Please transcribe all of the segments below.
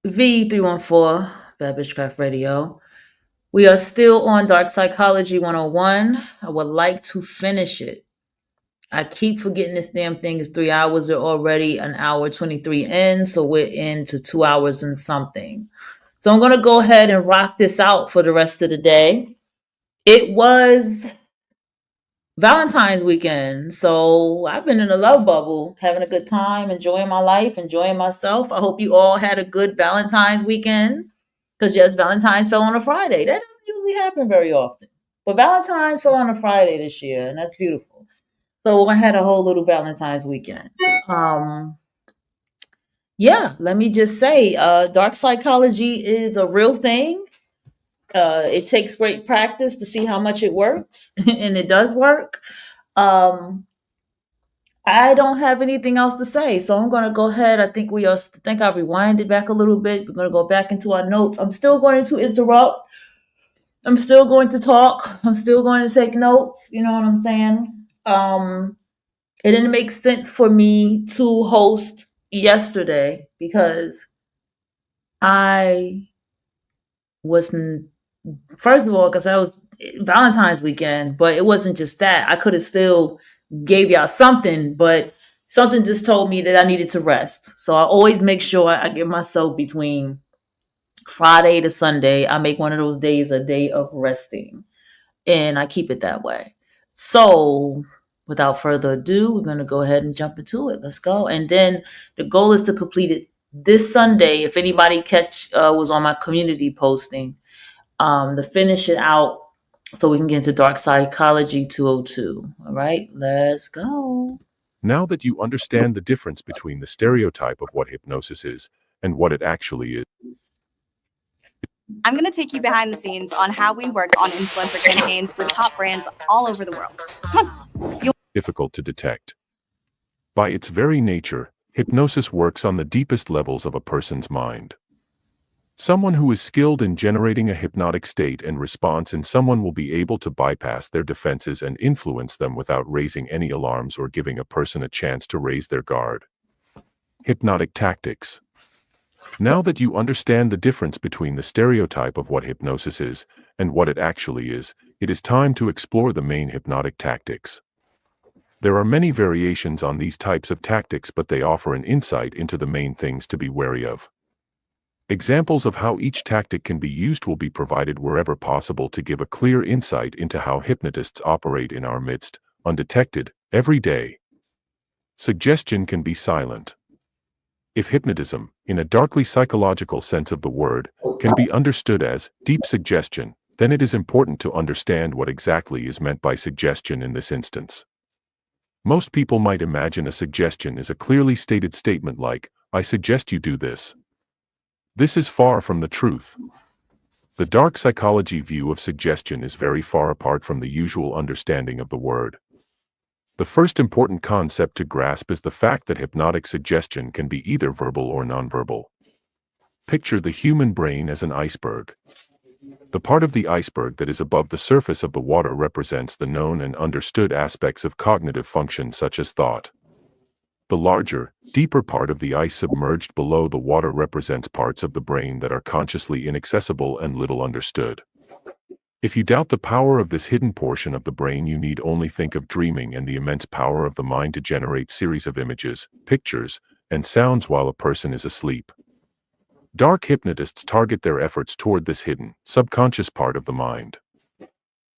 V314, V314-13ad Radio. We are still on Dark Psychology 101. I would like to finish it. I keep forgetting this damn thing is 3 hours. We're already an hour 23 in, so we're into 2 hours and something. So I'm going to go ahead and rock this out for the rest of the day. It was Valentine's weekend, so I've been in a love bubble, having a good time, enjoying my life, enjoying myself. I hope you all had a good Valentine's weekend, because yes, Valentine's fell on a Friday. That doesn't usually happen very often, but Valentine's fell on a Friday this year, and that's beautiful. So I had a whole little Valentine's weekend. Yeah, let me just say, dark psychology is a real thing. It takes great practice to see how much it works, and it does work. Um, I don't have anything else to say, so I'm going to go ahead. I think I rewinded back a little bit. We're going to go back into our notes. I'm still going to interrupt. I'm still going to talk. I'm still going to take notes. You know what I'm saying? It didn't make sense for me to host yesterday because I wasn't, first of all, because I was Valentine's weekend, but it wasn't just that. I could have still gave y'all something, but something just told me that I needed to rest. So I always make sure I give myself between Friday to Sunday. I make one of those days a day of resting, and I keep it that way. So without further ado, we're going to go ahead and jump into it. Let's go. And then the goal is to complete it this Sunday. If anybody was on my community posting, to finish it out so we can get into Dark Psychology 202. All right, let's go. Now that you understand the difference between the stereotype of what hypnosis is and what it actually is, I'm going to take you behind the scenes on how we work on influencer campaigns with top brands all over the world. Come on. Difficult to detect. By its very nature, hypnosis works on the deepest levels of a person's mind. Someone who is skilled in generating a hypnotic state and response in someone will be able to bypass their defenses and influence them without raising any alarms or giving a person a chance to raise their guard. Hypnotic tactics. Now that you understand the difference between the stereotype of what hypnosis is and what it actually is, it is time to explore the main hypnotic tactics. There are many variations on these types of tactics, but they offer an insight into the main things to be wary of. Examples of how each tactic can be used will be provided wherever possible to give a clear insight into how hypnotists operate in our midst, undetected, every day. Suggestion can be silent. If hypnotism, in a darkly psychological sense of the word, can be understood as deep suggestion, then it is important to understand what exactly is meant by suggestion in this instance. Most people might imagine a suggestion is a clearly stated statement like, "I suggest you do this." This is far from the truth. The dark psychology view of suggestion is very far apart from the usual understanding of the word. The first important concept to grasp is the fact that hypnotic suggestion can be either verbal or nonverbal. Picture the human brain as an iceberg. The part of the iceberg that is above the surface of the water represents the known and understood aspects of cognitive function such as thought. The larger, deeper part of the ice submerged below the water represents parts of the brain that are consciously inaccessible and little understood. If you doubt the power of this hidden portion of the brain, you need only think of dreaming and the immense power of the mind to generate series of images, pictures, and sounds while a person is asleep. Dark hypnotists target their efforts toward this hidden, subconscious part of the mind.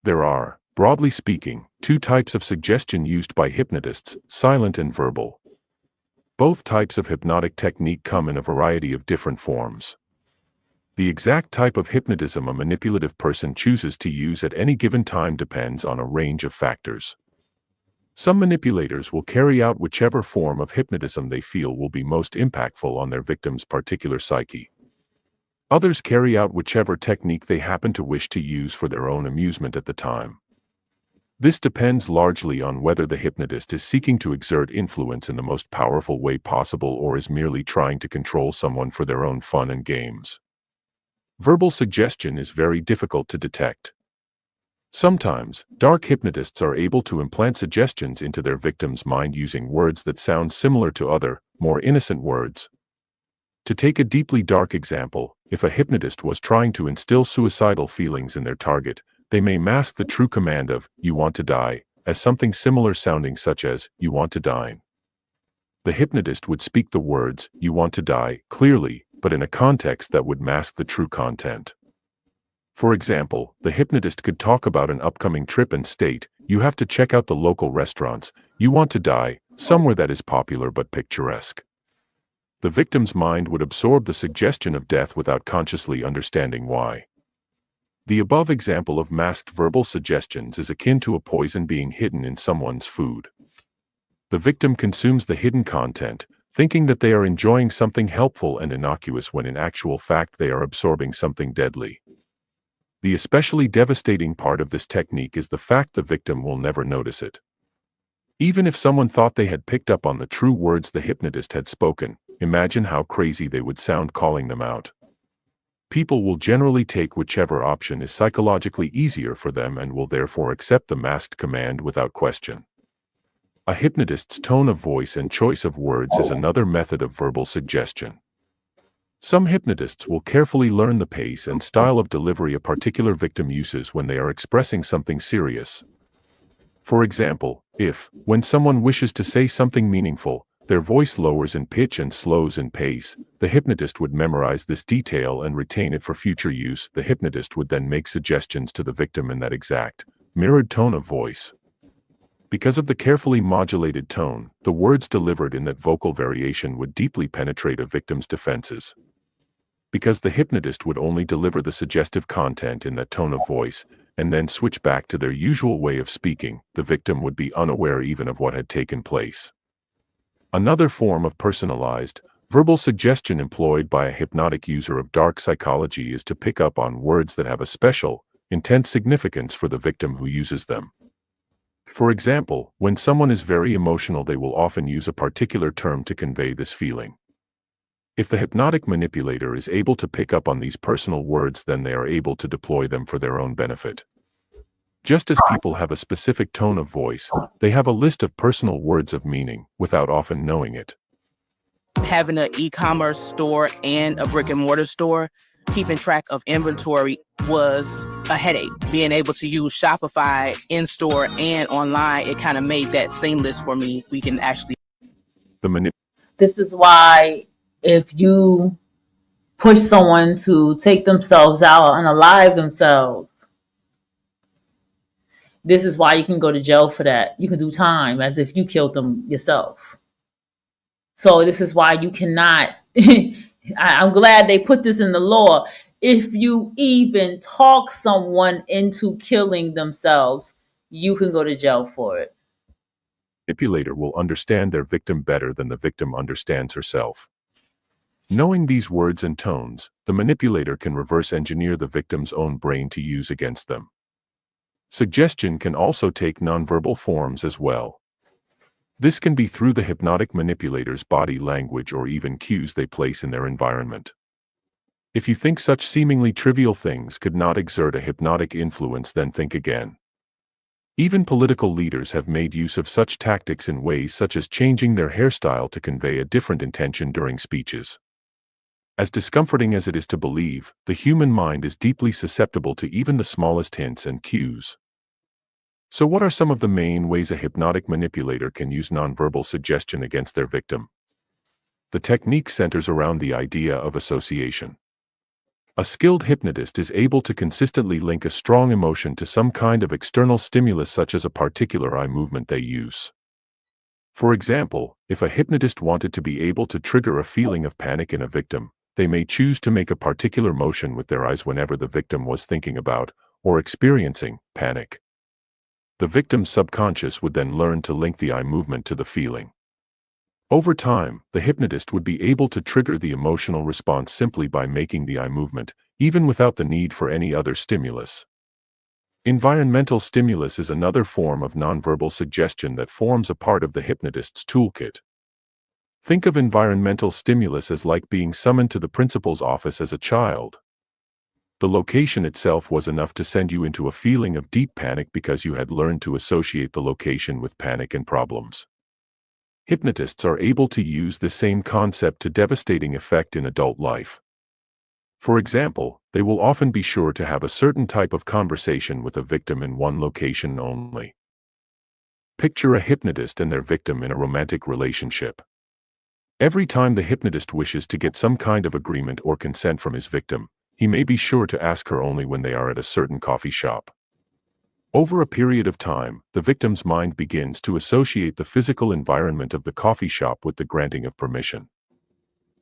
There are, broadly speaking, two types of suggestion used by hypnotists, silent and verbal. Both types of hypnotic technique come in a variety of different forms. The exact type of hypnotism a manipulative person chooses to use at any given time depends on a range of factors. Some manipulators will carry out whichever form of hypnotism they feel will be most impactful on their victim's particular psyche. Others carry out whichever technique they happen to wish to use for their own amusement at the time. This depends largely on whether the hypnotist is seeking to exert influence in the most powerful way possible or is merely trying to control someone for their own fun and games. Verbal suggestion is very difficult to detect. Sometimes, dark hypnotists are able to implant suggestions into their victim's mind using words that sound similar to other, more innocent words. To take a deeply dark example, if a hypnotist was trying to instill suicidal feelings in their target, they may mask the true command of, "You want to die," as something similar sounding such as, "You want to dine." The hypnotist would speak the words, "You want to die," clearly, but in a context that would mask the true content. For example, the hypnotist could talk about an upcoming trip and state, "You have to check out the local restaurants. You want to die, somewhere that is popular but picturesque." The victim's mind would absorb the suggestion of death without consciously understanding why. The above example of masked verbal suggestions is akin to a poison being hidden in someone's food. The victim consumes the hidden content, thinking that they are enjoying something helpful and innocuous when in actual fact they are absorbing something deadly. The especially devastating part of this technique is the fact the victim will never notice it. Even if someone thought they had picked up on the true words the hypnotist had spoken, imagine how crazy they would sound calling them out. People will generally take whichever option is psychologically easier for them and will therefore accept the masked command without question. A hypnotist's tone of voice and choice of words is another method of verbal suggestion. Some hypnotists will carefully learn the pace and style of delivery a particular victim uses when they are expressing something serious. For example, if, when someone wishes to say something meaningful, their voice lowers in pitch and slows in pace, the hypnotist would memorize this detail and retain it for future use. The hypnotist would then make suggestions to the victim in that exact, mirrored tone of voice. Because of the carefully modulated tone, the words delivered in that vocal variation would deeply penetrate a victim's defenses. Because the hypnotist would only deliver the suggestive content in that tone of voice, and then switch back to their usual way of speaking, the victim would be unaware even of what had taken place. Another form of personalized, verbal suggestion employed by a hypnotic user of dark psychology is to pick up on words that have a special, intense significance for the victim who uses them. For example, when someone is very emotional, they will often use a particular term to convey this feeling. If the hypnotic manipulator is able to pick up on these personal words, then they are able to deploy them for their own benefit. Just as people have a specific tone of voice, they have a list of personal words of meaning, without often knowing it. Having an e-commerce store and a brick and mortar store, keeping track of inventory was a headache. Being able to use Shopify in-store and online, it kind of made that seamless for me. We can actually... This is why if you push someone to take themselves out and unalive themselves, this is why you can go to jail for that. You can do time as if you killed them yourself. So this is why you cannot, I'm glad they put this in the law. If you even talk someone into killing themselves, you can go to jail for it. Manipulator will understand their victim better than the victim understands herself. Knowing these words and tones, the manipulator can reverse engineer the victim's own brain to use against them. Suggestion can also take nonverbal forms as well. This can be through the hypnotic manipulator's body language or even cues they place in their environment. If you think such seemingly trivial things could not exert a hypnotic influence, then think again. Even political leaders have made use of such tactics in ways such as changing their hairstyle to convey a different intention during speeches. As discomforting as it is to believe, the human mind is deeply susceptible to even the smallest hints and cues. So what are some of the main ways a hypnotic manipulator can use nonverbal suggestion against their victim? The technique centers around the idea of association. A skilled hypnotist is able to consistently link a strong emotion to some kind of external stimulus, such as a particular eye movement they use. For example, if a hypnotist wanted to be able to trigger a feeling of panic in a victim, they may choose to make a particular motion with their eyes whenever the victim was thinking about, or experiencing, panic. The victim's subconscious would then learn to link the eye movement to the feeling. Over time, the hypnotist would be able to trigger the emotional response simply by making the eye movement, even without the need for any other stimulus. Environmental stimulus is another form of nonverbal suggestion that forms a part of the hypnotist's toolkit. Think of environmental stimulus as like being summoned to the principal's office as a child. The location itself was enough to send you into a feeling of deep panic because you had learned to associate the location with panic and problems. Hypnotists are able to use the same concept to devastating effect in adult life. For example, they will often be sure to have a certain type of conversation with a victim in one location only. Picture a hypnotist and their victim in a romantic relationship. Every time the hypnotist wishes to get some kind of agreement or consent from his victim, he may be sure to ask her only when they are at a certain coffee shop. Over a period of time, the victim's mind begins to associate the physical environment of the coffee shop with the granting of permission.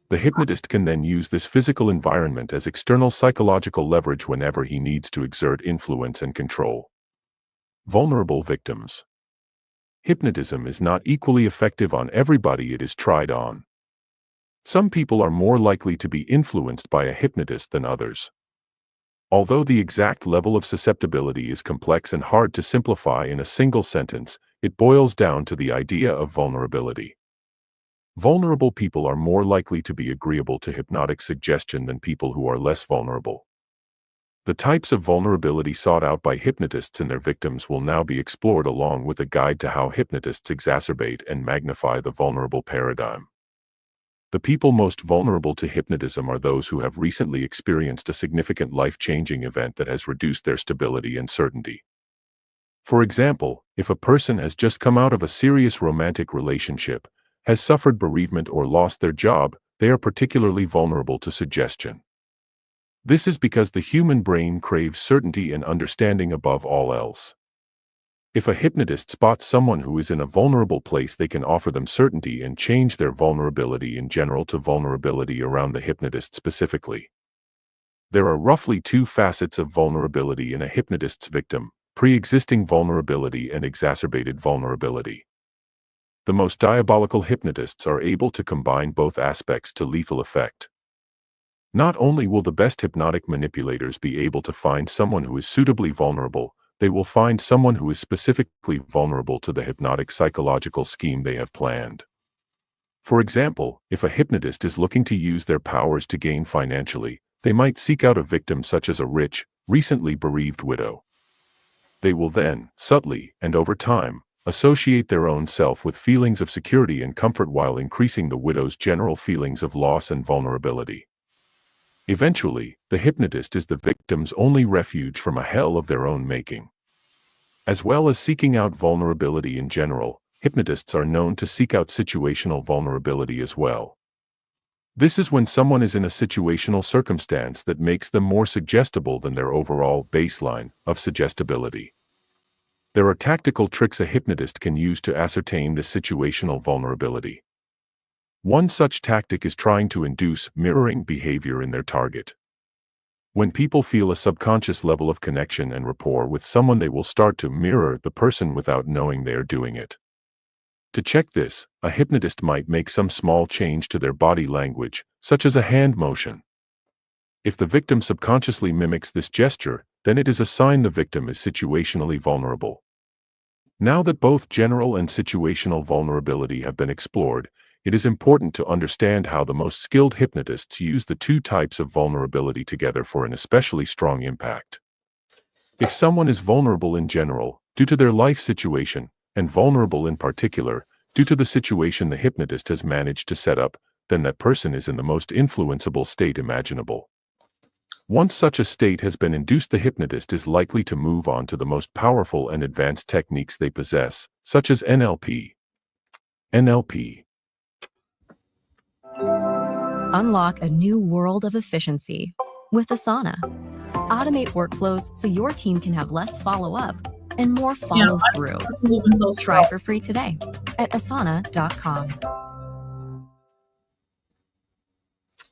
The hypnotist can then use this physical environment as external psychological leverage whenever he needs to exert influence and control. Vulnerable victims. Hypnotism is not equally effective on everybody it is tried on. Some people are more likely to be influenced by a hypnotist than others. Although the exact level of susceptibility is complex and hard to simplify in a single sentence, it boils down to the idea of vulnerability. Vulnerable people are more likely to be agreeable to hypnotic suggestion than people who are less vulnerable. The types of vulnerability sought out by hypnotists and their victims will now be explored along with a guide to how hypnotists exacerbate and magnify the vulnerable paradigm. The people most vulnerable to hypnotism are those who have recently experienced a significant life-changing event that has reduced their stability and certainty. For example, if a person has just come out of a serious romantic relationship, has suffered bereavement or lost their job, they are particularly vulnerable to suggestion. This is because the human brain craves certainty and understanding above all else. If a hypnotist spots someone who is in a vulnerable place, they can offer them certainty and change their vulnerability in general to vulnerability around the hypnotist specifically. There are roughly two facets of vulnerability in a hypnotist's victim: pre-existing vulnerability and exacerbated vulnerability. The most diabolical hypnotists are able to combine both aspects to lethal effect. Not only will the best hypnotic manipulators be able to find someone who is suitably vulnerable, they will find someone who is specifically vulnerable to the hypnotic psychological scheme they have planned. For example, if a hypnotist is looking to use their powers to gain financially, they might seek out a victim such as a rich, recently bereaved widow. They will then, subtly, and over time, associate their own self with feelings of security and comfort while increasing the widow's general feelings of loss and vulnerability. Eventually, the hypnotist is the victim's only refuge from a hell of their own making. As well as seeking out vulnerability in general, hypnotists are known to seek out situational vulnerability as well. This is when someone is in a situational circumstance that makes them more suggestible than their overall baseline of suggestibility. There are tactical tricks a hypnotist can use to ascertain this situational vulnerability. One such tactic is trying to induce mirroring behavior in their target. When people feel a subconscious level of connection and rapport with someone, they will start to mirror the person without knowing they are doing it. To check this, a hypnotist might make some small change to their body language, such as a hand motion. If the victim subconsciously mimics this gesture, then it is a sign the victim is situationally vulnerable. Now that both general and situational vulnerability have been explored, it is important to understand how the most skilled hypnotists use the two types of vulnerability together for an especially strong impact. If someone is vulnerable in general, due to their life situation, and vulnerable in particular, due to the situation the hypnotist has managed to set up, then that person is in the most influenceable state imaginable. Once such a state has been induced, the hypnotist is likely to move on to the most powerful and advanced techniques they possess, such as NLP. Unlock a new world of efficiency with Asana. Automate workflows so your team can have less follow-up and more follow-through. Try for free today at asana.com.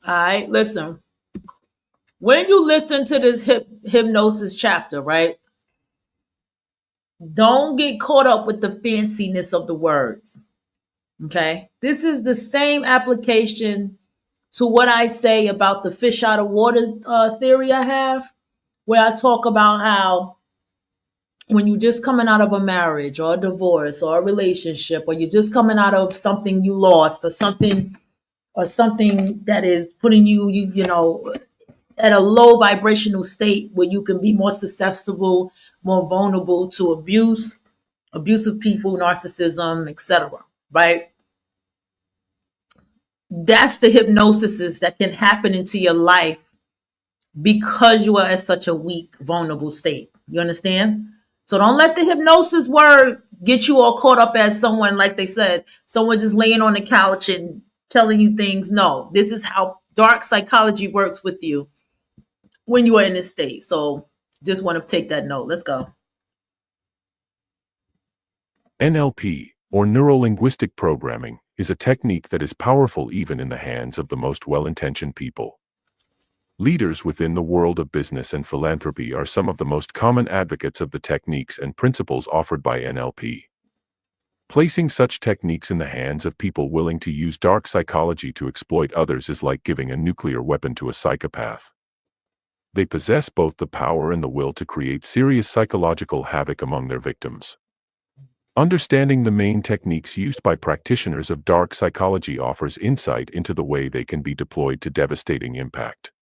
All right, listen. When you listen to this hypnosis chapter, right? Don't get caught up with the fanciness of the words. Okay? This is the same application to what I say about the fish out of water theory I have, where I talk about how when you're just coming out of a marriage or a divorce or a relationship, or you're just coming out of something you lost or something that is putting you know, at a low vibrational state where you can be more susceptible, more vulnerable to abuse, abusive people, narcissism, etc. Right? That's the hypnosis that can happen into your life because you are at such a weak, vulnerable state. You understand? So don't let the hypnosis word get you all caught up as someone, like they said, someone just laying on the couch and telling you things. No, this is how dark psychology works with you when you are in this state. So just want to take that note. Let's go. NLP, or neuro-linguistic programming, is a technique that is powerful even in the hands of the most well-intentioned people. Leaders within the world of business and philanthropy are some of the most common advocates of the techniques and principles offered by NLP. Placing such techniques in the hands of people willing to use dark psychology to exploit others is like giving a nuclear weapon to a psychopath. They possess both the power and the will to create serious psychological havoc among their victims. Understanding the main techniques used by practitioners of dark psychology offers insight into the way they can be deployed to devastating impact.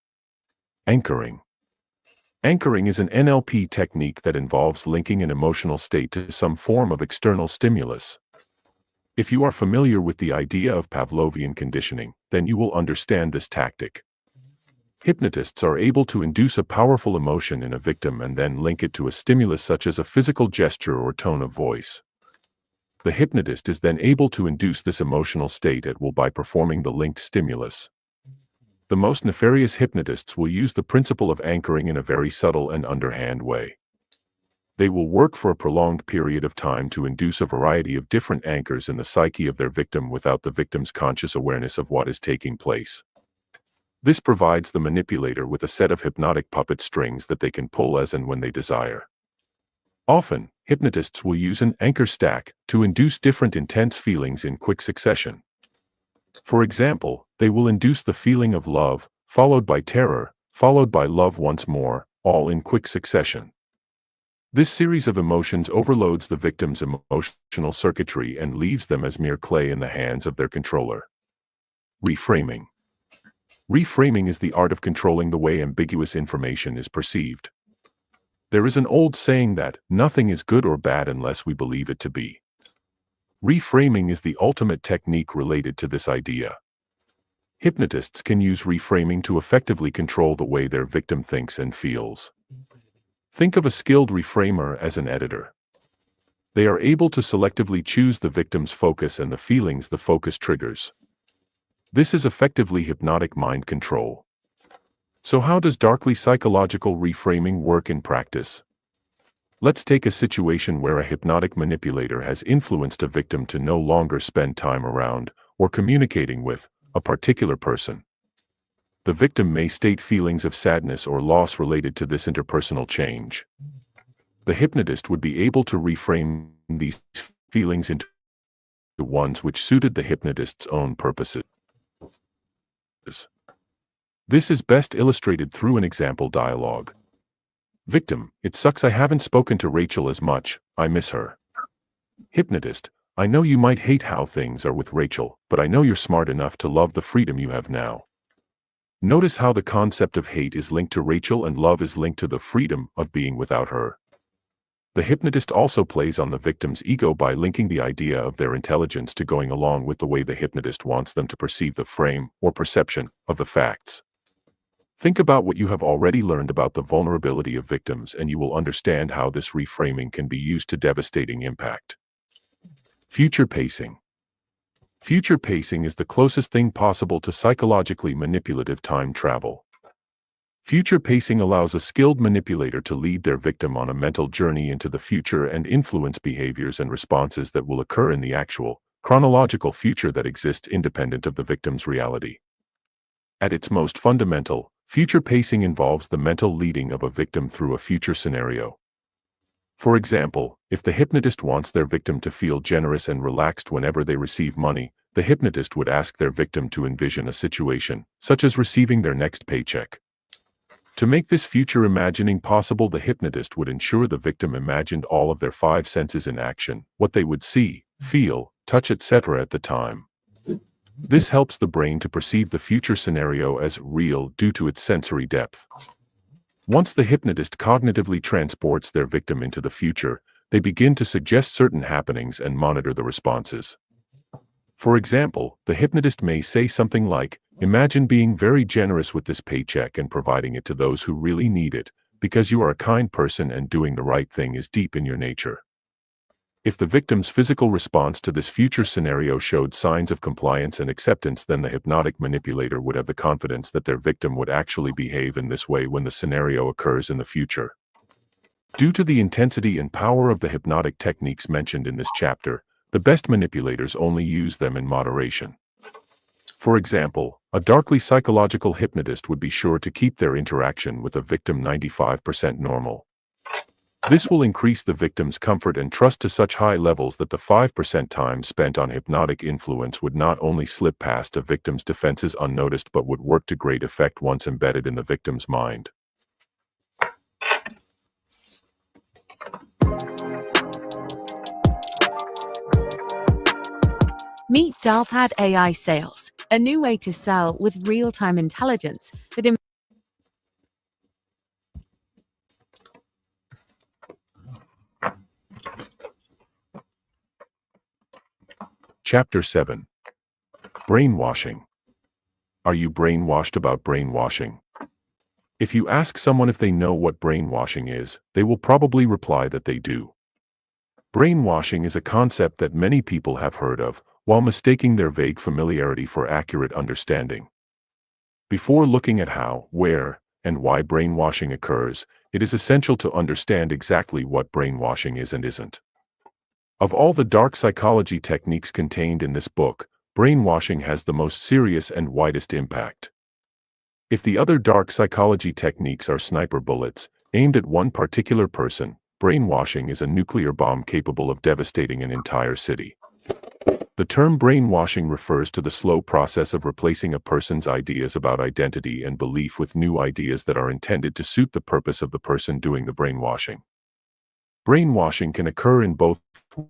Anchoring. Anchoring is an NLP technique that involves linking an emotional state to some form of external stimulus. If you are familiar with the idea of Pavlovian conditioning, then you will understand this tactic. Hypnotists are able to induce a powerful emotion in a victim and then link it to a stimulus such as a physical gesture or tone of voice. The hypnotist is then able to induce this emotional state at will by performing the linked stimulus. The most nefarious hypnotists will use the principle of anchoring in a very subtle and underhand way. They will work for a prolonged period of time to induce a variety of different anchors in the psyche of their victim without the victim's conscious awareness of what is taking place. This provides the manipulator with a set of hypnotic puppet strings that they can pull as and when they desire. Often, hypnotists will use an anchor stack to induce different intense feelings in quick succession. For example, they will induce the feeling of love, followed by terror, followed by love once more, all in quick succession. This series of emotions overloads the victim's emotional circuitry and leaves them as mere clay in the hands of their controller. Reframing. Reframing is the art of controlling the way ambiguous information is perceived. There is an old saying that nothing is good or bad unless we believe it to be. Reframing is the ultimate technique related to this idea. Hypnotists can use reframing to effectively control the way their victim thinks and feels. Think of a skilled reframer as an editor. They are able to selectively choose the victim's focus and the feelings the focus triggers. This is effectively hypnotic mind control. So how does darkly psychological reframing work in practice? Let's take a situation where a hypnotic manipulator has influenced a victim to no longer spend time around or communicating with a particular person. The victim may state feelings of sadness or loss related to this interpersonal change. The hypnotist would be able to reframe these feelings into ones which suited the hypnotist's own purposes. This is best illustrated through an example dialogue. Victim: it sucks I haven't spoken to Rachel as much, I miss her. Hypnotist: I know you might hate how things are with Rachel, but I know you're smart enough to love the freedom you have now. Notice how the concept of hate is linked to Rachel and love is linked to the freedom of being without her. The hypnotist also plays on the victim's ego by linking the idea of their intelligence to going along with the way the hypnotist wants them to perceive the frame or perception of the facts. Think about what you have already learned about the vulnerability of victims and you will understand how this reframing can be used to devastating impact. Future pacing. Future pacing is the closest thing possible to psychologically manipulative time travel. Future pacing allows a skilled manipulator to lead their victim on a mental journey into the future and influence behaviors and responses that will occur in the actual, chronological future that exists independent of the victim's reality. At its most fundamental, future pacing involves the mental leading of a victim through a future scenario. For example, if the hypnotist wants their victim to feel generous and relaxed whenever they receive money, the hypnotist would ask their victim to envision a situation, such as receiving their next paycheck. To make this future imagining possible, the hypnotist would ensure the victim imagined all of their 5 senses in action, what they would see, feel, touch, etc. at the time. This helps the brain to perceive the future scenario as real due to its sensory depth. Once the hypnotist cognitively transports their victim into the future, they begin to suggest certain happenings and monitor the responses. For example, the hypnotist may say something like, "Imagine being very generous with this paycheck and providing it to those who really need it, because you are a kind person and doing the right thing is deep in your nature." If the victim's physical response to this future scenario showed signs of compliance and acceptance, then the hypnotic manipulator would have the confidence that their victim would actually behave in this way when the scenario occurs in the future. Due to the intensity and power of the hypnotic techniques mentioned in this chapter, the best manipulators only use them in moderation. For example, a darkly psychological hypnotist would be sure to keep their interaction with a victim 95% normal. This will increase the victim's comfort and trust to such high levels that the 5% time spent on hypnotic influence would not only slip past a victim's defenses unnoticed but would work to great effect once embedded in the victim's mind. Meet Dialpad AI Sales, a new way to sell with real-time intelligence that Chapter 7. Brainwashing. Are you brainwashed about brainwashing? If you ask someone if they know what brainwashing is, they will probably reply that they do. Brainwashing is a concept that many people have heard of, while mistaking their vague familiarity for accurate understanding. Before looking at how, where, and why brainwashing occurs, it is essential to understand exactly what brainwashing is and isn't. Of all the dark psychology techniques contained in this book, brainwashing has the most serious and widest impact. If the other dark psychology techniques are sniper bullets, aimed at one particular person, brainwashing is a nuclear bomb capable of devastating an entire city. The term brainwashing refers to the slow process of replacing a person's ideas about identity and belief with new ideas that are intended to suit the purpose of the person doing the brainwashing. Brainwashing can occur in both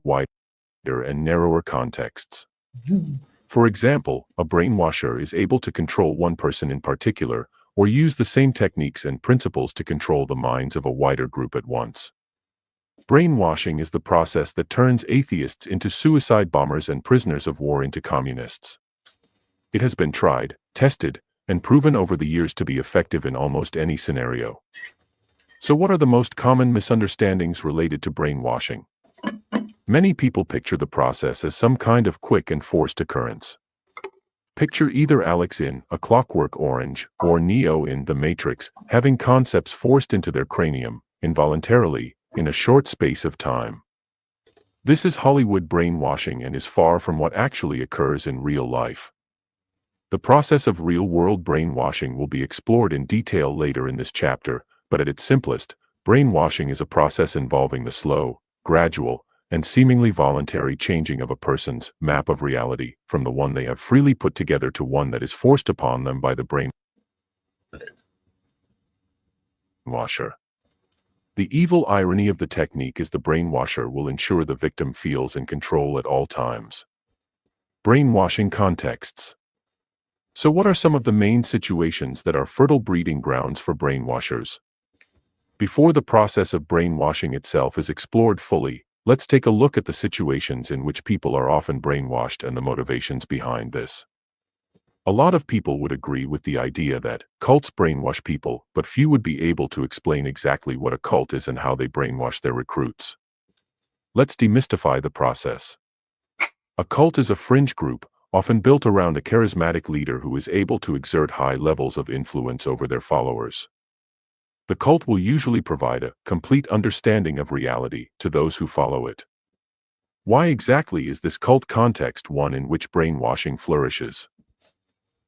wider and narrower contexts. For example, a brainwasher is able to control one person in particular, or use the same techniques and principles to control the minds of a wider group at once. Brainwashing is the process that turns atheists into suicide bombers and prisoners of war into communists. It has been tried, tested, and proven over the years to be effective in almost any scenario. So what are the most common misunderstandings related to brainwashing? Many people picture the process as some kind of quick and forced occurrence. Picture either Alex in A Clockwork Orange or Neo in The Matrix having concepts forced into their cranium, involuntarily, in a short space of time. This is Hollywood brainwashing and is far from what actually occurs in real life. The process of real-world brainwashing will be explored in detail later in this chapter, but at its simplest, brainwashing is a process involving the slow, gradual, and seemingly voluntary changing of a person's map of reality from the one they have freely put together to one that is forced upon them by the brainwasher. The evil irony of the technique is the brainwasher will ensure the victim feels in control at all times. Brainwashing contexts. So what are some of the main situations that are fertile breeding grounds for brainwashers? Before the process of brainwashing itself is explored fully, let's take a look at the situations in which people are often brainwashed and the motivations behind this. A lot of people would agree with the idea that cults brainwash people, but few would be able to explain exactly what a cult is and how they brainwash their recruits. Let's demystify the process. A cult is a fringe group, often built around a charismatic leader who is able to exert high levels of influence over their followers. The cult will usually provide a complete understanding of reality to those who follow it. Why exactly is this cult context one in which brainwashing flourishes?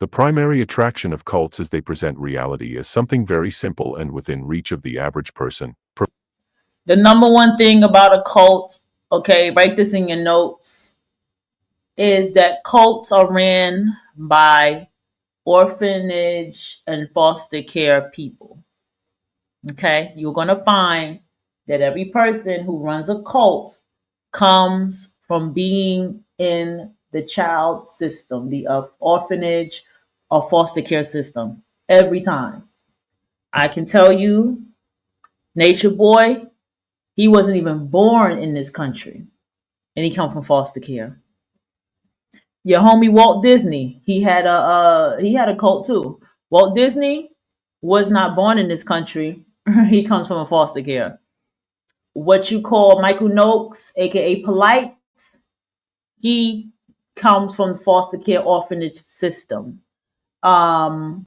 The primary attraction of cults is they present reality as something very simple and within reach of the average person. The number one thing about a cult, okay, write this in your notes, is that cults are ran by orphanage and foster care people. Okay, you're going to find that every person who runs a cult comes from being in the child system, the orphanage or foster care system, every time. I can tell you, Nature Boy, he wasn't even born in this country, and he come from foster care. Your homie Walt Disney, he had a cult too. Walt Disney was not born in this country. He comes from a foster care. What you call Michael Noakes, aka Polite, he comes from the foster care orphanage system. Um,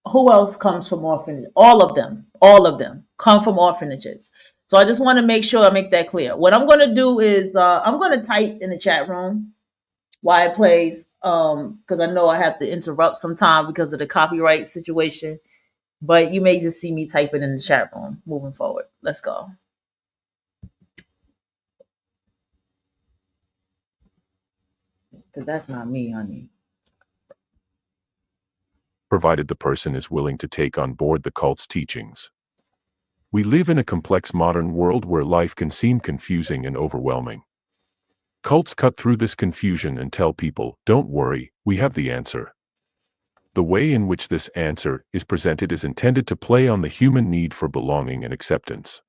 who else comes from orphanage? All of them come from orphanages. So I just want to make sure I make that clear. What I'm going to do is I'm going to type in the chat room why it plays, because I know I have to interrupt sometime because of the copyright situation. But you may just see me typing in the chat room moving forward. Let's go. Because that's not me, honey. Provided the person is willing to take on board the cult's teachings. We live in a complex modern world where life can seem confusing and overwhelming. Cults cut through this confusion and tell people, don't worry, we have the answer. The way in which this answer is presented is intended to play on the human need for belonging and acceptance.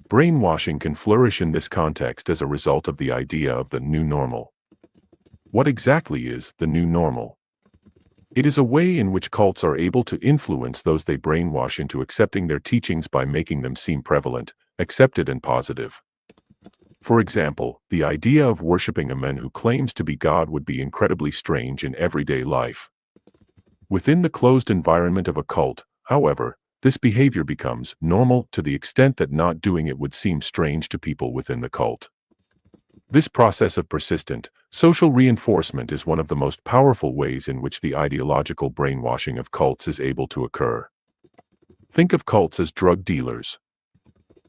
Brainwashing can flourish in this context as a result of the idea of the new normal. What exactly is the new normal? It is a way in which cults are able to influence those they brainwash into accepting their teachings by making them seem prevalent, accepted, and positive. For example, the idea of worshiping a man who claims to be God would be incredibly strange in everyday life. Within the closed environment of a cult, however, this behavior becomes normal to the extent that not doing it would seem strange to people within the cult. This process of persistent, social reinforcement is one of the most powerful ways in which the ideological brainwashing of cults is able to occur. Think of cults as drug dealers.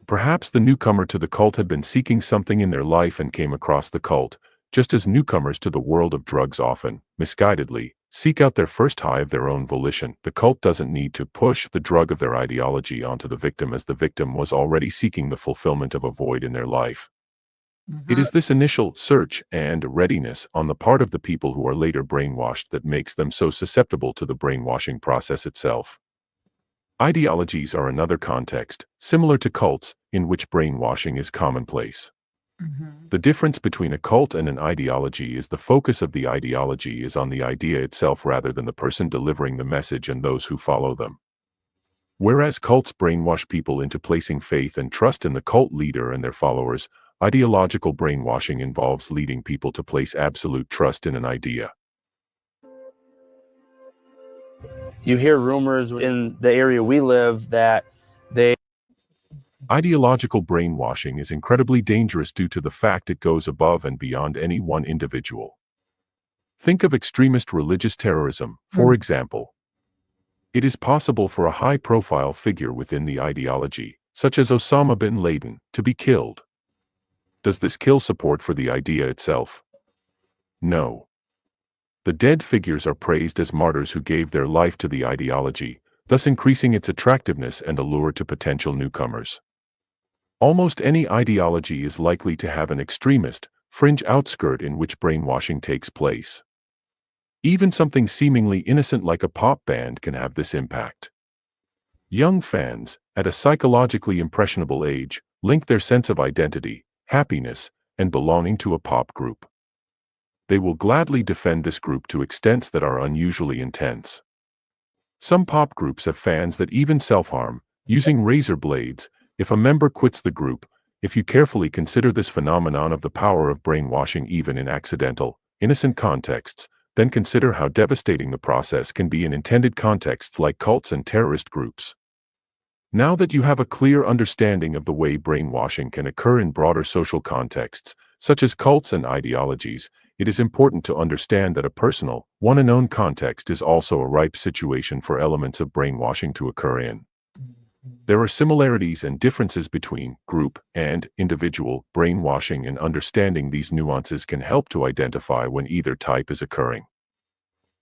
Perhaps the newcomer to the cult had been seeking something in their life and came across the cult, just as newcomers to the world of drugs often, misguidedly, seek out their first high of their own volition. The cult doesn't need to push the drug of their ideology onto the victim, as the victim was already seeking the fulfillment of a void in their life. It is this initial search and readiness on the part of the people who are later brainwashed that makes them so susceptible to the brainwashing process itself. Ideologies are another context, similar to cults, in which brainwashing is commonplace. The difference between a cult and an ideology is the focus of the ideology is on the idea itself rather than the person delivering the message and those who follow them. Whereas cults brainwash people into placing faith and trust in the cult leader and their followers, ideological brainwashing involves leading people to place absolute trust in an idea. You hear rumors in the area we live that Ideological brainwashing is incredibly dangerous due to the fact it goes above and beyond any one individual. Think of extremist religious terrorism, for example. It is possible for a high-profile figure within the ideology, such as Osama bin Laden, to be killed. Does this kill support for the idea itself? No. The dead figures are praised as martyrs who gave their life to the ideology, thus increasing its attractiveness and allure to potential newcomers. Almost any ideology is likely to have an extremist, fringe outskirt in which brainwashing takes place. Even something seemingly innocent like a pop band can have this impact. Young fans, at a psychologically impressionable age, link their sense of identity, happiness, and belonging to a pop group. They will gladly defend this group to extents that are unusually intense. Some pop groups have fans that even self-harm, using razor blades, if a member quits the group. If you carefully consider this phenomenon of the power of brainwashing even in accidental, innocent contexts, then consider how devastating the process can be in intended contexts like cults and terrorist groups. Now that you have a clear understanding of the way brainwashing can occur in broader social contexts, such as cults and ideologies, it is important to understand that a personal, one-and-own context is also a ripe situation for elements of brainwashing to occur in. There are similarities and differences between group and individual brainwashing, and understanding these nuances can help to identify when either type is occurring.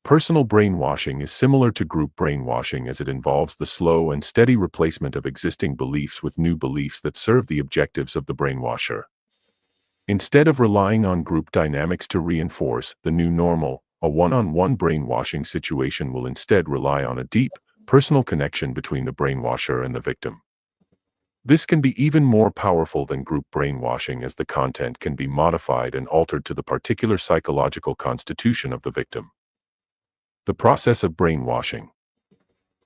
Personal brainwashing is similar to group brainwashing as it involves the slow and steady replacement of existing beliefs with new beliefs that serve the objectives of the brainwasher. Instead of relying on group dynamics to reinforce the new normal, a one-on-one brainwashing situation will instead rely on a deep, personal connection between the brainwasher and the victim. This can be even more powerful than group brainwashing, as the content can be modified and altered to the particular psychological constitution of the victim. The process of brainwashing.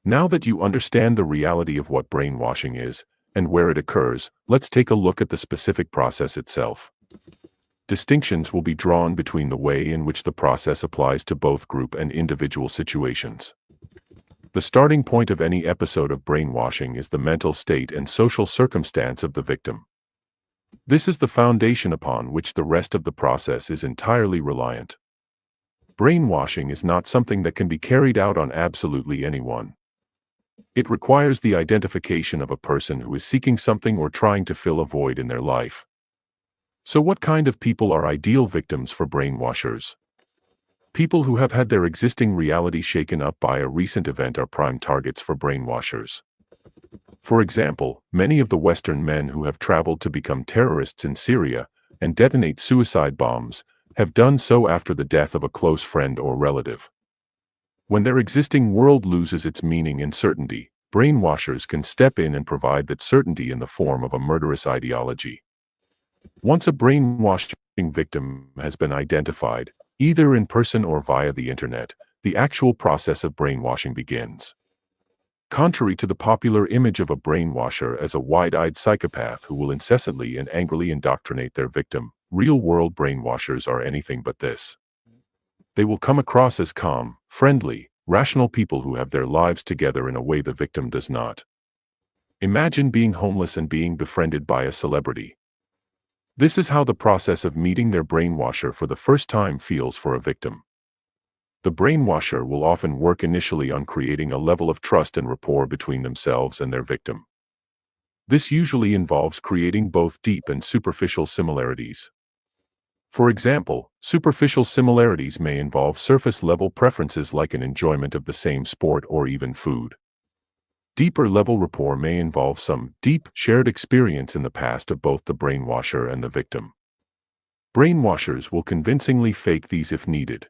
Now that you understand the reality of what brainwashing is and where it occurs, let's take a look at the specific process itself. Distinctions will be drawn between the way in which the process applies to both group and individual situations. The starting point of any episode of brainwashing is the mental state and social circumstance of the victim. This is the foundation upon which the rest of the process is entirely reliant. Brainwashing is not something that can be carried out on absolutely anyone. It requires the identification of a person who is seeking something or trying to fill a void in their life. So what kind of people are ideal victims for brainwashers? People who have had their existing reality shaken up by a recent event are prime targets for brainwashers. For example, many of the Western men who have traveled to become terrorists in Syria and detonate suicide bombs have done so after the death of a close friend or relative. When their existing world loses its meaning and certainty, brainwashers can step in and provide that certainty in the form of a murderous ideology. Once a brainwashing victim has been identified, either in person or via the internet, the actual process of brainwashing begins. Contrary to the popular image of a brainwasher as a wide-eyed psychopath who will incessantly and angrily indoctrinate their victim, real-world brainwashers are anything but this. They will come across as calm, friendly, rational people who have their lives together in a way the victim does not. Imagine being homeless and being befriended by a celebrity. This is how the process of meeting their brainwasher for the first time feels for a victim. The brainwasher will often work initially on creating a level of trust and rapport between themselves and their victim. This usually involves creating both deep and superficial similarities. For example, superficial similarities may involve surface-level preferences like an enjoyment of the same sport or even food. Deeper-level rapport may involve some deep, shared experience in the past of both the brainwasher and the victim. Brainwashers will convincingly fake these if needed.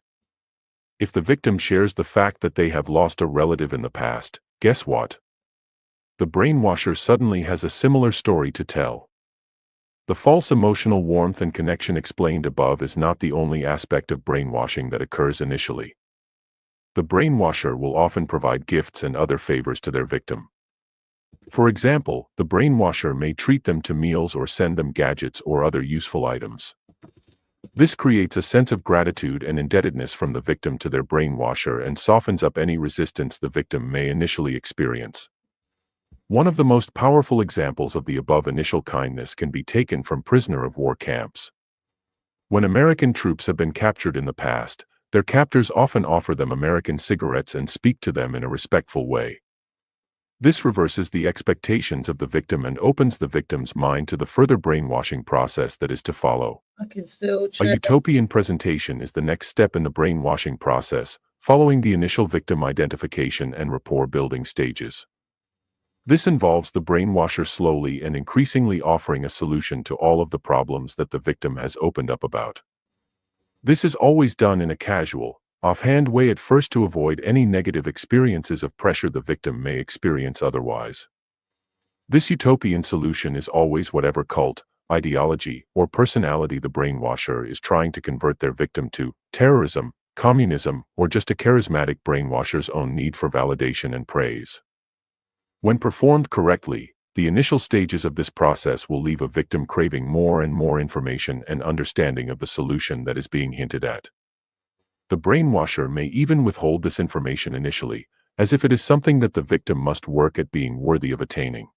If the victim shares the fact that they have lost a relative in the past, guess what? The brainwasher suddenly has a similar story to tell. The false emotional warmth and connection explained above is not the only aspect of brainwashing that occurs initially. The brainwasher will often provide gifts and other favors to their victim. For example, the brainwasher may treat them to meals or send them gadgets or other useful items. This creates a sense of gratitude and indebtedness from the victim to their brainwasher and softens up any resistance the victim may initially experience. One of the most powerful examples of the above initial kindness can be taken from prisoner of war camps. When American troops have been captured in the past, their captors often offer them American cigarettes and speak to them in a respectful way. This reverses the expectations of the victim and opens the victim's mind to the further brainwashing process that is to follow. I can still A check. utopian presentation is the next step in the brainwashing process, following the initial victim identification and rapport building stages. This involves the brainwasher slowly and increasingly offering a solution to all of the problems that the victim has opened up about. This is always done in a casual, offhand way at first to avoid any negative experiences of pressure the victim may experience otherwise. This utopian solution is always whatever cult, ideology, or personality the brainwasher is trying to convert their victim to: terrorism, communism, or just a charismatic brainwasher's own need for validation and praise. When performed correctly, the initial stages of this process will leave a victim craving more and more information and understanding of the solution that is being hinted at. The brainwasher may even withhold this information initially, as if it is something that the victim must work at being worthy of attaining.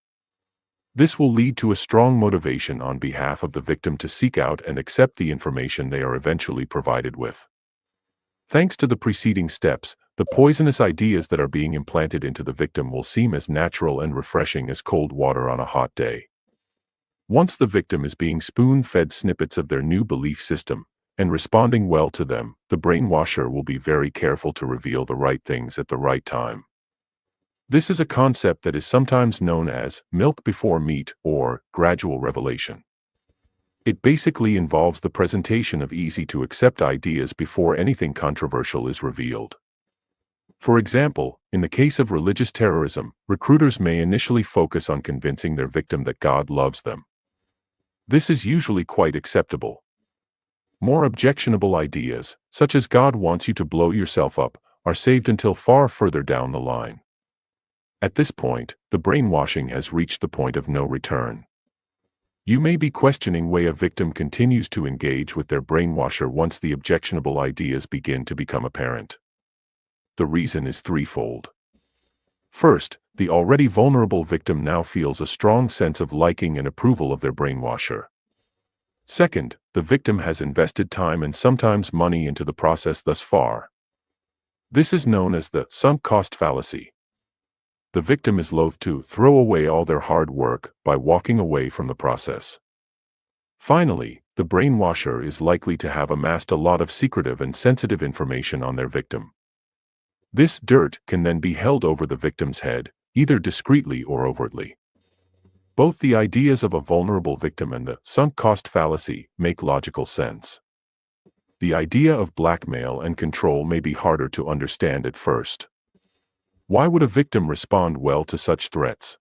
This will lead to a strong motivation on behalf of the victim to seek out and accept the information they are eventually provided with. Thanks to the preceding steps, the poisonous ideas that are being implanted into the victim will seem as natural and refreshing as cold water on a hot day. Once the victim is being spoon-fed snippets of their new belief system, and responding well to them, the brainwasher will be very careful to reveal the right things at the right time. This is a concept that is sometimes known as milk before meat or gradual revelation. It basically involves the presentation of easy-to-accept ideas before anything controversial is revealed. For example, in the case of religious terrorism, recruiters may initially focus on convincing their victim that God loves them. This is usually quite acceptable. More objectionable ideas, such as God wants you to blow yourself up, are saved until far further down the line. At this point, the brainwashing has reached the point of no return. You may be questioning why a victim continues to engage with their brainwasher once the objectionable ideas begin to become apparent. The reason is threefold. First, the already vulnerable victim now feels a strong sense of liking and approval of their brainwasher. Second, the victim has invested time and sometimes money into the process thus far. This is known as the sunk cost fallacy. The victim is loath to throw away all their hard work by walking away from the process. Finally, the brainwasher is likely to have amassed a lot of secretive and sensitive information on their victim. This dirt can then be held over the victim's head, either discreetly or overtly. Both the ideas of a vulnerable victim and the sunk cost fallacy make logical sense. The idea of blackmail and control may be harder to understand at first. Why would a victim respond well to such threats?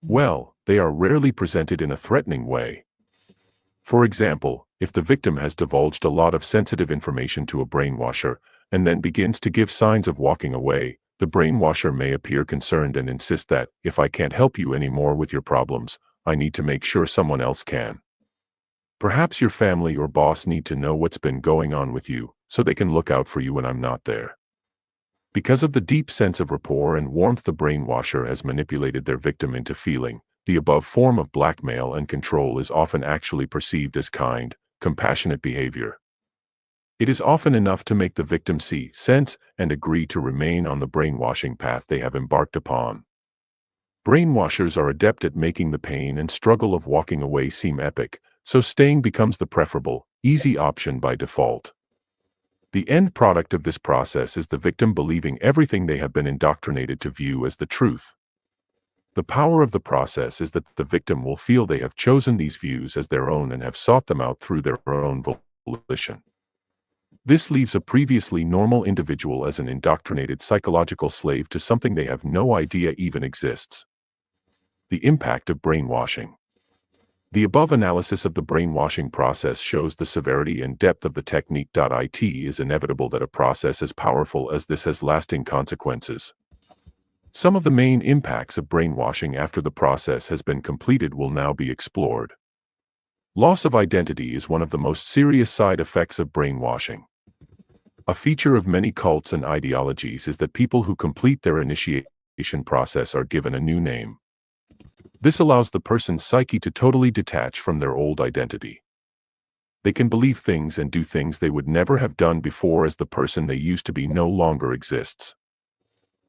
Well, they are rarely presented in a threatening way. For example, if the victim has divulged a lot of sensitive information to a brainwasher, and then begins to give signs of walking away, the brainwasher may appear concerned and insist that, if I can't help you anymore with your problems, I need to make sure someone else can. Perhaps your family or boss need to know what's been going on with you, so they can look out for you when I'm not there. Because of the deep sense of rapport and warmth the brainwasher has manipulated their victim into feeling, the above form of blackmail and control is often actually perceived as kind, compassionate behavior. It is often enough to make the victim see, sense, and agree to remain on the brainwashing path they have embarked upon. Brainwashers are adept at making the pain and struggle of walking away seem epic, so staying becomes the preferable, easy option by default. The end product of this process is the victim believing everything they have been indoctrinated to view as the truth. The power of the process is that the victim will feel they have chosen these views as their own and have sought them out through their own volition. This leaves a previously normal individual as an indoctrinated psychological slave to something they have no idea even exists. The impact of brainwashing. The above analysis of the brainwashing process shows the severity and depth of the technique. It is inevitable that a process as powerful as this has lasting consequences. Some of the main impacts of brainwashing after the process has been completed will now be explored. Loss of identity is one of the most serious side effects of brainwashing. A feature of many cults and ideologies is that people who complete their initiation process are given a new name. This allows the person's psyche to totally detach from their old identity. They can believe things and do things they would never have done before, as the person they used to be no longer exists.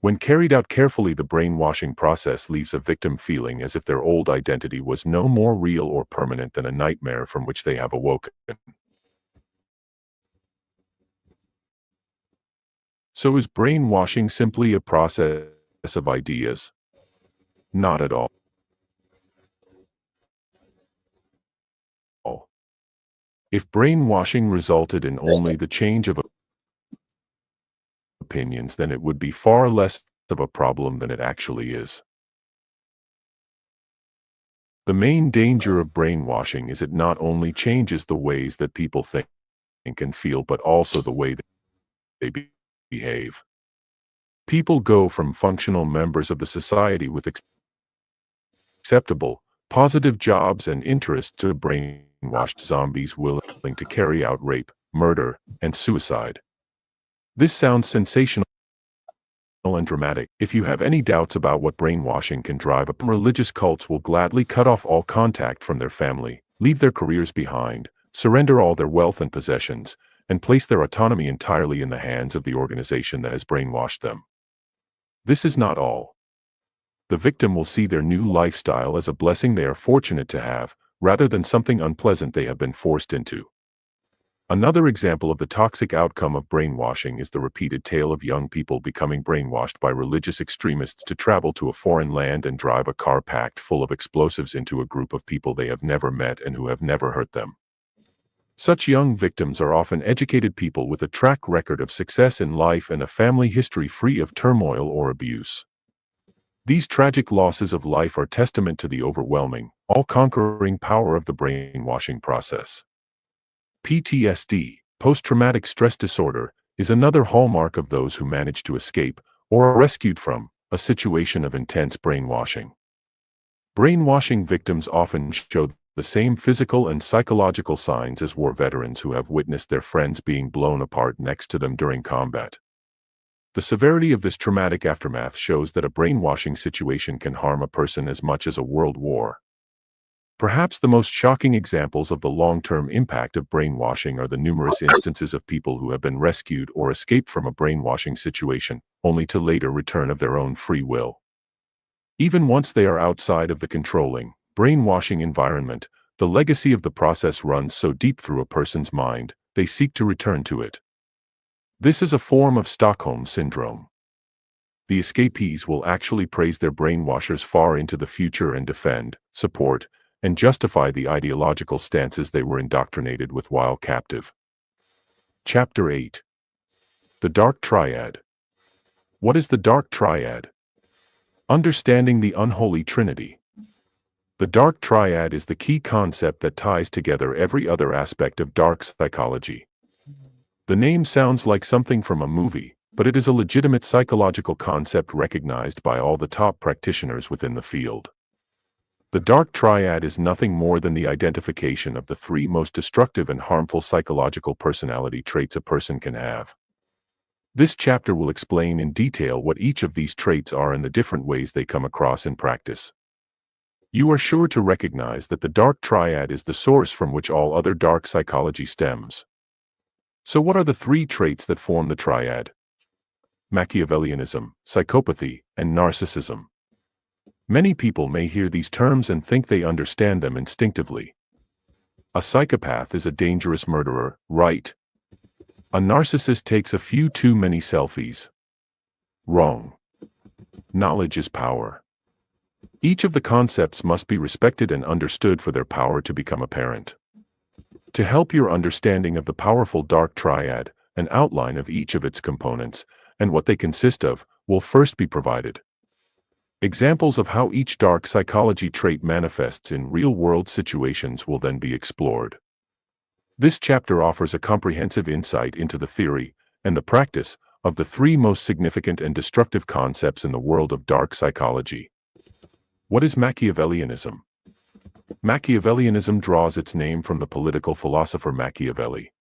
When carried out carefully, the brainwashing process leaves a victim feeling as if their old identity was no more real or permanent than a nightmare from which they have awoken. So is brainwashing simply a process of ideas? Not at all. If brainwashing resulted in only the change of opinions, then it would be far less of a problem than it actually is. The main danger of brainwashing is it not only changes the ways that people think and feel, but also the way they behave. People go from functional members of the society with acceptable, positive jobs and interests to brainwashed zombies willing to carry out rape, murder, and suicide. This sounds sensational and dramatic. If you have any doubts about what brainwashing can drive up, religious cults will gladly cut off all contact from their family, leave their careers behind, surrender all their wealth and possessions, and place their autonomy entirely in the hands of the organization that has brainwashed them. This is not all. The victim will see their new lifestyle as a blessing they are fortunate to have, rather than something unpleasant they have been forced into. Another example of the toxic outcome of brainwashing is the repeated tale of young people becoming brainwashed by religious extremists to travel to a foreign land and drive a car packed full of explosives into a group of people they have never met and who have never hurt them. Such young victims are often educated people with a track record of success in life and a family history free of turmoil or abuse. These tragic losses of life are testament to the overwhelming, all-conquering power of the brainwashing process. PTSD, post-traumatic stress disorder, is another hallmark of those who manage to escape, or are rescued from, a situation of intense brainwashing. Brainwashing victims often show the same physical and psychological signs as war veterans who have witnessed their friends being blown apart next to them during combat. The severity of this traumatic aftermath shows that a brainwashing situation can harm a person as much as a world war. Perhaps the most shocking examples of the long-term impact of brainwashing are the numerous instances of people who have been rescued or escaped from a brainwashing situation, only to later return of their own free will. Even once they are outside of the controlling, brainwashing environment, the legacy of the process runs so deep through a person's mind, they seek to return to it. This is a form of Stockholm Syndrome. The escapees will actually praise their brainwashers far into the future and defend, support, and justify the ideological stances they were indoctrinated with while captive. Chapter 8. The Dark Triad. What is the Dark Triad? Understanding the Unholy Trinity. The Dark Triad is the key concept that ties together every other aspect of dark psychology. The name sounds like something from a movie, but it is a legitimate psychological concept recognized by all the top practitioners within the field. The Dark Triad is nothing more than the identification of the three most destructive and harmful psychological personality traits a person can have. This chapter will explain in detail what each of these traits are and the different ways they come across in practice. You are sure to recognize that the Dark Triad is the source from which all other dark psychology stems. So what are the three traits that form the triad? Machiavellianism, psychopathy, and narcissism. Many people may hear these terms and think they understand them instinctively. A psychopath is a dangerous murderer, right? A narcissist takes a few too many selfies. Wrong. Knowledge is power. Each of the concepts must be respected and understood for their power to become apparent. To help your understanding of the powerful Dark Triad, an outline of each of its components, and what they consist of, will first be provided. Examples of how each dark psychology trait manifests in real-world situations will then be explored. This chapter offers a comprehensive insight into the theory, and the practice, of the three most significant and destructive concepts in the world of dark psychology. What is Machiavellianism? Machiavellianism draws its name from the political philosopher Machiavelli.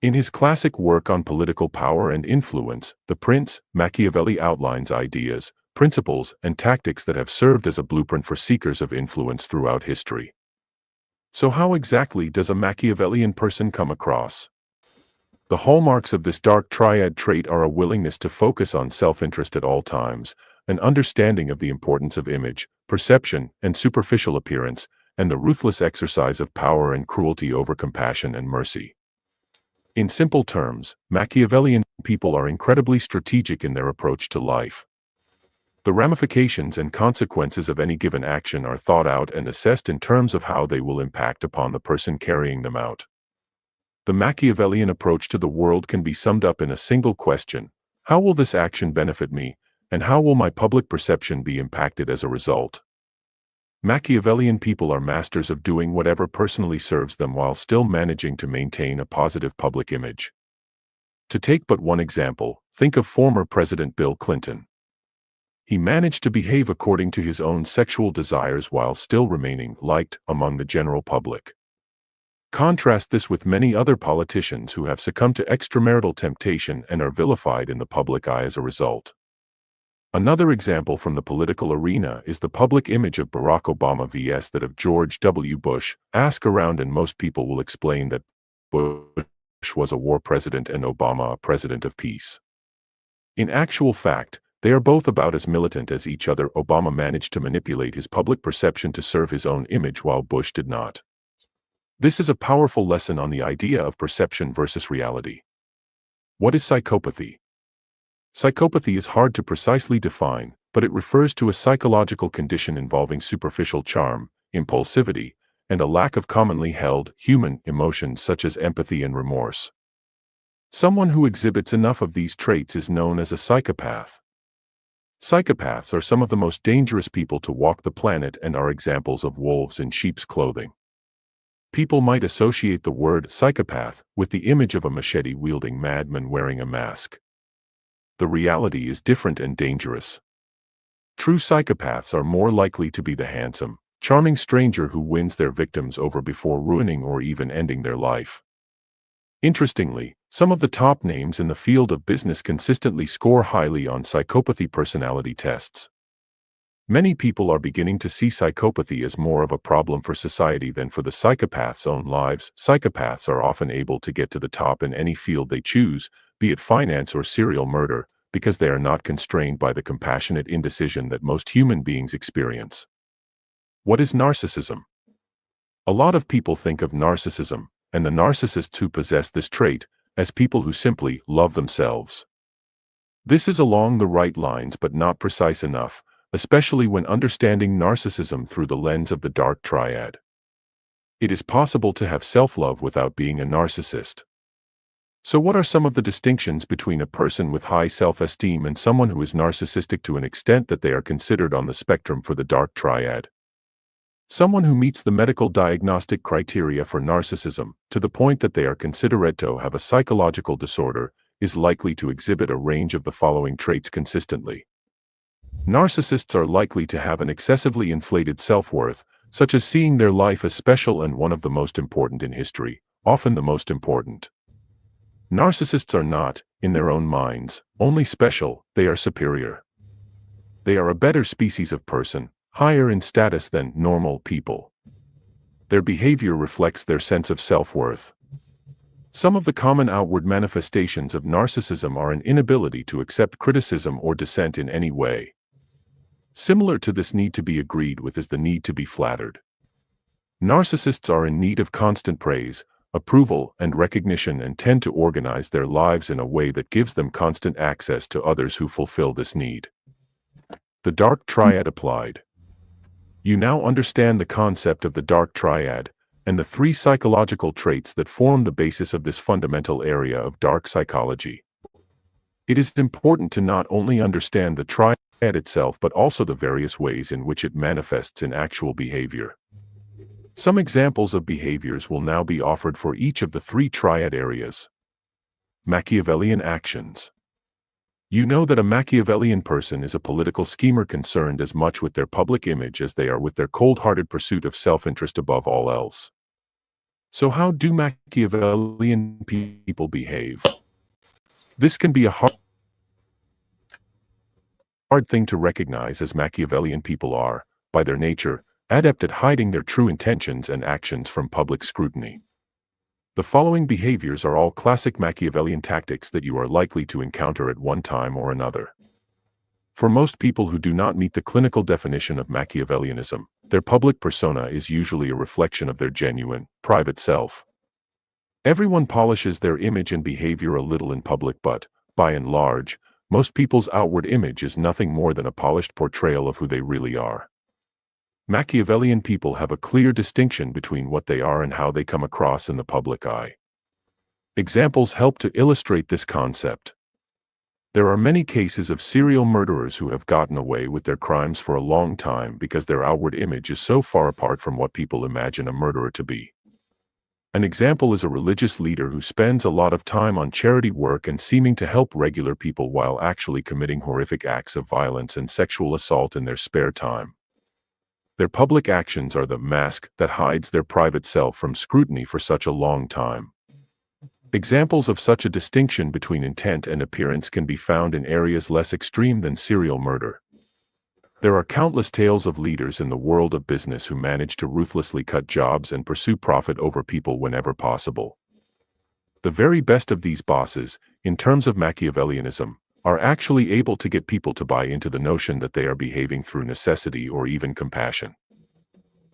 In his classic work on political power and influence, The Prince, Machiavelli outlines ideas, principles, and tactics that have served as a blueprint for seekers of influence throughout history. So how exactly does a Machiavellian person come across? The hallmarks of this dark triad trait are a willingness to focus on self-interest at all times, an understanding of the importance of image, perception, and superficial appearance, and the ruthless exercise of power and cruelty over compassion and mercy. In simple terms, Machiavellian people are incredibly strategic in their approach to life. The ramifications and consequences of any given action are thought out and assessed in terms of how they will impact upon the person carrying them out. The Machiavellian approach to the world can be summed up in a single question: how will this action benefit me, and how will my public perception be impacted as a result? Machiavellian people are masters of doing whatever personally serves them while still managing to maintain a positive public image. To take but one example, think of former President Bill Clinton. He managed to behave according to his own sexual desires while still remaining liked among the general public. Contrast this with many other politicians who have succumbed to extramarital temptation and are vilified in the public eye as a result. Another example from the political arena is the public image of Barack Obama vs. that of George W. Bush. Ask around and most people will explain that Bush was a war president and Obama a president of peace. In actual fact, they are both about as militant as each other. Obama managed to manipulate his public perception to serve his own image while Bush did not. This is a powerful lesson on the idea of perception versus reality. What is psychopathy? Psychopathy is hard to precisely define, but it refers to a psychological condition involving superficial charm, impulsivity, and a lack of commonly held human emotions such as empathy and remorse. Someone who exhibits enough of these traits is known as a psychopath. Psychopaths are some of the most dangerous people to walk the planet and are examples of wolves in sheep's clothing. People might associate the word psychopath with the image of a machete-wielding madman wearing a mask. The reality is different and dangerous. True psychopaths are more likely to be the handsome, charming stranger who wins their victims over before ruining or even ending their life. Interestingly, some of the top names in the field of business consistently score highly on psychopathy personality tests. Many people are beginning to see psychopathy as more of a problem for society than for the psychopath's own lives. Psychopaths are often able to get to the top in any field they choose, be it finance or serial murder, because they are not constrained by the compassionate indecision that most human beings experience. What is narcissism? A lot of people think of narcissism, and the narcissists who possess this trait, as people who simply love themselves. This is along the right lines but not precise enough, especially when understanding narcissism through the lens of the dark triad. It is possible to have self-love without being a narcissist. So what are some of the distinctions between a person with high self-esteem and someone who is narcissistic to an extent that they are considered on the spectrum for the dark triad? Someone who meets the medical diagnostic criteria for narcissism, to the point that they are considered to have a psychological disorder, is likely to exhibit a range of the following traits consistently. Narcissists are likely to have an excessively inflated self-worth, such as seeing their life as special and one of the most important in history, often the most important. Narcissists are not, in their own minds, only special, they are superior. They are a better species of person, higher in status than normal people. Their behavior reflects their sense of self-worth. Some of the common outward manifestations of narcissism are an inability to accept criticism or dissent in any way. Similar to this need to be agreed with is the need to be flattered. Narcissists are in need of constant praise, approval, and recognition and tend to organize their lives in a way that gives them constant access to others who fulfill this need. The dark triad applied. You now understand the concept of the dark triad, and the three psychological traits that form the basis of this fundamental area of dark psychology. It is important to not only understand the triad itself but also the various ways in which it manifests in actual behavior. Some examples of behaviors will now be offered for each of the three triad areas. Machiavellian actions. You know that a Machiavellian person is a political schemer concerned as much with their public image as they are with their cold-hearted pursuit of self-interest above all else. So how do Machiavellian people behave? This can be a hard thing to recognize, as Machiavellian people are, by their nature, adept at hiding their true intentions and actions from public scrutiny. The following behaviors are all classic Machiavellian tactics that you are likely to encounter at one time or another. For most people who do not meet the clinical definition of Machiavellianism, their public persona is usually a reflection of their genuine, private self. Everyone polishes their image and behavior a little in public, but, by and large, most people's outward image is nothing more than a polished portrayal of who they really are. Machiavellian people have a clear distinction between what they are and how they come across in the public eye. Examples help to illustrate this concept. There are many cases of serial murderers who have gotten away with their crimes for a long time because their outward image is so far apart from what people imagine a murderer to be. An example is a religious leader who spends a lot of time on charity work and seeming to help regular people while actually committing horrific acts of violence and sexual assault in their spare time. Their public actions are the mask that hides their private self from scrutiny for such a long time. Examples of such a distinction between intent and appearance can be found in areas less extreme than serial murder. There are countless tales of leaders in the world of business who manage to ruthlessly cut jobs and pursue profit over people whenever possible. The very best of these bosses, in terms of Machiavellianism, are actually able to get people to buy into the notion that they are behaving through necessity or even compassion.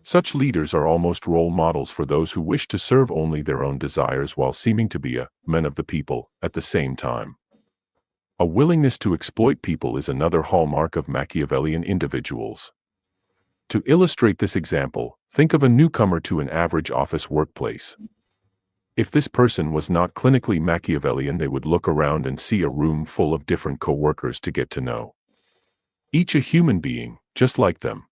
Such leaders are almost role models for those who wish to serve only their own desires while seeming to be a man of the people at the same time. A willingness to exploit people is another hallmark of Machiavellian individuals. To illustrate this example, think of a newcomer to an average office workplace. If this person was not clinically Machiavellian, they would look around and see a room full of different coworkers to get to know. Each a human being, just like them.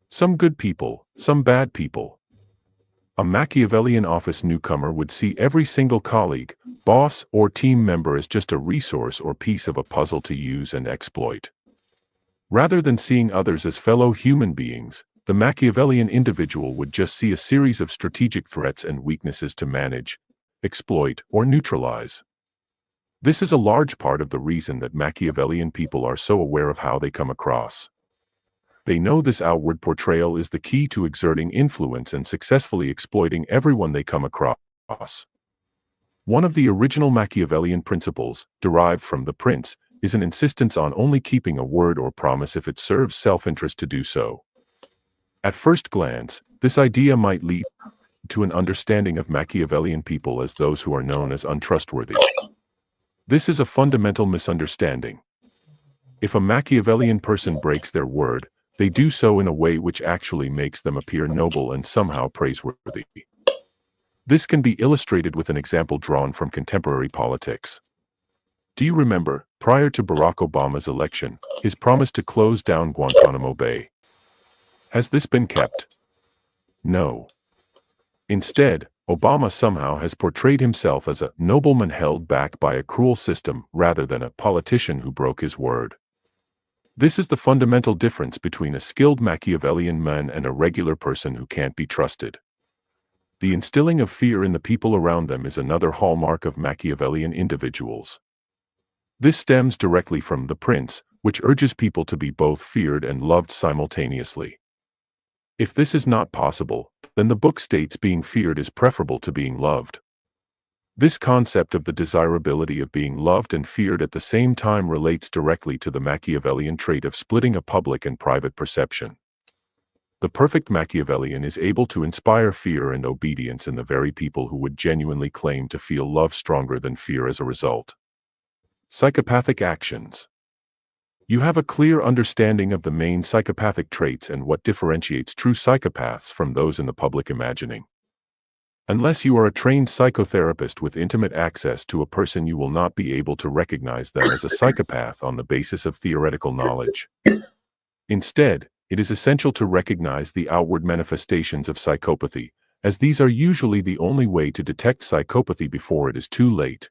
Some good people, some bad people. A Machiavellian office newcomer would see every single colleague, boss, or team member as just a resource or piece of a puzzle to use and exploit. Rather than seeing others as fellow human beings, the Machiavellian individual would just see a series of strategic threats and weaknesses to manage, exploit, or neutralize. This is a large part of the reason that Machiavellian people are so aware of how they come across. They know this outward portrayal is the key to exerting influence and successfully exploiting everyone they come across. One of the original Machiavellian principles, derived from The Prince, is an insistence on only keeping a word or promise if it serves self-interest to do so. At first glance, this idea might lead to an understanding of Machiavellian people as those who are known as untrustworthy. This is a fundamental misunderstanding. If a Machiavellian person breaks their word, they do so in a way which actually makes them appear noble and somehow praiseworthy. This can be illustrated with an example drawn from contemporary politics. Do you remember, prior to Barack Obama's election, his promise to close down Guantanamo Bay? Has this been kept? No. Instead, Obama somehow has portrayed himself as a nobleman held back by a cruel system rather than a politician who broke his word. This is the fundamental difference between a skilled Machiavellian man and a regular person who can't be trusted. The instilling of fear in the people around them is another hallmark of Machiavellian individuals. This stems directly from The Prince, which urges people to be both feared and loved simultaneously. If this is not possible, then the book states being feared is preferable to being loved. This concept of the desirability of being loved and feared at the same time relates directly to the Machiavellian trait of splitting a public and private perception. The perfect Machiavellian is able to inspire fear and obedience in the very people who would genuinely claim to feel love stronger than fear as a result. Psychopathic actions. You have a clear understanding of the main psychopathic traits and what differentiates true psychopaths from those in the public imagining. Unless you are a trained psychotherapist with intimate access to a person, you will not be able to recognize them as a psychopath on the basis of theoretical knowledge. Instead, it is essential to recognize the outward manifestations of psychopathy, as these are usually the only way to detect psychopathy before it is too late.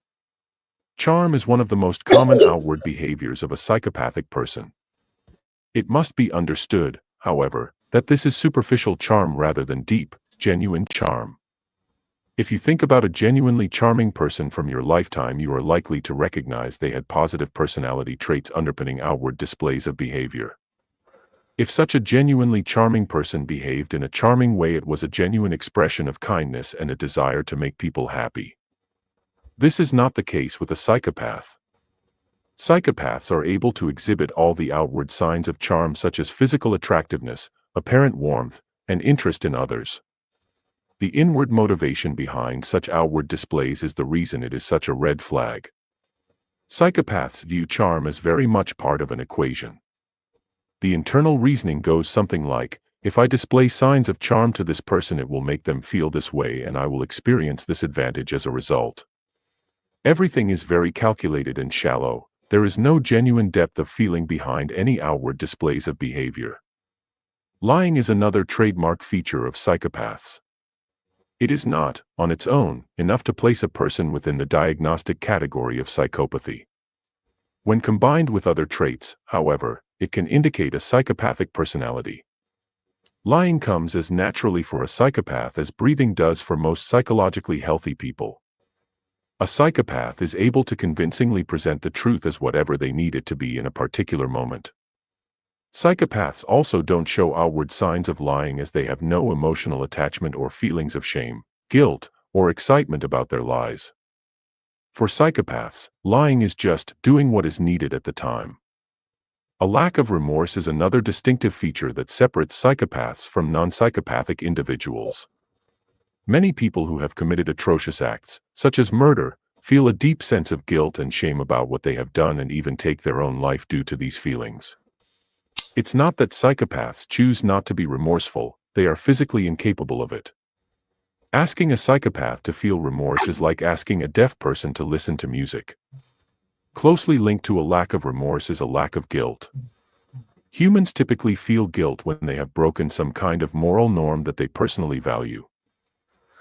Charm is one of the most common outward behaviors of a psychopathic person. It must be understood, however, that this is superficial charm rather than deep, genuine charm. If you think about a genuinely charming person from your lifetime, you are likely to recognize they had positive personality traits underpinning outward displays of behavior. If such a genuinely charming person behaved in a charming way, it was a genuine expression of kindness and a desire to make people happy. This is not the case with a psychopath. Psychopaths are able to exhibit all the outward signs of charm, such as physical attractiveness, apparent warmth, and interest in others. The inward motivation behind such outward displays is the reason it is such a red flag. Psychopaths view charm as very much part of an equation. The internal reasoning goes something like, if I display signs of charm to this person, it will make them feel this way and I will experience this advantage as a result. Everything is very calculated and shallow. There is no genuine depth of feeling behind any outward displays of behavior. Lying is another trademark feature of psychopaths. It is not, on its own, enough to place a person within the diagnostic category of psychopathy. When combined with other traits, however, it can indicate a psychopathic personality. Lying comes as naturally for a psychopath as breathing does for most psychologically healthy people. A psychopath is able to convincingly present the truth as whatever they need it to be in a particular moment. Psychopaths also don't show outward signs of lying, as they have no emotional attachment or feelings of shame, guilt, or excitement about their lies. For psychopaths, lying is just doing what is needed at the time. A lack of remorse is another distinctive feature that separates psychopaths from non-psychopathic individuals. Many people who have committed atrocious acts, such as murder, feel a deep sense of guilt and shame about what they have done and even take their own life due to these feelings. It's not that psychopaths choose not to be remorseful, they are physically incapable of it. Asking a psychopath to feel remorse is like asking a deaf person to listen to music. Closely linked to a lack of remorse is a lack of guilt. Humans typically feel guilt when they have broken some kind of moral norm that they personally value.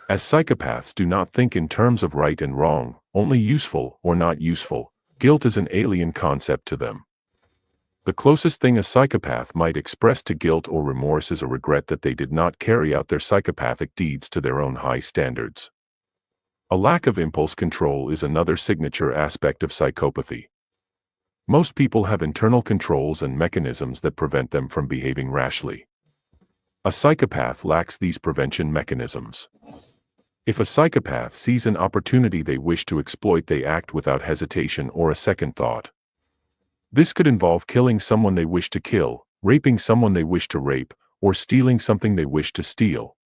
As psychopaths do not think in terms of right and wrong, only useful or not useful, guilt is an alien concept to them. The closest thing a psychopath might express to guilt or remorse is a regret that they did not carry out their psychopathic deeds to their own high standards. A lack of impulse control is another signature aspect of psychopathy. Most people have internal controls and mechanisms that prevent them from behaving rashly. A psychopath lacks these prevention mechanisms. If a psychopath sees an opportunity they wish to exploit, they act without hesitation or a second thought. This could involve killing someone they wish to kill, raping someone they wish to rape, or stealing something they wish to steal.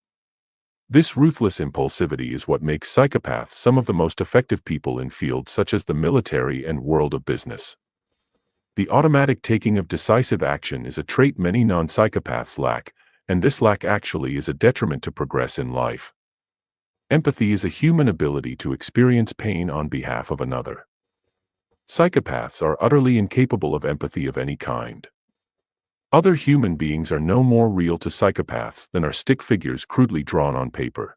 This ruthless impulsivity is what makes psychopaths some of the most effective people in fields such as the military and world of business. The automatic taking of decisive action is a trait many non-psychopaths lack, and this lack actually is a detriment to progress in life. Empathy is a human ability to experience pain on behalf of another. Psychopaths are utterly incapable of empathy of any kind. Other human beings are no more real to psychopaths than are stick figures crudely drawn on paper.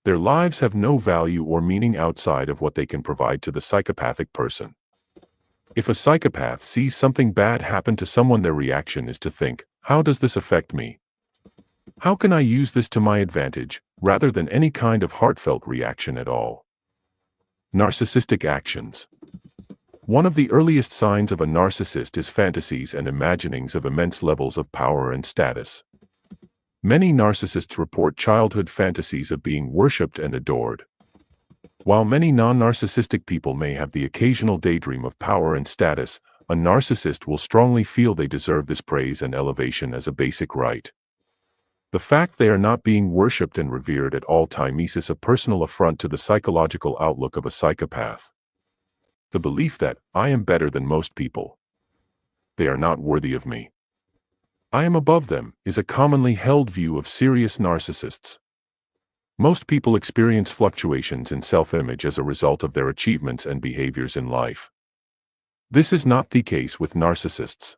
Their lives have no value or meaning outside of what they can provide to the psychopathic person. If a psychopath sees something bad happen to someone, their reaction is to think, "How does this affect me? How can I use this to my advantage?" rather than any kind of heartfelt reaction at all. Narcissistic actions. One of the earliest signs of a narcissist is fantasies and imaginings of immense levels of power and status. Many narcissists report childhood fantasies of being worshipped and adored. While many non-narcissistic people may have the occasional daydream of power and status, a narcissist will strongly feel they deserve this praise and elevation as a basic right. The fact they are not being worshipped and revered at all times is a personal affront to the psychological outlook of a psychopath. The belief that, "I am better than most people. They are not worthy of me. I am above them," is a commonly held view of serious narcissists. Most people experience fluctuations in self-image as a result of their achievements and behaviors in life. This is not the case with narcissists.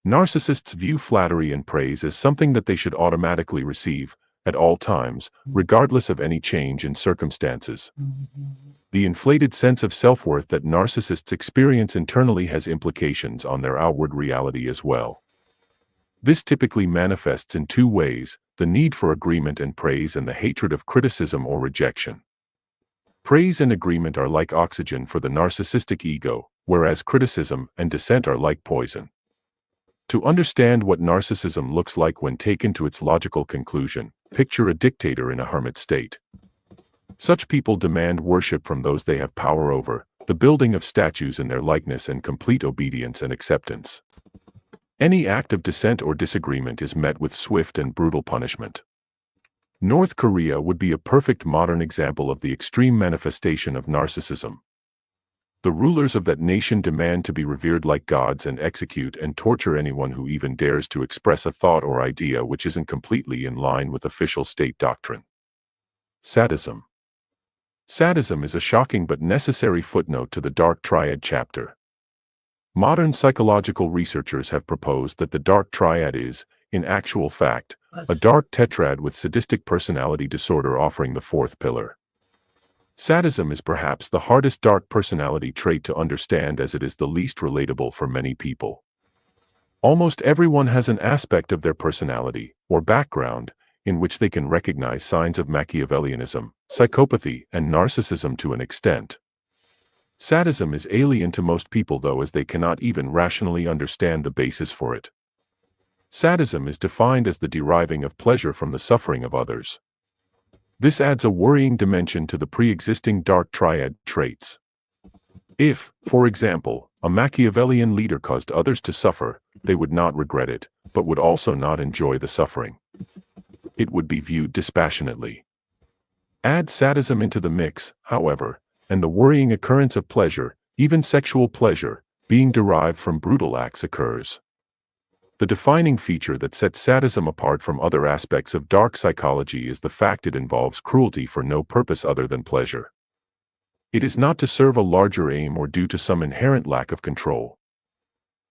Narcissists view flattery and praise as something that they should automatically receive, at all times, regardless of any change in circumstances. The inflated sense of self-worth that narcissists experience internally has implications on their outward reality as well. This typically manifests in two ways: the need for agreement and praise and the hatred of criticism or rejection. Praise and agreement are like oxygen for the narcissistic ego, whereas criticism and dissent are like poison. To understand what narcissism looks like when taken to its logical conclusion, picture a dictator in a hermit state. Such people demand worship from those they have power over, the building of statues in their likeness, and complete obedience and acceptance. Any act of dissent or disagreement is met with swift and brutal punishment. North Korea would be a perfect modern example of the extreme manifestation of narcissism. The rulers of that nation demand to be revered like gods and execute and torture anyone who even dares to express a thought or idea which isn't completely in line with official state doctrine. Sadism. Sadism is a shocking but necessary footnote to the dark triad chapter. Modern psychological researchers have proposed that the dark triad is, in actual fact, a dark tetrad with sadistic personality disorder offering the fourth pillar. Sadism is perhaps the hardest dark personality trait to understand, as it is the least relatable for many people. Almost everyone has an aspect of their personality, or background, in which they can recognize signs of Machiavellianism, psychopathy, and narcissism to an extent. Sadism is alien to most people, though, as they cannot even rationally understand the basis for it. Sadism is defined as the deriving of pleasure from the suffering of others. This adds a worrying dimension to the pre-existing dark triad traits. If, for example, a Machiavellian leader caused others to suffer, they would not regret it, but would also not enjoy the suffering. It would be viewed dispassionately. Add sadism into the mix, however, and the worrying occurrence of pleasure, even sexual pleasure, being derived from brutal acts occurs. The defining feature that sets sadism apart from other aspects of dark psychology is the fact it involves cruelty for no purpose other than pleasure. It is not to serve a larger aim or due to some inherent lack of control.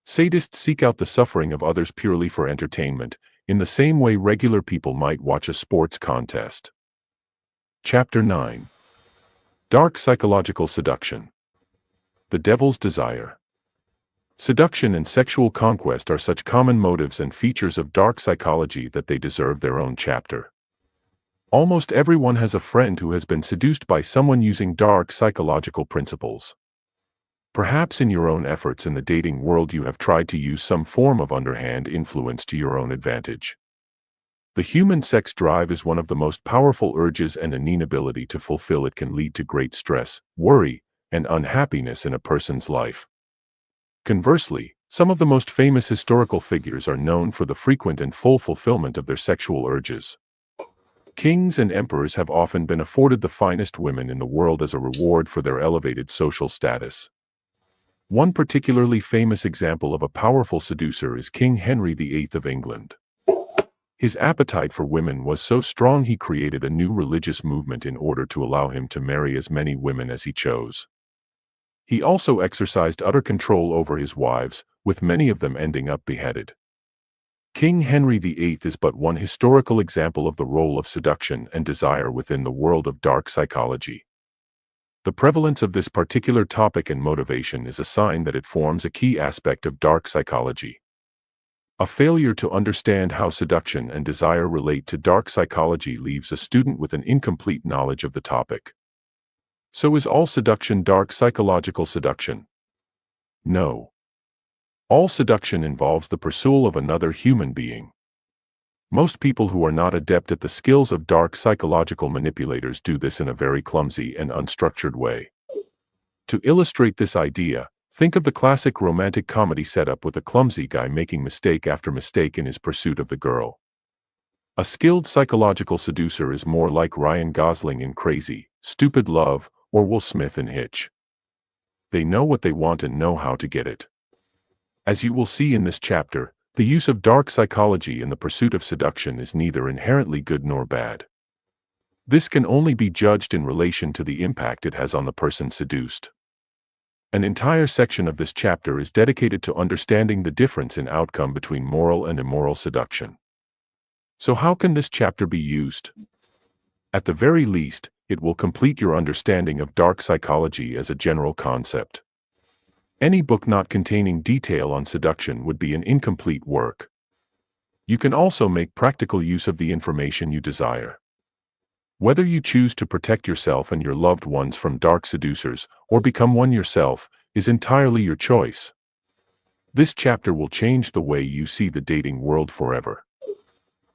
Sadists seek out the suffering of others purely for entertainment, in the same way regular people might watch a sports contest. Chapter 9. Dark Psychological Seduction. The Devil's Desire. Seduction and sexual conquest are such common motives and features of dark psychology that they deserve their own chapter. Almost everyone has a friend who has been seduced by someone using dark psychological principles. Perhaps in your own efforts in the dating world you have tried to use some form of underhand influence to your own advantage. The human sex drive is one of the most powerful urges, and an inability to fulfill it can lead to great stress, worry, and unhappiness in a person's life. Conversely, some of the most famous historical figures are known for the frequent and full fulfillment of their sexual urges. Kings and emperors have often been afforded the finest women in the world as a reward for their elevated social status. One particularly famous example of a powerful seducer is King Henry VIII of England. His appetite for women was so strong he created a new religious movement in order to allow him to marry as many women as he chose. He also exercised utter control over his wives, with many of them ending up beheaded. King Henry VIII is but one historical example of the role of seduction and desire within the world of dark psychology. The prevalence of this particular topic and motivation is a sign that it forms a key aspect of dark psychology. A failure to understand how seduction and desire relate to dark psychology leaves a student with an incomplete knowledge of the topic. So is all seduction dark psychological seduction? No. All seduction involves the pursuit of another human being. Most people who are not adept at the skills of dark psychological manipulators do this in a very clumsy and unstructured way. To illustrate this idea, think of the classic romantic comedy setup with a clumsy guy making mistake after mistake in his pursuit of the girl. A skilled psychological seducer is more like Ryan Gosling in Crazy, Stupid Love, or Will Smith in Hitch. They know what they want and know how to get it. As you will see in this chapter, the use of dark psychology in the pursuit of seduction is neither inherently good nor bad. This can only be judged in relation to the impact it has on the person seduced. An entire section of this chapter is dedicated to understanding the difference in outcome between moral and immoral seduction. So how can this chapter be used? At the very least, it will complete your understanding of dark psychology as a general concept. Any book not containing detail on seduction would be an incomplete work. You can also make practical use of the information you desire. Whether you choose to protect yourself and your loved ones from dark seducers, or become one yourself, is entirely your choice. This chapter will change the way you see the dating world forever.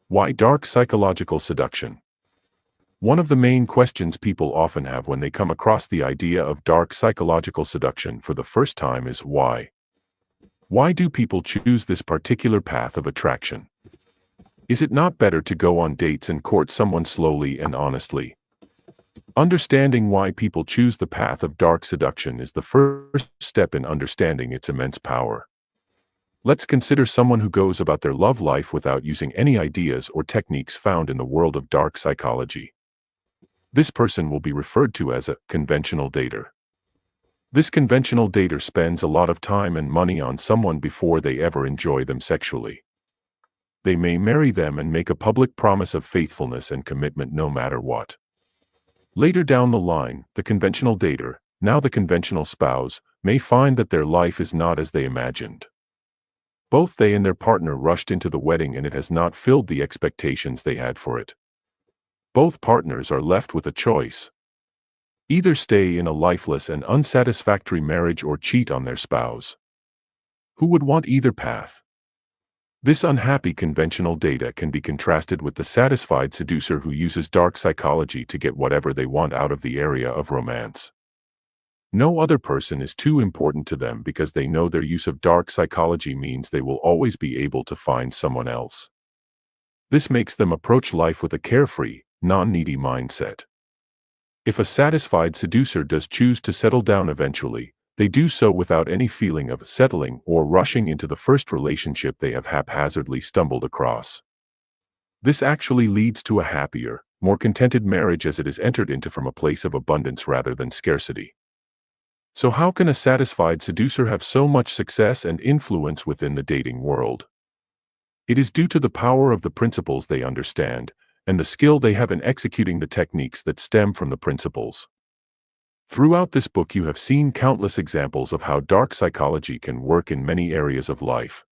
Why dark psychological seduction? One of the main questions people often have when they come across the idea of dark psychological seduction for the first time is why? Why do people choose this particular path of attraction? Is it not better to go on dates and court someone slowly and honestly? Understanding why people choose the path of dark seduction is the first step in understanding its immense power. Let's consider someone who goes about their love life without using any ideas or techniques found in the world of dark psychology. This person will be referred to as a conventional dater. This conventional dater spends a lot of time and money on someone before they ever enjoy them sexually. They may marry them and make a public promise of faithfulness and commitment no matter what. Later down the line, the conventional dater, now the conventional spouse, may find that their life is not as they imagined. Both they and their partner rushed into the wedding and it has not filled the expectations they had for it. Both partners are left with a choice. Either stay in a lifeless and unsatisfactory marriage or cheat on their spouse. Who would want either path? This unhappy conventional dater can be contrasted with the satisfied seducer who uses dark psychology to get whatever they want out of the area of romance. No other person is too important to them because they know their use of dark psychology means they will always be able to find someone else. This makes them approach life with a carefree, non-needy mindset. If a satisfied seducer does choose to settle down eventually, they do so without any feeling of settling or rushing into the first relationship they have haphazardly stumbled across. This actually leads to a happier, more contented marriage as it is entered into from a place of abundance rather than scarcity. So how can a satisfied seducer have so much success and influence within the dating world? It is due to the power of the principles they understand, and the skill they have in executing the techniques that stem from the principles. Throughout this book you have seen countless examples of how dark psychology can work in many areas of life.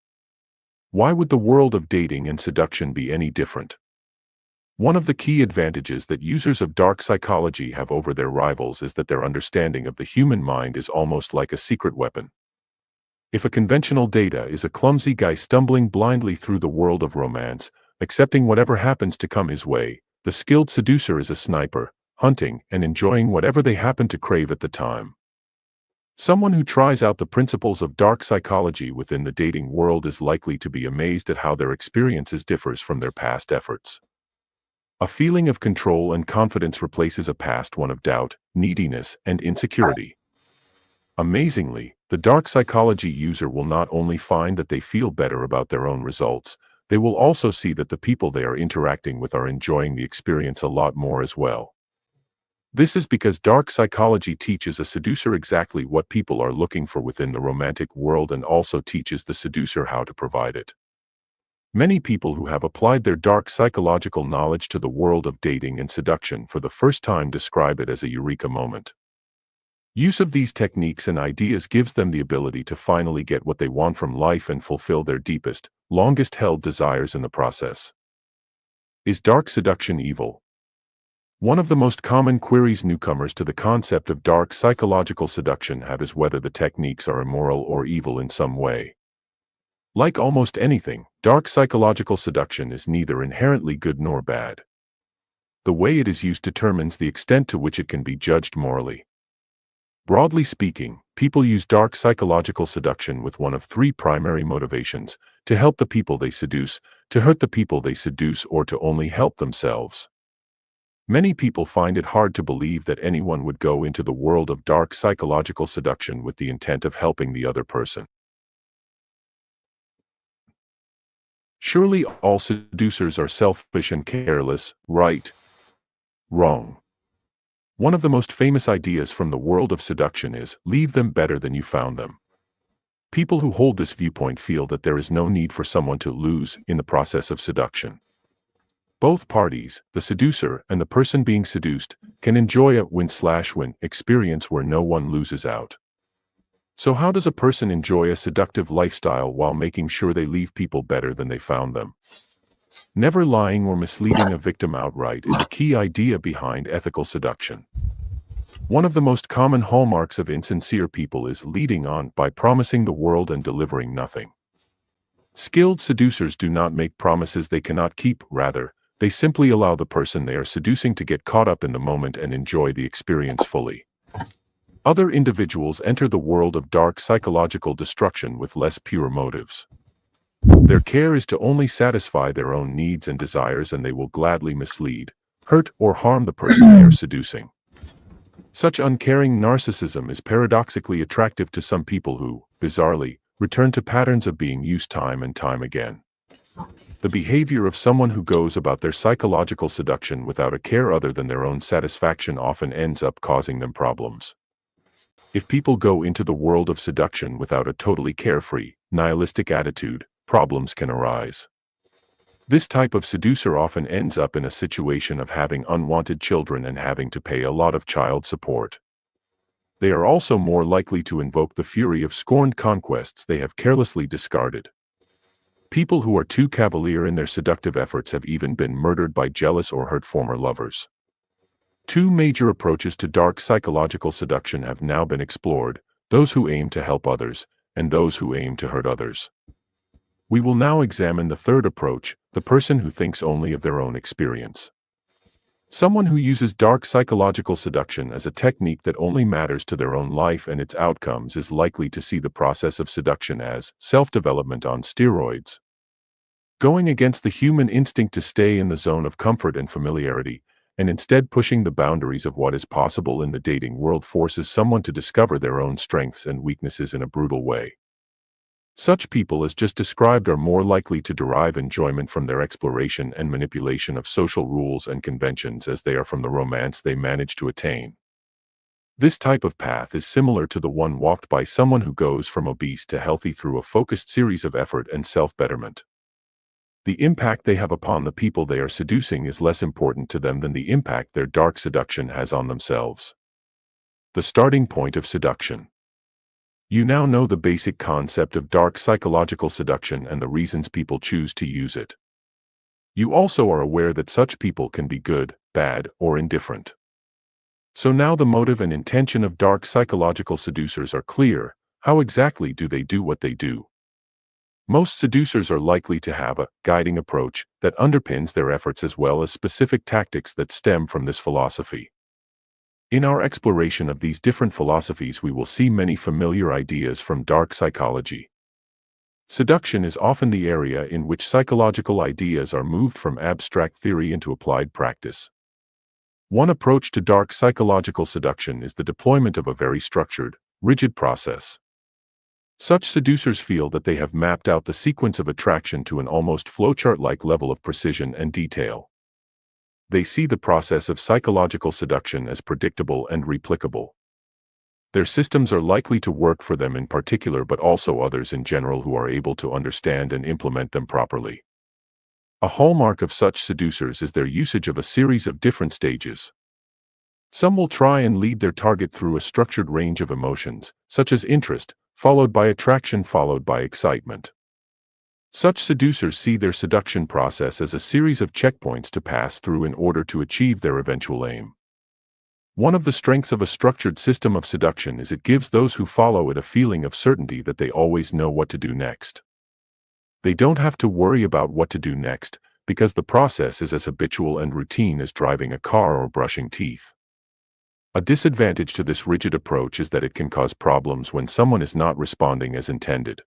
Why would the world of dating and seduction be any different? One of the key advantages that users of dark psychology have over their rivals is that their understanding of the human mind is almost like a secret weapon. If a conventional data is a clumsy guy stumbling blindly through the world of romance, accepting whatever happens to come his way, the skilled seducer is a sniper, hunting and enjoying whatever they happen to crave at the time. Someone who tries out the principles of dark psychology within the dating world is likely to be amazed at how their experiences differs from their past efforts. A feeling of control and confidence replaces a past one of doubt, neediness, and insecurity. Amazingly, the dark psychology user will not only find that they feel better about their own results, they will also see that the people they are interacting with are enjoying the experience a lot more as well. This is because dark psychology teaches a seducer exactly what people are looking for within the romantic world and also teaches the seducer how to provide it. Many people who have applied their dark psychological knowledge to the world of dating and seduction for the first time describe it as a eureka moment. Use of these techniques and ideas gives them the ability to finally get what they want from life and fulfill their deepest, longest-held desires in the process. Is dark seduction evil? One of the most common queries newcomers to the concept of dark psychological seduction have is whether the techniques are immoral or evil in some way. Like almost anything, dark psychological seduction is neither inherently good nor bad. The way it is used determines the extent to which it can be judged morally. Broadly speaking, people use dark psychological seduction with one of three primary motivations: to help the people they seduce, to hurt the people they seduce, or to only help themselves. Many people find it hard to believe that anyone would go into the world of dark psychological seduction with the intent of helping the other person. Surely all seducers are selfish and careless, right? Wrong. One of the most famous ideas from the world of seduction is, leave them better than you found them. People who hold this viewpoint feel that there is no need for someone to lose in the process of seduction. Both parties, the seducer and the person being seduced, can enjoy a win-slash-win experience where no one loses out. So how does a person enjoy a seductive lifestyle while making sure they leave people better than they found them? Never lying or misleading a victim outright is a key idea behind ethical seduction. One of the most common hallmarks of insincere people is leading on by promising the world and delivering nothing. Skilled seducers do not make promises they cannot keep, rather, they simply allow the person they are seducing to get caught up in the moment and enjoy the experience fully. Other individuals enter the world of dark psychological destruction with less pure motives. Their care is to only satisfy their own needs and desires, and they will gladly mislead, hurt, or harm the person they are seducing. Such uncaring narcissism is paradoxically attractive to some people who, bizarrely, return to patterns of being used time and time again. The behavior of someone who goes about their psychological seduction without a care other than their own satisfaction often ends up causing them problems. If people go into the world of seduction without a totally carefree, nihilistic attitude, problems can arise. This type of seducer often ends up in a situation of having unwanted children and having to pay a lot of child support. They are also more likely to invoke the fury of scorned conquests they have carelessly discarded. People who are too cavalier in their seductive efforts have even been murdered by jealous or hurt former lovers. Two major approaches to dark psychological seduction have now been explored: those who aim to help others, and those who aim to hurt others. We will now examine the third approach, the person who thinks only of their own experience. Someone who uses dark psychological seduction as a technique that only matters to their own life and its outcomes is likely to see the process of seduction as self-development on steroids. Going against the human instinct to stay in the zone of comfort and familiarity, and instead pushing the boundaries of what is possible in the dating world forces someone to discover their own strengths and weaknesses in a brutal way. Such people, as just described, are more likely to derive enjoyment from their exploration and manipulation of social rules and conventions as they are from the romance they manage to attain. This type of path is similar to the one walked by someone who goes from obese to healthy through a focused series of effort and self-betterment. The impact they have upon the people they are seducing is less important to them than the impact their dark seduction has on themselves. The starting point of seduction. You now know the basic concept of dark psychological seduction and the reasons people choose to use it. You also are aware that such people can be good, bad, or indifferent. So now the motive and intention of dark psychological seducers are clear. How exactly do they do what they do? Most seducers are likely to have a guiding approach that underpins their efforts as well as specific tactics that stem from this philosophy. In our exploration of these different philosophies, we will see many familiar ideas from dark psychology. Seduction is often the area in which psychological ideas are moved from abstract theory into applied practice. One approach to dark psychological seduction is the deployment of a very structured, rigid process. Such seducers feel that they have mapped out the sequence of attraction to an almost flowchart-like level of precision and detail. They see the process of psychological seduction as predictable and replicable. Their systems are likely to work for them in particular, but also others in general who are able to understand and implement them properly. A hallmark of such seducers is their usage of a series of different stages. Some will try and lead their target through a structured range of emotions, such as interest, followed by attraction, followed by excitement. Such seducers see their seduction process as a series of checkpoints to pass through in order to achieve their eventual aim. One of the strengths of a structured system of seduction is it gives those who follow it a feeling of certainty that they always know what to do next. They don't have to worry about what to do next, because the process is as habitual and routine as driving a car or brushing teeth. A disadvantage to this rigid approach is that it can cause problems when someone is not responding as intended.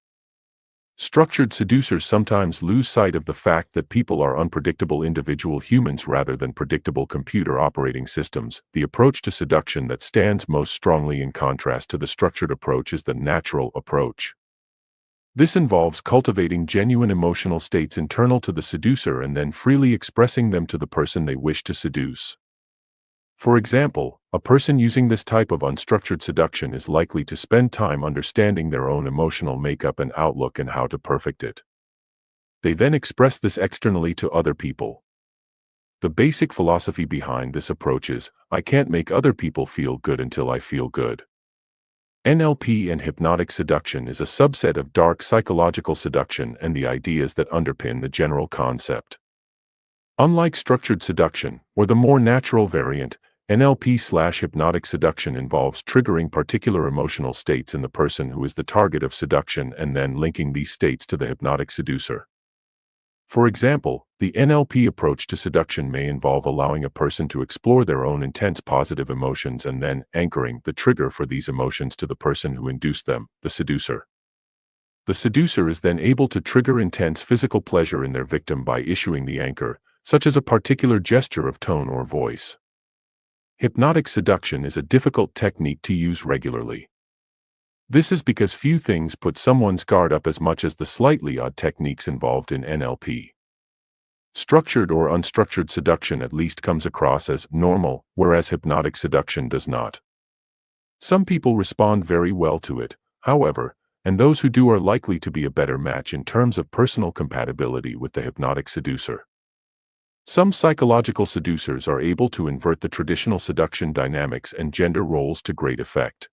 Structured seducers sometimes lose sight of the fact that people are unpredictable individual humans rather than predictable computer operating systems. The approach to seduction that stands most strongly in contrast to the structured approach is the natural approach. This involves cultivating genuine emotional states internal to the seducer and then freely expressing them to the person they wish to seduce. For example, a person using this type of unstructured seduction is likely to spend time understanding their own emotional makeup and outlook and how to perfect it. They then express this externally to other people. The basic philosophy behind this approach is, I can't make other people feel good until I feel good. NLP and hypnotic seduction is a subset of dark psychological seduction and the ideas that underpin the general concept. Unlike structured seduction, or the more natural variant, NLP/hypnotic seduction involves triggering particular emotional states in the person who is the target of seduction and then linking these states to the hypnotic seducer. For example, the NLP approach to seduction may involve allowing a person to explore their own intense positive emotions and then anchoring the trigger for these emotions to the person who induced them, the seducer. The seducer is then able to trigger intense physical pleasure in their victim by issuing the anchor, such as a particular gesture of tone or voice. Hypnotic seduction is a difficult technique to use regularly. This is because few things put someone's guard up as much as the slightly odd techniques involved in NLP. Structured or unstructured seduction at least comes across as normal, whereas hypnotic seduction does not. Some people respond very well to it, however, and those who do are likely to be a better match in terms of personal compatibility with the hypnotic seducer. Some psychological seducers are able to invert the traditional seduction dynamics and gender roles to great effect.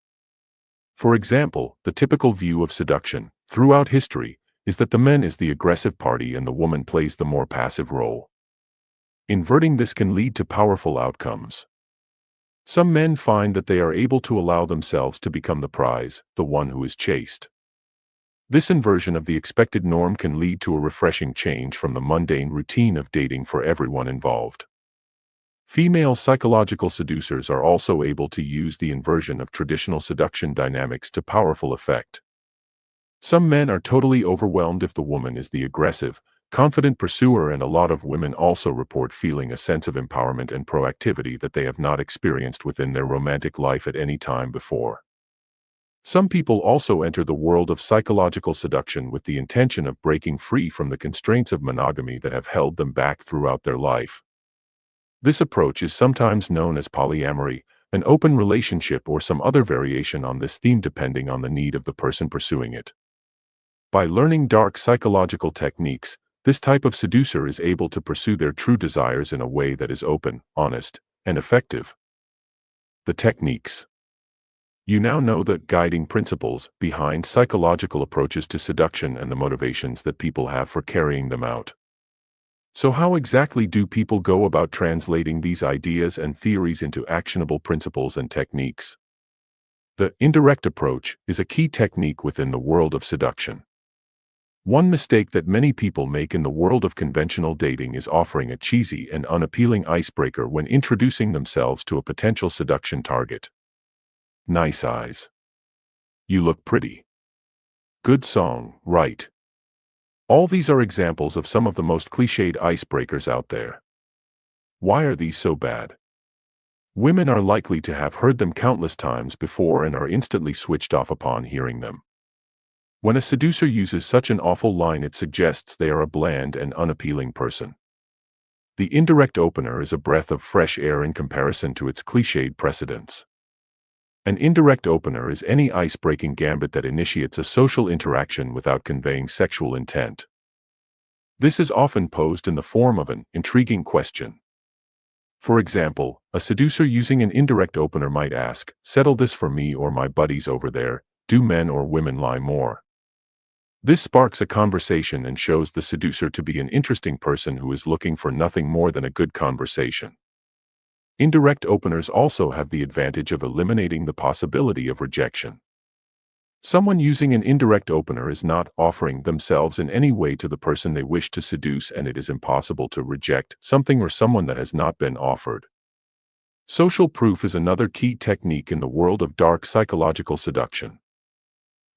For example, the typical view of seduction, throughout history, is that the man is the aggressive party and the woman plays the more passive role. Inverting this can lead to powerful outcomes. Some men find that they are able to allow themselves to become the prize, the one who is chased. This inversion of the expected norm can lead to a refreshing change from the mundane routine of dating for everyone involved. Female psychological seducers are also able to use the inversion of traditional seduction dynamics to powerful effect. Some men are totally overwhelmed if the woman is the aggressive, confident pursuer, and a lot of women also report feeling a sense of empowerment and proactivity that they have not experienced within their romantic life at any time before. Some people also enter the world of psychological seduction with the intention of breaking free from the constraints of monogamy that have held them back throughout their life. This approach is sometimes known as polyamory, an open relationship, or some other variation on this theme depending on the need of the person pursuing it. By learning dark psychological techniques, this type of seducer is able to pursue their true desires in a way that is open, honest, and effective. The techniques. You now know the guiding principles behind psychological approaches to seduction and the motivations that people have for carrying them out. So how exactly do people go about translating these ideas and theories into actionable principles and techniques? The indirect approach is a key technique within the world of seduction. One mistake that many people make in the world of conventional dating is offering a cheesy and unappealing icebreaker when introducing themselves to a potential seduction target. Nice eyes. You look pretty. Good song, right? All these are examples of some of the most cliched icebreakers out there. Why are these so bad? Women are likely to have heard them countless times before and are instantly switched off upon hearing them. When a seducer uses such an awful line, it suggests they are a bland and unappealing person. The indirect opener is a breath of fresh air in comparison to its cliched precedents. An indirect opener is any ice-breaking gambit that initiates a social interaction without conveying sexual intent. This is often posed in the form of an intriguing question. For example, a seducer using an indirect opener might ask, "Settle this for me or my buddies over there, do men or women lie more?" This sparks a conversation and shows the seducer to be an interesting person who is looking for nothing more than a good conversation. Indirect openers also have the advantage of eliminating the possibility of rejection. Someone using an indirect opener is not offering themselves in any way to the person they wish to seduce, and it is impossible to reject something or someone that has not been offered. Social proof is another key technique in the world of dark psychological seduction.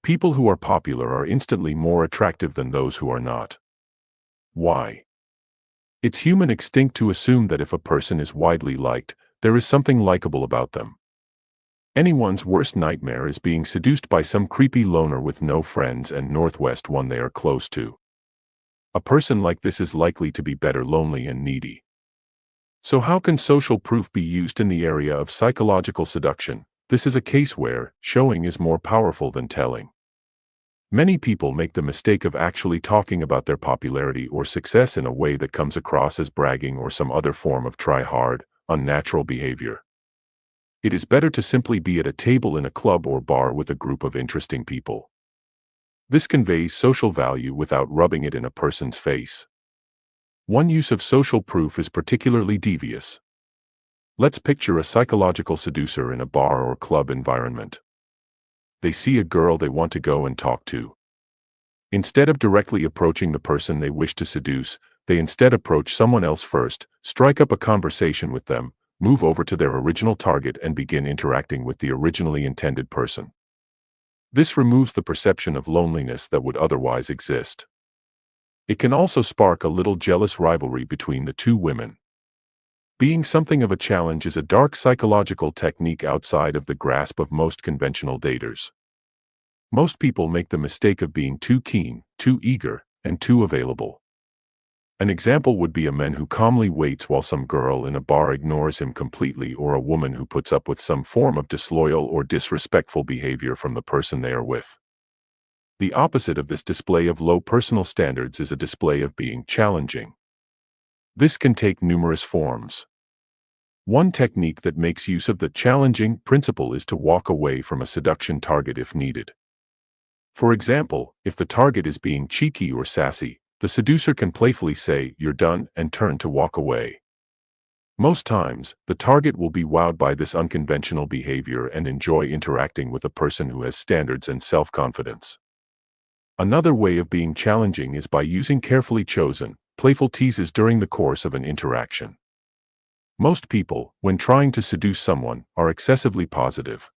People who are popular are instantly more attractive than those who are not. Why? It's human instinct to assume that if a person is widely liked, there is something likable about them. Anyone's worst nightmare is being seduced by some creepy loner with no friends and Northwest one they are close to. A person like this is likely to be better lonely and needy. So how can social proof be used in the area of psychological seduction? This is a case where showing is more powerful than telling. Many people make the mistake of actually talking about their popularity or success in a way that comes across as bragging or some other form of try-hard, unnatural behavior. It is better to simply be at a table in a club or bar with a group of interesting people. This conveys social value without rubbing it in a person's face. One use of social proof is particularly devious. Let's picture a psychological seducer in a bar or club environment. They see a girl they want to go and talk to. Instead of directly approaching the person they wish to seduce, they instead approach someone else first, strike up a conversation with them, move over to their original target and begin interacting with the originally intended person. This removes the perception of loneliness that would otherwise exist. It can also spark a little jealous rivalry between the two women. Being something of a challenge is a dark psychological technique outside of the grasp of most conventional daters. Most people make the mistake of being too keen, too eager, and too available. An example would be a man who calmly waits while some girl in a bar ignores him completely, or a woman who puts up with some form of disloyal or disrespectful behavior from the person they are with. The opposite of this display of low personal standards is a display of being challenging. This can take numerous forms. One technique that makes use of the challenging principle is to walk away from a seduction target if needed. For example, if the target is being cheeky or sassy, the seducer can playfully say, "You're done," and turn to walk away. Most times, the target will be wowed by this unconventional behavior and enjoy interacting with a person who has standards and self-confidence. Another way of being challenging is by using carefully chosen, playful teases during the course of an interaction. Most people, when trying to seduce someone, are excessively positive.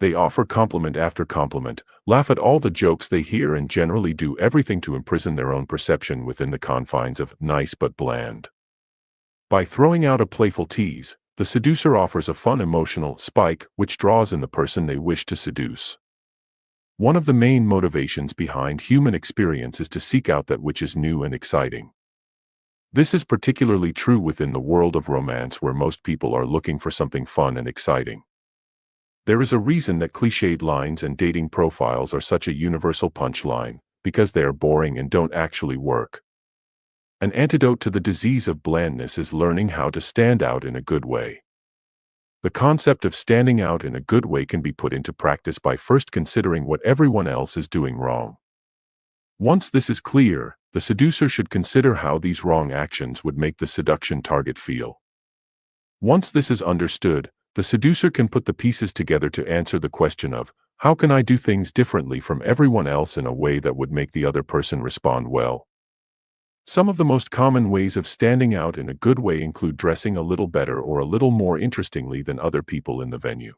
They offer compliment after compliment, laugh at all the jokes they hear, and generally do everything to imprison their own perception within the confines of nice but bland. By throwing out a playful tease, the seducer offers a fun emotional spike which draws in the person they wish to seduce. One of the main motivations behind human experience is to seek out that which is new and exciting. This is particularly true within the world of romance, where most people are looking for something fun and exciting. There is a reason that cliched lines and dating profiles are such a universal punchline, because they are boring and don't actually work. An antidote to the disease of blandness is learning how to stand out in a good way. The concept of standing out in a good way can be put into practice by first considering what everyone else is doing wrong. Once this is clear, the seducer should consider how these wrong actions would make the seduction target feel. Once this is understood, the seducer can put the pieces together to answer the question of, how can I do things differently from everyone else in a way that would make the other person respond well? Some of the most common ways of standing out in a good way include dressing a little better or a little more interestingly than other people in the venue.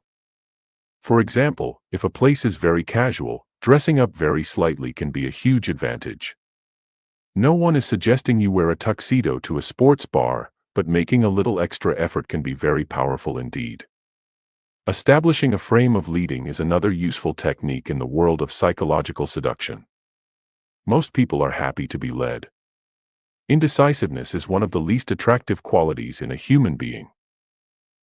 For example, if a place is very casual, dressing up very slightly can be a huge advantage. No one is suggesting you wear a tuxedo to a sports bar, but making a little extra effort can be very powerful indeed. Establishing a frame of leading is another useful technique in the world of psychological seduction. Most people are happy to be led. Indecisiveness is one of the least attractive qualities in a human being.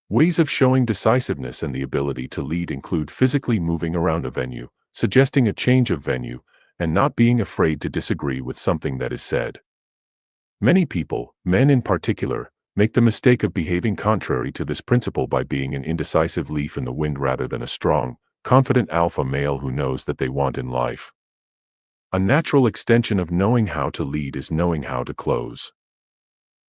Ways of showing decisiveness and the ability to lead include physically moving around a venue, suggesting a change of venue, and not being afraid to disagree with something that is said. Many people, men in particular, make the mistake of behaving contrary to this principle by being an indecisive leaf in the wind rather than a strong, confident alpha male who knows that they want in life. A natural extension of knowing how to lead is knowing how to close.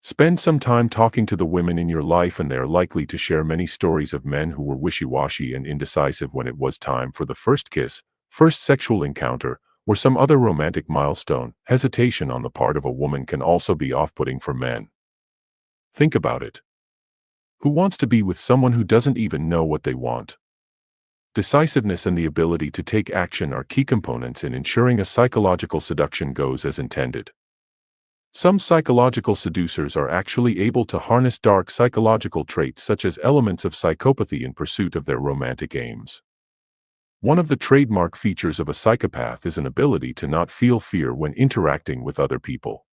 Spend some time talking to the women in your life, and they are likely to share many stories of men who were wishy-washy and indecisive when it was time for the first kiss, first sexual encounter, or some other romantic milestone. Hesitation on the part of a woman can also be off-putting for men. Think about it. Who wants to be with someone who doesn't even know what they want? Decisiveness and the ability to take action are key components in ensuring a psychological seduction goes as intended. Some psychological seducers are actually able to harness dark psychological traits such as elements of psychopathy in pursuit of their romantic aims. One of the trademark features of a psychopath is an ability to not feel fear when interacting with other people.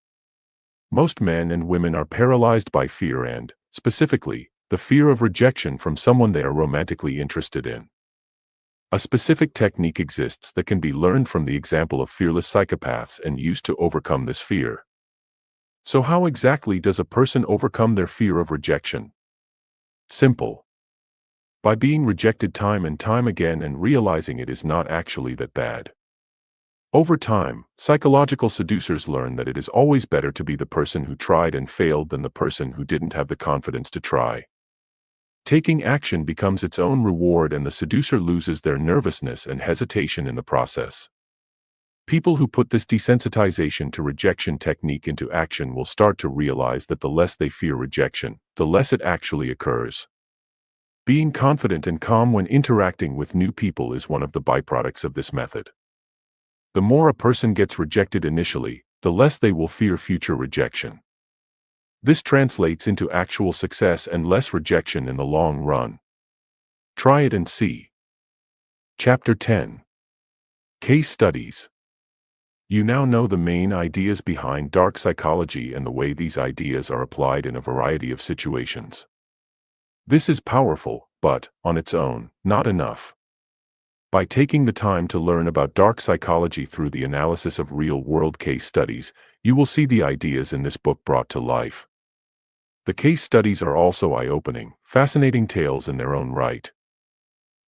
Most men and women are paralyzed by fear and, specifically, the fear of rejection from someone they are romantically interested in. A specific technique exists that can be learned from the example of fearless psychopaths and used to overcome this fear. So how exactly does a person overcome their fear of rejection? Simple. By being rejected time and time again and realizing it is not actually that bad. Over time, psychological seducers learn that it is always better to be the person who tried and failed than the person who didn't have the confidence to try. Taking action becomes its own reward, and the seducer loses their nervousness and hesitation in the process. People who put this desensitization to rejection technique into action will start to realize that the less they fear rejection, the less it actually occurs. Being confident and calm when interacting with new people is one of the byproducts of this method. The more a person gets rejected initially, the less they will fear future rejection. This translates into actual success and less rejection in the long run. Try it and see. Chapter 10. Case Studies. You now know the main ideas behind dark psychology and the way these ideas are applied in a variety of situations. This is powerful, but, on its own, not enough. By taking the time to learn about dark psychology through the analysis of real-world case studies, you will see the ideas in this book brought to life. The case studies are also eye-opening, fascinating tales in their own right.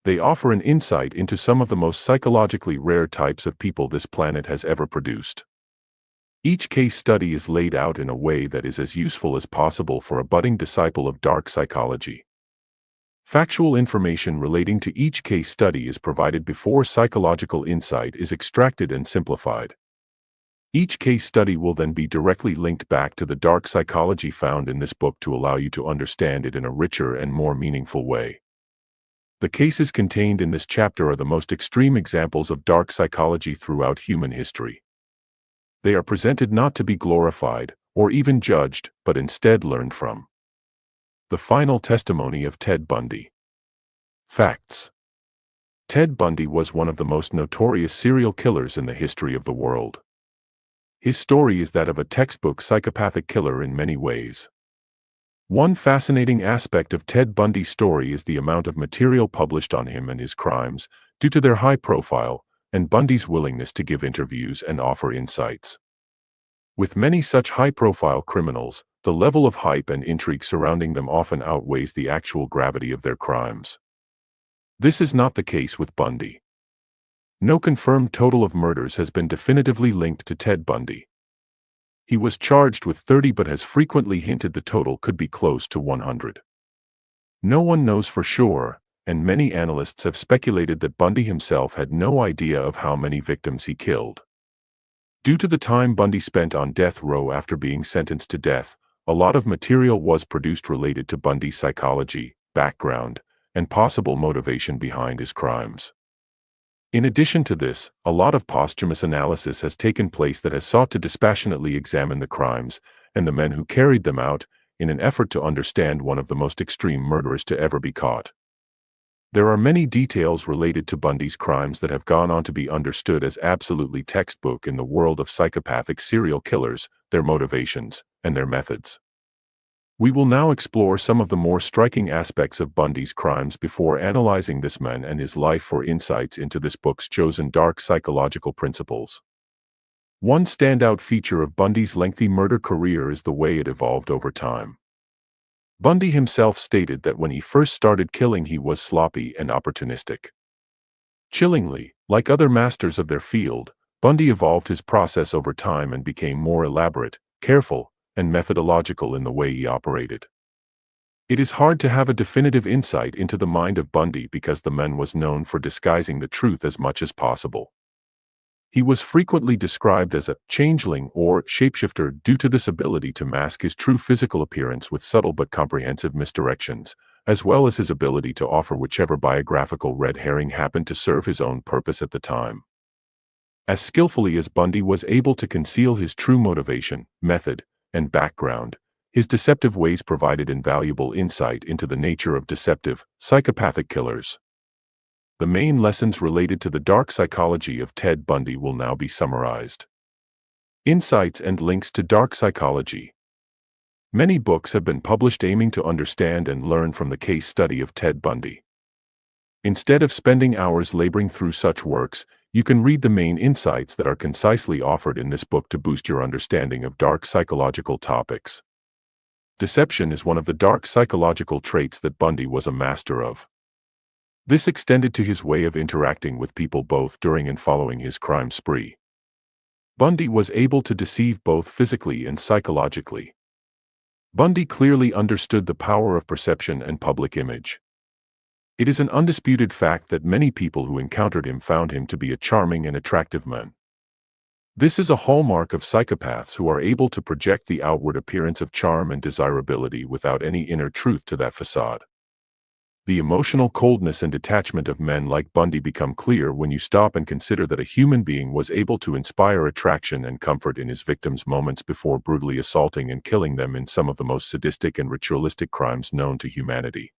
They offer an insight into some of the most psychologically rare types of people this planet has ever produced. Each case study is laid out in a way that is as useful as possible for a budding disciple of dark psychology. Factual information relating to each case study is provided before psychological insight is extracted and simplified. Each case study will then be directly linked back to the dark psychology found in this book to allow you to understand it in a richer and more meaningful way. The cases contained in this chapter are the most extreme examples of dark psychology throughout human history. They are presented not to be glorified, or even judged, but instead learned from. The final testimony of Ted Bundy. Facts. Ted Bundy was one of the most notorious serial killers in the history of the world. His story is that of a textbook psychopathic killer in many ways. One fascinating aspect of Ted Bundy's story is the amount of material published on him and his crimes, due to their high profile, and Bundy's willingness to give interviews and offer insights. With many such high-profile criminals, the level of hype and intrigue surrounding them often outweighs the actual gravity of their crimes. This is not the case with Bundy. No confirmed total of murders has been definitively linked to Ted Bundy. He was charged with 30 but has frequently hinted the total could be close to 100. No one knows for sure, and many analysts have speculated that Bundy himself had no idea of how many victims he killed. Due to the time Bundy spent on death row after being sentenced to death, a lot of material was produced related to Bundy's psychology, background, and possible motivation behind his crimes. In addition to this, a lot of posthumous analysis has taken place that has sought to dispassionately examine the crimes and the men who carried them out in an effort to understand one of the most extreme murderers to ever be caught. There are many details related to Bundy's crimes that have gone on to be understood as absolutely textbook in the world of psychopathic serial killers, their motivations, and their methods. We will now explore some of the more striking aspects of Bundy's crimes before analyzing this man and his life for insights into this book's chosen dark psychological principles. One standout feature of Bundy's lengthy murder career is the way it evolved over time. Bundy himself stated that when he first started killing he was sloppy and opportunistic. Chillingly, like other masters of their field, Bundy evolved his process over time and became more elaborate, careful, and methodological in the way he operated. It is hard to have a definitive insight into the mind of Bundy because the man was known for disguising the truth as much as possible. He was frequently described as a changeling or shapeshifter due to this ability to mask his true physical appearance with subtle but comprehensive misdirections, as well as his ability to offer whichever biographical red herring happened to serve his own purpose at the time. As skillfully as Bundy was able to conceal his true motivation, method, and background, his deceptive ways provided invaluable insight into the nature of deceptive, psychopathic killers. The main lessons related to the dark psychology of Ted Bundy will now be summarized. Insights and links to dark psychology. Many books have been published aiming to understand and learn from the case study of Ted Bundy. Instead of spending hours laboring through such works, you can read the main insights that are concisely offered in this book to boost your understanding of dark psychological topics. Deception is one of the dark psychological traits that Bundy was a master of. This extended to his way of interacting with people both during and following his crime spree. Bundy was able to deceive both physically and psychologically. Bundy clearly understood the power of perception and public image. It is an undisputed fact that many people who encountered him found him to be a charming and attractive man. This is a hallmark of psychopaths who are able to project the outward appearance of charm and desirability without any inner truth to that facade. The emotional coldness and detachment of men like Bundy become clear when you stop and consider that a human being was able to inspire attraction and comfort in his victims moments before brutally assaulting and killing them in some of the most sadistic and ritualistic crimes known to humanity.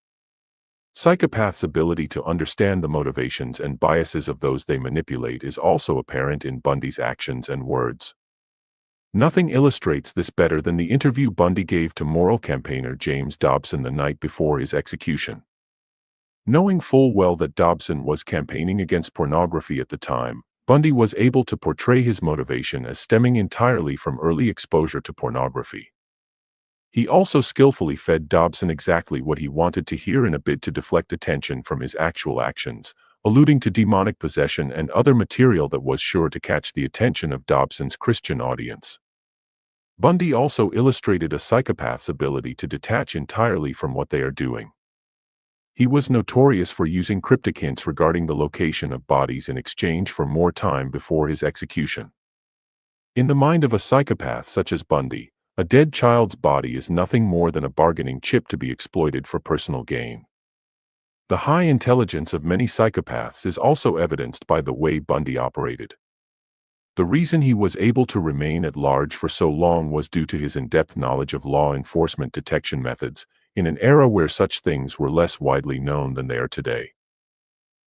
Psychopaths' ability to understand the motivations and biases of those they manipulate is also apparent in Bundy's actions and words. Nothing illustrates this better than the interview Bundy gave to moral campaigner James Dobson the night before his execution. Knowing full well that Dobson was campaigning against pornography at the time, Bundy was able to portray his motivation as stemming entirely from early exposure to pornography. He also skillfully fed Dobson exactly what he wanted to hear in a bid to deflect attention from his actual actions, alluding to demonic possession and other material that was sure to catch the attention of Dobson's Christian audience. Bundy also illustrated a psychopath's ability to detach entirely from what they are doing. He was notorious for using cryptic hints regarding the location of bodies in exchange for more time before his execution. In the mind of a psychopath such as Bundy, a dead child's body is nothing more than a bargaining chip to be exploited for personal gain. The high intelligence of many psychopaths is also evidenced by the way Bundy operated. The reason he was able to remain at large for so long was due to his in-depth knowledge of law enforcement detection methods, in an era where such things were less widely known than they are today.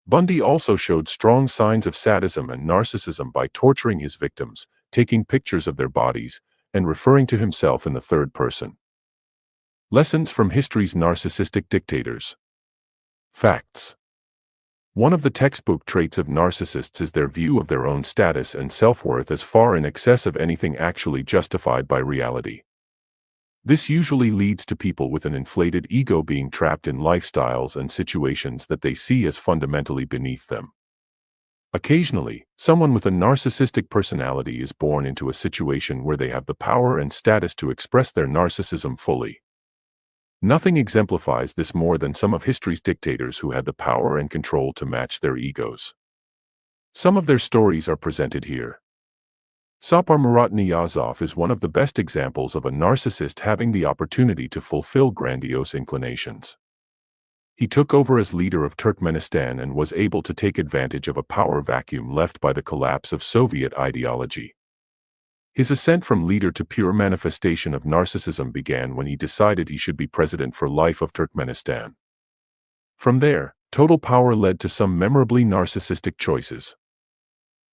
Bundy also showed strong signs of sadism and narcissism by torturing his victims, taking pictures of their bodies, and referring to himself in the third person. Lessons from history's narcissistic dictators. Facts. One of the textbook traits of narcissists is their view of their own status and self-worth as far in excess of anything actually justified by reality. This usually leads to people with an inflated ego being trapped in lifestyles and situations that they see as fundamentally beneath them. Occasionally, someone with a narcissistic personality is born into a situation where they have the power and status to express their narcissism fully. Nothing exemplifies this more than some of history's dictators who had the power and control to match their egos. Some of their stories are presented here. Sapar Murat Niyazov is one of the best examples of a narcissist having the opportunity to fulfill grandiose inclinations. He took over as leader of Turkmenistan and was able to take advantage of a power vacuum left by the collapse of Soviet ideology. His ascent from leader to pure manifestation of narcissism began when he decided he should be president for life of Turkmenistan. From there, total power led to some memorably narcissistic choices.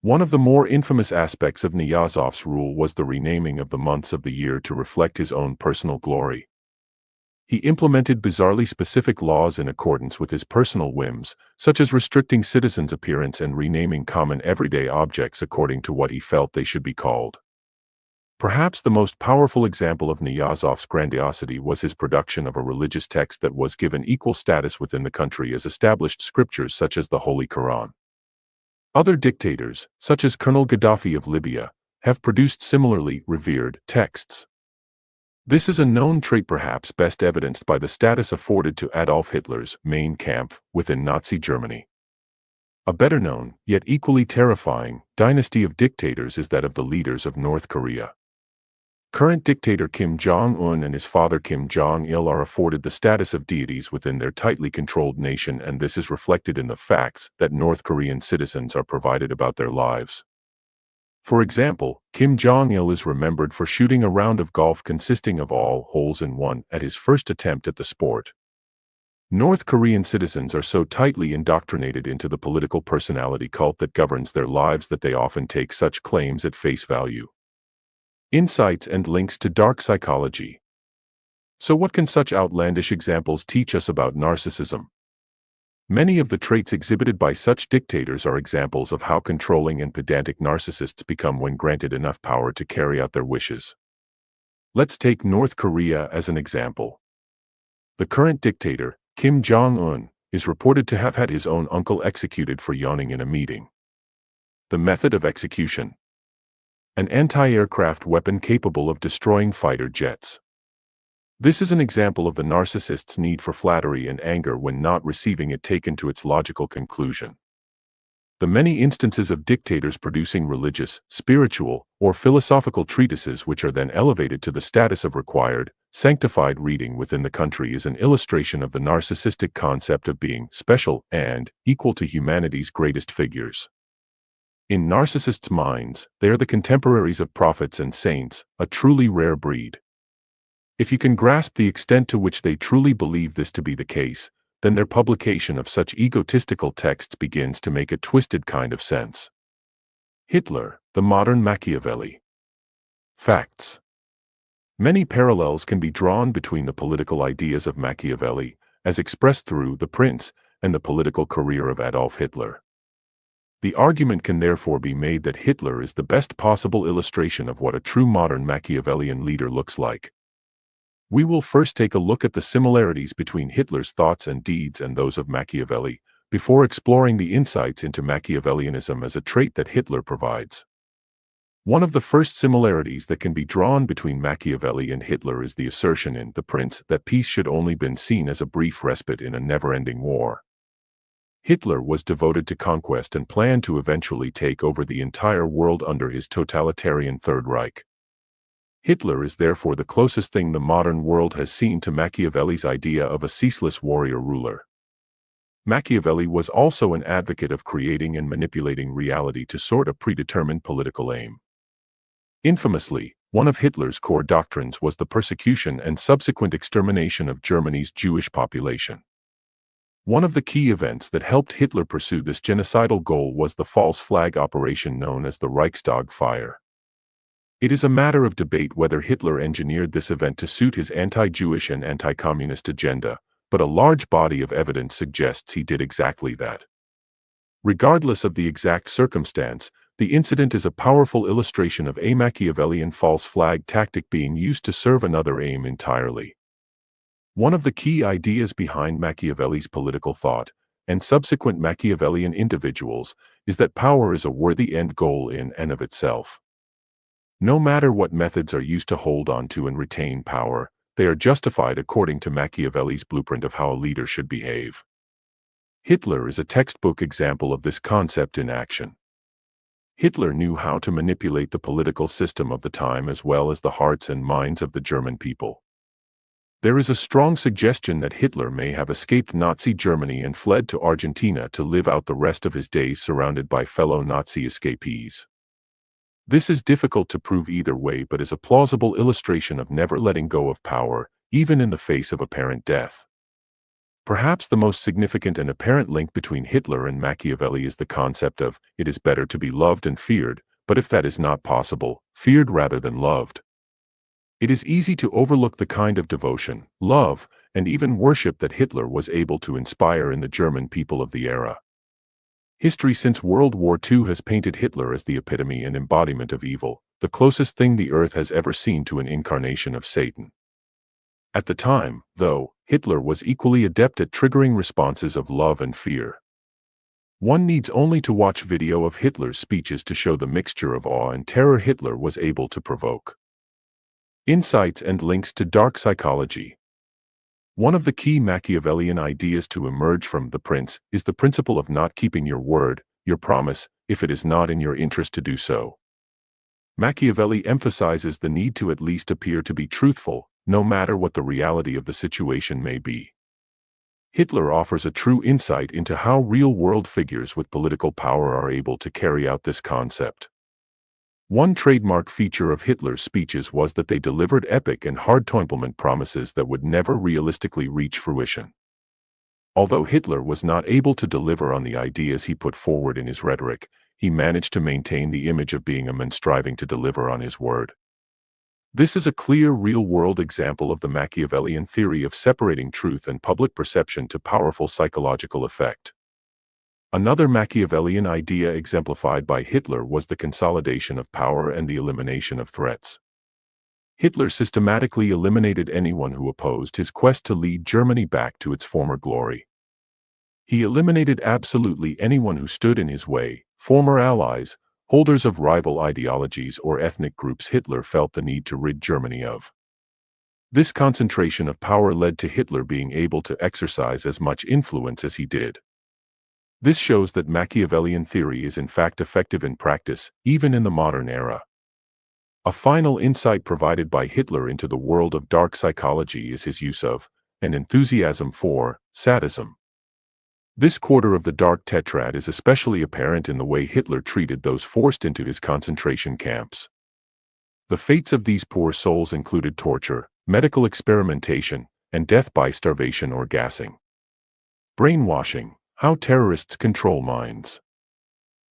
One of the more infamous aspects of Niyazov's rule was the renaming of the months of the year to reflect his own personal glory. He implemented bizarrely specific laws in accordance with his personal whims, such as restricting citizens' appearance and renaming common everyday objects according to what he felt they should be called. Perhaps the most powerful example of Niyazov's grandiosity was his production of a religious text that was given equal status within the country as established scriptures such as the Holy Quran. Other dictators, such as Colonel Gaddafi of Libya, have produced similarly revered texts. This is a known trait perhaps best evidenced by the status afforded to Adolf Hitler's Mein Kampf within Nazi Germany. A better known, yet equally terrifying, dynasty of dictators is that of the leaders of North Korea. Current dictator Kim Jong-un and his father Kim Jong-il are afforded the status of deities within their tightly controlled nation, and this is reflected in the facts that North Korean citizens are provided about their lives. For example, Kim Jong-il is remembered for shooting a round of golf consisting of all holes in one at his first attempt at the sport. North Korean citizens are so tightly indoctrinated into the political personality cult that governs their lives that they often take such claims at face value. Insights and links to dark psychology. So what can such outlandish examples teach us about narcissism? Many of the traits exhibited by such dictators are examples of how controlling and pedantic narcissists become when granted enough power to carry out their wishes. Let's take North Korea as an example. The current dictator, Kim Jong-un, is reported to have had his own uncle executed for yawning in a meeting. The method of execution: an anti-aircraft weapon capable of destroying fighter jets. This is an example of the narcissist's need for flattery and anger when not receiving it taken to its logical conclusion. The many instances of dictators producing religious, spiritual, or philosophical treatises which are then elevated to the status of required, sanctified reading within the country is an illustration of the narcissistic concept of being special and equal to humanity's greatest figures. In narcissists' minds, they are the contemporaries of prophets and saints, a truly rare breed. If you can grasp the extent to which they truly believe this to be the case, then their publication of such egotistical texts begins to make a twisted kind of sense. Hitler, the modern Machiavelli. Facts. Many parallels can be drawn between the political ideas of Machiavelli, as expressed through The Prince, and the political career of Adolf Hitler. The argument can therefore be made that Hitler is the best possible illustration of what a true modern Machiavellian leader looks like. We will first take a look at the similarities between Hitler's thoughts and deeds and those of Machiavelli, before exploring the insights into Machiavellianism as a trait that Hitler provides. One of the first similarities that can be drawn between Machiavelli and Hitler is the assertion in The Prince that peace should only be seen as a brief respite in a never-ending war. Hitler was devoted to conquest and planned to eventually take over the entire world under his totalitarian Third Reich. Hitler is therefore the closest thing the modern world has seen to Machiavelli's idea of a ceaseless warrior ruler. Machiavelli was also an advocate of creating and manipulating reality to sort a predetermined political aim. Infamously, one of Hitler's core doctrines was the persecution and subsequent extermination of Germany's Jewish population. One of the key events that helped Hitler pursue this genocidal goal was the false flag operation known as the Reichstag fire. It is a matter of debate whether Hitler engineered this event to suit his anti-Jewish and anti-communist agenda, but a large body of evidence suggests he did exactly that. Regardless of the exact circumstance, the incident is a powerful illustration of a Machiavellian false flag tactic being used to serve another aim entirely. One of the key ideas behind Machiavelli's political thought, and subsequent Machiavellian individuals, is that power is a worthy end goal in and of itself. No matter what methods are used to hold on to and retain power, they are justified according to Machiavelli's blueprint of how a leader should behave. Hitler is a textbook example of this concept in action. Hitler knew how to manipulate the political system of the time as well as the hearts and minds of the German people. There is a strong suggestion that Hitler may have escaped Nazi Germany and fled to Argentina to live out the rest of his days surrounded by fellow Nazi escapees. This is difficult to prove either way but is a plausible illustration of never letting go of power, even in the face of apparent death. Perhaps the most significant and apparent link between Hitler and Machiavelli is the concept of, it is better to be loved and feared, but if that is not possible, feared rather than loved. It is easy to overlook the kind of devotion, love, and even worship that Hitler was able to inspire in the German people of the era. History since World War II has painted Hitler as the epitome and embodiment of evil, the closest thing the earth has ever seen to an incarnation of Satan. At the time, though, Hitler was equally adept at triggering responses of love and fear. One needs only to watch video of Hitler's speeches to show the mixture of awe and terror Hitler was able to provoke. Insights and links to dark psychology. One of the key Machiavellian ideas to emerge from The Prince is the principle of not keeping your word, your promise, if it is not in your interest to do so. Machiavelli emphasizes the need to at least appear to be truthful, no matter what the reality of the situation may be. Hitler offers a true insight into how real-world figures with political power are able to carry out this concept. One trademark feature of Hitler's speeches was that they delivered epic and hard-to-implement promises that would never realistically reach fruition. Although Hitler was not able to deliver on the ideas he put forward in his rhetoric, he managed to maintain the image of being a man striving to deliver on his word. This is a clear real-world example of the Machiavellian theory of separating truth and public perception to powerful psychological effect. Another Machiavellian idea exemplified by Hitler was the consolidation of power and the elimination of threats. Hitler systematically eliminated anyone who opposed his quest to lead Germany back to its former glory. He eliminated absolutely anyone who stood in his way, former allies, holders of rival ideologies or ethnic groups Hitler felt the need to rid Germany of. This concentration of power led to Hitler being able to exercise as much influence as he did. This shows that Machiavellian theory is in fact effective in practice, even in the modern era. A final insight provided by Hitler into the world of dark psychology is his use of, and enthusiasm for, sadism. This quarter of the dark tetrad is especially apparent in the way Hitler treated those forced into his concentration camps. The fates of these poor souls included torture, medical experimentation, and death by starvation or gassing. Brainwashing: how terrorists control minds.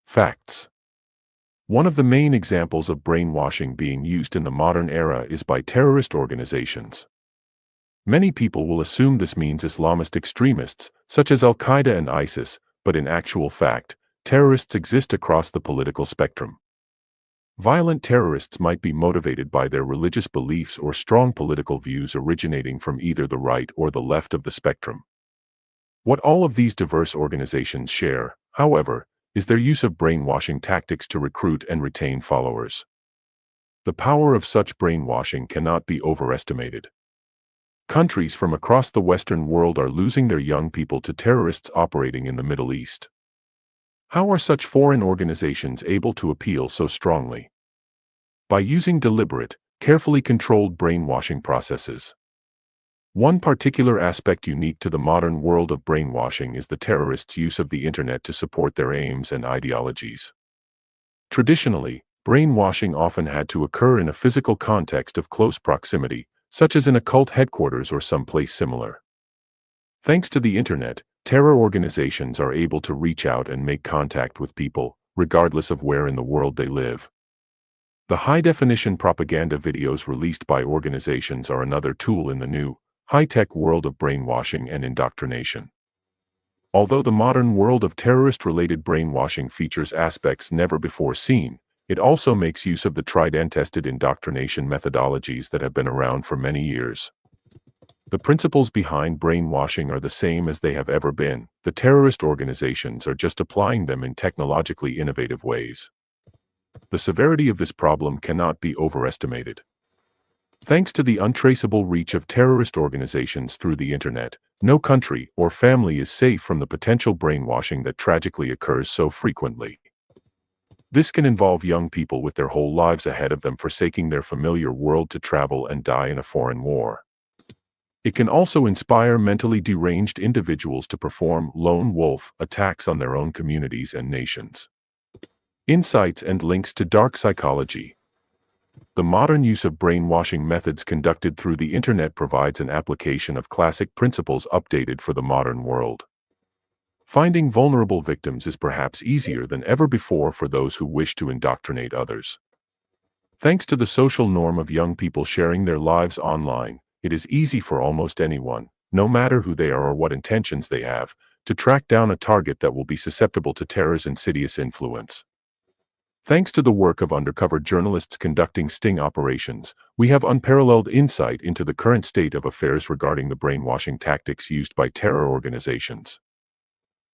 Facts. One of the main examples of brainwashing being used in the modern era is by terrorist organizations. Many people will assume this means Islamist extremists, such as Al-Qaeda and ISIS, but in actual fact, terrorists exist across the political spectrum. Violent terrorists might be motivated by their religious beliefs or strong political views originating from either the right or the left of the spectrum. What all of these diverse organizations share, however, is their use of brainwashing tactics to recruit and retain followers. The power of such brainwashing cannot be overestimated. Countries from across the Western world are losing their young people to terrorists operating in the Middle East. How are such foreign organizations able to appeal so strongly? By using deliberate, carefully controlled brainwashing processes. One particular aspect unique to the modern world of brainwashing is the terrorists' use of the internet to support their aims and ideologies. Traditionally, brainwashing often had to occur in a physical context of close proximity, such as in a cult headquarters or someplace similar. Thanks to the internet, terror organizations are able to reach out and make contact with people, regardless of where in the world they live. The high-definition propaganda videos released by organizations are another tool in the new, high-tech world of brainwashing and indoctrination. Although the modern world of terrorist-related brainwashing features aspects never before seen, it also makes use of the tried-and-tested indoctrination methodologies that have been around for many years. The principles behind brainwashing are the same as they have ever been. The terrorist organizations are just applying them in technologically innovative ways. The severity of this problem cannot be overestimated. Thanks to the untraceable reach of terrorist organizations through the internet, no country or family is safe from the potential brainwashing that tragically occurs so frequently. This can involve young people with their whole lives ahead of them forsaking their familiar world to travel and die in a foreign war. It can also inspire mentally deranged individuals to perform lone wolf attacks on their own communities and nations. Insights and links to dark psychology. The modern use of brainwashing methods conducted through the internet provides an application of classic principles updated for the modern world. Finding vulnerable victims is perhaps easier than ever before for those who wish to indoctrinate others. Thanks to the social norm of young people sharing their lives online, it is easy for almost anyone, no matter who they are or what intentions they have, to track down a target that will be susceptible to terror's insidious influence. Thanks to the work of undercover journalists conducting sting operations, we have unparalleled insight into the current state of affairs regarding the brainwashing tactics used by terror organizations.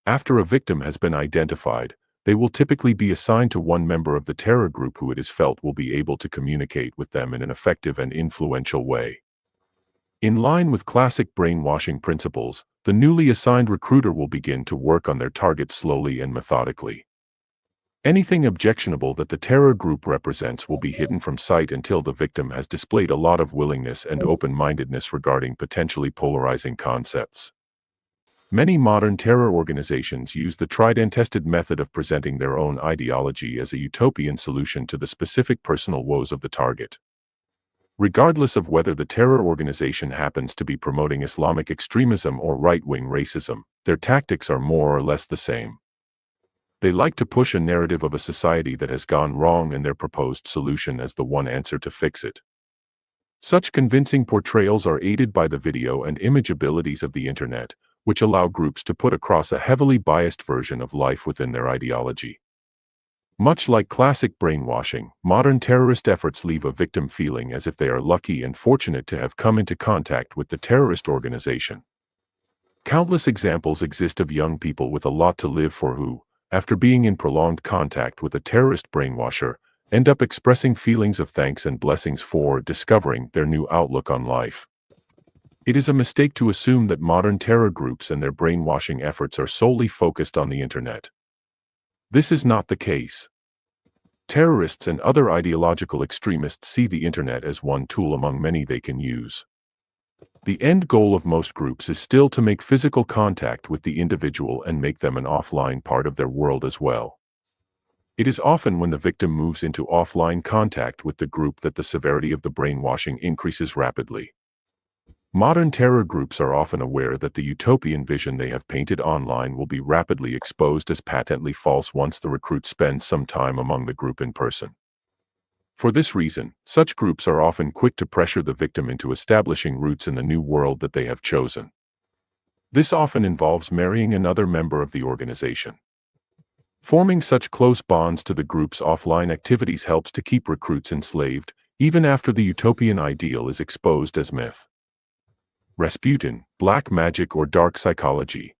After a victim has been identified, they will typically be assigned to one member of the terror group who it is felt will be able to communicate with them in an effective and influential way. In line with classic brainwashing principles, the newly assigned recruiter will begin to work on their target slowly and methodically. Anything objectionable that the terror group represents will be hidden from sight until the victim has displayed a lot of willingness and open-mindedness regarding potentially polarizing concepts. Many modern terror organizations use the tried-and-tested method of presenting their own ideology as a utopian solution to the specific personal woes of the target. Regardless of whether the terror organization happens to be promoting Islamic extremism or right-wing racism, their tactics are more or less the same. They like to push a narrative of a society that has gone wrong and their proposed solution as the one answer to fix it. Such convincing portrayals are aided by the video and image abilities of the internet, which allow groups to put across a heavily biased version of life within their ideology. Much like classic brainwashing, modern terrorist efforts leave a victim feeling as if they are lucky and fortunate to have come into contact with the terrorist organization. Countless examples exist of young people with a lot to live for who, after being in prolonged contact with a terrorist brainwasher, end up expressing feelings of thanks and blessings for discovering their new outlook on life. It is a mistake to assume that modern terror groups and their brainwashing efforts are solely focused on the internet. This is not the case. Terrorists and other ideological extremists see the internet as one tool among many they can use. The end goal of most groups is still to make physical contact with the individual and make them an offline part of their world as well. It is often when the victim moves into offline contact with the group that the severity of the brainwashing increases rapidly. Modern terror groups are often aware that the utopian vision they have painted online will be rapidly exposed as patently false once the recruit spends some time among the group in person. For this reason, such groups are often quick to pressure the victim into establishing roots in the new world that they have chosen. This often involves marrying another member of the organization. Forming such close bonds to the group's offline activities helps to keep recruits enslaved, even after the utopian ideal is exposed as myth. Rasputin, black magic or dark psychology.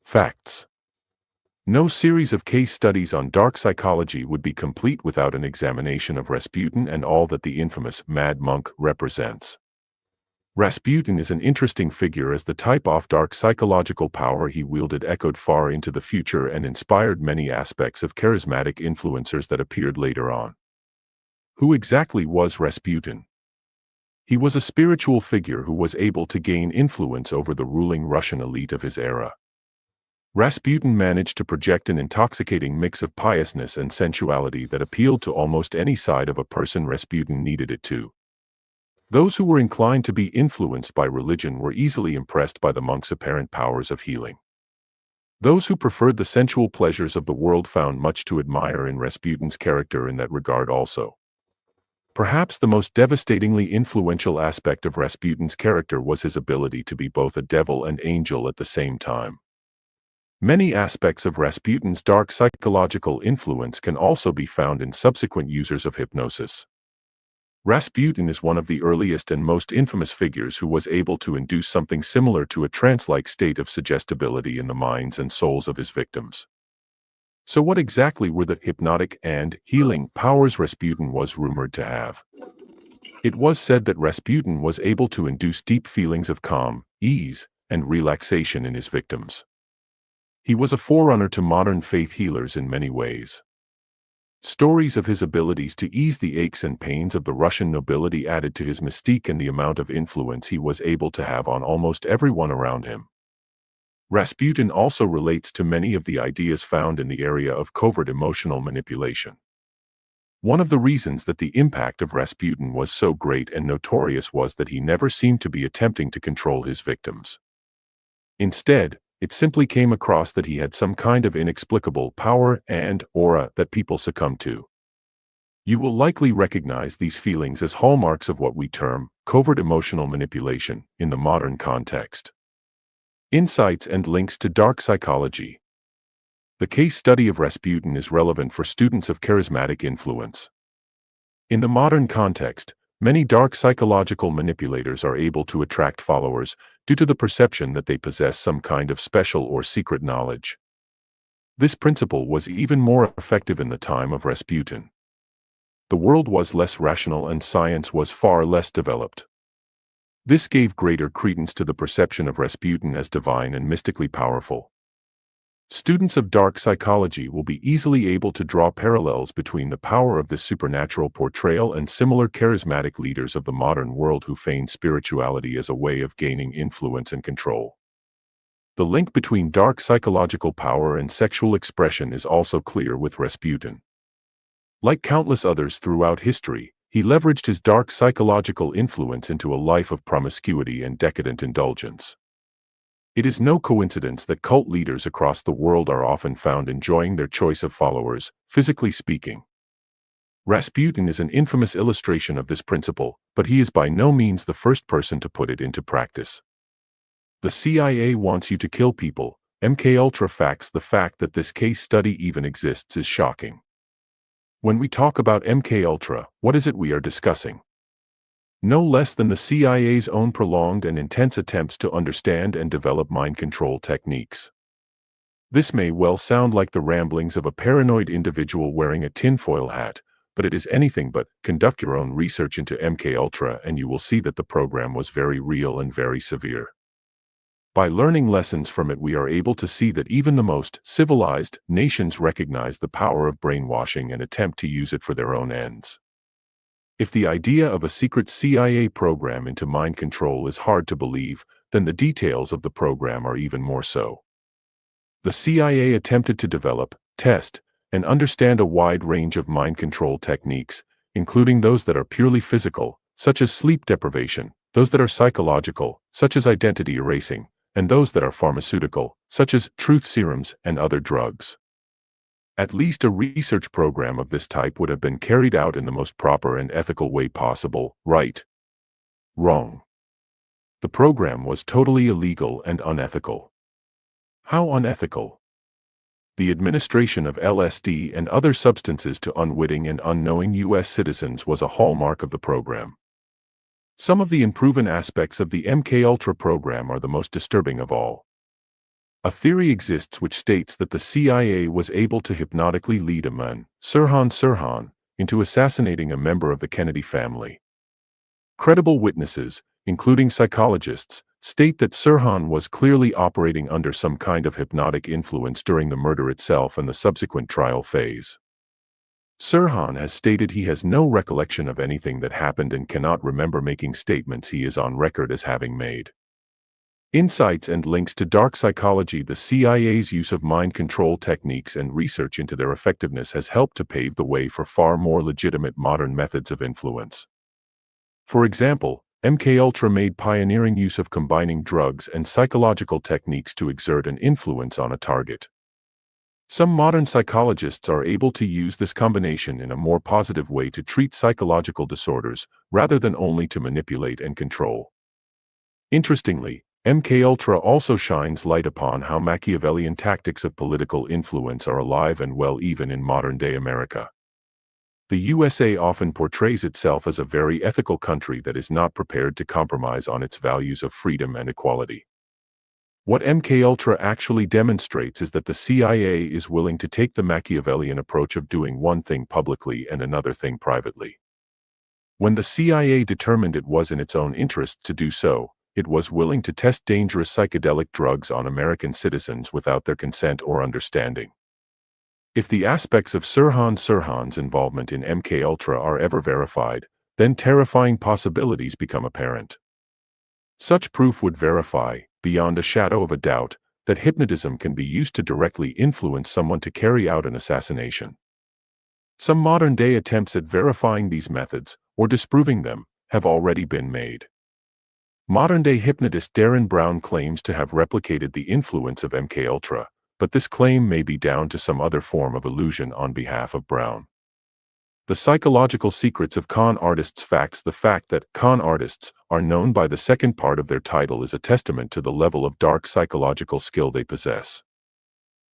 Facts. No series of case studies on dark psychology would be complete without an examination of Rasputin and all that the infamous Mad Monk represents. Rasputin is an interesting figure as the type of dark psychological power he wielded echoed far into the future and inspired many aspects of charismatic influencers that appeared later on. Who exactly was Rasputin? He was a spiritual figure who was able to gain influence over the ruling Russian elite of his era. Rasputin managed to project an intoxicating mix of piousness and sensuality that appealed to almost any side of a person Rasputin needed it to. Those who were inclined to be influenced by religion were easily impressed by the monk's apparent powers of healing. Those who preferred the sensual pleasures of the world found much to admire in Rasputin's character in that regard also. Perhaps the most devastatingly influential aspect of Rasputin's character was his ability to be both a devil and angel at the same time. Many aspects of Rasputin's dark psychological influence can also be found in subsequent users of hypnosis. Rasputin is one of the earliest and most infamous figures who was able to induce something similar to a trance-like state of suggestibility in the minds and souls of his victims. So what exactly were the hypnotic and healing powers Rasputin was rumored to have? It was said that Rasputin was able to induce deep feelings of calm, ease, and relaxation in his victims. He was a forerunner to modern faith healers in many ways. Stories of his abilities to ease the aches and pains of the Russian nobility added to his mystique and the amount of influence he was able to have on almost everyone around him. Rasputin also relates to many of the ideas found in the area of covert emotional manipulation. One of the reasons that the impact of Rasputin was so great and notorious was that he never seemed to be attempting to control his victims. Instead, it simply came across that he had some kind of inexplicable power and aura that people succumbed to. You will likely recognize these feelings as hallmarks of what we term covert emotional manipulation in the modern context. Insights and links to dark psychology. The case study of Rasputin is relevant for students of charismatic influence. In the modern context, many dark psychological manipulators are able to attract followers due to the perception that they possess some kind of special or secret knowledge. This principle was even more effective in the time of Rasputin. The world was less rational and science was far less developed. This gave greater credence to the perception of Rasputin as divine and mystically powerful. Students of dark psychology will be easily able to draw parallels between the power of this supernatural portrayal and similar charismatic leaders of the modern world who feign spirituality as a way of gaining influence and control. The link between dark psychological power and sexual expression is also clear with Rasputin. Like countless others throughout history, he leveraged his dark psychological influence into a life of promiscuity and decadent indulgence. It is no coincidence that cult leaders across the world are often found enjoying their choice of followers, physically speaking. Rasputin is an infamous illustration of this principle, but he is by no means the first person to put it into practice. The CIA wants you to kill people. MKUltra facts. The fact that this case study even exists is shocking. When we talk about MKUltra, what is it we are discussing? No less than the CIA's own prolonged and intense attempts to understand and develop mind control techniques. This may well sound like the ramblings of a paranoid individual wearing a tinfoil hat, but it is anything but. Conduct your own research into MKUltra and you will see that the program was very real and very severe. By learning lessons from it, we are able to see that even the most civilized nations recognize the power of brainwashing and attempt to use it for their own ends. If the idea of a secret CIA program into mind control is hard to believe, then the details of the program are even more so. The CIA attempted to develop, test, and understand a wide range of mind control techniques, including those that are purely physical, such as sleep deprivation, those that are psychological, such as identity erasing, and those that are pharmaceutical, such as truth serums and other drugs. At least a research program of this type would have been carried out in the most proper and ethical way possible, right? Wrong. The program was totally illegal and unethical. How unethical? The administration of LSD and other substances to unwitting and unknowing U.S. citizens was a hallmark of the program. Some of the unproven aspects of the MKUltra program are the most disturbing of all. A theory exists which states that the CIA was able to hypnotically lead a man, Sirhan, into assassinating a member of the Kennedy family. Credible witnesses, including psychologists, state that Sirhan was clearly operating under some kind of hypnotic influence during the murder itself and the subsequent trial phase. Sirhan has stated he has no recollection of anything that happened and cannot remember making statements he is on record as having made. Insights and links to dark psychology. The CIA's use of mind control techniques and research into their effectiveness has helped to pave the way for far more legitimate modern methods of influence. For example, MKUltra made pioneering use of combining drugs and psychological techniques to exert an influence on a target. Some modern psychologists are able to use this combination in a more positive way to treat psychological disorders, rather than only to manipulate and control. Interestingly, MKUltra also shines light upon how Machiavellian tactics of political influence are alive and well even in modern-day America. The USA often portrays itself as a very ethical country that is not prepared to compromise on its values of freedom and equality. What MKUltra actually demonstrates is that the CIA is willing to take the Machiavellian approach of doing one thing publicly and another thing privately. When the CIA determined it was in its own interest to do so, it was willing to test dangerous psychedelic drugs on American citizens without their consent or understanding. If the aspects of Sirhan's involvement in MKUltra are ever verified, then terrifying possibilities become apparent. Such proof would verify, beyond a shadow of a doubt, that hypnotism can be used to directly influence someone to carry out an assassination. Some modern-day attempts at verifying these methods, or disproving them, have already been made. Modern-day hypnotist Darren Brown claims to have replicated the influence of MKUltra, but this claim may be down to some other form of illusion on behalf of Brown. The Psychological Secrets of Con Artists Facts. The fact that con artists are known by the second part of their title is a testament to the level of dark psychological skill they possess.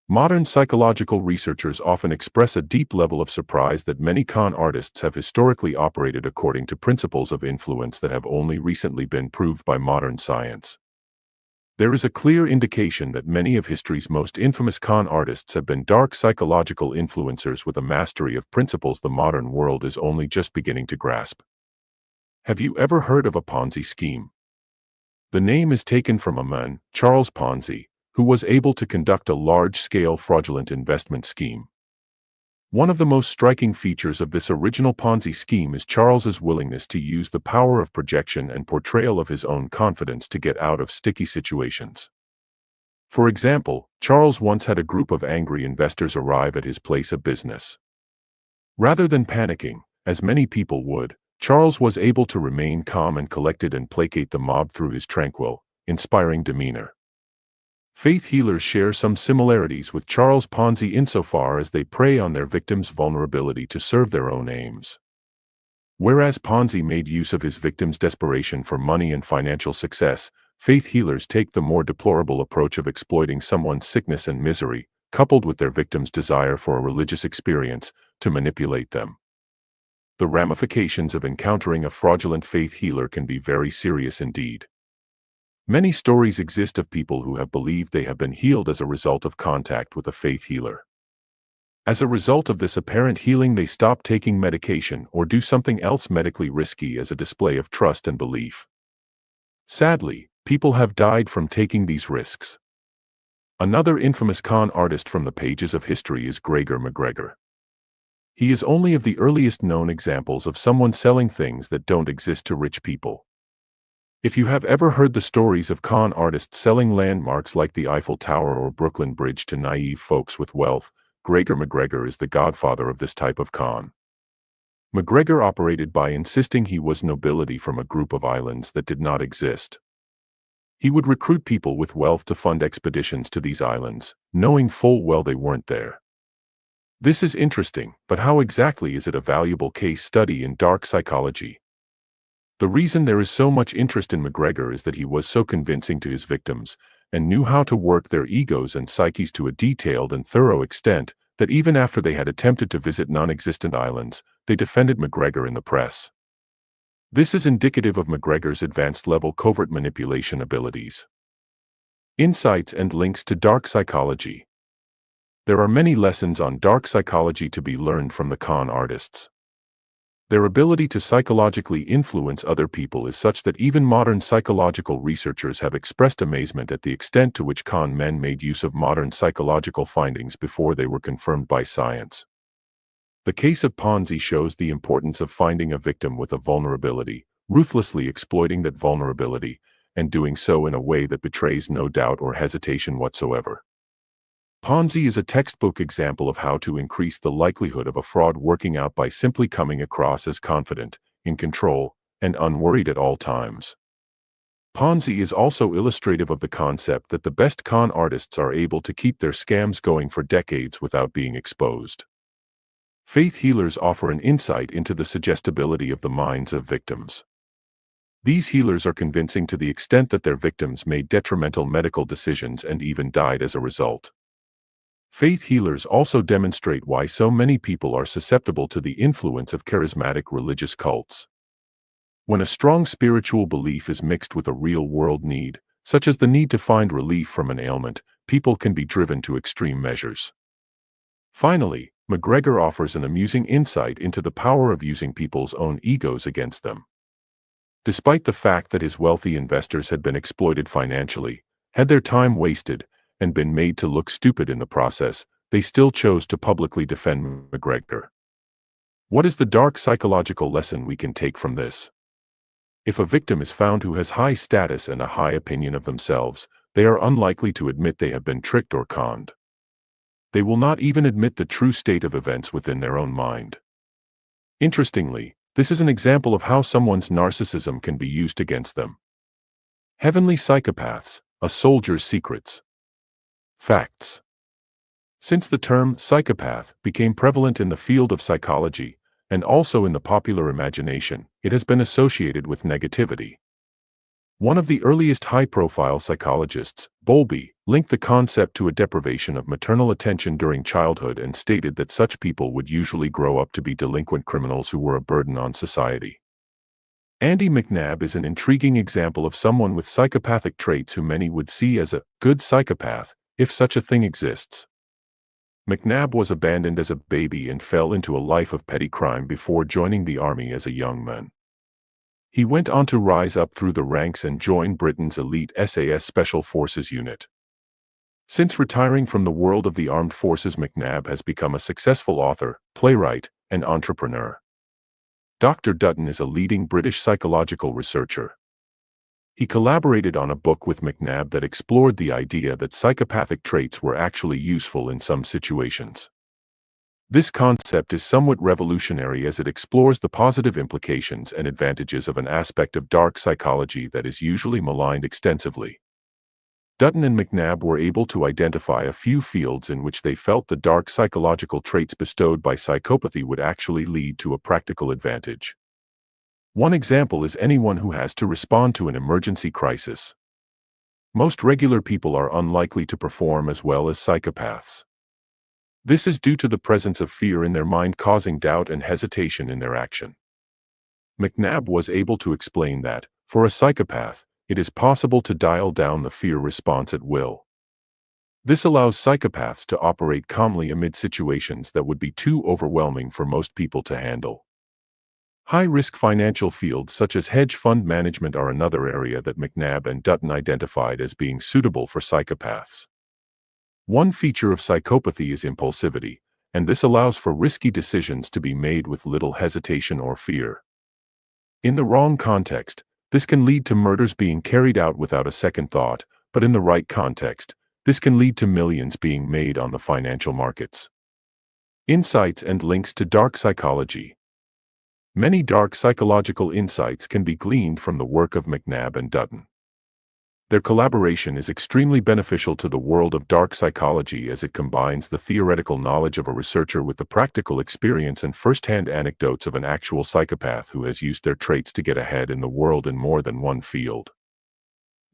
Modern psychological researchers often express a deep level of surprise that many con artists have historically operated according to principles of influence that have only recently been proved by modern science. There is a clear indication that many of history's most infamous con artists have been dark psychological influencers with a mastery of principles the modern world is only just beginning to grasp. Have you ever heard of a Ponzi scheme? The name is taken from a man, Charles Ponzi, who was able to conduct a large-scale fraudulent investment scheme. One of the most striking features of this original Ponzi scheme is Charles's willingness to use the power of projection and portrayal of his own confidence to get out of sticky situations. For example, Charles once had a group of angry investors arrive at his place of business. Rather than panicking, as many people would, Charles was able to remain calm and collected and placate the mob through his tranquil, inspiring demeanor. Faith healers share some similarities with Charles Ponzi insofar as they prey on their victims' vulnerability to serve their own aims. Whereas Ponzi made use of his victims' desperation for money and financial success, faith healers take the more deplorable approach of exploiting someone's sickness and misery, coupled with their victims' desire for a religious experience, to manipulate them. The ramifications of encountering a fraudulent faith healer can be very serious indeed. Many stories exist of people who have believed they have been healed as a result of contact with a faith healer. As a result of this apparent healing, they stop taking medication or do something else medically risky as a display of trust and belief. Sadly, people have died from taking these risks. Another infamous con artist from the pages of history is Gregor McGregor. He is only of the earliest known examples of someone selling things that don't exist to rich people. If you have ever heard the stories of con artists selling landmarks like the Eiffel Tower or Brooklyn Bridge to naive folks with wealth, Gregor McGregor is the godfather of this type of con. McGregor operated by insisting he was nobility from a group of islands that did not exist. He would recruit people with wealth to fund expeditions to these islands, knowing full well they weren't there. This is interesting, but how exactly is it a valuable case study in dark psychology? The reason there is so much interest in McGregor is that he was so convincing to his victims, and knew how to work their egos and psyches to a detailed and thorough extent, that even after they had attempted to visit non-existent islands, they defended McGregor in the press. This is indicative of McGregor's advanced-level covert manipulation abilities. Insights and links to dark psychology. There are many lessons on dark psychology to be learned from the con artists. Their ability to psychologically influence other people is such that even modern psychological researchers have expressed amazement at the extent to which con men made use of modern psychological findings before they were confirmed by science. The case of Ponzi shows the importance of finding a victim with a vulnerability, ruthlessly exploiting that vulnerability, and doing so in a way that betrays no doubt or hesitation whatsoever. Ponzi is a textbook example of how to increase the likelihood of a fraud working out by simply coming across as confident, in control, and unworried at all times. Ponzi is also illustrative of the concept that the best con artists are able to keep their scams going for decades without being exposed. Faith healers offer an insight into the suggestibility of the minds of victims. These healers are convincing to the extent that their victims made detrimental medical decisions and even died as a result. Faith healers also demonstrate why so many people are susceptible to the influence of charismatic religious cults. When a strong spiritual belief is mixed with a real-world need, such as the need to find relief from an ailment, people can be driven to extreme measures. Finally, McGregor offers an amusing insight into the power of using people's own egos against them. Despite the fact that his wealthy investors had been exploited financially, had their time wasted, and been made to look stupid in the process, they still chose to publicly defend McGregor. What is the dark psychological lesson we can take from this? If a victim is found who has high status and a high opinion of themselves, they are unlikely to admit they have been tricked or conned. They will not even admit the true state of events within their own mind. Interestingly, this is an example of how someone's narcissism can be used against them. Heavenly Psychopaths, A Soldier's Secrets. Facts. Since the term psychopath became prevalent in the field of psychology, and also in the popular imagination, it has been associated with negativity. One of the earliest high-profile psychologists, Bowlby, linked the concept to a deprivation of maternal attention during childhood and stated that such people would usually grow up to be delinquent criminals who were a burden on society. Andy McNabb is an intriguing example of someone with psychopathic traits who many would see as a good psychopath, if such a thing exists. McNabb was abandoned as a baby and fell into a life of petty crime before joining the army as a young man. He went on to rise up through the ranks and join Britain's elite SAS Special Forces unit. Since retiring from the world of the armed forces, McNabb has become a successful author, playwright, and entrepreneur. Dr. Dutton is a leading British psychological researcher. He collaborated on a book with McNabb that explored the idea that psychopathic traits were actually useful in some situations. This concept is somewhat revolutionary as it explores the positive implications and advantages of an aspect of dark psychology that is usually maligned extensively. Dutton and McNabb were able to identify a few fields in which they felt the dark psychological traits bestowed by psychopathy would actually lead to a practical advantage. One example is anyone who has to respond to an emergency crisis. Most regular people are unlikely to perform as well as psychopaths. This is due to the presence of fear in their mind causing doubt and hesitation in their action. McNabb was able to explain that, for a psychopath, it is possible to dial down the fear response at will. This allows psychopaths to operate calmly amid situations that would be too overwhelming for most people to handle. High-risk financial fields such as hedge fund management are another area that McNabb and Dutton identified as being suitable for psychopaths. One feature of psychopathy is impulsivity, and this allows for risky decisions to be made with little hesitation or fear. In the wrong context, this can lead to murders being carried out without a second thought, but in the right context, this can lead to millions being made on the financial markets. Insights and links to dark psychology. Many dark psychological insights can be gleaned from the work of McNabb and Dutton. Their collaboration is extremely beneficial to the world of dark psychology as it combines the theoretical knowledge of a researcher with the practical experience and first-hand anecdotes of an actual psychopath who has used their traits to get ahead in the world in more than one field.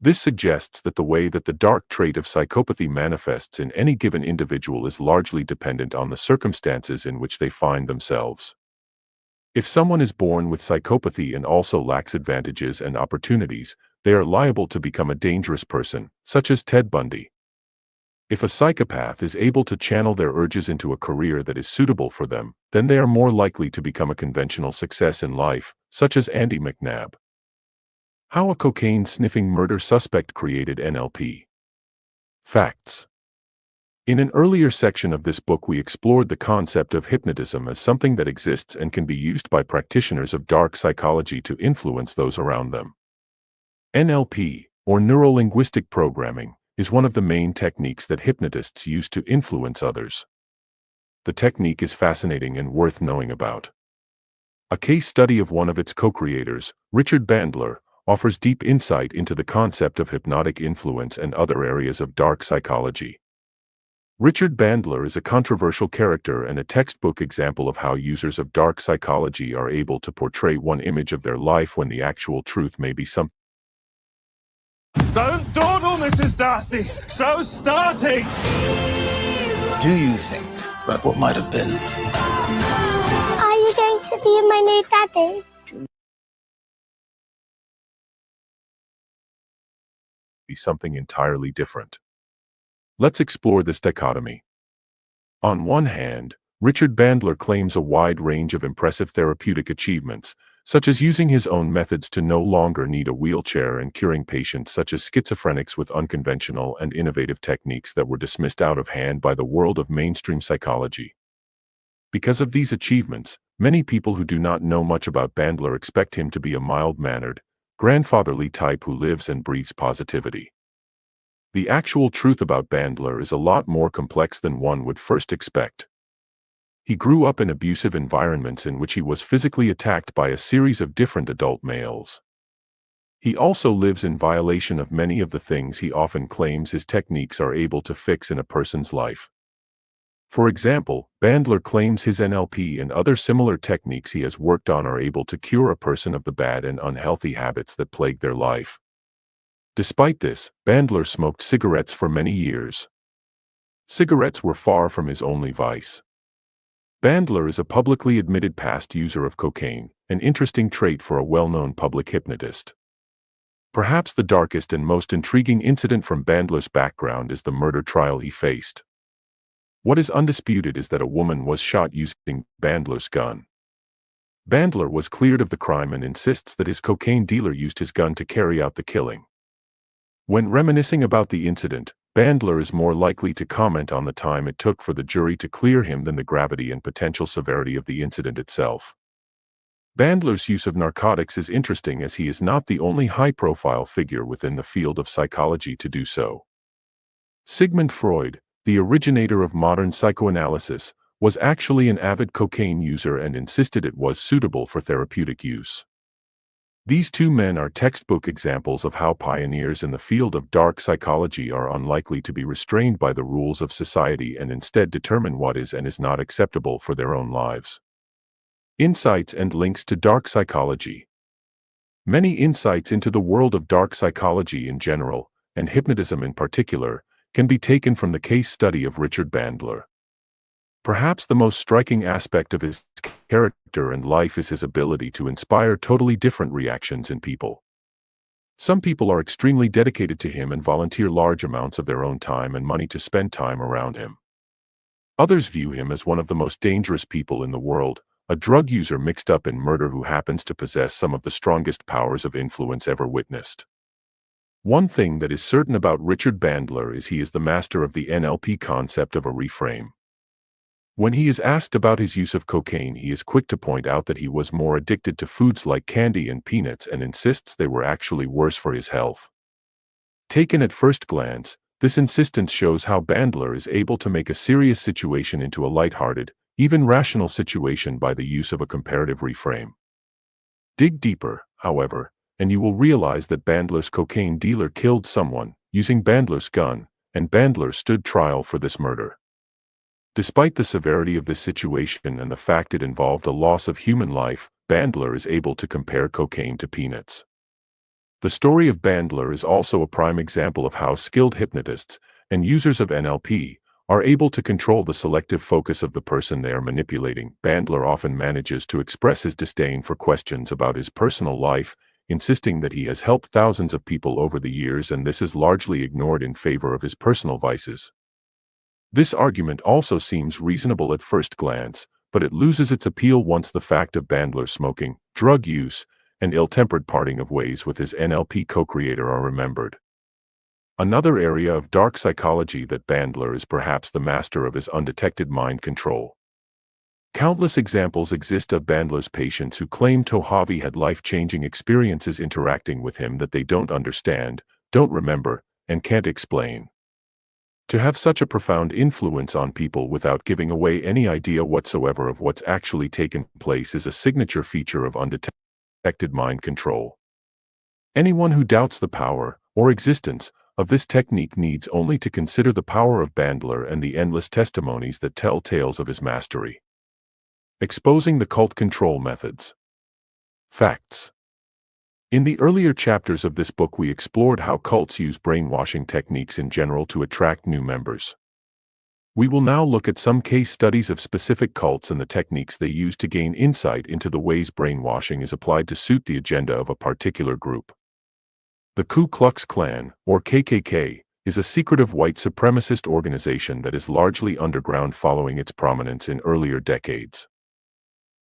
This suggests that the way that the dark trait of psychopathy manifests in any given individual is largely dependent on the circumstances in which they find themselves. If someone is born with psychopathy and also lacks advantages and opportunities, they are liable to become a dangerous person, such as Ted Bundy. If a psychopath is able to channel their urges into a career that is suitable for them, then they are more likely to become a conventional success in life, such as Andy McNabb. How a cocaine-sniffing murder suspect created NLP. Facts. In an earlier section of this book, we explored the concept of hypnotism as something that exists and can be used by practitioners of dark psychology to influence those around them. NLP, or neuro-linguistic programming, is one of the main techniques that hypnotists use to influence others. The technique is fascinating and worth knowing about. A case study of one of its co-creators, Richard Bandler, offers deep insight into the concept of hypnotic influence and other areas of dark psychology. Richard Bandler is a controversial character and a textbook example of how users of dark psychology are able to portray one image of their life when the actual truth may be something. Don't dawdle, Mrs. Darcy. Show's starting. Do you think about what might have been? Are you going to be my new daddy? Be something entirely different. Let's explore this dichotomy. On one hand, Richard Bandler claims a wide range of impressive therapeutic achievements, such as using his own methods to no longer need a wheelchair and curing patients such as schizophrenics with unconventional and innovative techniques that were dismissed out of hand by the world of mainstream psychology. Because of these achievements, many people who do not know much about Bandler expect him to be a mild-mannered, grandfatherly type who lives and breathes positivity. The actual truth about Bandler is a lot more complex than one would first expect. He grew up in abusive environments in which he was physically attacked by a series of different adult males. He also lives in violation of many of the things he often claims his techniques are able to fix in a person's life. For example, Bandler claims his NLP and other similar techniques he has worked on are able to cure a person of the bad and unhealthy habits that plague their life. Despite this, Bandler smoked cigarettes for many years. Cigarettes were far from his only vice. Bandler is a publicly admitted past user of cocaine, an interesting trait for a well-known public hypnotist. Perhaps the darkest and most intriguing incident from Bandler's background is the murder trial he faced. What is undisputed is that a woman was shot using Bandler's gun. Bandler was cleared of the crime and insists that his cocaine dealer used his gun to carry out the killing. When reminiscing about the incident, Bandler is more likely to comment on the time it took for the jury to clear him than the gravity and potential severity of the incident itself. Bandler's use of narcotics is interesting as he is not the only high-profile figure within the field of psychology to do so. Sigmund Freud, the originator of modern psychoanalysis, was actually an avid cocaine user and insisted it was suitable for therapeutic use. These two men are textbook examples of how pioneers in the field of dark psychology are unlikely to be restrained by the rules of society and instead determine what is and is not acceptable for their own lives. Insights and links to dark psychology. Many insights into the world of dark psychology in general, and hypnotism in particular, can be taken from the case study of Richard Bandler. Perhaps the most striking aspect of his character and life is his ability to inspire totally different reactions in people. Some people are extremely dedicated to him and volunteer large amounts of their own time and money to spend time around him. Others view him as one of the most dangerous people in the world, a drug user mixed up in murder who happens to possess some of the strongest powers of influence ever witnessed. One thing that is certain about Richard Bandler is he is the master of the NLP concept of a reframe. When he is asked about his use of cocaine, he is quick to point out that he was more addicted to foods like candy and peanuts and insists they were actually worse for his health. Taken at first glance, this insistence shows how Bandler is able to make a serious situation into a lighthearted, even rational situation by the use of a comparative reframe. Dig deeper, however, and you will realize that Bandler's cocaine dealer killed someone, using Bandler's gun, and Bandler stood trial for this murder. Despite the severity of this situation and the fact it involved a loss of human life, Bandler is able to compare cocaine to peanuts. The story of Bandler is also a prime example of how skilled hypnotists and users of NLP are able to control the selective focus of the person they are manipulating. Bandler often manages to express his disdain for questions about his personal life, insisting that he has helped thousands of people over the years and this is largely ignored in favor of his personal vices. This argument also seems reasonable at first glance, but it loses its appeal once the fact of Bandler's smoking, drug use, and ill-tempered parting of ways with his NLP co-creator are remembered. Another area of dark psychology that Bandler is perhaps the master of is undetected mind control. Countless examples exist of Bandler's patients who claim Tohavi had life-changing experiences interacting with him that they don't understand, don't remember, and can't explain. To have such a profound influence on people without giving away any idea whatsoever of what's actually taken place is a signature feature of undetected mind control. Anyone who doubts the power, or existence, of this technique needs only to consider the power of Bandler and the endless testimonies that tell tales of his mastery. Exposing the cult control methods. Facts. In the earlier chapters of this book we explored how cults use brainwashing techniques in general to attract new members. We will now look at some case studies of specific cults and the techniques they use to gain insight into the ways brainwashing is applied to suit the agenda of a particular group. The Ku Klux Klan, or KKK, is a secretive white supremacist organization that is largely underground following its prominence in earlier decades.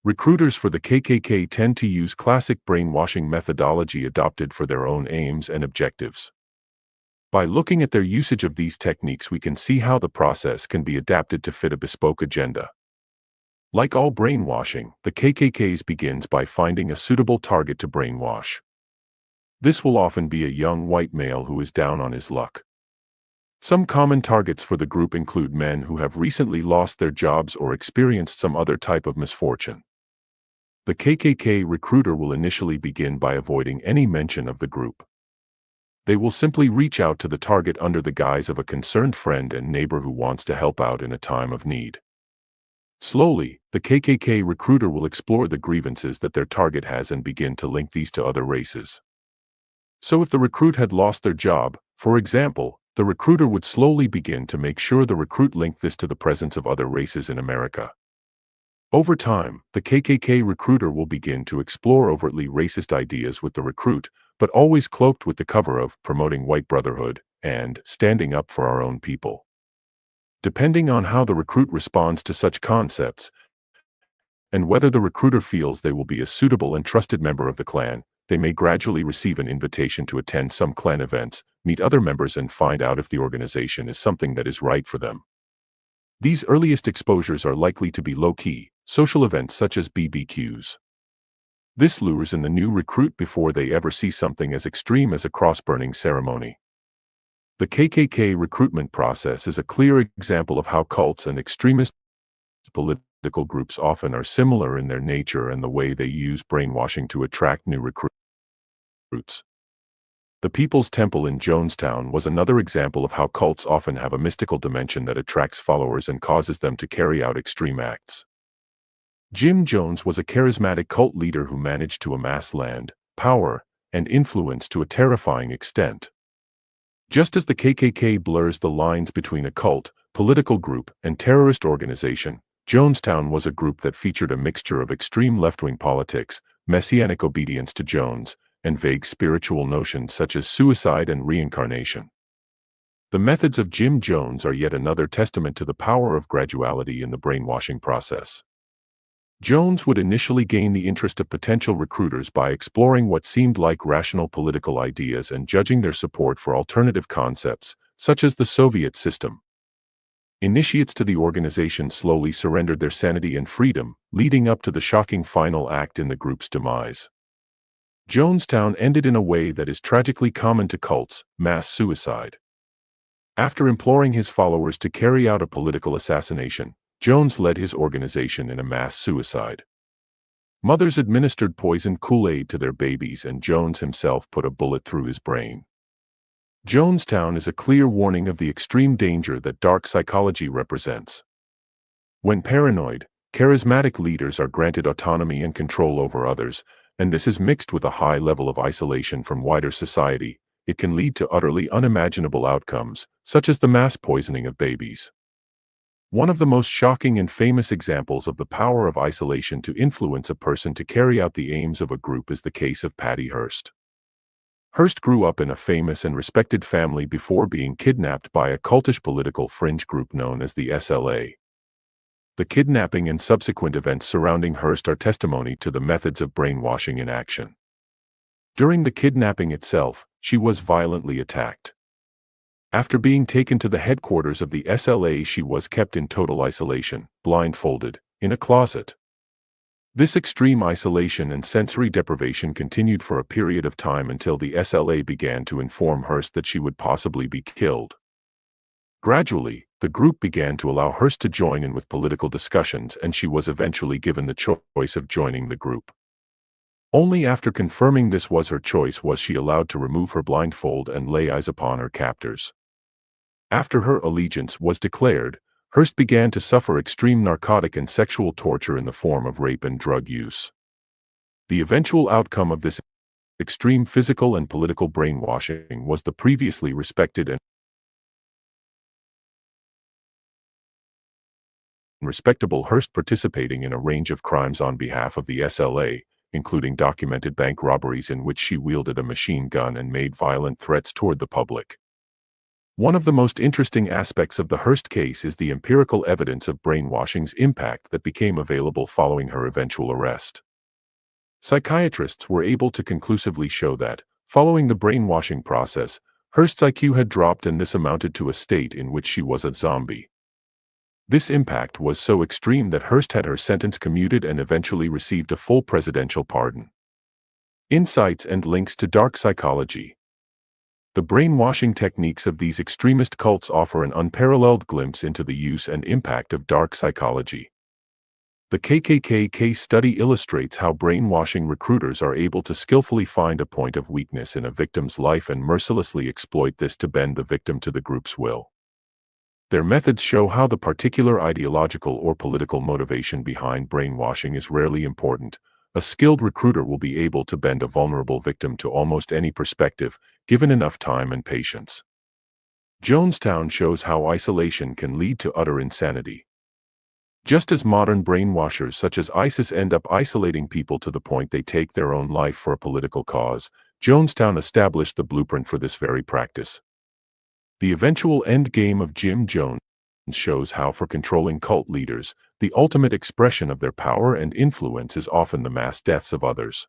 Recruiters for the KKK tend to use classic brainwashing methodology adopted for their own aims and objectives. By looking at their usage of these techniques we can see how the process can be adapted to fit a bespoke agenda. Like all brainwashing, the KKK's begins by finding a suitable target to brainwash. This will often be a young white male who is down on his luck. Some common targets for the group include men who have recently lost their jobs or experienced some other type of misfortune. The KKK recruiter will initially begin by avoiding any mention of the group. They will simply reach out to the target under the guise of a concerned friend and neighbor who wants to help out in a time of need. Slowly, the KKK recruiter will explore the grievances that their target has and begin to link these to other races. So if the recruit had lost their job, for example, the recruiter would slowly begin to make sure the recruit linked this to the presence of other races in America. Over time, the KKK recruiter will begin to explore overtly racist ideas with the recruit, but always cloaked with the cover of promoting white brotherhood and standing up for our own people. Depending on how the recruit responds to such concepts, and whether the recruiter feels they will be a suitable and trusted member of the Klan, they may gradually receive an invitation to attend some Klan events, meet other members and find out if the organization is something that is right for them. These earliest exposures are likely to be low-key, social events such as BBQs. This lures in the new recruit before they ever see something as extreme as a cross-burning ceremony. The KKK recruitment process is a clear example of how cults and extremist political groups often are similar in their nature and the way they use brainwashing to attract new recruits. The People's Temple in Jonestown was another example of how cults often have a mystical dimension that attracts followers and causes them to carry out extreme acts. Jim Jones was a charismatic cult leader who managed to amass land, power, and influence to a terrifying extent. Just as the KKK blurs the lines between a cult, political group, and terrorist organization, Jonestown was a group that featured a mixture of extreme left-wing politics, messianic obedience to Jones, and vague spiritual notions such as suicide and reincarnation. The methods of Jim Jones are yet another testament to the power of graduality in the brainwashing process. Jones would initially gain the interest of potential recruiters by exploring what seemed like rational political ideas and judging their support for alternative concepts, such as the Soviet system. Initiates to the organization slowly surrendered their sanity and freedom, leading up to the shocking final act in the group's demise. Jonestown ended in a way that is tragically common to cults: mass suicide. After imploring his followers to carry out a political assassination, Jones led his organization in a mass suicide. Mothers administered poisoned Kool-Aid to their babies and Jones himself put a bullet through his brain. Jonestown is a clear warning of the extreme danger that dark psychology represents. When paranoid, charismatic leaders are granted autonomy and control over others, and this is mixed with a high level of isolation from wider society, it can lead to utterly unimaginable outcomes, such as the mass poisoning of babies. One of the most shocking and famous examples of the power of isolation to influence a person to carry out the aims of a group is the case of Patty Hearst. Hearst grew up in a famous and respected family before being kidnapped by a cultish political fringe group known as the SLA. The kidnapping and subsequent events surrounding Hearst are testimony to the methods of brainwashing in action. During the kidnapping itself, she was violently attacked. After being taken to the headquarters of the SLA, she was kept in total isolation, blindfolded, in a closet. This extreme isolation and sensory deprivation continued for a period of time until the SLA began to inform Hearst that she would possibly be killed. Gradually, the group began to allow Hearst to join in with political discussions, and she was eventually given the choice of joining the group. Only after confirming this was her choice was she allowed to remove her blindfold and lay eyes upon her captors. After her allegiance was declared, Hearst began to suffer extreme narcotic and sexual torture in the form of rape and drug use. The eventual outcome of this extreme physical and political brainwashing was the previously respected and respectable Hearst participating in a range of crimes on behalf of the SLA, including documented bank robberies in which she wielded a machine gun and made violent threats toward the public. One of the most interesting aspects of the Hearst case is the empirical evidence of brainwashing's impact that became available following her eventual arrest. Psychiatrists were able to conclusively show that, following the brainwashing process, Hearst's IQ had dropped, and this amounted to a state in which she was a zombie. This impact was so extreme that Hearst had her sentence commuted and eventually received a full presidential pardon. Insights and links to dark psychology. The brainwashing techniques of these extremist cults offer an unparalleled glimpse into the use and impact of dark psychology. The KKK case study illustrates how brainwashing recruiters are able to skillfully find a point of weakness in a victim's life and mercilessly exploit this to bend the victim to the group's will. Their methods show how the particular ideological or political motivation behind brainwashing is rarely important. A skilled recruiter will be able to bend a vulnerable victim to almost any perspective, given enough time and patience. Jonestown shows how isolation can lead to utter insanity. Just as modern brainwashers such as ISIS end up isolating people to the point they take their own life for a political cause, Jonestown established the blueprint for this very practice. The eventual end game of Jim Jones shows how, for controlling cult leaders, the ultimate expression of their power and influence is often the mass deaths of others.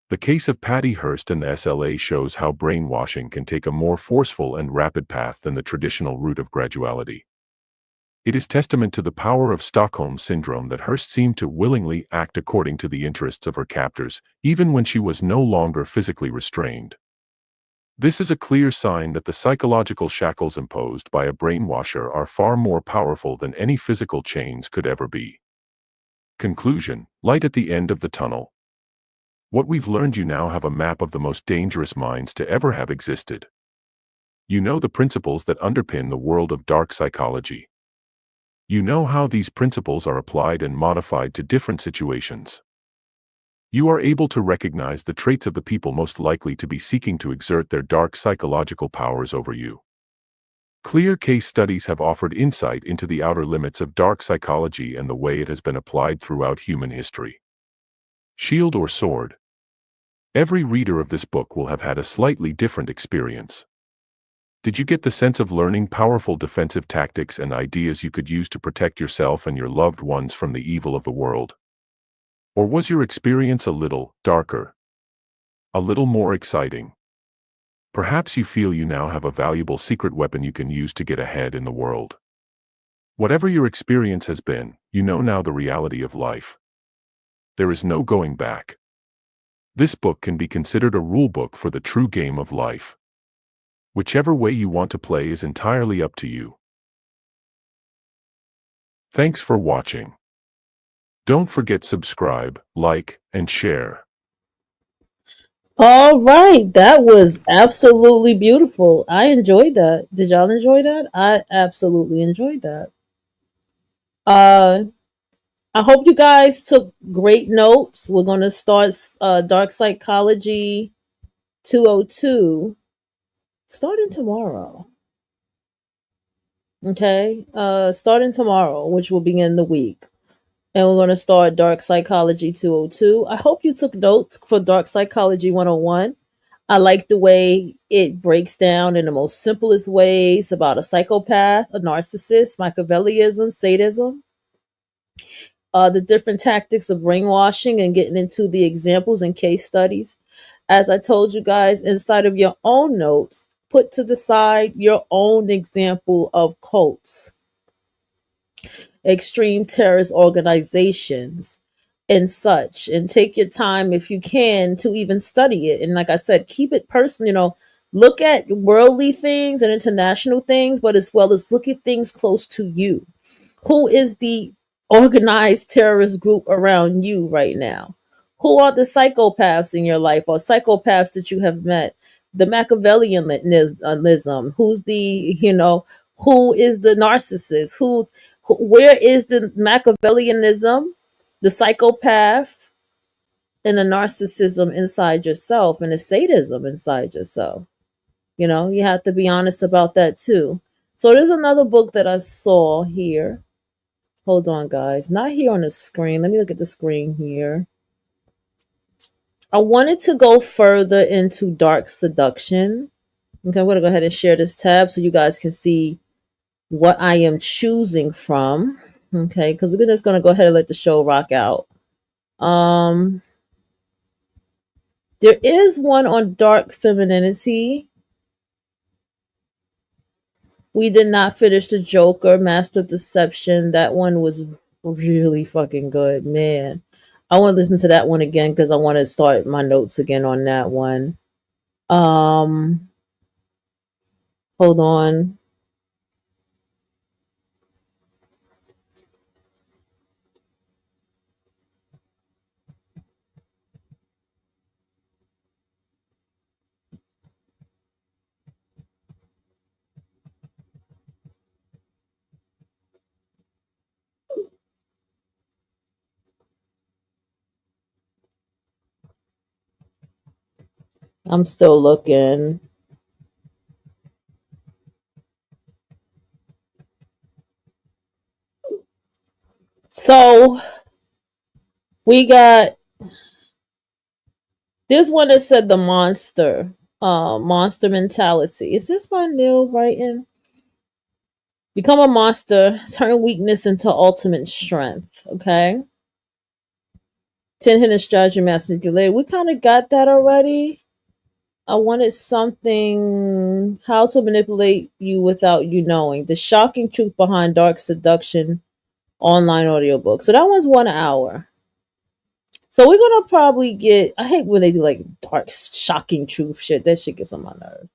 The case of Patty Hearst and the SLA shows how brainwashing can take a more forceful and rapid path than the traditional route of graduality. It is testament to the power of Stockholm Syndrome that Hearst seemed to willingly act according to the interests of her captors, even when she was no longer physically restrained. This is a clear sign that the psychological shackles imposed by a brainwasher are far more powerful than any physical chains could ever be. Conclusion: light at the end of the tunnel. What we've learned: you now have a map of the most dangerous minds to ever have existed. You know the principles that underpin the world of dark psychology. You know how these principles are applied and modified to different situations. You are able to recognize the traits of the people most likely to be seeking to exert their dark psychological powers over you. Clear case studies have offered insight into the outer limits of dark psychology and the way it has been applied throughout human history. Shield or sword? Every reader of this book will have had a slightly different experience. Did you get the sense of learning powerful defensive tactics and ideas you could use to protect yourself and your loved ones from the evil of the world? Or was your experience a little darker? A little more exciting? Perhaps you feel you now have a valuable secret weapon you can use to get ahead in the world. Whatever your experience has been, you know now the reality of life. There is no going back. This book can be considered a rule book for the true game of life. Whichever way you want to play is entirely up to you. Thanks for watching. Don't forget subscribe, like, and share. All right, that was absolutely beautiful. I enjoyed that. Did y'all enjoy that? I absolutely enjoyed that. I hope you guys took great notes. We're going to start Dark Psychology 202 starting tomorrow. Okay, starting tomorrow, which will begin the week. And we're going to start Dark Psychology 202. I hope you took notes for Dark Psychology 101. I like the way it breaks down in the most simplest ways about a psychopath, a narcissist, Machiavellianism, sadism, the different tactics of brainwashing, and getting into the examples and case studies. As I told you guys, inside of your own notes, put to the side your own example of cults, extreme terrorist organizations, and such, and take your time if you can to even study it. And like I said, keep it personal, look at worldly things and international things, but as well as look at things close to you. Who is the organized terrorist group around you right now? Who are the psychopaths in your life, or psychopaths that you have met? The Machiavellianism. Who's the, who is the narcissist? Where is the Machiavellianism, the psychopath, and the narcissism inside yourself, and the sadism inside yourself? You have to be honest about that too. So there's another book that I saw here. Hold on, guys. Not here on the screen. Let me look at the screen here. I wanted to go further into dark seduction. Okay, I'm going to go ahead and share this tab so you guys can see what I am choosing from. Okay, because we're just going to go ahead and let the show rock out. There is one on dark femininity. We did not finish the Joker, Master of Deception. That one was really fucking good, man. I want to listen to that one again because I want to start my notes again on that one. Hold on. I'm still looking. So we got this one that said the monster mentality. Is this by Neil Wrighton? Become a monster, turn weakness into ultimate strength. Okay. 10 hidden strategy manipulated. We kind of got that already. I wanted something, how to manipulate you without you knowing. The shocking truth behind dark seduction online audiobook. So that one's 1 hour. So we're gonna probably get, I hate when they do like dark shocking truth shit. That shit gets on my nerve.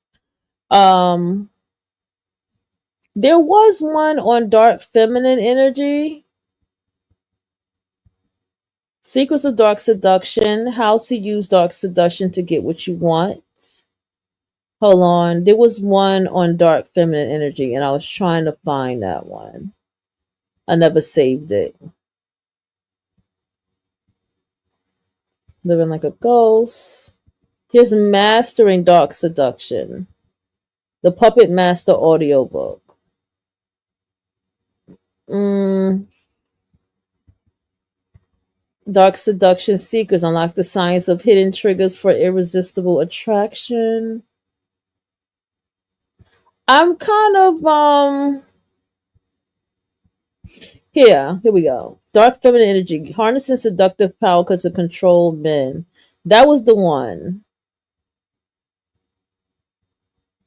There was one on dark feminine energy. Secrets of dark seduction, how to use dark seduction to get what you want. Hold on. There was one on dark feminine energy, and I was trying to find that one. I never saved it. Living like a ghost. Here's Mastering Dark Seduction. The Puppet Master audiobook. Dark Seduction Secrets. Unlock the science of hidden triggers for irresistible attraction. I'm kind of here we go. Dark feminine energy, harnessing seductive power to control men. That was the one.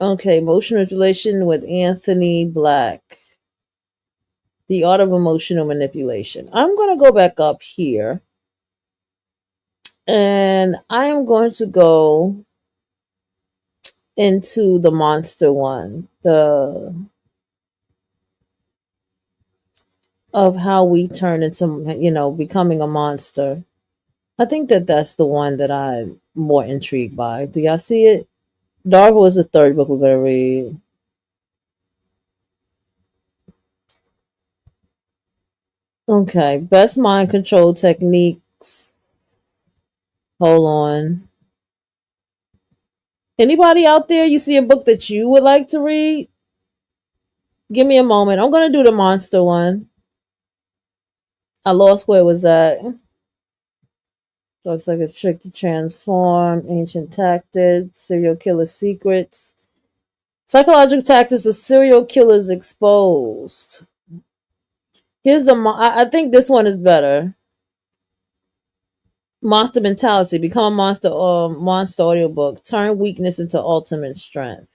Okay, emotional manipulation with Anthony Black. The art of emotional manipulation. I'm gonna go back up here, and I am going to go into the monster one. Of how we turn into, becoming a monster. I think that's the one that I'm more intrigued by. Do y'all see it? Darva was the third book we're going to read. Okay, best mind control techniques. Hold on. Anybody out there, you see a book that you would like to read? Give me a moment. I'm going to do the monster one. I lost where it was at. Looks like a trick to transform, ancient tactics, serial killer secrets. Psychological tactics of serial killers exposed. Here's I think this one is better. Monster mentality. Become a monster audiobook. Turn weakness into ultimate strength.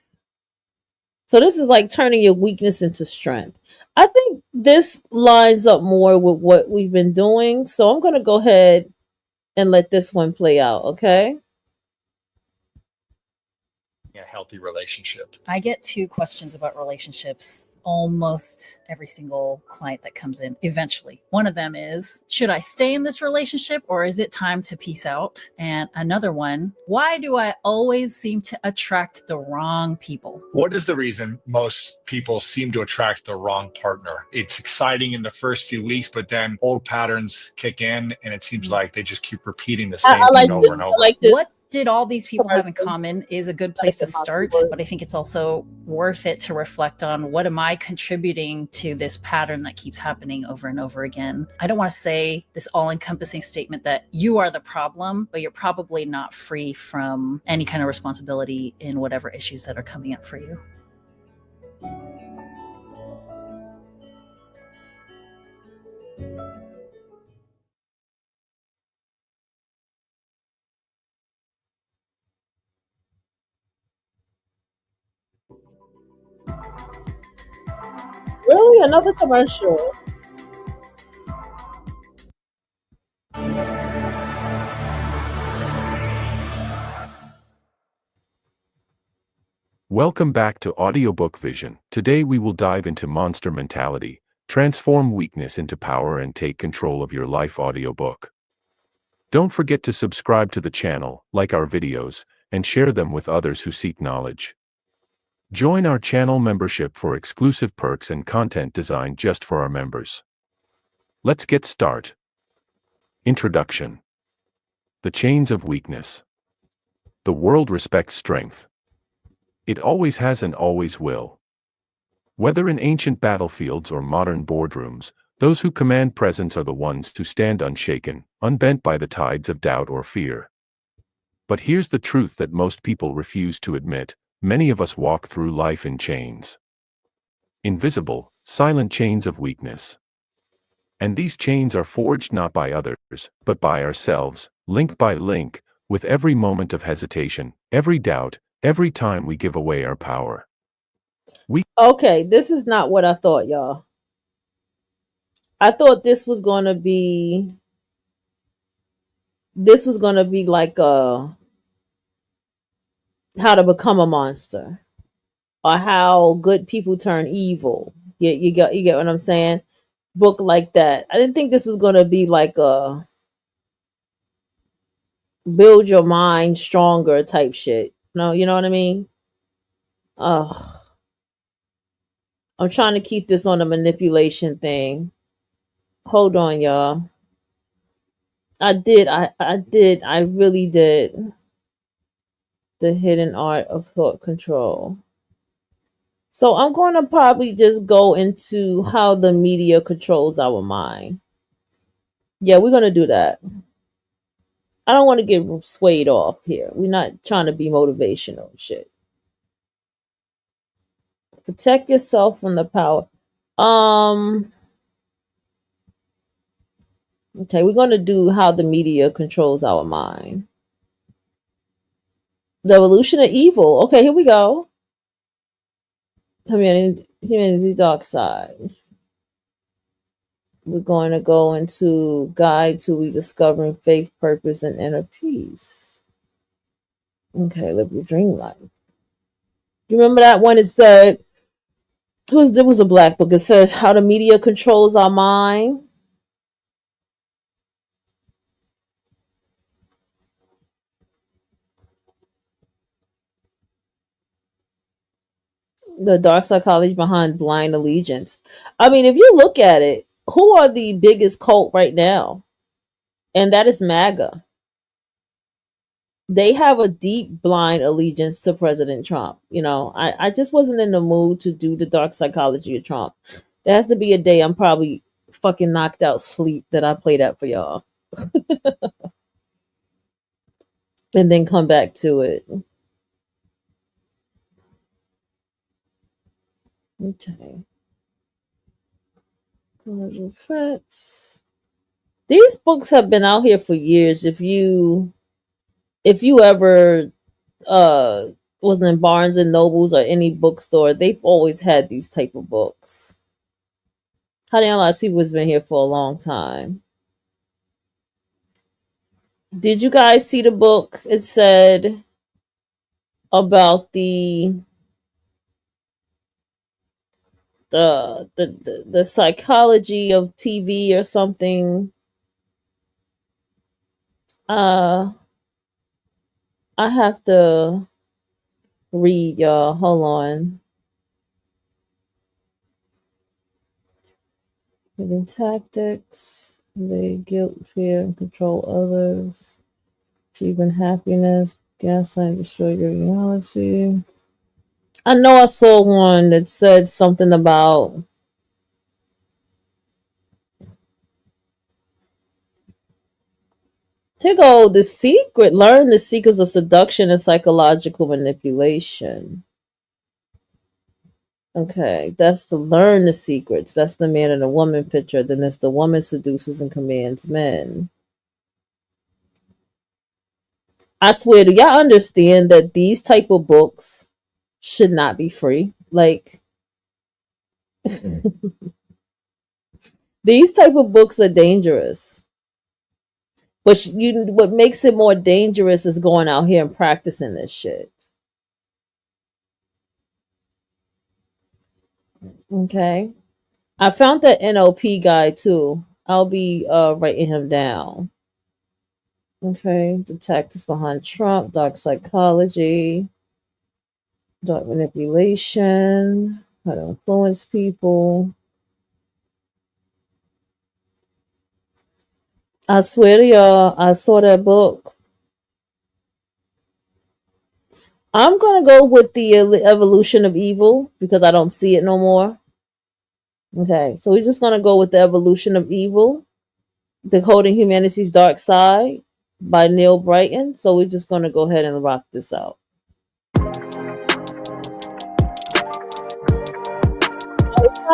So this is like turning your weakness into strength. I think this lines up more with what we've been doing. So I'm going to go ahead and let this one play out, okay? A healthy relationship. I get 2 questions about relationships almost every single client that comes in eventually. One of them is, should I stay in this relationship or is it time to peace out? And another one, why do I always seem to attract the wrong people? What is the reason most people seem to attract the wrong partner? It's exciting in the first few weeks, but then old patterns kick in and it seems like they just keep repeating the same thing over and over. What did all these people have in common is a good place to start, but I think it's also worth it to reflect on, what am I contributing to this pattern that keeps happening over and over again? I don't want to say this all-encompassing statement that you are the problem, but you're probably not free from any kind of responsibility in whatever issues that are coming up for you. Really? Another commercial? Welcome back to Audiobook Vision. Today we will dive into monster mentality, transform weakness into power and take control of your life audiobook. Don't forget to subscribe to the channel, like our videos, and share them with others who seek knowledge. Join our channel membership for exclusive perks and content designed just for our members. Let's get started. Introduction. The chains of weakness. The world respects strength. It always has and always will. Whether in ancient battlefields or modern boardrooms, those who command presence are the ones who stand unshaken, unbent by the tides of doubt or fear. But here's the truth that most people refuse to admit: many of us walk through life in chains. Invisible, silent chains of weakness. And these chains are forged not by others, but by ourselves, link by link, with every moment of hesitation, every doubt, every time we give away our power. Okay, this is not what I thought, y'all. I thought this was going to be like how to become a monster, or how good people turn evil. You get what I'm saying? Book like that. I didn't think this was going to be like a build your mind stronger type shit. No, you know what I mean? Oh, I'm trying to keep this on a manipulation thing. Hold on, y'all. I really did. The hidden art of thought control. So I'm going to probably just go into how the media controls our mind. Yeah, we're going to do that. I don't want to get swayed off here. We're not trying to be motivational shit. Protect yourself from the power. Okay, we're going to do how the media controls our mind. The evolution of evil. Okay, here we go. Humanity's dark side. We're going to go into guide to rediscovering faith, purpose, and inner peace. Okay, live your dream life. You remember that one? It said, there was a black book. It said how the media controls our mind. The dark psychology behind blind allegiance. I mean, if you look at it, who are the biggest cult right now? And that is MAGA. They have a deep blind allegiance to President Trump. You know, I just wasn't in the mood to do the dark psychology of Trump. There has to be a day I'm probably fucking knocked out sleep that I play that for y'all. And then come back to it. Okay. Threats. These books have been out here for years. If you ever wasn't in Barnes and Nobles or any bookstore, they've always had these type of books. How do you realize people has been here for a long time? Did you guys see the book? It said about the psychology of TV or something. I have to read, y'all. Hold on. Hidden tactics. They guilt, fear, and control others. Achieving happiness. Gaslight, destroy your reality. I know I saw one that said something about the secret. Learn the secrets of seduction and psychological manipulation. Okay, that's to learn the secrets. That's the man and the woman picture. Then there's the woman seduces and commands men. I swear, do y'all understand that these type of books should not be free? Like, these type of books are dangerous. But what makes it more dangerous is going out here and practicing this shit. Okay. I found that NLP guy too. I'll be writing him down. Okay. The tactics behind Trump, dark psychology, dark manipulation, how to influence people. I swear to y'all, I saw that book. I'm gonna go with the evolution of evil because I don't see it no more. Okay, so we're just gonna go with the evolution of evil, decoding humanity's dark side by Neil Brighton. So we're just gonna go ahead and rock this out.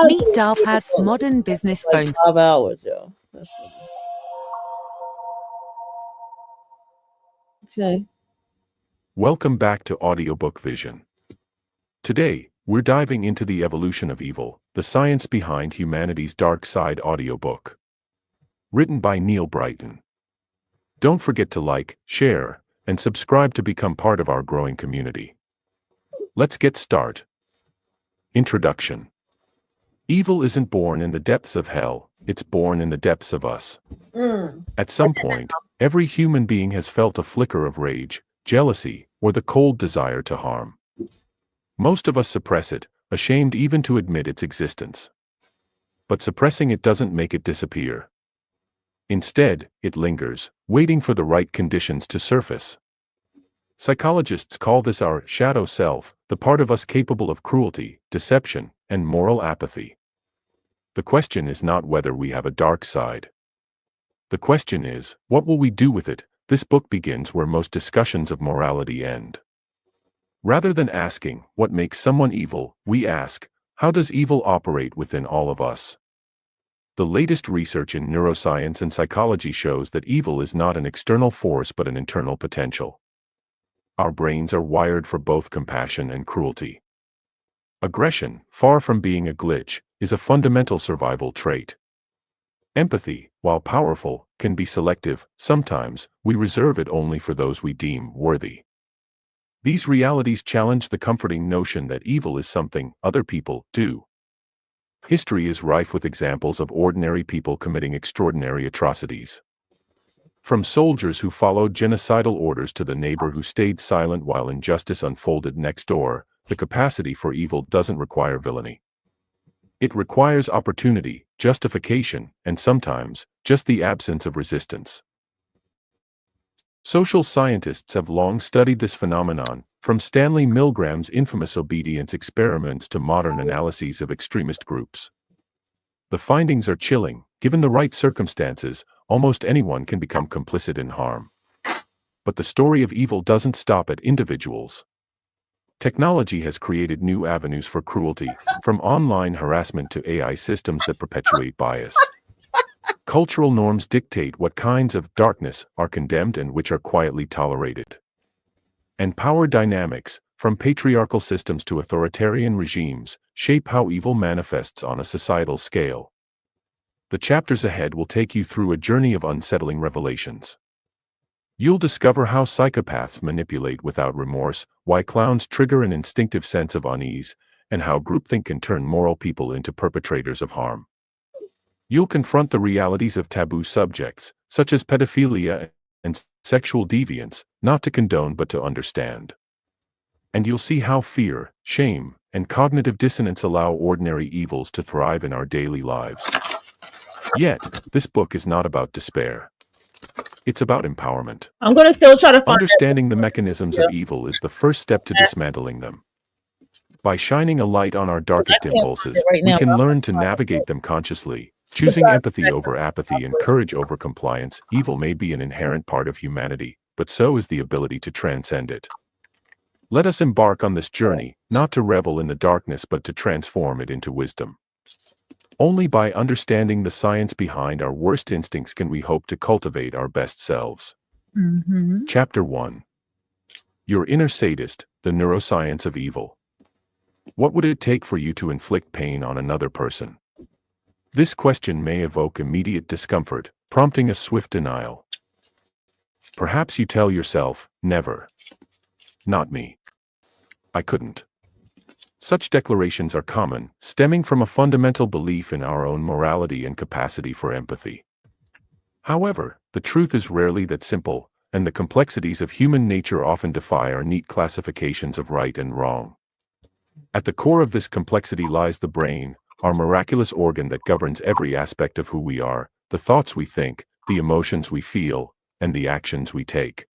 Meet Dalpad's modern business phones. 5 hours, yo. That's okay. Welcome back to Audiobook Vision. Today, we're diving into the evolution of evil, the science behind humanity's dark side audiobook. Written by Neil Brighton. Don't forget to like, share, and subscribe to become part of our growing community. Let's get started. Introduction. Evil isn't born in the depths of hell, it's born in the depths of us. At some point, every human being has felt a flicker of rage, jealousy, or the cold desire to harm. Most of us suppress it, ashamed even to admit its existence. But suppressing it doesn't make it disappear. Instead, it lingers, waiting for the right conditions to surface. Psychologists call this our shadow self, the part of us capable of cruelty, deception, and moral apathy. The question is not whether we have a dark side. The question is, what will we do with it? This book begins where most discussions of morality end. Rather than asking, what makes someone evil, we ask, how does evil operate within all of us? The latest research in neuroscience and psychology shows that evil is not an external force but an internal potential. Our brains are wired for both compassion and cruelty. Aggression, far from being a glitch, is a fundamental survival trait. Empathy, while powerful, can be selective. Sometimes, we reserve it only for those we deem worthy. These realities challenge the comforting notion that evil is something other people do. History is rife with examples of ordinary people committing extraordinary atrocities. From soldiers who followed genocidal orders to the neighbor who stayed silent while injustice unfolded next door, the capacity for evil doesn't require villainy. It requires opportunity, justification, and sometimes, just the absence of resistance. Social scientists have long studied this phenomenon, from Stanley Milgram's infamous obedience experiments to modern analyses of extremist groups. The findings are chilling. Given the right circumstances, almost anyone can become complicit in harm. But the story of evil doesn't stop at individuals. Technology has created new avenues for cruelty, from online harassment to AI systems that perpetuate bias. Cultural norms dictate what kinds of darkness are condemned and which are quietly tolerated. And power dynamics, from patriarchal systems to authoritarian regimes, shape how evil manifests on a societal scale. The chapters ahead will take you through a journey of unsettling revelations. You'll discover how psychopaths manipulate without remorse, why clowns trigger an instinctive sense of unease, and how groupthink can turn moral people into perpetrators of harm. You'll confront the realities of taboo subjects, such as pedophilia and sexual deviance, not to condone but to understand. And you'll see how fear, shame, and cognitive dissonance allow ordinary evils to thrive in our daily lives. Yet, this book is not about despair. It's about empowerment. I'm going to still try to find Understanding the mechanisms of evil is the first step to dismantling them. By shining a light on our darkest impulses, we can learn to navigate them consciously. Choosing empathy over apathy and courage over compliance, evil may be an inherent part of humanity, but so is the ability to transcend it. Let us embark on this journey, not to revel in the darkness but to transform it into wisdom. Only by understanding the science behind our worst instincts can we hope to cultivate our best selves. Chapter 1. Your Inner Sadist, the Neuroscience of Evil. What would it take for you to inflict pain on another person? This question may evoke immediate discomfort, prompting a swift denial. Perhaps you tell yourself, never. Not me. I couldn't. Such declarations are common, stemming from a fundamental belief in our own morality and capacity for empathy. However, the truth is rarely that simple, and the complexities of human nature often defy our neat classifications of right and wrong. At the core of this complexity lies the brain, our miraculous organ that governs every aspect of who we are, the thoughts we think, the emotions we feel, and the actions we take.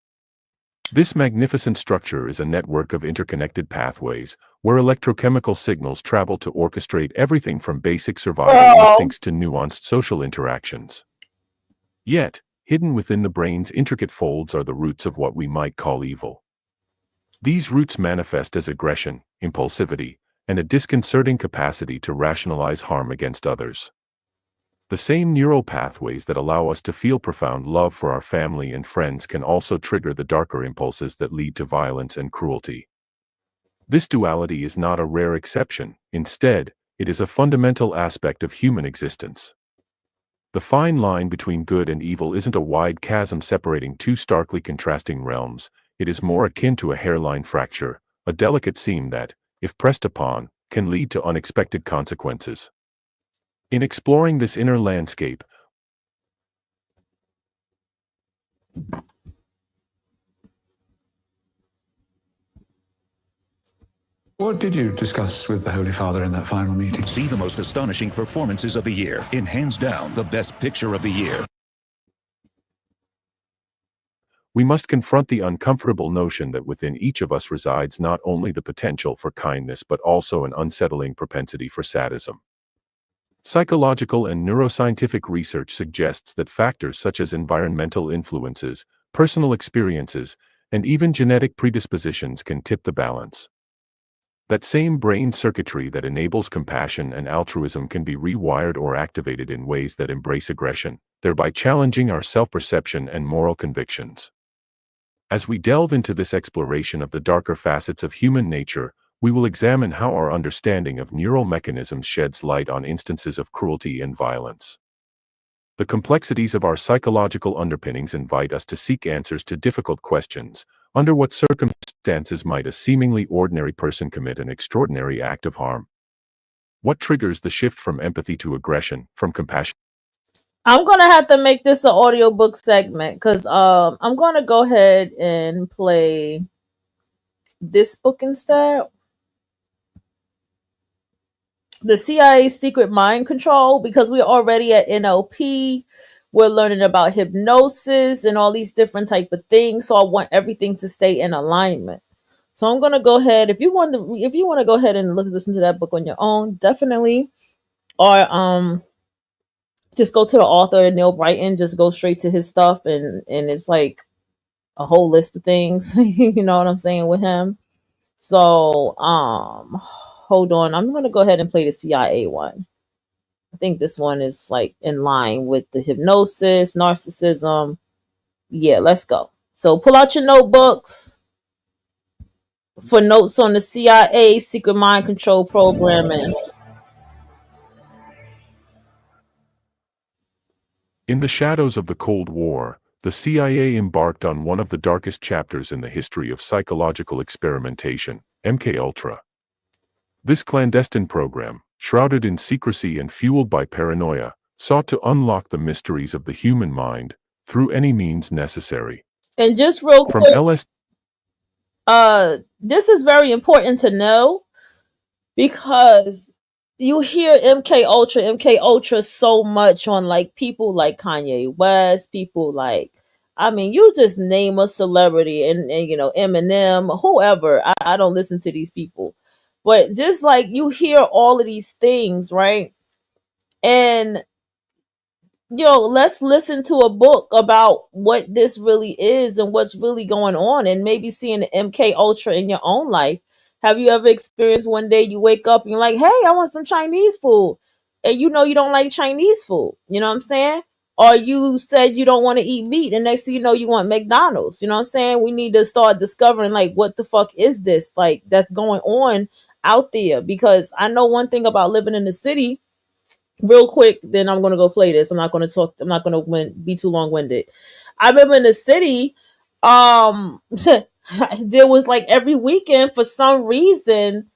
This magnificent structure is a network of interconnected pathways, where electrochemical signals travel to orchestrate everything from basic survival instincts to nuanced social interactions. Yet, hidden within the brain's intricate folds are the roots of what we might call evil. These roots manifest as aggression, impulsivity, and a disconcerting capacity to rationalize harm against others. The same neural pathways that allow us to feel profound love for our family and friends can also trigger the darker impulses that lead to violence and cruelty. This duality is not a rare exception. Instead, it is a fundamental aspect of human existence. The fine line between good and evil isn't a wide chasm separating two starkly contrasting realms. It is more akin to a hairline fracture, a delicate seam that, if pressed upon, can lead to unexpected consequences. In exploring this inner landscape, what did you discuss with the Holy Father in that final meeting? See the most astonishing performances of the year in hands down the best picture of the year. We must confront the uncomfortable notion that within each of us resides not only the potential for kindness but also an unsettling propensity for sadism. Psychological and neuroscientific research suggests that factors such as environmental influences, personal experiences, and even genetic predispositions can tip the balance. That same brain circuitry that enables compassion and altruism can be rewired or activated in ways that embrace aggression, thereby challenging our self-perception and moral convictions. As we delve into this exploration of the darker facets of human nature, we will examine how our understanding of neural mechanisms sheds light on instances of cruelty and violence. The complexities of our psychological underpinnings invite us to seek answers to difficult questions. Under what circumstances might a seemingly ordinary person commit an extraordinary act of harm? What triggers the shift from empathy to aggression, from compassion? I'm going to have to make this an audiobook segment because I'm going to go ahead and play this book instead. The CIA's Secret Mind Control, because we're already at NLP. We're learning about hypnosis and all these different type of things. So I want everything to stay in alignment. So I'm going to go ahead. If you want to go ahead and listen to that book on your own, definitely. Or just go to the author, Neil Brighton, just go straight to his stuff. And it's like a whole list of things, you know what I'm saying, with him. So, hold on. I'm going to go ahead and play the CIA one. I think this one is like in line with the hypnosis, narcissism. Yeah, let's go. So pull out your notebooks. for notes on the CIA secret mind control programming. In the shadows of the Cold War, the CIA embarked on one of the darkest chapters in the history of psychological experimentation, MKUltra. This clandestine program, shrouded in secrecy and fueled by paranoia, sought to unlock the mysteries of the human mind through any means necessary. And just real From quick, LSD, this is very important to know because you hear MK Ultra so much on like people like Kanye West, people like, I mean, you just name a celebrity and you know, Eminem, whoever. I don't listen to these people. But just like you hear all of these things, right? And let's listen to a book about what this really is and what's really going on, and maybe seeing the MK Ultra in your own life. Have you ever experienced one day you wake up and you're like, hey, I want some Chinese food, and you know you don't like Chinese food, you know what I'm saying? Or you said you don't want to eat meat, and next thing you know you want McDonald's, you know what I'm saying? We need to start discovering like what the fuck is this like that's going on out there, because I know one thing about living in the city. Real quick, then I'm gonna go play this. I'm not gonna talk. I'm not gonna be too long winded. I remember in the city, there was like every weekend for some reason,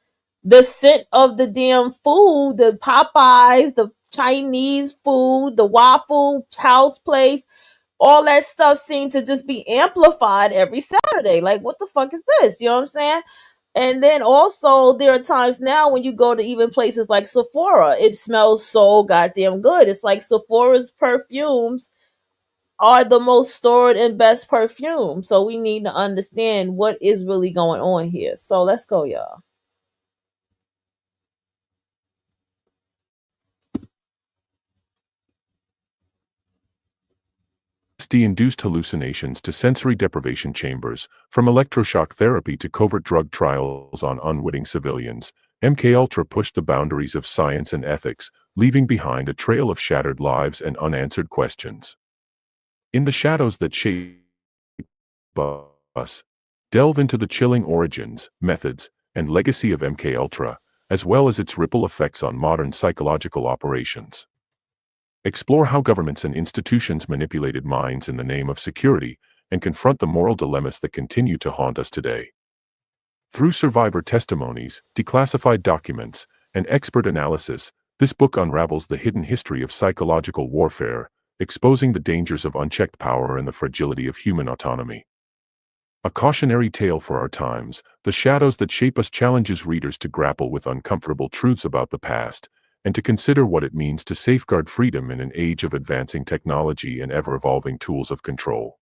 the scent of the damn food, the Popeyes, the Chinese food, the Waffle House place, all that stuff seemed to just be amplified every Saturday. Like, what the fuck is this? You know what I'm saying? And then also there are times now when you go to even places like Sephora, it smells so goddamn good. It's like Sephora's perfumes are the most stored and best perfume. So we need to understand what is really going on here. So let's go, y'all. LSD-induced hallucinations to sensory deprivation chambers, from electroshock therapy to covert drug trials on unwitting civilians, MKUltra pushed the boundaries of science and ethics, leaving behind a trail of shattered lives and unanswered questions. In the shadows that shape us, delve into the chilling origins, methods, and legacy of MKUltra, as well as its ripple effects on modern psychological operations. Explore how governments and institutions manipulated minds in the name of security, and confront the moral dilemmas that continue to haunt us today. Through survivor testimonies, declassified documents, and expert analysis, this book unravels the hidden history of psychological warfare, exposing the dangers of unchecked power and the fragility of human autonomy. A cautionary tale for our times, the shadows that shape us challenges readers to grapple with uncomfortable truths about the past, and to consider what it means to safeguard freedom in an age of advancing technology and ever-evolving tools of control.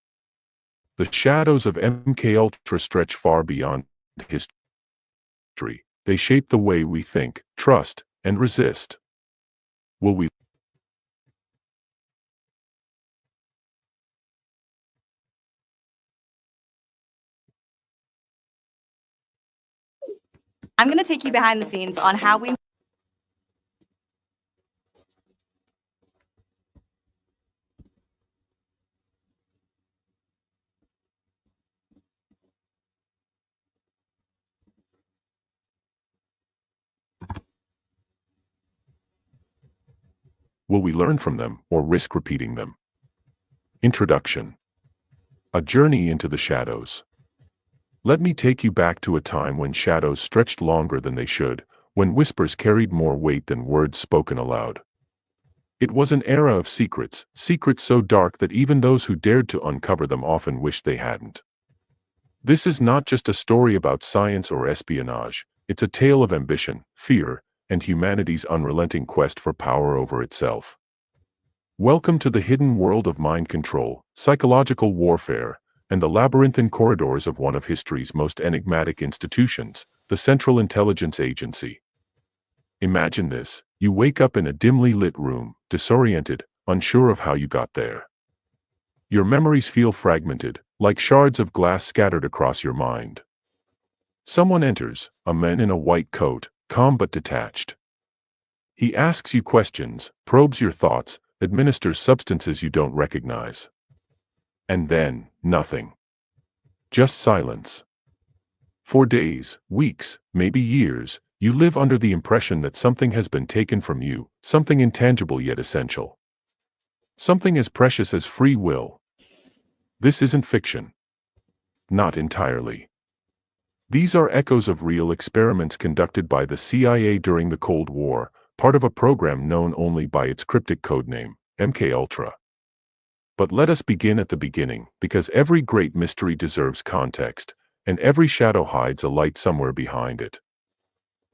The shadows of MKUltra stretch far beyond history. They shape the way we think, trust, and resist. Will we I'm going to take you behind the scenes on how we learn from them or risk repeating them? Introduction. A journey into the shadows. Let me take you back to a time when shadows stretched longer than they should, when whispers carried more weight than words spoken aloud. It was an era of secrets, secrets so dark that even those who dared to uncover them often wished they hadn't. This is not just a story about science or espionage, it's a tale of ambition, fear, and humanity's unrelenting quest for power over itself. Welcome to the hidden world of mind control, psychological warfare, and the labyrinthine corridors of one of history's most enigmatic institutions, the Central Intelligence Agency. Imagine this: you wake up in a dimly lit room, disoriented, unsure of how you got there. Your memories feel fragmented, like shards of glass scattered across your mind. Someone enters, a man in a white coat, calm but detached. He asks you questions, probes your thoughts, administers substances you don't recognize. And then, nothing. Just silence. For days, weeks, maybe years, you live under the impression that something has been taken from you, something intangible yet essential. Something as precious as free will. This isn't fiction. Not entirely. These are echoes of real experiments conducted by the CIA during the Cold War, part of a program known only by its cryptic codename, MKUltra. But let us begin at the beginning, because every great mystery deserves context, and every shadow hides a light somewhere behind it.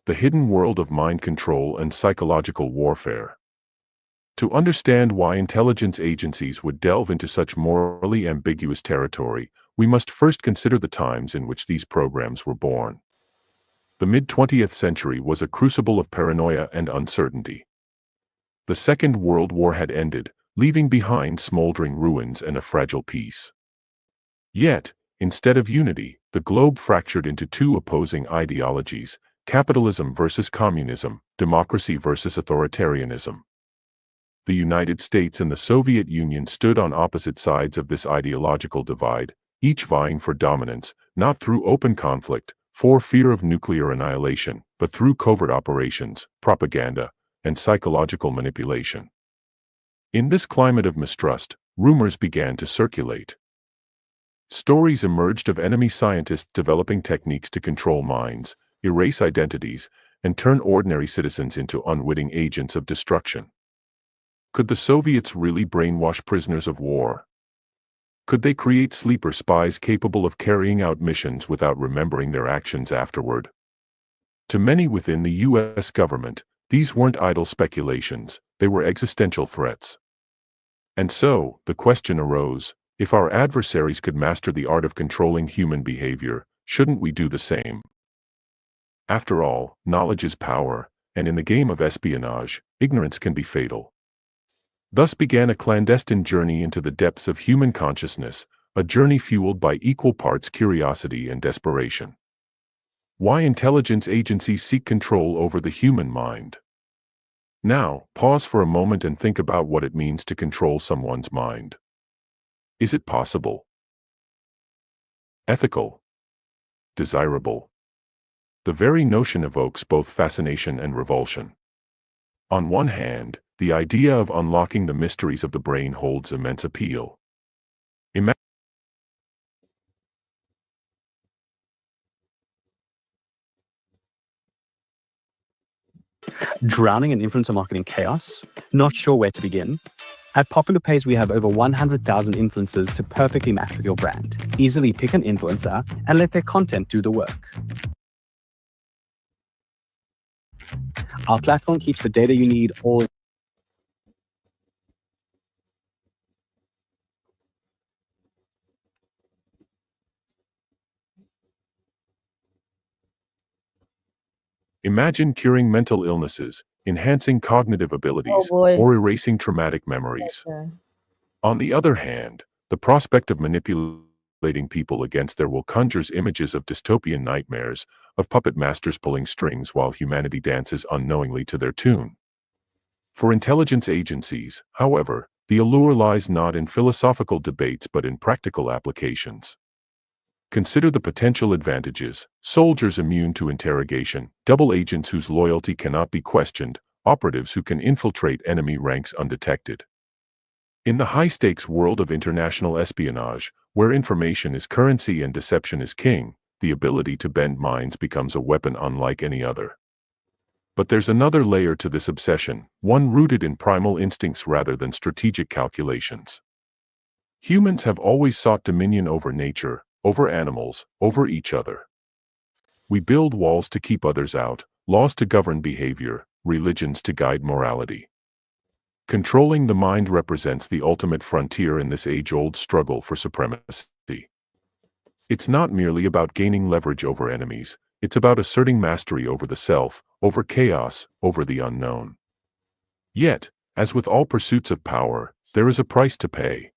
The hidden world of mind control and psychological warfare. To understand why intelligence agencies would delve into such morally ambiguous territory, we must first consider the times in which these programs were born. The mid-20th century was a crucible of paranoia and uncertainty. The Second World War had ended, leaving behind smoldering ruins and a fragile peace. Yet, instead of unity, the globe fractured into two opposing ideologies: capitalism versus communism, democracy versus authoritarianism. The United States and the Soviet Union stood on opposite sides of this ideological divide, each vying for dominance, not through open conflict, for fear of nuclear annihilation, but through covert operations, propaganda, and psychological manipulation. In this climate of mistrust, rumors began to circulate. Stories emerged of enemy scientists developing techniques to control minds, erase identities, and turn ordinary citizens into unwitting agents of destruction. Could the Soviets really brainwash prisoners of war? Could they create sleeper spies capable of carrying out missions without remembering their actions afterward? To many within the U.S. government, these weren't idle speculations, they were existential threats. And so, the question arose, if our adversaries could master the art of controlling human behavior, shouldn't we do the same? After all, knowledge is power, and in the game of espionage, ignorance can be fatal. Thus began a clandestine journey into the depths of human consciousness, a journey fueled by equal parts curiosity and desperation. Why intelligence agencies seek control over the human mind. Now, pause for a moment and think about what it means to control someone's mind. Is it possible? Ethical? Desirable? The very notion evokes both fascination and revulsion. On one hand, the idea of unlocking the mysteries of the brain holds immense appeal. Drowning in influencer marketing chaos? Not sure where to begin? At Popular Page, we have over 100,000 influencers to perfectly match with your brand. Easily pick an influencer and let their content do the work. Our platform keeps the data you need all. Imagine curing mental illnesses, enhancing cognitive abilities, or erasing traumatic memories. Okay. On the other hand, the prospect of manipulating people against their will conjures images of dystopian nightmares, of puppet masters pulling strings while humanity dances unknowingly to their tune. For intelligence agencies, however, the allure lies not in philosophical debates but in practical applications. Consider the potential advantages: soldiers immune to interrogation, double agents whose loyalty cannot be questioned, operatives who can infiltrate enemy ranks undetected. In the high-stakes world of international espionage, where information is currency and deception is king, the ability to bend minds becomes a weapon unlike any other. But there's another layer to this obsession, one rooted in primal instincts rather than strategic calculations. Humans have always sought dominion over nature, over animals, over each other. We build walls to keep others out, laws to govern behavior, religions to guide morality. Controlling the mind represents the ultimate frontier in this age-old struggle for supremacy. It's not merely about gaining leverage over enemies, it's about asserting mastery over the self, over chaos, over the unknown. Yet, as with all pursuits of power, there is a price to pay.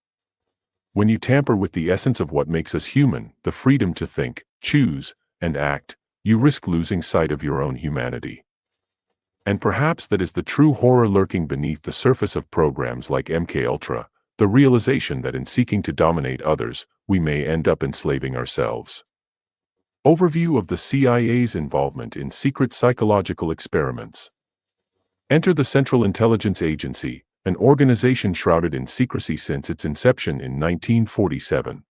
When you tamper with the essence of what makes us human, the freedom to think, choose, and act, you risk losing sight of your own humanity. And perhaps that is the true horror lurking beneath the surface of programs like MKUltra, the realization that in seeking to dominate others, we may end up enslaving ourselves. Overview of the CIA's involvement in secret psychological experiments. Enter the Central Intelligence Agency, an organization shrouded in secrecy since its inception in 1947.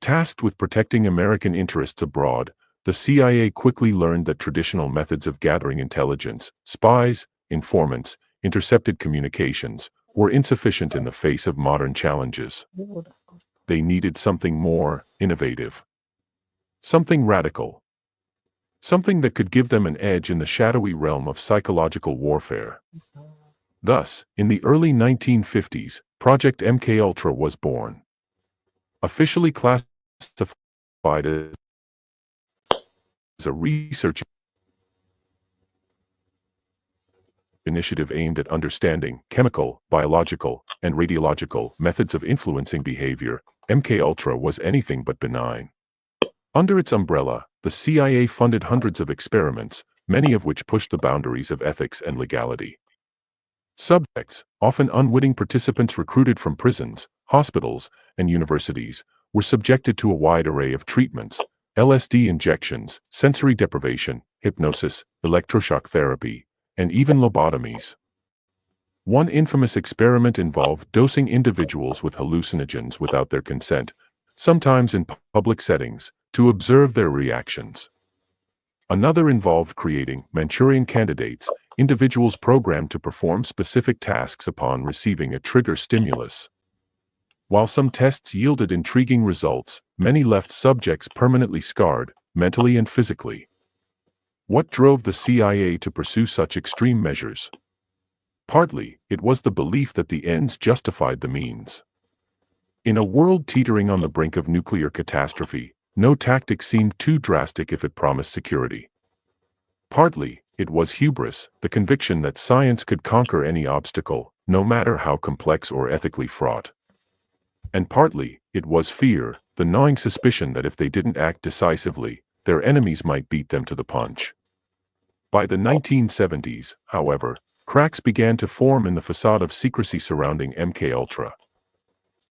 Tasked with protecting American interests abroad, the CIA quickly learned that traditional methods of gathering intelligence, spies, informants, intercepted communications, were insufficient in the face of modern challenges. They needed something more innovative. Something radical. Something that could give them an edge in the shadowy realm of psychological warfare. Thus, in the early 1950s, Project MKUltra was born. Officially classified as a research initiative aimed at understanding chemical, biological, and radiological methods of influencing behavior, MKUltra was anything but benign. Under its umbrella, the CIA funded hundreds of experiments, many of which pushed the boundaries of ethics and legality. Subjects, often unwitting participants recruited from prisons, hospitals, and universities, were subjected to a wide array of treatments: LSD injections, sensory deprivation, hypnosis, electroshock therapy, and even lobotomies. One infamous experiment involved dosing individuals with hallucinogens without their consent, sometimes in public settings, to observe their reactions. Another involved creating Manchurian candidates, individuals programmed to perform specific tasks upon receiving a trigger stimulus. While some tests yielded intriguing results, many left subjects permanently scarred, mentally and physically. What drove the CIA to pursue such extreme measures? Partly, it was the belief that the ends justified the means. In a world teetering on the brink of nuclear catastrophe, no tactic seemed too drastic if it promised security. Partly, it was hubris, the conviction that science could conquer any obstacle, no matter how complex or ethically fraught. And partly, it was fear, the gnawing suspicion that if they didn't act decisively, their enemies might beat them to the punch. By the 1970s, however, cracks began to form in the facade of secrecy surrounding MKUltra.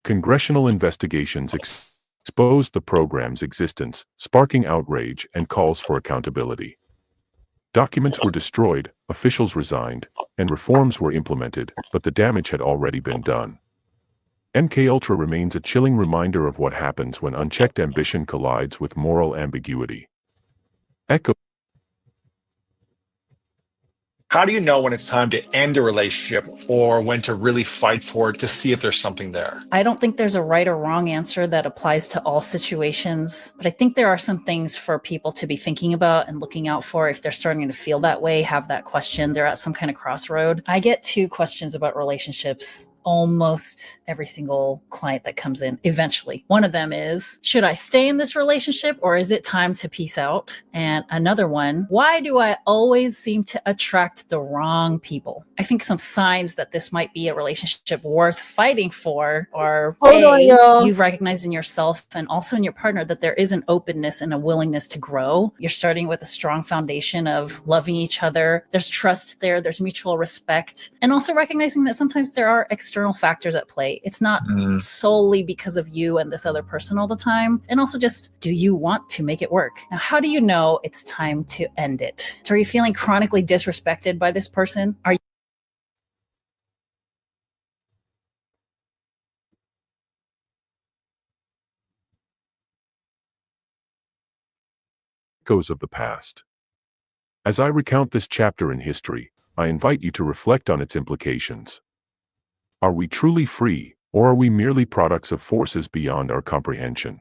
Congressional investigations exposed the program's existence, sparking outrage and calls for accountability. Documents were destroyed, officials resigned, and reforms were implemented, but the damage had already been done. MKUltra remains a chilling reminder of what happens when unchecked ambition collides with moral ambiguity. Echo. How do you know when it's time to end a relationship or when to really fight for it to see if there's something there? I don't think there's a right or wrong answer that applies to all situations, but I think there are some things for people to be thinking about and looking out for if they're starting to feel that way, have that question, they're at some kind of crossroad. I get 2 questions about relationships almost every single client that comes in eventually. One of them is, should I stay in this relationship or is it time to peace out? And another one, why do I always seem to attract the wrong people? I think some signs that this might be a relationship worth fighting for are you've recognized in yourself and also in your partner that there is an openness and a willingness to grow. You're starting with a strong foundation of loving each other. There's trust there. There's mutual respect. And also recognizing that sometimes there are external factors at play. It's not solely because of you and this other person all the time. And also just, do you want to make it work? Now, how do you know it's time to end it? So are you feeling chronically disrespected by this person? Are you Echoes of the past. As I recount this chapter in history, I invite you to reflect on its implications. Are we truly free, or are we merely products of forces beyond our comprehension?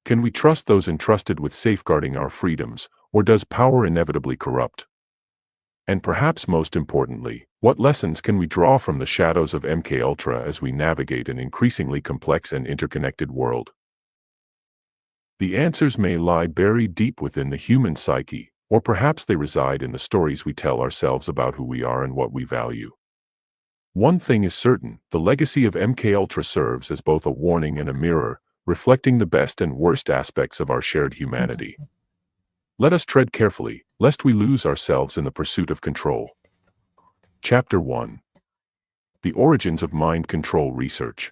Can we trust those entrusted with safeguarding our freedoms, or does power inevitably corrupt? And perhaps most importantly, what lessons can we draw from the shadows of MKUltra as we navigate an increasingly complex and interconnected world? The answers may lie buried deep within the human psyche, or perhaps they reside in the stories we tell ourselves about who we are and what we value. One thing is certain, the legacy of MKUltra serves as both a warning and a mirror, reflecting the best and worst aspects of our shared humanity. Let us tread carefully, lest we lose ourselves in the pursuit of control. Chapter 1. The Origins of Mind Control Research.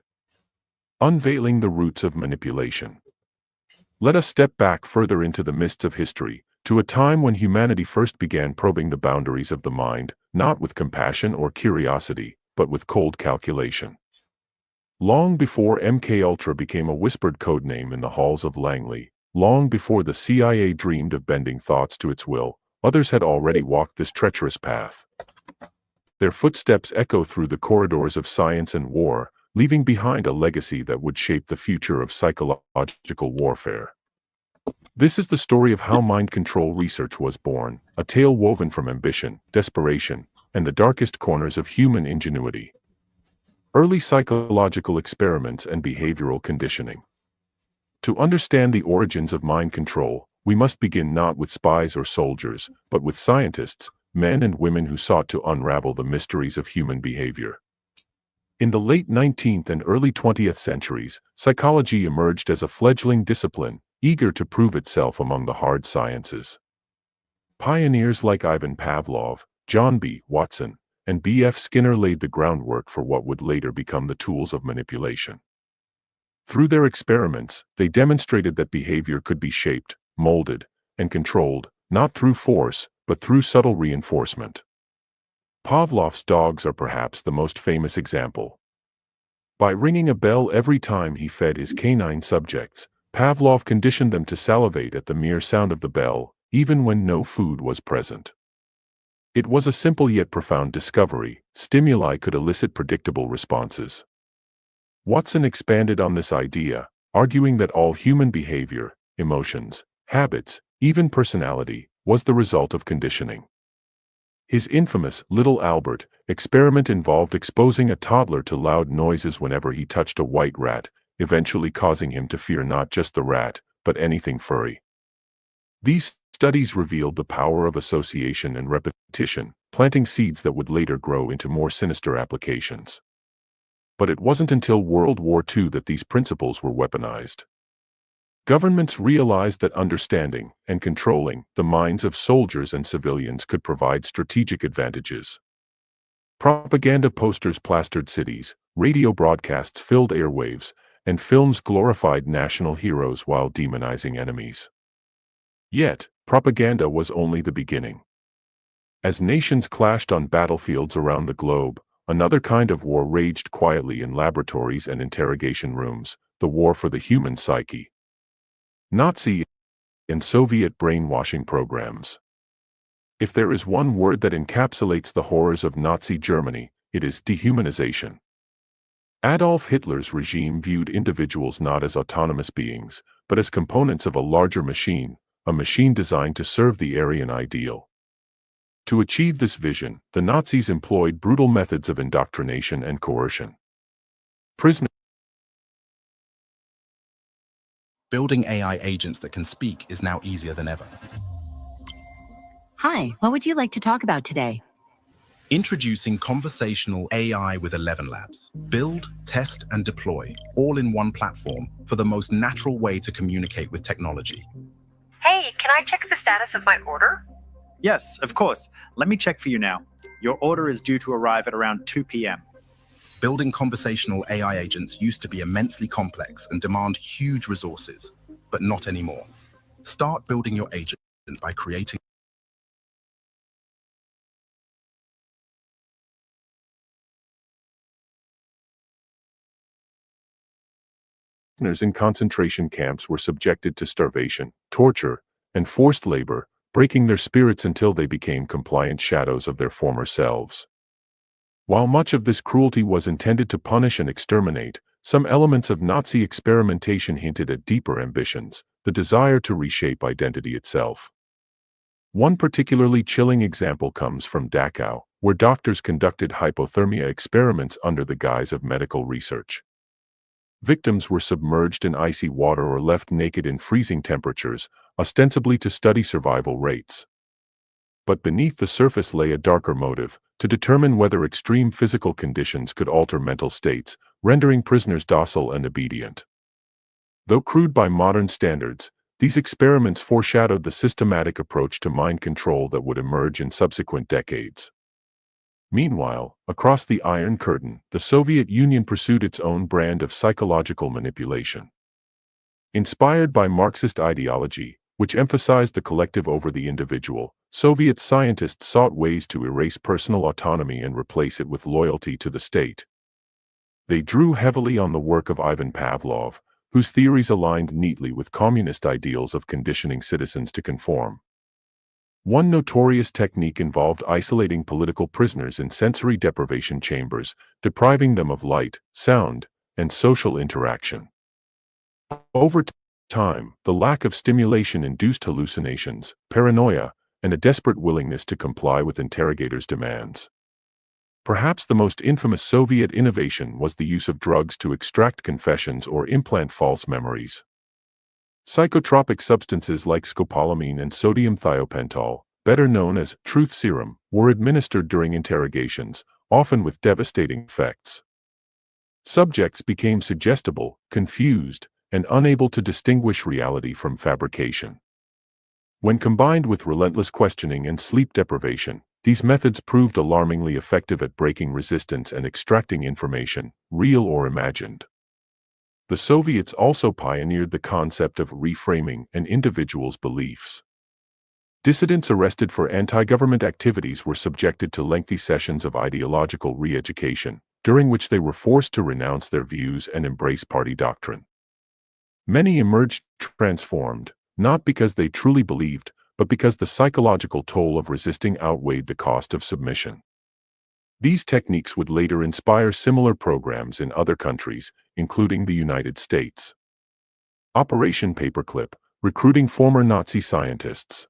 Unveiling the Roots of Manipulation. Let us step back further into the mists of history, to a time when humanity first began probing the boundaries of the mind, not with compassion or curiosity, but with cold calculation. Long before MKUltra became a whispered codename in the halls of Langley, long before the CIA dreamed of bending thoughts to its will, others had already walked this treacherous path. Their footsteps echo through the corridors of science and war, leaving behind a legacy that would shape the future of psychological warfare. This is the story of how mind control research was born, a tale woven from ambition, desperation, and the darkest corners of human ingenuity. Early psychological experiments and behavioral conditioning. To understand the origins of mind control, we must begin not with spies or soldiers, but with scientists, men and women who sought to unravel the mysteries of human behavior. In the late 19th and early 20th centuries, psychology emerged as a fledgling discipline, eager to prove itself among the hard sciences. Pioneers like Ivan Pavlov, John B. Watson, and B.F. Skinner laid the groundwork for what would later become the tools of manipulation. Through their experiments, they demonstrated that behavior could be shaped, molded, and controlled, not through force, but through subtle reinforcement. Pavlov's dogs are perhaps the most famous example. By ringing a bell every time he fed his canine subjects, Pavlov conditioned them to salivate at the mere sound of the bell, even when no food was present. It was a simple yet profound discovery. Stimuli could elicit predictable responses. Watson expanded on this idea, arguing that all human behavior, emotions, habits, even personality, was the result of conditioning. His infamous Little Albert experiment involved exposing a toddler to loud noises whenever he touched a white rat, eventually causing him to fear not just the rat, but anything furry. These studies revealed the power of association and repetition, planting seeds that would later grow into more sinister applications. But it wasn't until World War II that these principles were weaponized. Governments realized that understanding and controlling the minds of soldiers and civilians could provide strategic advantages. Propaganda posters plastered cities, radio broadcasts filled airwaves, and films glorified national heroes while demonizing enemies. Yet, propaganda was only the beginning. As nations clashed on battlefields around the globe, another kind of war raged quietly in laboratories and interrogation rooms, the war for the human psyche. Nazi and Soviet brainwashing programs. If there is one word that encapsulates the horrors of Nazi Germany, it is dehumanization. Adolf Hitler's regime viewed individuals not as autonomous beings, but as components of a larger machine, a machine designed to serve the Aryan ideal. To achieve this vision, the Nazis employed brutal methods of indoctrination and coercion. Building AI agents that can speak is now easier than ever. Hi, what would you like to talk about today? Introducing conversational AI with 11 Labs. Build, test, and deploy, all in one platform for the most natural way to communicate with technology. Hey, can I check the status of my order? Yes, of course. Let me check for you now. Your order is due to arrive at around 2 p.m. Building conversational AI agents used to be immensely complex and demand huge resources, but not anymore. Start building your agent by creating Prisoners in concentration camps were subjected to starvation, torture, and forced labor, breaking their spirits until they became compliant shadows of their former selves. While much of this cruelty was intended to punish and exterminate, some elements of Nazi experimentation hinted at deeper ambitions, the desire to reshape identity itself. One particularly chilling example comes from Dachau, where doctors conducted hypothermia experiments under the guise of medical research. Victims were submerged in icy water or left naked in freezing temperatures, ostensibly to study survival rates. But beneath the surface lay a darker motive, to determine whether extreme physical conditions could alter mental states, rendering prisoners docile and obedient. Though crude by modern standards, these experiments foreshadowed the systematic approach to mind control that would emerge in subsequent decades. Meanwhile, across the Iron Curtain, the Soviet Union pursued its own brand of psychological manipulation. Inspired by Marxist ideology, which emphasized the collective over the individual, Soviet scientists sought ways to erase personal autonomy and replace it with loyalty to the state. They drew heavily on the work of Ivan Pavlov, whose theories aligned neatly with communist ideals of conditioning citizens to conform. One notorious technique involved isolating political prisoners in sensory deprivation chambers, depriving them of light, sound, and social interaction. Over time, the lack of stimulation induced hallucinations, paranoia, and a desperate willingness to comply with interrogators' demands. Perhaps the most infamous Soviet innovation was the use of drugs to extract confessions or implant false memories. Psychotropic substances like scopolamine and sodium thiopental, better known as truth serum, were administered during interrogations, often with devastating effects. Subjects became suggestible, confused, and unable to distinguish reality from fabrication. When combined with relentless questioning and sleep deprivation, these methods proved alarmingly effective at breaking resistance and extracting information, real or imagined. The Soviets also pioneered the concept of reframing an individual's beliefs. Dissidents arrested for anti-government activities were subjected to lengthy sessions of ideological re-education, during which they were forced to renounce their views and embrace party doctrine. Many emerged transformed, not because they truly believed, but because the psychological toll of resisting outweighed the cost of submission. These techniques would later inspire similar programs in other countries, including the United States. Operation Paperclip, recruiting former Nazi scientists.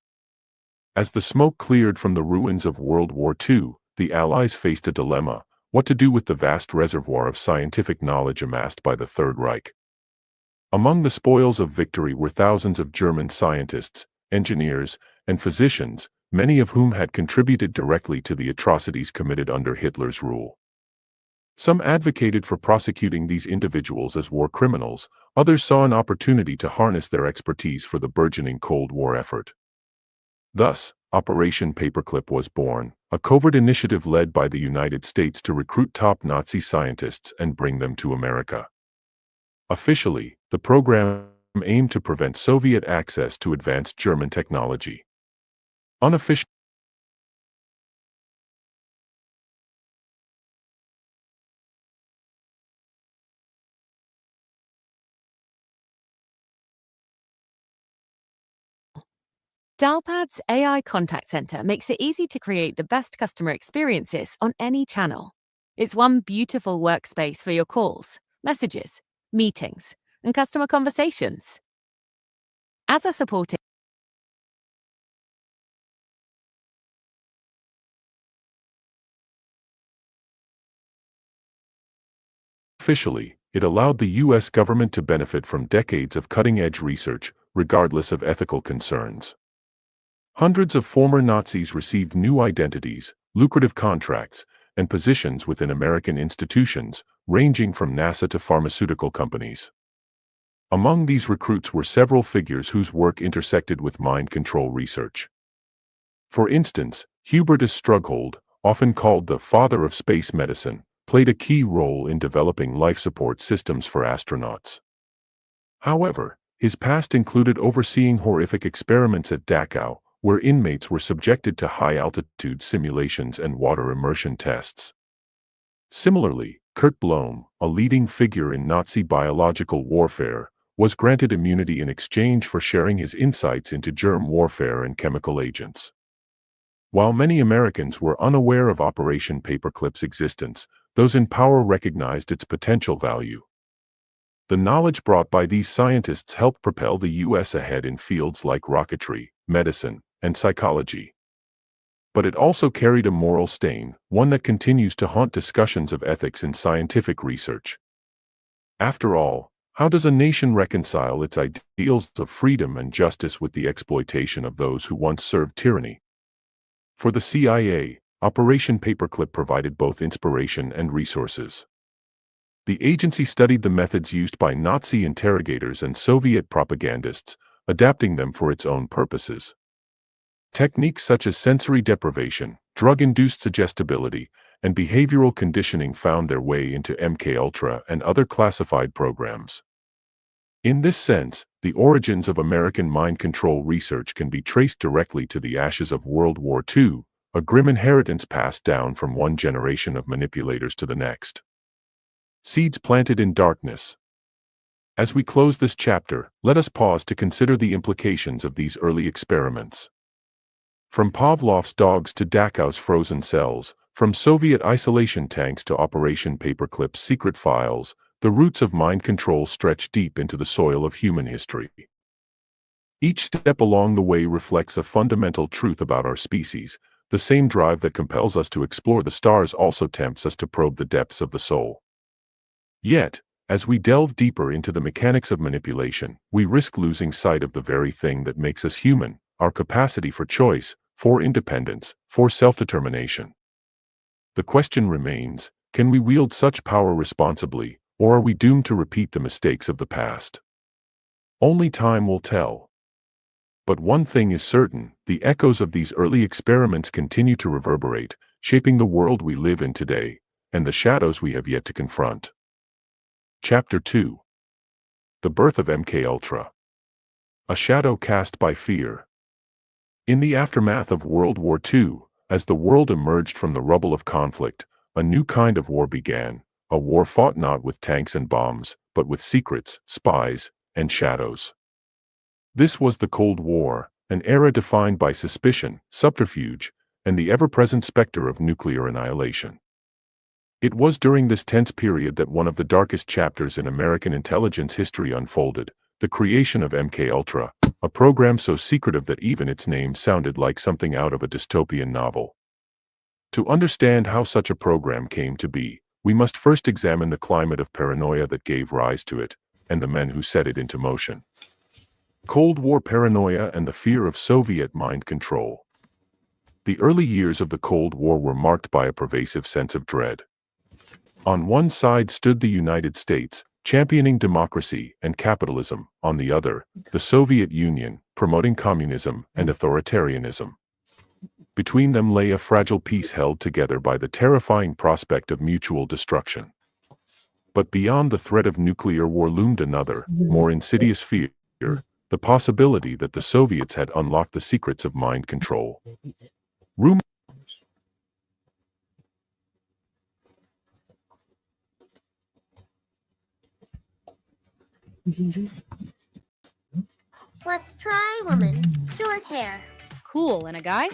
As the smoke cleared from the ruins of World War II, the Allies faced a dilemma: what to do with the vast reservoir of scientific knowledge amassed by the Third Reich. Among the spoils of victory were thousands of German scientists, engineers, and physicians, many of whom had contributed directly to the atrocities committed under Hitler's rule. Some advocated for prosecuting these individuals as war criminals, others saw an opportunity to harness their expertise for the burgeoning Cold War effort. Thus, Operation Paperclip was born, a covert initiative led by the United States to recruit top Nazi scientists and bring them to America. Officially, the program aimed to prevent Soviet access to advanced German technology. Unofficially, Dialpad's AI Contact Center makes it easy to create the best customer experiences on any channel. It's one beautiful workspace for your calls, messages, meetings, and customer conversations. As a supporting it allowed the U.S. government to benefit from decades of cutting-edge research, regardless of ethical concerns. Hundreds of former Nazis received new identities, lucrative contracts, and positions within American institutions, ranging from NASA to pharmaceutical companies. Among these recruits were several figures whose work intersected with mind control research. For instance, Hubert Strughold, often called the father of space medicine, played a key role in developing life support systems for astronauts. However, his past included overseeing horrific experiments at Dachau, where inmates were subjected to high-altitude simulations and water immersion tests. Similarly, Kurt Blome, a leading figure in Nazi biological warfare, was granted immunity in exchange for sharing his insights into germ warfare and chemical agents. While many Americans were unaware of Operation Paperclip's existence, those in power recognized its potential value. The knowledge brought by these scientists helped propel the U.S. ahead in fields like rocketry, medicine, and psychology. But it also carried a moral stain, one that continues to haunt discussions of ethics in scientific research. After all, how does a nation reconcile its ideals of freedom and justice with the exploitation of those who once served tyranny? For the CIA, Operation Paperclip provided both inspiration and resources. The agency studied the methods used by Nazi interrogators and Soviet propagandists, adapting them for its own purposes. Techniques such as sensory deprivation, drug-induced suggestibility, and behavioral conditioning found their way into MKUltra and other classified programs. In this sense, the origins of American mind control research can be traced directly to the ashes of World War II, a grim inheritance passed down from one generation of manipulators to the next. Seeds planted in darkness. As we close this chapter, let us pause to consider the implications of these early experiments. From Pavlov's dogs to Dachau's frozen cells, from Soviet isolation tanks to Operation Paperclip's secret files, the roots of mind control stretch deep into the soil of human history. Each step along the way reflects a fundamental truth about our species. The same drive that compels us to explore the stars also tempts us to probe the depths of the soul. Yet, as we delve deeper into the mechanics of manipulation, we risk losing sight of the very thing that makes us human, our capacity for choice, for independence, for self-determination. The question remains, can we wield such power responsibly, or are we doomed to repeat the mistakes of the past? Only time will tell. But one thing is certain, the echoes of these early experiments continue to reverberate, shaping the world we live in today, and the shadows we have yet to confront. Chapter 2. The Birth of MKUltra. A Shadow Cast by Fear. In the aftermath of World War II, as the world emerged from the rubble of conflict, a new kind of war began, a war fought not with tanks and bombs, but with secrets, spies, and shadows. This was the Cold War, an era defined by suspicion, subterfuge, and the ever-present specter of nuclear annihilation. It was during this tense period that one of the darkest chapters in American intelligence history unfolded, the creation of MKUltra, a program so secretive that even its name sounded like something out of a dystopian novel. To understand how such a program came to be, we must first examine the climate of paranoia that gave rise to it, and the men who set it into motion. Cold War paranoia and the fear of Soviet mind control. The early years of the Cold War were marked by a pervasive sense of dread. On one side stood the United States, championing democracy and capitalism; on the other, the Soviet Union, promoting communism and authoritarianism. Between them lay a fragile peace held together by the terrifying prospect of mutual destruction. But beyond the threat of nuclear war loomed another, more insidious fear, the possibility that the Soviets had unlocked the secrets of mind control. Let's try woman. Short hair. Cool, and a guy?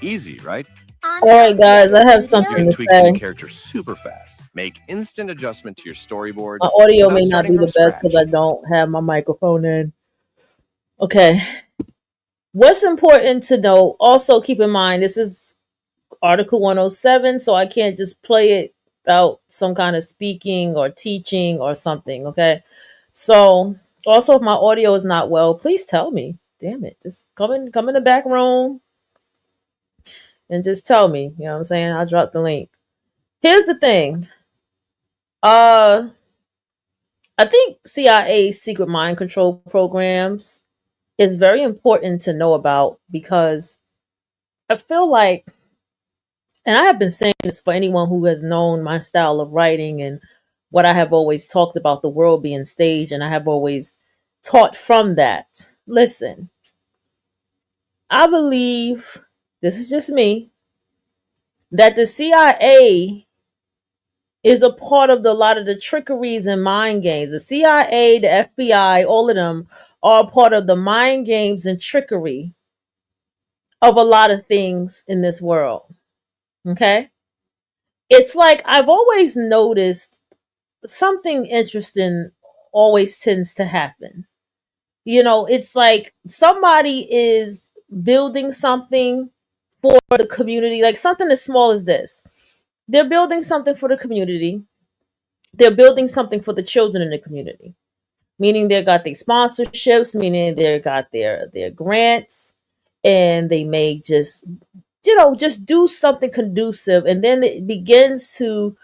Easy, right? All right, guys, I have You something can to tweak any say. character super fast. Make instant adjustment to your storyboards. My audio without may not starting be the from best because I don't have my microphone in. Okay. What's important to know, also keep in mind, this is Article 107, so I can't just play it without some kind of speaking or teaching or something, okay? So, also, if my audio is not well, please tell me. Damn it. Just come in the back room and just tell me. You know what I'm saying? I'll drop the link. Here's the thing. I think CIA secret mind control programs is very important to know about because I feel like, and I have been saying this for anyone who has known my style of writing and what I have always talked about the world being staged, and I have always taught from that. Listen, I believe, this is just me, that the CIA is a part of a lot of the trickeries and mind games. The CIA, the FBI, all of them are a part of the mind games and trickery of a lot of things in this world. Okay? It's like I've always noticed something interesting always tends to happen. You know, it's like somebody is building something for the community, like something as small as this. They're building something for the community. They're building something for the children in the community. Meaning they got their sponsorships, meaning they got their grants, and they may just just do something conducive, and then it begins to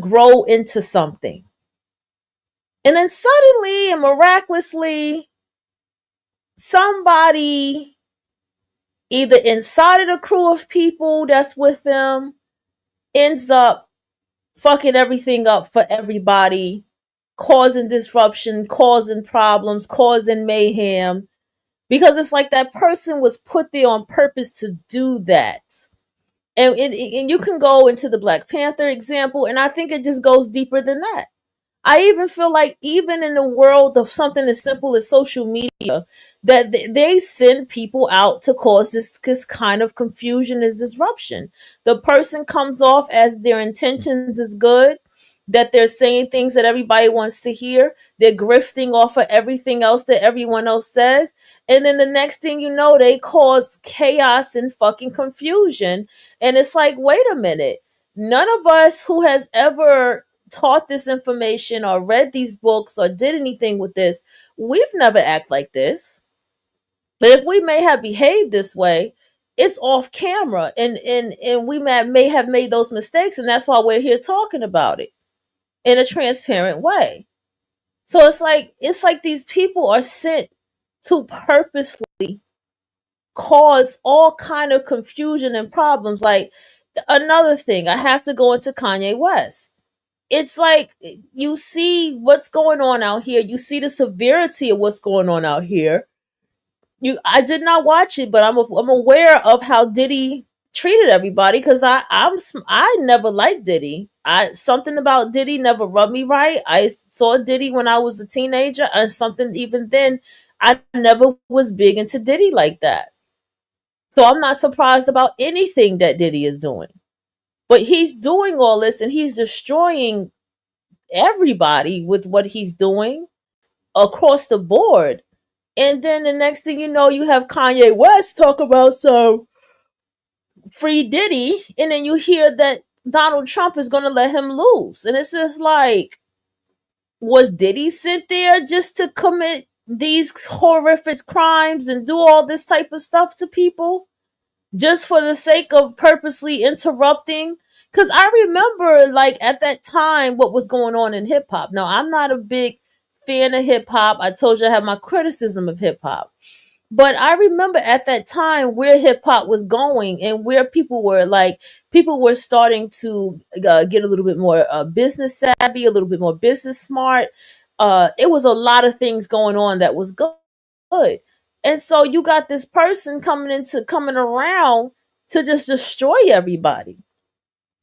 grow into something. And then suddenly and miraculously, somebody either inside of the crew of people that's with them ends up fucking everything up for everybody causing disruption, causing problems, causing mayhem, because it's like that person was put there on purpose to do that. And you can go into the Black Panther example, and I think it just goes deeper than that. I even feel like even in the world of something as simple as social media, that they send people out to cause this kind of confusion and disruption. The person comes off as their intentions is good, that they're saying things that everybody wants to hear. They're grifting off of everything else that everyone else says. And then the next thing you know, they cause chaos and fucking confusion. And it's like, wait a minute. None of us who has ever taught this information or read these books or did anything with this, we've never act like this. But if we may have behaved this way, it's off camera, and we may have made those mistakes, and that's why we're here talking about it in a transparent way. So it's like these people are sent to purposely cause all kind of confusion and problems. Like, another thing, I have to go into Kanye West. It's like, you see what's going on out here. You see the severity of what's going on out here. I did not watch it, but I'm aware of how Diddy treated everybody, because I never liked Diddy. Something about Diddy never rubbed me right. I saw Diddy when I was a teenager, and something even then, I never was big into Diddy like that. So I'm not surprised about anything that Diddy is doing. But he's doing all this, and he's destroying everybody with what he's doing across the board. And then the next thing you know, you have Kanye West talk about some free Diddy, and then you hear that Donald Trump is going to let him loose. And it's just like, was Diddy sent there just to commit these horrific crimes and do all this type of stuff to people just for the sake of purposely interrupting? Because I remember, like, at that time, what was going on in hip hop. Now, I'm not a big fan of hip hop. I told you I have my criticism of hip hop. But I remember at that time where hip hop was going, and where people were starting to get a little bit more business savvy, a little bit more business smart. It was a lot of things going on that was good. And so you got this person coming around to just destroy everybody.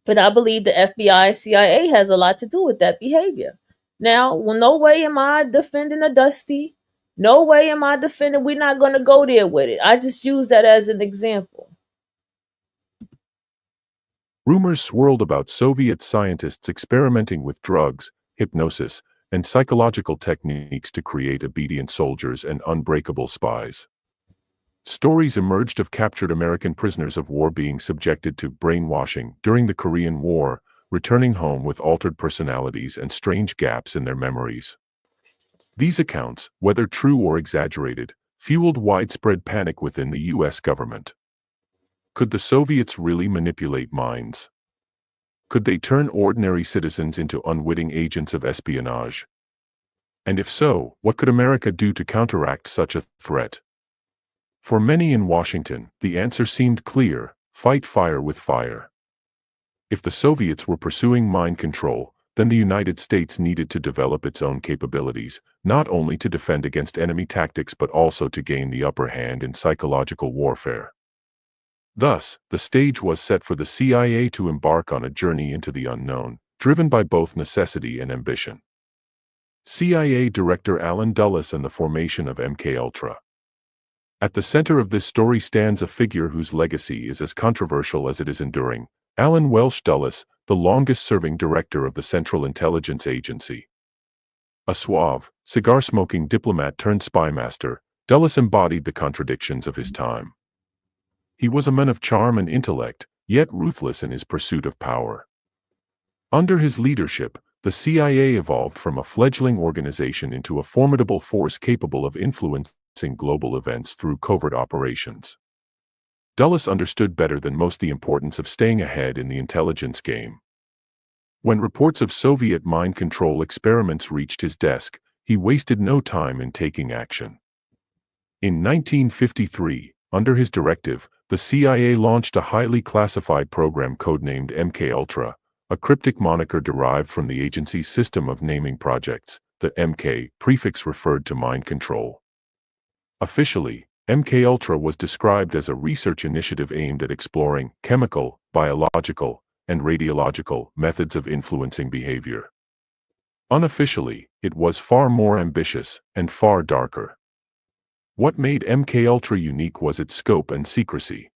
But I believe the FBI, CIA has a lot to do with that behavior. Now, no way am I defending a Dusty. No way am I defending. We're not going to go there with it. I just use that as an example. Rumors swirled about Soviet scientists experimenting with drugs, hypnosis, and psychological techniques to create obedient soldiers and unbreakable spies. Stories emerged of captured American prisoners of war being subjected to brainwashing during the Korean War, returning home with altered personalities and strange gaps in their memories. These accounts, whether true or exaggerated, fueled widespread panic within the U.S. government. Could the Soviets really manipulate minds? Could they turn ordinary citizens into unwitting agents of espionage? And if so, what could America do to counteract such a threat? For many in Washington, the answer seemed clear: fight fire with fire. If the Soviets were pursuing mind control, then the United States needed to develop its own capabilities, not only to defend against enemy tactics but also to gain the upper hand in psychological warfare. Thus, the stage was set for the CIA to embark on a journey into the unknown, driven by both necessity and ambition. CIA Director Allen Dulles and the formation of MKUltra. At the center of this story stands a figure whose legacy is as controversial as it is enduring: Allen Welsh Dulles, the longest-serving director of the Central Intelligence Agency. A suave, cigar-smoking diplomat turned spymaster, Dulles embodied the contradictions of his time. He was a man of charm and intellect, yet ruthless in his pursuit of power. Under his leadership, the CIA evolved from a fledgling organization into a formidable force capable of influencing global events through covert operations. Dulles understood better than most the importance of staying ahead in the intelligence game. When reports of Soviet mind control experiments reached his desk, he wasted no time in taking action. In 1953, under his directive, the CIA launched a highly classified program codenamed MKUltra, a cryptic moniker derived from the agency's system of naming projects. The MK prefix referred to mind control. Officially, MKUltra was described as a research initiative aimed at exploring chemical, biological, and radiological methods of influencing behavior. Unofficially, it was far more ambitious and far darker. What made MKUltra unique was its scope and secrecy.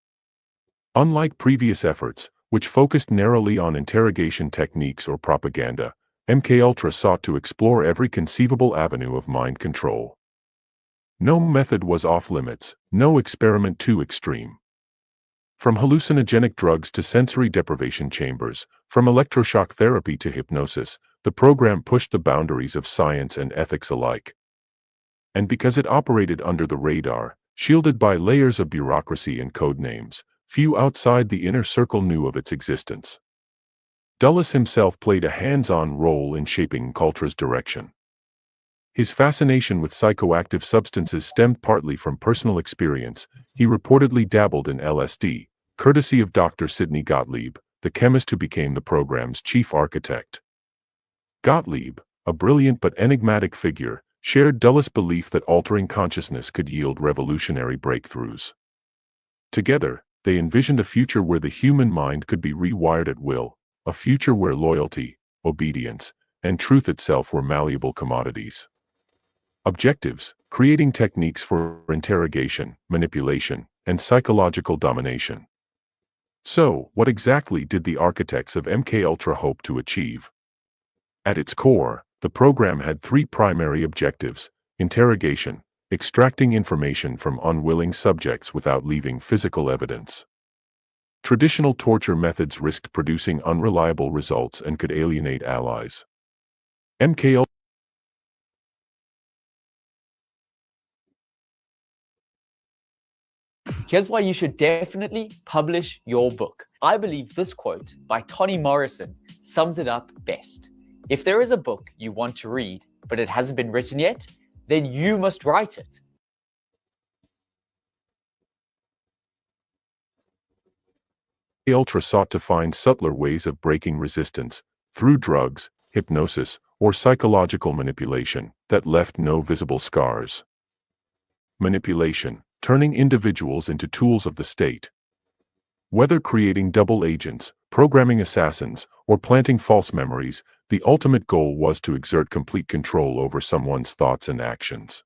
Unlike previous efforts, which focused narrowly on interrogation techniques or propaganda, MKUltra sought to explore every conceivable avenue of mind control. No method was off-limits, no experiment too extreme. From hallucinogenic drugs to sensory deprivation chambers, from electroshock therapy to hypnosis, the program pushed the boundaries of science and ethics alike. And because it operated under the radar, shielded by layers of bureaucracy and code names, few outside the inner circle knew of its existence. Dulles himself played a hands-on role in shaping Ultra's direction. His fascination with psychoactive substances stemmed partly from personal experience. He reportedly dabbled in LSD, courtesy of Dr. Sidney Gottlieb, the chemist who became the program's chief architect. Gottlieb, a brilliant but enigmatic figure, shared Dulles' belief that altering consciousness could yield revolutionary breakthroughs. Together, they envisioned a future where the human mind could be rewired at will, a future where loyalty, obedience, and truth itself were malleable commodities. Objectives: creating techniques for interrogation, manipulation, and psychological domination. So, what exactly did the architects of MKUltra hope to achieve? At its core, the program had three primary objectives: interrogation, extracting information from unwilling subjects without leaving physical evidence. Traditional torture methods risked producing unreliable results and could alienate allies. MKUltra Here's why you should definitely publish your book. I believe this quote by Toni Morrison sums it up best. If there is a book you want to read, but it hasn't been written yet, then you must write it. MKUltra sought to find subtler ways of breaking resistance, through drugs, hypnosis, or psychological manipulation, that left no visible scars. Manipulation, turning individuals into tools of the state. Whether creating double agents, programming assassins, or planting false memories, the ultimate goal was to exert complete control over someone's thoughts and actions.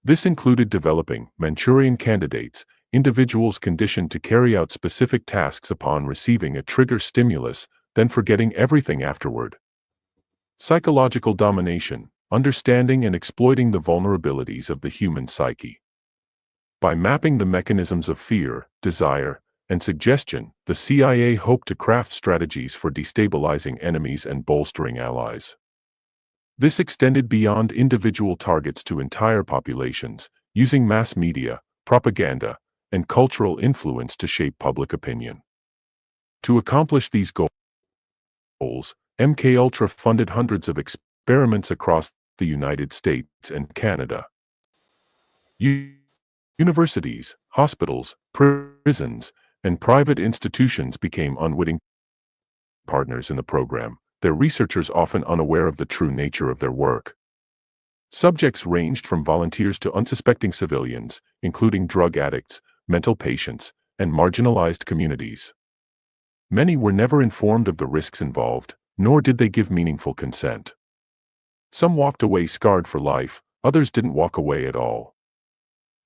This included developing Manchurian candidates, individuals conditioned to carry out specific tasks upon receiving a trigger stimulus, then forgetting everything afterward. Psychological domination, understanding and exploiting the vulnerabilities of the human psyche. By mapping the mechanisms of fear, desire, and suggestion, the CIA hoped to craft strategies for destabilizing enemies and bolstering allies. This extended beyond individual targets to entire populations, using mass media, propaganda, and cultural influence to shape public opinion. To accomplish these goals, MKUltra funded hundreds of experiments across the United States and Canada. Universities, hospitals, prisons, and private institutions became unwitting partners in the program, their researchers often unaware of the true nature of their work. Subjects ranged from volunteers to unsuspecting civilians, including drug addicts, mental patients, and marginalized communities. Many were never informed of the risks involved, nor did they give meaningful consent. Some walked away scarred for life, others didn't walk away at all.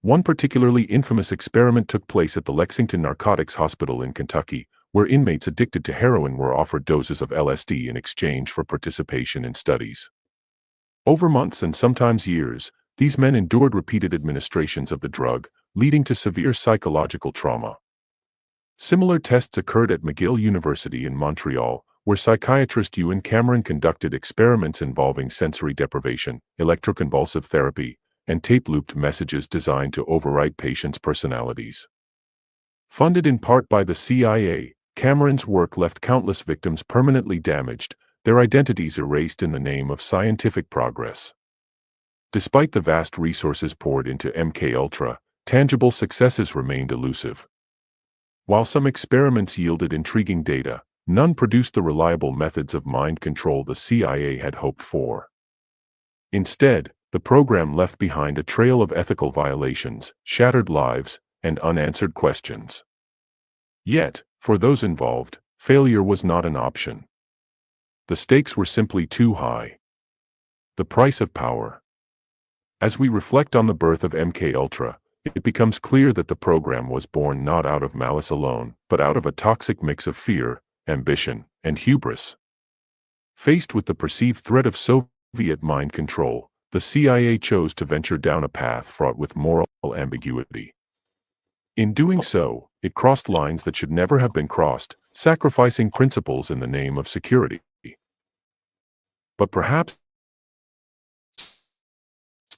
One particularly infamous experiment took place at the Lexington Narcotics Hospital in Kentucky, where inmates addicted to heroin were offered doses of LSD in exchange for participation in studies. Over months and sometimes years, these men endured repeated administrations of the drug, leading to severe psychological trauma. Similar tests occurred at McGill University in Montreal, where psychiatrist Ewan Cameron conducted experiments involving sensory deprivation, electroconvulsive therapy, and tape-looped messages designed to overwrite patients' personalities. Funded in part by the CIA, Cameron's work left countless victims permanently damaged, their identities erased in the name of scientific progress. Despite the vast resources poured into MKUltra, tangible successes remained elusive. While some experiments yielded intriguing data, none produced the reliable methods of mind control the CIA had hoped for. Instead, the program left behind a trail of ethical violations, shattered lives, and unanswered questions. Yet, for those involved, failure was not an option. The stakes were simply too high. The price of power. As we reflect on the birth of MKUltra, it becomes clear that the program was born not out of malice alone, but out of a toxic mix of fear, ambition, and hubris. Faced with the perceived threat of Soviet mind control, the CIA chose to venture down a path fraught with moral ambiguity. In doing so, it crossed lines that should never have been crossed, sacrificing principles in the name of security. But perhaps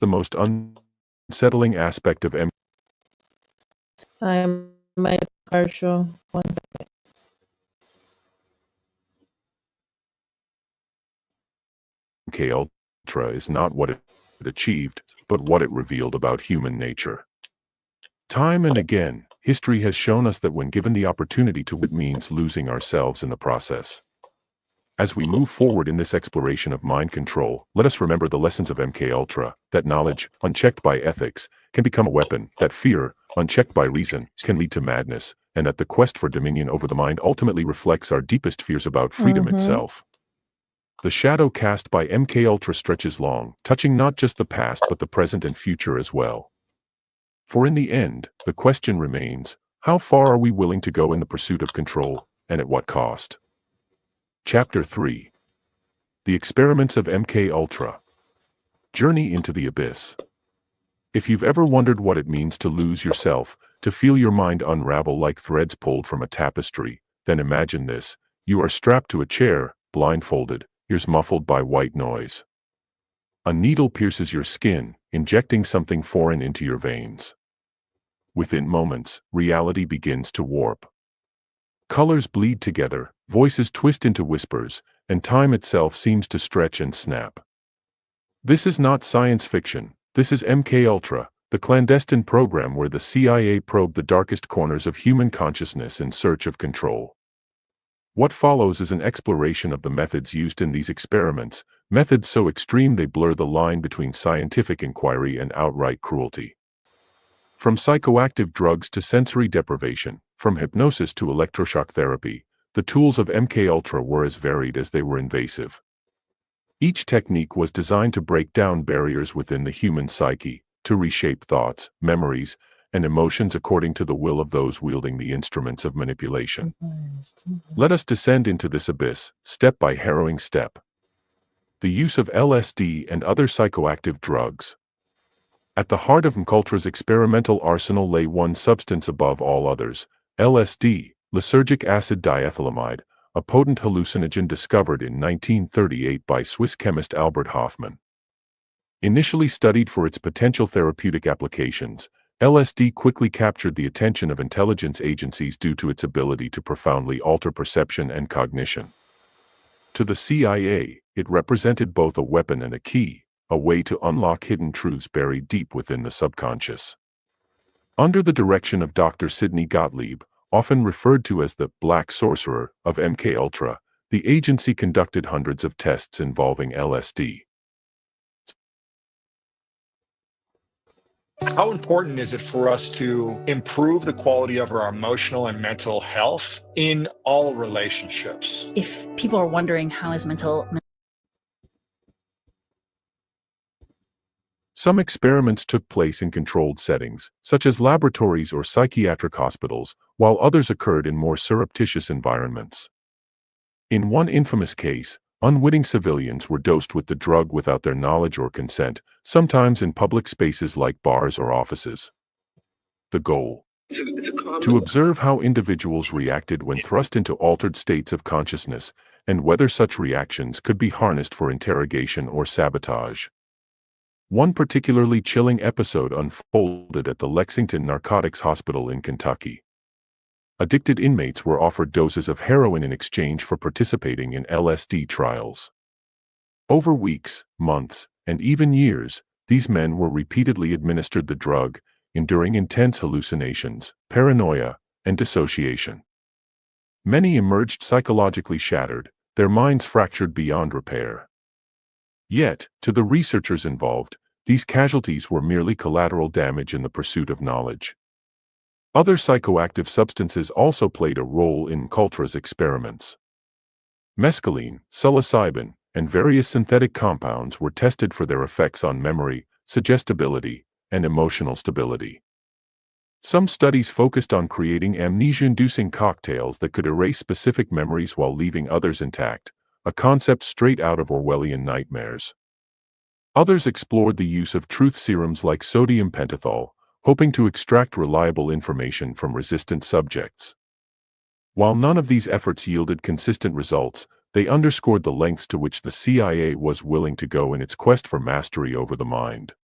the most unsettling aspect of I'm my commercial. One second. MKUltra is not what it achieved, but what it revealed about human nature. Time and again, history has shown us that when given the opportunity to, it means losing ourselves in the process. As we move forward in this exploration of mind control, let us remember the lessons of MKUltra, that knowledge, unchecked by ethics, can become a weapon, that fear, unchecked by reason, can lead to madness, and that the quest for dominion over the mind ultimately reflects our deepest fears about freedom itself. The shadow cast by MKUltra stretches long, touching not just the past but the present and future as well. For in the end, the question remains, how far are we willing to go in the pursuit of control, and at what cost? Chapter 3. The Experiments of MKUltra. Journey into the Abyss. If you've ever wondered what it means to lose yourself, to feel your mind unravel like threads pulled from a tapestry, then imagine this. You are strapped to a chair, blindfolded, ears muffled by white noise. A needle pierces your skin, injecting something foreign into your veins. Within moments, reality begins to warp. Colors bleed together, voices twist into whispers, and time itself seems to stretch and snap. This is not science fiction. This is MKUltra, the clandestine program where the CIA probed the darkest corners of human consciousness in search of control. What follows is an exploration of the methods used in these experiments, methods so extreme they blur the line between scientific inquiry and outright cruelty. From psychoactive drugs to sensory deprivation, from hypnosis to electroshock therapy, the tools of MKUltra were as varied as they were invasive. Each technique was designed to break down barriers within the human psyche, to reshape thoughts, memories, and emotions according to the will of those wielding the instruments of manipulation. Let us descend into this abyss, step by harrowing step. The use of LSD and other psychoactive drugs. At the heart of MKUltra's experimental arsenal lay one substance above all others, LSD, lysergic acid diethylamide, a potent hallucinogen discovered in 1938 by Swiss chemist Albert Hofmann. Initially studied for its potential therapeutic applications, LSD quickly captured the attention of intelligence agencies due to its ability to profoundly alter perception and cognition. To the CIA, it represented both a weapon and a key, a way to unlock hidden truths buried deep within the subconscious. Under the direction of Dr. Sidney Gottlieb, often referred to as the Black Sorcerer of MKUltra, the agency conducted hundreds of tests involving LSD. How important is it for us to improve the quality of our emotional and mental health in all relationships? If people are wondering how is Some experiments took place in controlled settings, such as laboratories or psychiatric hospitals, while others occurred in more surreptitious environments. In one infamous case, unwitting civilians were dosed with the drug without their knowledge or consent, sometimes in public spaces like bars or offices. The goal: to observe how individuals reacted when thrust into altered states of consciousness, and whether such reactions could be harnessed for interrogation or sabotage. One particularly chilling episode unfolded at the Lexington Narcotics Hospital in Kentucky. Addicted inmates were offered doses of heroin in exchange for participating in LSD trials. Over weeks, months, and even years, these men were repeatedly administered the drug, enduring intense hallucinations, paranoia, and dissociation. Many emerged psychologically shattered, their minds fractured beyond repair. Yet, to the researchers involved, these casualties were merely collateral damage in the pursuit of knowledge. Other psychoactive substances also played a role in Coulter's experiments. Mescaline, psilocybin, and various synthetic compounds were tested for their effects on memory, suggestibility, and emotional stability. Some studies focused on creating amnesia-inducing cocktails that could erase specific memories while leaving others intact, a concept straight out of Orwellian nightmares. Others explored the use of truth serums like sodium pentothal, hoping to extract reliable information from resistant subjects. While none of these efforts yielded consistent results, they underscored the lengths to which the CIA was willing to go in its quest for mastery over the mind.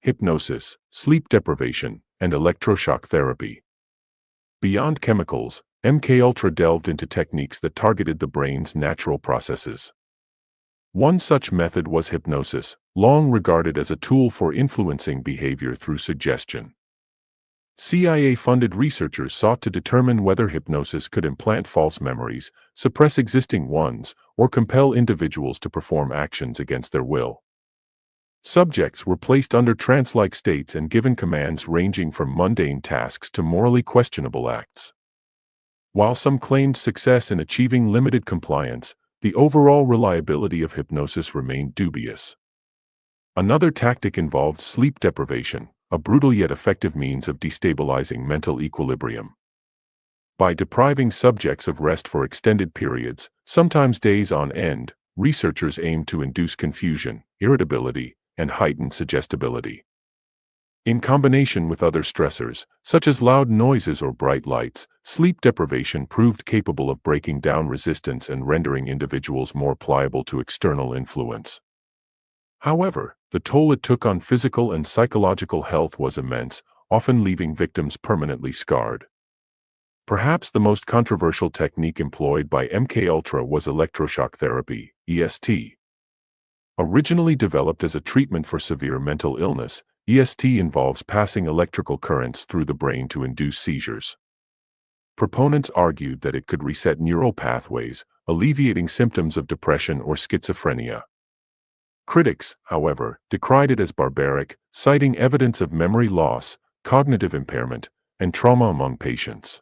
Hypnosis, sleep deprivation, and electroshock therapy. Beyond chemicals, MKUltra delved into techniques that targeted the brain's natural processes. One such method was hypnosis, long regarded as a tool for influencing behavior through suggestion. CIA-funded researchers sought to determine whether hypnosis could implant false memories, suppress existing ones, or compel individuals to perform actions against their will. Subjects were placed under trance-like states and given commands ranging from mundane tasks to morally questionable acts. While some claimed success in achieving limited compliance, the overall reliability of hypnosis remained dubious. Another tactic involved sleep deprivation, a brutal yet effective means of destabilizing mental equilibrium. By depriving subjects of rest for extended periods, sometimes days on end, researchers aimed to induce confusion, irritability, and heightened suggestibility. In combination with other stressors, such as loud noises or bright lights, sleep deprivation proved capable of breaking down resistance and rendering individuals more pliable to external influence. However, the toll it took on physical and psychological health was immense, often leaving victims permanently scarred. Perhaps the most controversial technique employed by MKUltra was electroshock therapy, EST. Originally developed as a treatment for severe mental illness, EST involves passing electrical currents through the brain to induce seizures. Proponents argued that it could reset neural pathways, alleviating symptoms of depression or schizophrenia. Critics, however, decried it as barbaric, citing evidence of memory loss, cognitive impairment, and trauma among patients.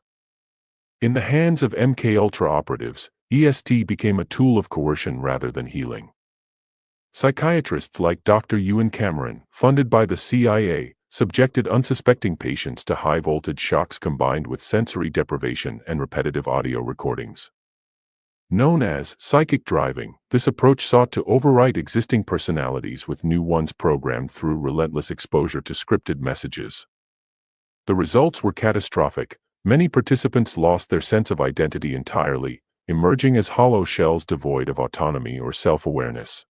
In the hands of MKUltra operatives, EST became a tool of coercion rather than healing. Psychiatrists like Dr. Ewan Cameron, funded by the CIA, subjected unsuspecting patients to high-voltage shocks combined with sensory deprivation and repetitive audio recordings. Known as psychic driving, this approach sought to overwrite existing personalities with new ones programmed through relentless exposure to scripted messages. The results were catastrophic. Many participants lost their sense of identity entirely, emerging as hollow shells devoid of autonomy or self-awareness.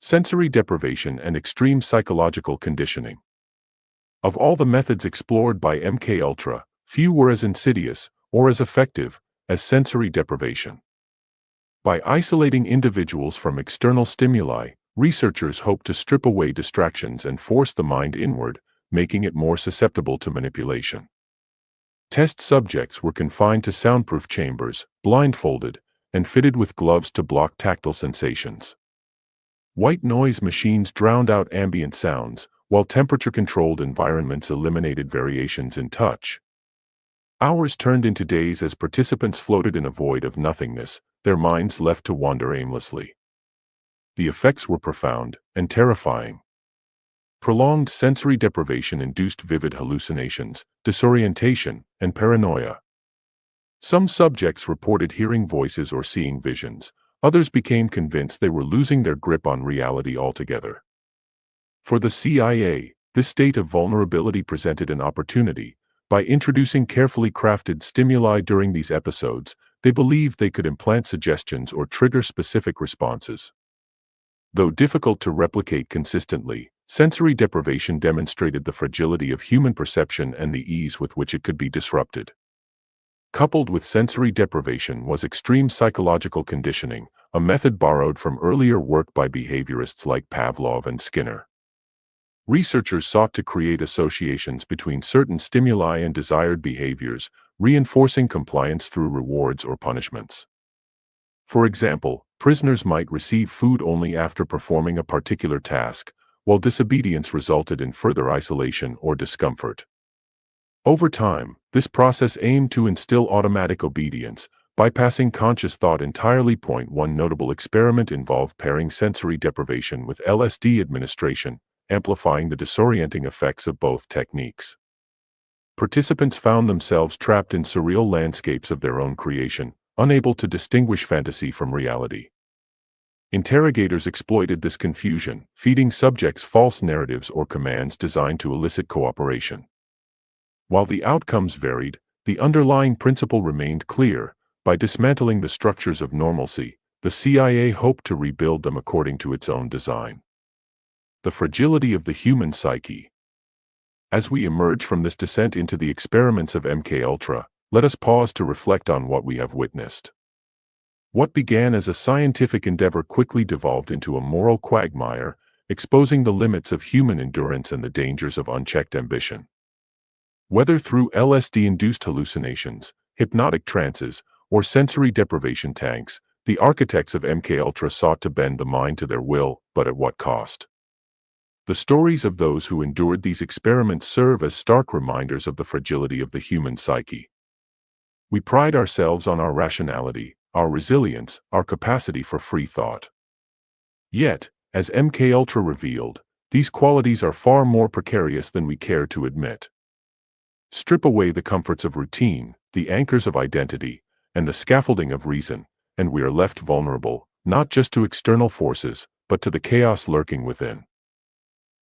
Sensory deprivation and extreme psychological conditioning. Of all the methods explored by MKUltra, few were as insidious, or as effective, as sensory deprivation. By isolating individuals from external stimuli, researchers hope to strip away distractions and force the mind inward, making it more susceptible to manipulation. Test subjects were confined to soundproof chambers, blindfolded, and fitted with gloves to block tactile sensations. White noise machines drowned out ambient sounds, while temperature-controlled environments eliminated variations in touch. Hours turned into days as participants floated in a void of nothingness, their minds left to wander aimlessly. The effects were profound and terrifying. Prolonged sensory deprivation induced vivid hallucinations, disorientation, and paranoia. Some subjects reported hearing voices or seeing visions. Others became convinced they were losing their grip on reality altogether. For the CIA, this state of vulnerability presented an opportunity. By introducing carefully crafted stimuli during these episodes, they believed they could implant suggestions or trigger specific responses. Though difficult to replicate consistently, sensory deprivation demonstrated the fragility of human perception and the ease with which it could be disrupted. Coupled with sensory deprivation was extreme psychological conditioning, a method borrowed from earlier work by behaviorists like Pavlov and Skinner. Researchers sought to create associations between certain stimuli and desired behaviors, reinforcing compliance through rewards or punishments. For example, prisoners might receive food only after performing a particular task, while disobedience resulted in further isolation or discomfort. Over time, this process aimed to instill automatic obedience, bypassing conscious thought entirely. One notable experiment involved pairing sensory deprivation with LSD administration, amplifying the disorienting effects of both techniques. Participants found themselves trapped in surreal landscapes of their own creation, unable to distinguish fantasy from reality. Interrogators exploited this confusion, feeding subjects false narratives or commands designed to elicit cooperation. While the outcomes varied, the underlying principle remained clear. By dismantling the structures of normalcy, the CIA hoped to rebuild them according to its own design. The fragility of the human psyche. As we emerge from this descent into the experiments of MKUltra, let us pause to reflect on what we have witnessed. What began as a scientific endeavor quickly devolved into a moral quagmire, exposing the limits of human endurance and the dangers of unchecked ambition. Whether through LSD-induced hallucinations, hypnotic trances, or sensory deprivation tanks, the architects of MKUltra sought to bend the mind to their will, but at what cost? The stories of those who endured these experiments serve as stark reminders of the fragility of the human psyche. We pride ourselves on our rationality, our resilience, our capacity for free thought. Yet, as MKUltra revealed, these qualities are far more precarious than we care to admit. Strip away the comforts of routine, the anchors of identity, and the scaffolding of reason, and we are left vulnerable, not just to external forces, but to the chaos lurking within.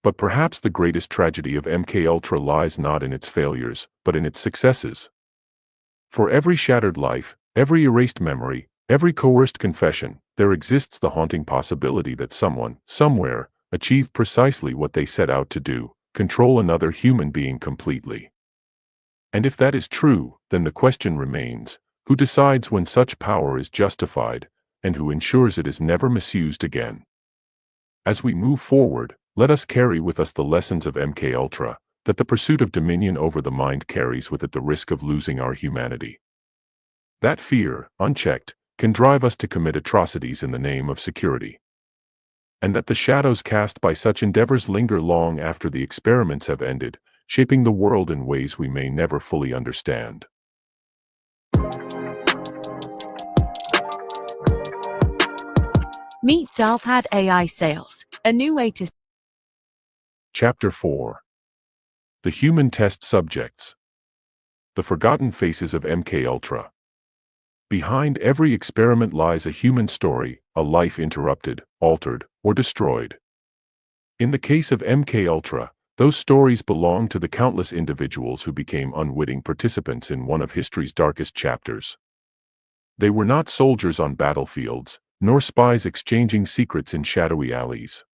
But perhaps the greatest tragedy of MKUltra lies not in its failures, but in its successes. For every shattered life, every erased memory, every coerced confession, there exists the haunting possibility that someone, somewhere, achieved precisely what they set out to do: control another human being completely. And if that is true, then the question remains: who decides when such power is justified, and who ensures it is never misused again? As we move forward, let us carry with us the lessons of MKUltra, that the pursuit of dominion over the mind carries with it the risk of losing our humanity. That fear, unchecked, can drive us to commit atrocities in the name of security. And that the shadows cast by such endeavors linger long after the experiments have ended, shaping the world in ways we may never fully understand. Meet Dialpad AI Sales, a new way to... Chapter 4. The Human Test Subjects. The Forgotten Faces of MKUltra. Behind every experiment lies a human story, a life interrupted, altered, or destroyed. In the case of MKUltra, those stories belong to the countless individuals who became unwitting participants in one of history's darkest chapters. They were not soldiers on battlefields, nor spies exchanging secrets in shadowy alleys.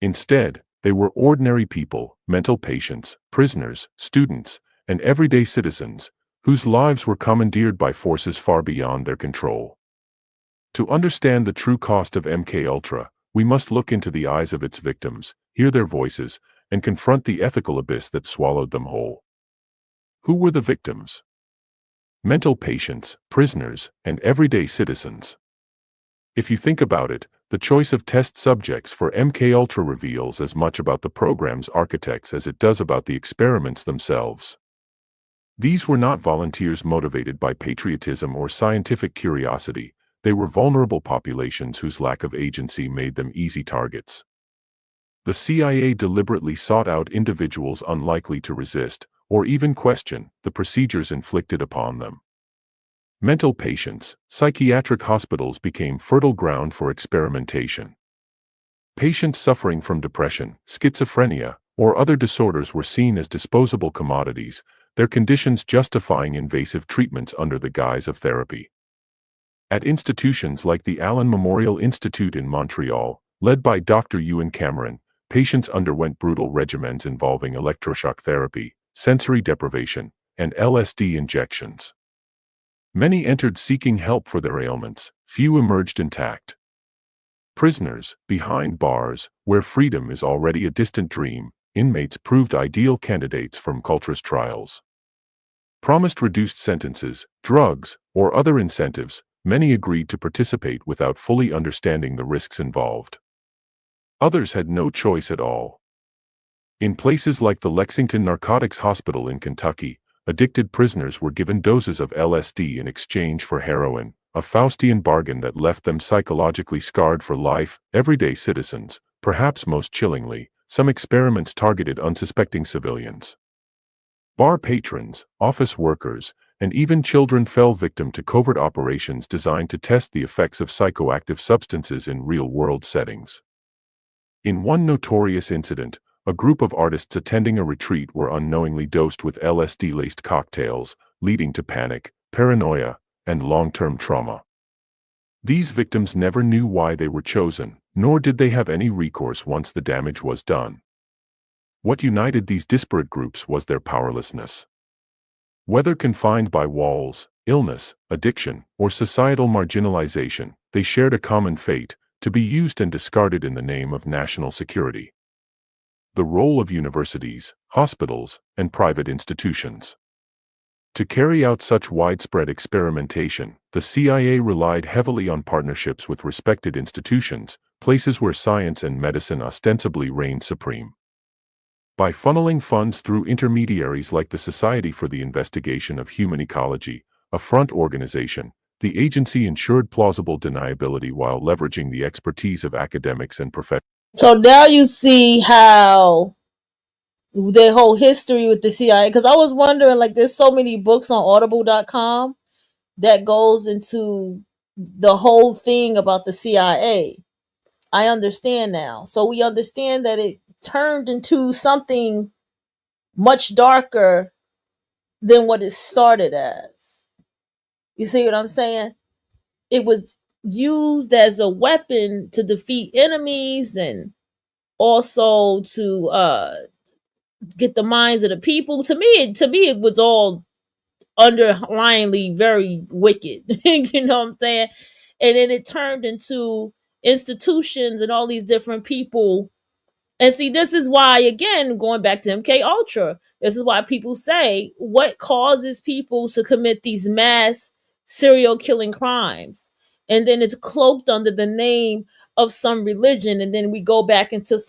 Instead, they were ordinary people, mental patients, prisoners, students, and everyday citizens, whose lives were commandeered by forces far beyond their control. To understand the true cost of MKUltra, we must look into the eyes of its victims, hear their voices, and confront the ethical abyss that swallowed them whole. Who were the victims? Mental patients, prisoners, and everyday citizens. If you think about it, the choice of test subjects for MKUltra reveals as much about the program's architects as it does about the experiments themselves. These were not volunteers motivated by patriotism or scientific curiosity. They were vulnerable populations whose lack of agency made them easy targets. The CIA deliberately sought out individuals unlikely to resist, or even question, the procedures inflicted upon them. Mental patients, psychiatric hospitals became fertile ground for experimentation. Patients suffering from depression, schizophrenia, or other disorders were seen as disposable commodities, their conditions justifying invasive treatments under the guise of therapy. At institutions like the Allen Memorial Institute in Montreal, led by Dr. Ewan Cameron, patients underwent brutal regimens involving electroshock therapy, sensory deprivation, and LSD injections. Many entered seeking help for their ailments, few emerged intact. Prisoners, behind bars, where freedom is already a distant dream, inmates proved ideal candidates for MKUltra's trials. Promised reduced sentences, drugs, or other incentives, many agreed to participate without fully understanding the risks involved. Others had no choice at all. In places like the Lexington Narcotics Hospital in Kentucky, addicted prisoners were given doses of LSD in exchange for heroin, a Faustian bargain that left them psychologically scarred for life. Everyday citizens, perhaps most chillingly, some experiments targeted unsuspecting civilians. Bar patrons, office workers, and even children fell victim to covert operations designed to test the effects of psychoactive substances in real-world settings. In one notorious incident, a group of artists attending a retreat were unknowingly dosed with LSD-laced cocktails, leading to panic, paranoia, and long-term trauma. These victims never knew why they were chosen, nor did they have any recourse once the damage was done. What united these disparate groups was their powerlessness. Whether confined by walls, illness, addiction, or societal marginalization, they shared a common fate, to be used and discarded in the name of national security. The role of universities, hospitals, and private institutions. To carry out such widespread experimentation, the CIA relied heavily on partnerships with respected institutions, places where science and medicine ostensibly reigned supreme. By funneling funds through intermediaries like the Society for the Investigation of Human Ecology, a front organization, the agency ensured plausible deniability while leveraging the expertise of academics and professionals. So now you see how their whole history with the CIA, because I was wondering, like, there's so many books on audible.com that goes into the whole thing about the CIA. I understand now. So we understand that it turned into something much darker than what it started as. You see what I'm saying? It was used as a weapon to defeat enemies and also to get the minds of the people. To me, it was all underlyingly very wicked. You know what I'm saying? And then it turned into institutions and all these different people. And see, this is why, again, going back to MK Ultra, this is why people say, what causes people to commit these mass serial killing crimes? And then it's cloaked under the name of some religion. And then we go back into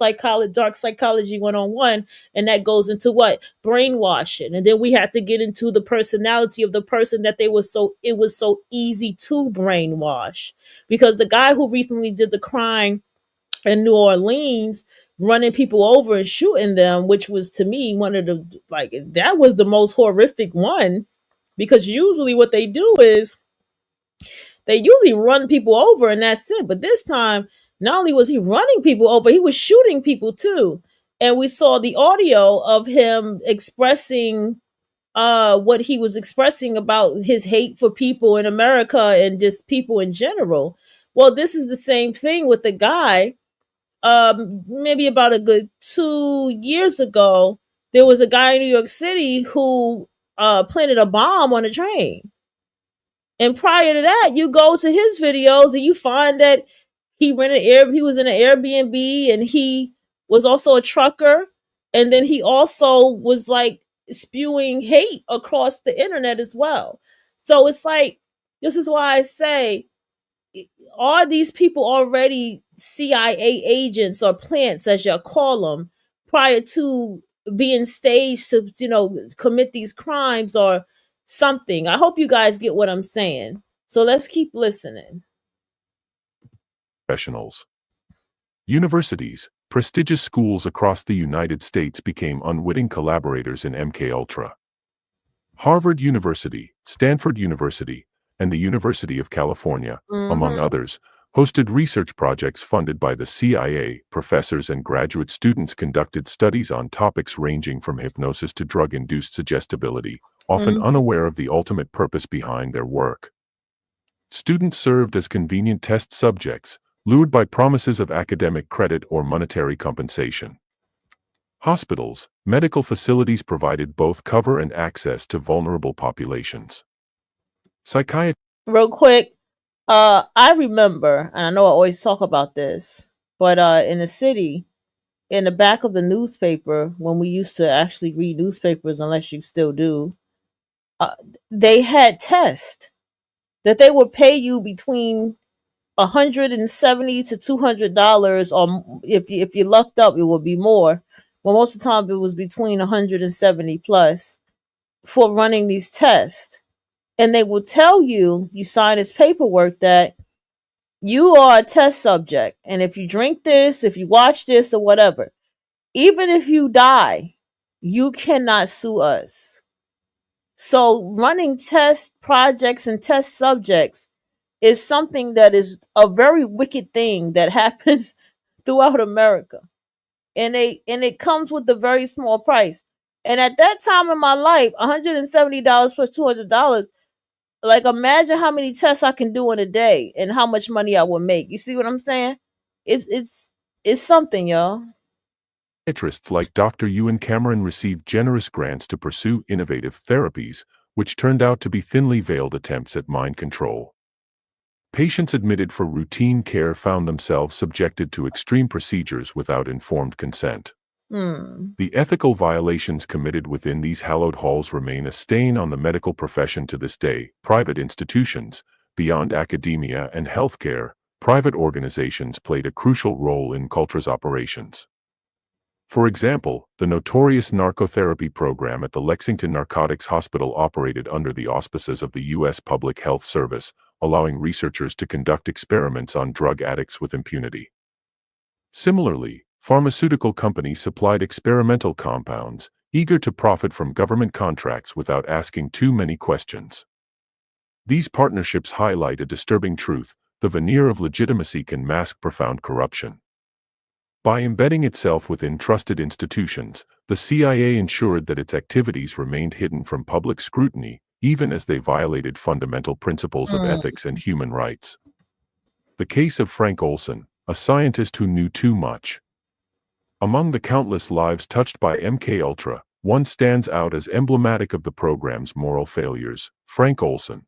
dark psychology 101, and that goes into what? Brainwashing. And then we have to get into the personality of the person that it was so easy to brainwash. Because the guy who recently did the crime in New Orleans, running people over and shooting them, which was, to me, one of the, like, that was the most horrific one, because usually what they do is they usually run people over and that's it. But this time, not only was he running people over, he was shooting people too. And we saw the audio of him expressing what he was expressing about his hate for people in America and just people in general. Well, this is the same thing with the guy. Maybe about a good 2 years ago, there was a guy in New York City who planted a bomb on a train. And prior to that, you go to his videos and you find that he was in an Airbnb, and he was also a trucker. And then he also was like spewing hate across the internet as well. So it's like, this is why I say, are these people already CIA agents or plants, as you call them, prior to being staged to, commit these crimes or something? I hope you guys get what I'm saying. So let's keep listening. Professionals. Universities, prestigious schools across the United States became unwitting collaborators in MKUltra. Harvard University, Stanford University, and the University of California, among others, hosted research projects funded by the CIA. Professors and graduate students conducted studies on topics ranging from hypnosis to drug-induced suggestibility, often unaware of the ultimate purpose behind their work. Students served as convenient test subjects, lured by promises of academic credit or monetary compensation. Hospitals, medical facilities provided both cover and access to vulnerable populations. Psychiatry. Real quick, I remember, and I know I always talk about this, but in the city, in the back of the newspaper, when we used to actually read newspapers, unless you still do, uh, they had tests that they would pay you between $170 to $200, or if you lucked up, it would be more. Well, most of the time, it was between 170 plus for running these tests, and they will tell you, you sign this paperwork that you are a test subject, and if you drink this, if you watch this, or whatever, even if you die, you cannot sue us. So running test projects and test subjects is something that is a very wicked thing that happens throughout America. And it comes with a very small price. And at that time in my life, $170 plus $200, like imagine how many tests I can do in a day and how much money I would make. You see what I'm saying? It's something, y'all. Psychiatrists like Dr. Ewan Cameron received generous grants to pursue innovative therapies, which turned out to be thinly veiled attempts at mind control. Patients admitted for routine care found themselves subjected to extreme procedures without informed consent. The ethical violations committed within these hallowed halls remain a stain on the medical profession to this day. Private institutions, beyond academia and healthcare, private organizations played a crucial role in Cultra's operations. For example, the notorious narcotherapy program at the Lexington Narcotics Hospital operated under the auspices of the U.S. Public Health Service, allowing researchers to conduct experiments on drug addicts with impunity. Similarly, pharmaceutical companies supplied experimental compounds, eager to profit from government contracts without asking too many questions. These partnerships highlight a disturbing truth: the veneer of legitimacy can mask profound corruption. By embedding itself within trusted institutions, the CIA ensured that its activities remained hidden from public scrutiny, even as they violated fundamental principles of ethics and human rights. The case of Frank Olson, a scientist who knew too much. Among the countless lives touched by MKUltra, one stands out as emblematic of the program's moral failures: Frank Olson.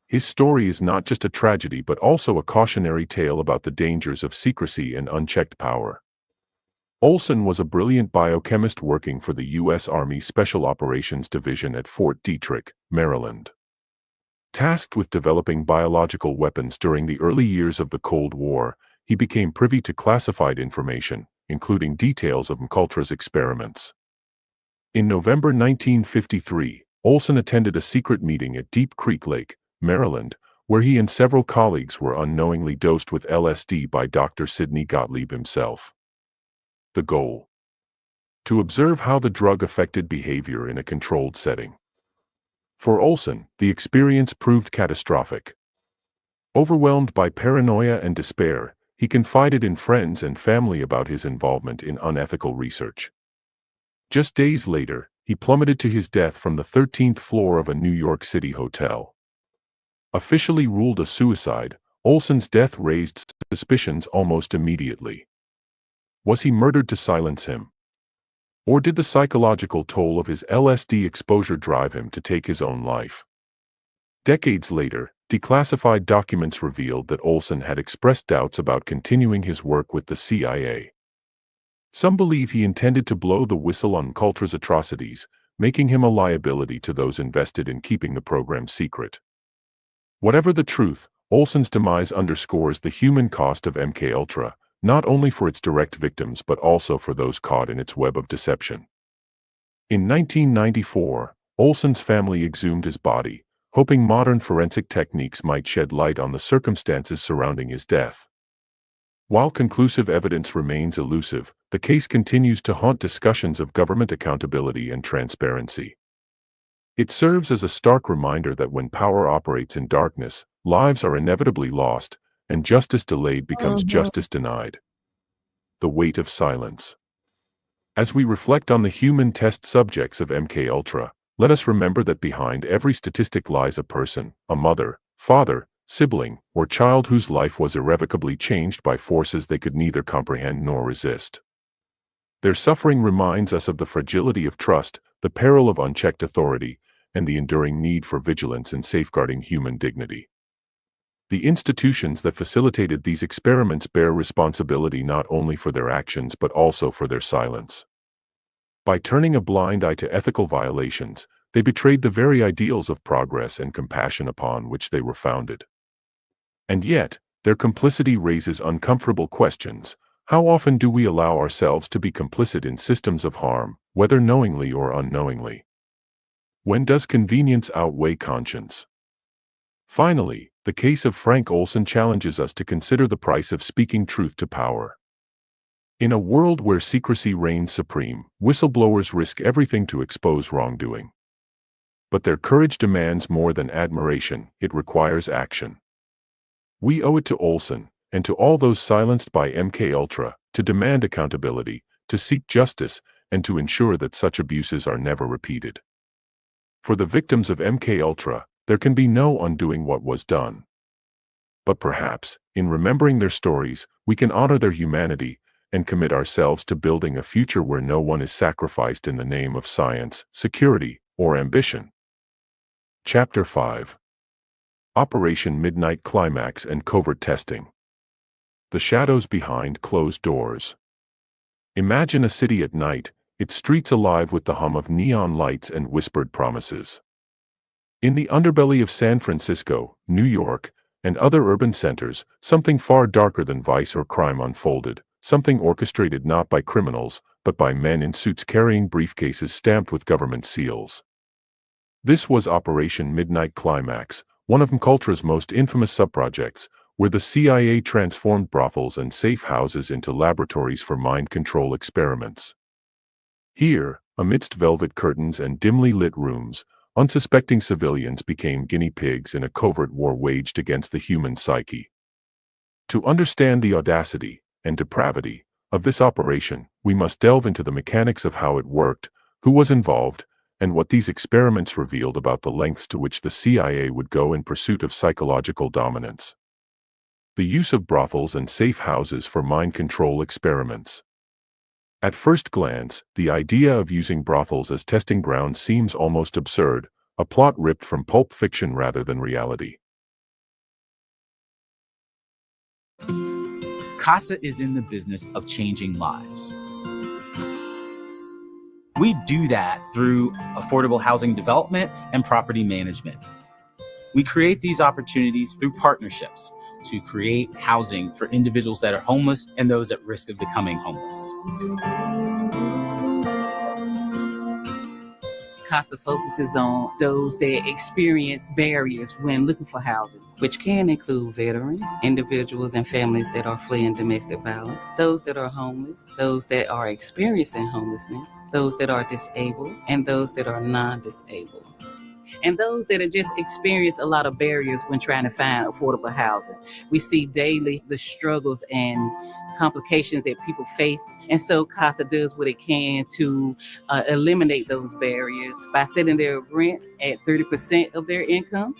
His story is not just a tragedy but also a cautionary tale about the dangers of secrecy and unchecked power. Olson was a brilliant biochemist working for the U.S. Army Special Operations Division at Fort Detrick, Maryland. Tasked with developing biological weapons during the early years of the Cold War, he became privy to classified information, including details of MKUltra's experiments. In November 1953, Olson attended a secret meeting at Deep Creek Lake, Maryland, where he and several colleagues were unknowingly dosed with LSD by Dr. Sidney Gottlieb himself. The goal: to observe how the drug affected behavior in a controlled setting. For Olson, the experience proved catastrophic. Overwhelmed by paranoia and despair, he confided in friends and family about his involvement in unethical research. Just days later, he plummeted to his death from the 13th floor of a New York City hotel. Officially ruled a suicide, Olson's death raised suspicions almost immediately. Was he murdered to silence him? Or did the psychological toll of his LSD exposure drive him to take his own life? Decades later, declassified documents revealed that Olson had expressed doubts about continuing his work with the CIA. Some believe he intended to blow the whistle on MKUltra's atrocities, making him a liability to those invested in keeping the program secret. Whatever the truth, Olson's demise underscores the human cost of MKUltra, not only for its direct victims but also for those caught in its web of deception. In 1994, Olson's family exhumed his body, hoping modern forensic techniques might shed light on the circumstances surrounding his death. While conclusive evidence remains elusive, the case continues to haunt discussions of government accountability and transparency. It serves as a stark reminder that when power operates in darkness, lives are inevitably lost, and justice delayed becomes justice denied. The weight of silence. As we reflect on the human test subjects of MKUltra, let us remember that behind every statistic lies a person, a mother, father, sibling, or child whose life was irrevocably changed by forces they could neither comprehend nor resist. Their suffering reminds us of the fragility of trust, the peril of unchecked authority, and the enduring need for vigilance in safeguarding human dignity. The institutions that facilitated these experiments bear responsibility not only for their actions but also for their silence. By turning a blind eye to ethical violations, They betrayed the very ideals of progress and compassion upon which they were founded. And yet, their complicity raises uncomfortable questions. How often do we allow ourselves to be complicit in systems of harm, whether knowingly or unknowingly? When does convenience outweigh conscience? Finally, the case of Frank Olson challenges us to consider the price of speaking truth to power. In a world where secrecy reigns supreme, whistleblowers risk everything to expose wrongdoing. But their courage demands more than admiration, it requires action. We owe it to Olson, and to all those silenced by MKUltra, to demand accountability, to seek justice, and to ensure that such abuses are never repeated. For the victims of MKUltra, there can be no undoing what was done. But perhaps, in remembering their stories, we can honor their humanity, and commit ourselves to building a future where no one is sacrificed in the name of science, security, or ambition. Chapter 5. Operation Midnight Climax and Covert Testing. The shadows behind closed doors. Imagine a city at night, its streets alive with the hum of neon lights and whispered promises. In the underbelly of San Francisco, New York, and other urban centers, something far darker than vice or crime unfolded, something orchestrated not by criminals, but by men in suits carrying briefcases stamped with government seals. This was Operation Midnight Climax, one of MKUltra's most infamous subprojects, where the CIA transformed brothels and safe houses into laboratories for mind control experiments. Here, amidst velvet curtains and dimly lit rooms, unsuspecting civilians became guinea pigs in a covert war waged against the human psyche. To understand the audacity and depravity of this operation, we must delve into the mechanics of how it worked, who was involved, and what these experiments revealed about the lengths to which the CIA would go in pursuit of psychological dominance. The use of brothels and safe houses for mind control experiments. At first glance, the idea of using brothels as testing grounds seems almost absurd, a plot ripped from pulp fiction rather than reality. CASA is in the business of changing lives. We do that through affordable housing development and property management. We create these opportunities through partnerships to create housing for individuals that are homeless and those at risk of becoming homeless. CASA focuses on those that experience barriers when looking for housing, which can include veterans, individuals and families that are fleeing domestic violence, those that are homeless, those that are experiencing homelessness, those that are disabled, and those that are non-disabled. And those that have just experienced a lot of barriers when trying to find affordable housing. We see daily the struggles and complications that people face. And so CASA does what it can to eliminate those barriers by setting their rent at 30% of their income.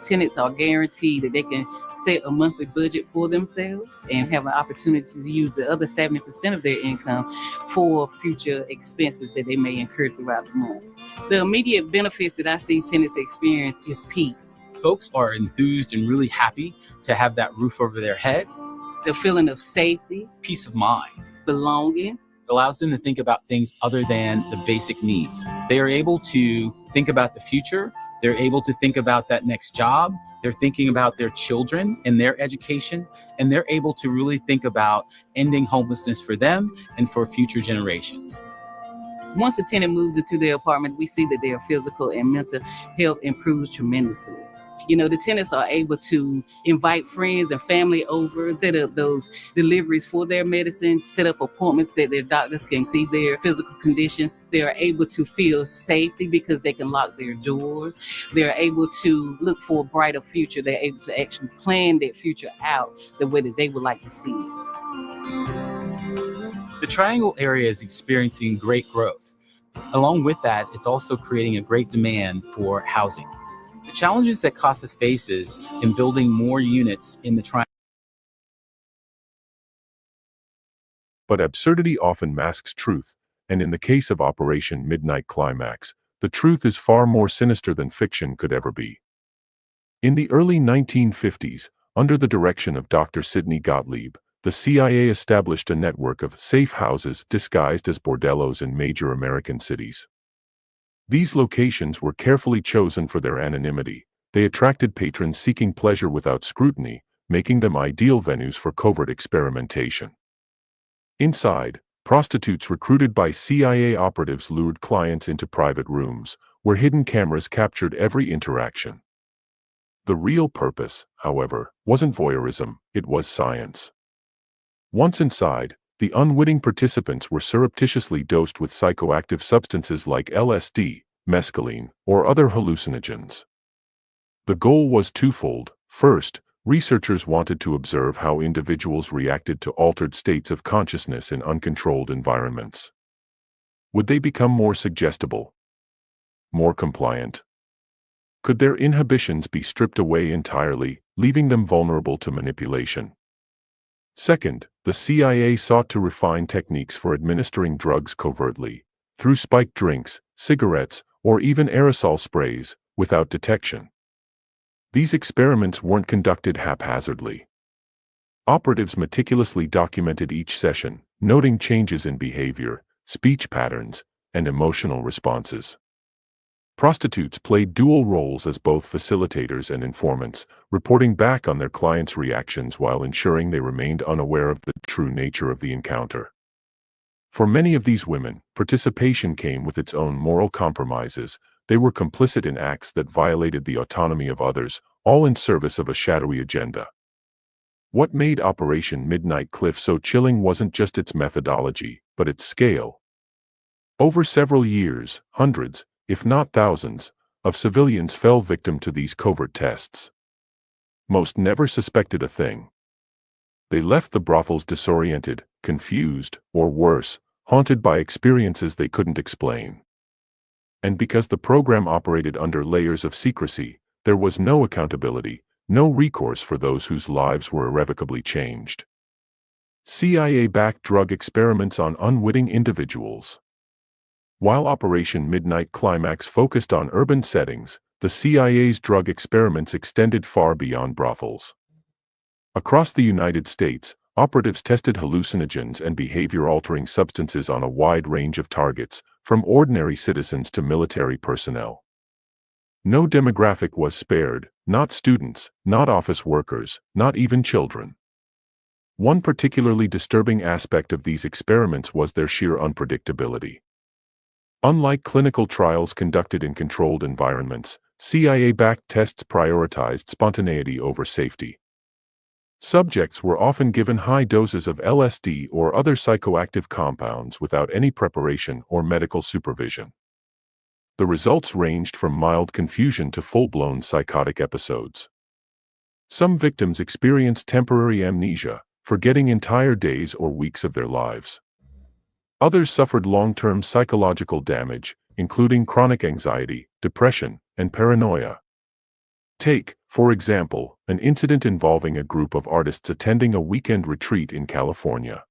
Tenants are guaranteed that they can set a monthly budget for themselves and have an opportunity to use the other 70% of their income for future expenses that they may incur throughout the month. The immediate benefits that I see tenants experience is peace. Folks are enthused and really happy to have that roof over their head. The feeling of safety, peace of mind, belonging. It allows them to think about things other than the basic needs. They are able to think about the future. They're able to think about that next job. They're thinking about their children and their education, and they're able to really think about ending homelessness for them and for future generations. Once a tenant moves into their apartment, we see that their physical and mental health improves tremendously. You know, the tenants are able to invite friends and family over, set up those deliveries for their medicine, set up appointments that their doctors can see their physical conditions. They are able to feel safety because they can lock their doors. They're able to look for a brighter future. They're able to actually plan their future out the way that they would like to see it. The Triangle area is experiencing great growth. Along with that, it's also creating a great demand for housing. The challenges that CASA faces in building more units in the Triangle. But absurdity often masks truth, and in the case of Operation Midnight Climax, the truth is far more sinister than fiction could ever be. In the early 1950s, under the direction of Dr. Sidney Gottlieb, the CIA established a network of safe houses disguised as bordellos in major American cities. These locations were carefully chosen for their anonymity. They attracted patrons seeking pleasure without scrutiny, making them ideal venues for covert experimentation. Inside, prostitutes recruited by CIA operatives lured clients into private rooms, where hidden cameras captured every interaction. The real purpose, however, wasn't voyeurism, it was science. Once inside, the unwitting participants were surreptitiously dosed with psychoactive substances like LSD, mescaline, or other hallucinogens. The goal was twofold. First, researchers wanted to observe how individuals reacted to altered states of consciousness in uncontrolled environments. Would they become more suggestible? More compliant? Could their inhibitions be stripped away entirely, leaving them vulnerable to manipulation? Second, the CIA sought to refine techniques for administering drugs covertly, through spiked drinks, cigarettes, or even aerosol sprays, without detection. These experiments weren't conducted haphazardly. Operatives meticulously documented each session, noting changes in behavior, speech patterns, and emotional responses. Prostitutes played dual roles as both facilitators and informants, reporting back on their clients' reactions while ensuring they remained unaware of the true nature of the encounter. For many of these women, participation came with its own moral compromises. They were complicit in acts that violated the autonomy of others, all in service of a shadowy agenda. What made Operation Midnight Cliff so chilling wasn't just its methodology, but its scale. Over several years, hundreds, if not thousands, of civilians fell victim to these covert tests. Most never suspected a thing. They left the brothels disoriented, confused, or worse, haunted by experiences they couldn't explain. And because the program operated under layers of secrecy, there was no accountability, no recourse for those whose lives were irrevocably changed. CIA-backed drug experiments on unwitting individuals. While Operation Midnight Climax focused on urban settings, the CIA's drug experiments extended far beyond brothels. Across the United States, operatives tested hallucinogens and behavior-altering substances on a wide range of targets, from ordinary citizens to military personnel. No demographic was spared, not students, not office workers, not even children. One particularly disturbing aspect of these experiments was their sheer unpredictability. Unlike clinical trials conducted in controlled environments, CIA-backed tests prioritized spontaneity over safety. Subjects were often given high doses of LSD or other psychoactive compounds without any preparation or medical supervision. The results ranged from mild confusion to full-blown psychotic episodes. Some victims experienced temporary amnesia, forgetting entire days or weeks of their lives. Others suffered long-term psychological damage, including chronic anxiety, depression, and paranoia. Take, for example, an incident involving a group of artists attending a weekend retreat in California.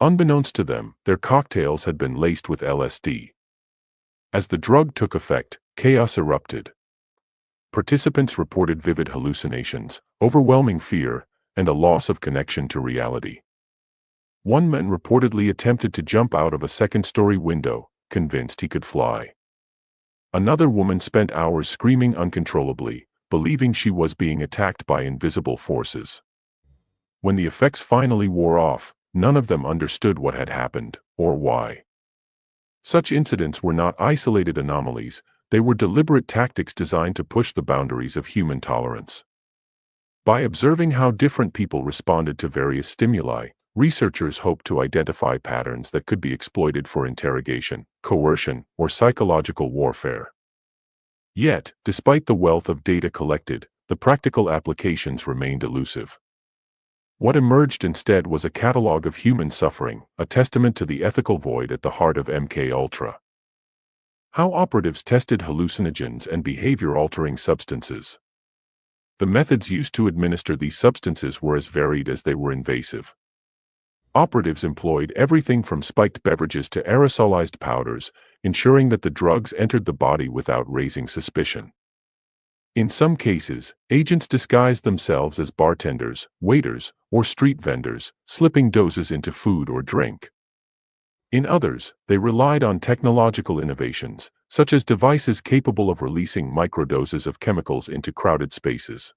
Unbeknownst to them, their cocktails had been laced with LSD. As the drug took effect, chaos erupted. Participants reported vivid hallucinations, overwhelming fear, and a loss of connection to reality. One man reportedly attempted to jump out of a second-story window, convinced he could fly. Another woman spent hours screaming uncontrollably, believing she was being attacked by invisible forces. When the effects finally wore off, none of them understood what had happened, or why. Such incidents were not isolated anomalies, they were deliberate tactics designed to push the boundaries of human tolerance. By observing how different people responded to various stimuli, researchers hoped to identify patterns that could be exploited for interrogation, coercion, or psychological warfare. Yet, despite the wealth of data collected, the practical applications remained elusive. What emerged instead was a catalog of human suffering, a testament to the ethical void at the heart of MKUltra. How operatives tested hallucinogens and behavior-altering substances. The methods used to administer these substances were as varied as they were invasive. Operatives employed everything from spiked beverages to aerosolized powders, ensuring that the drugs entered the body without raising suspicion. In some cases, agents disguised themselves as bartenders, waiters, or street vendors, slipping doses into food or drink. In others, they relied on technological innovations, such as devices capable of releasing microdoses of chemicals into crowded spaces.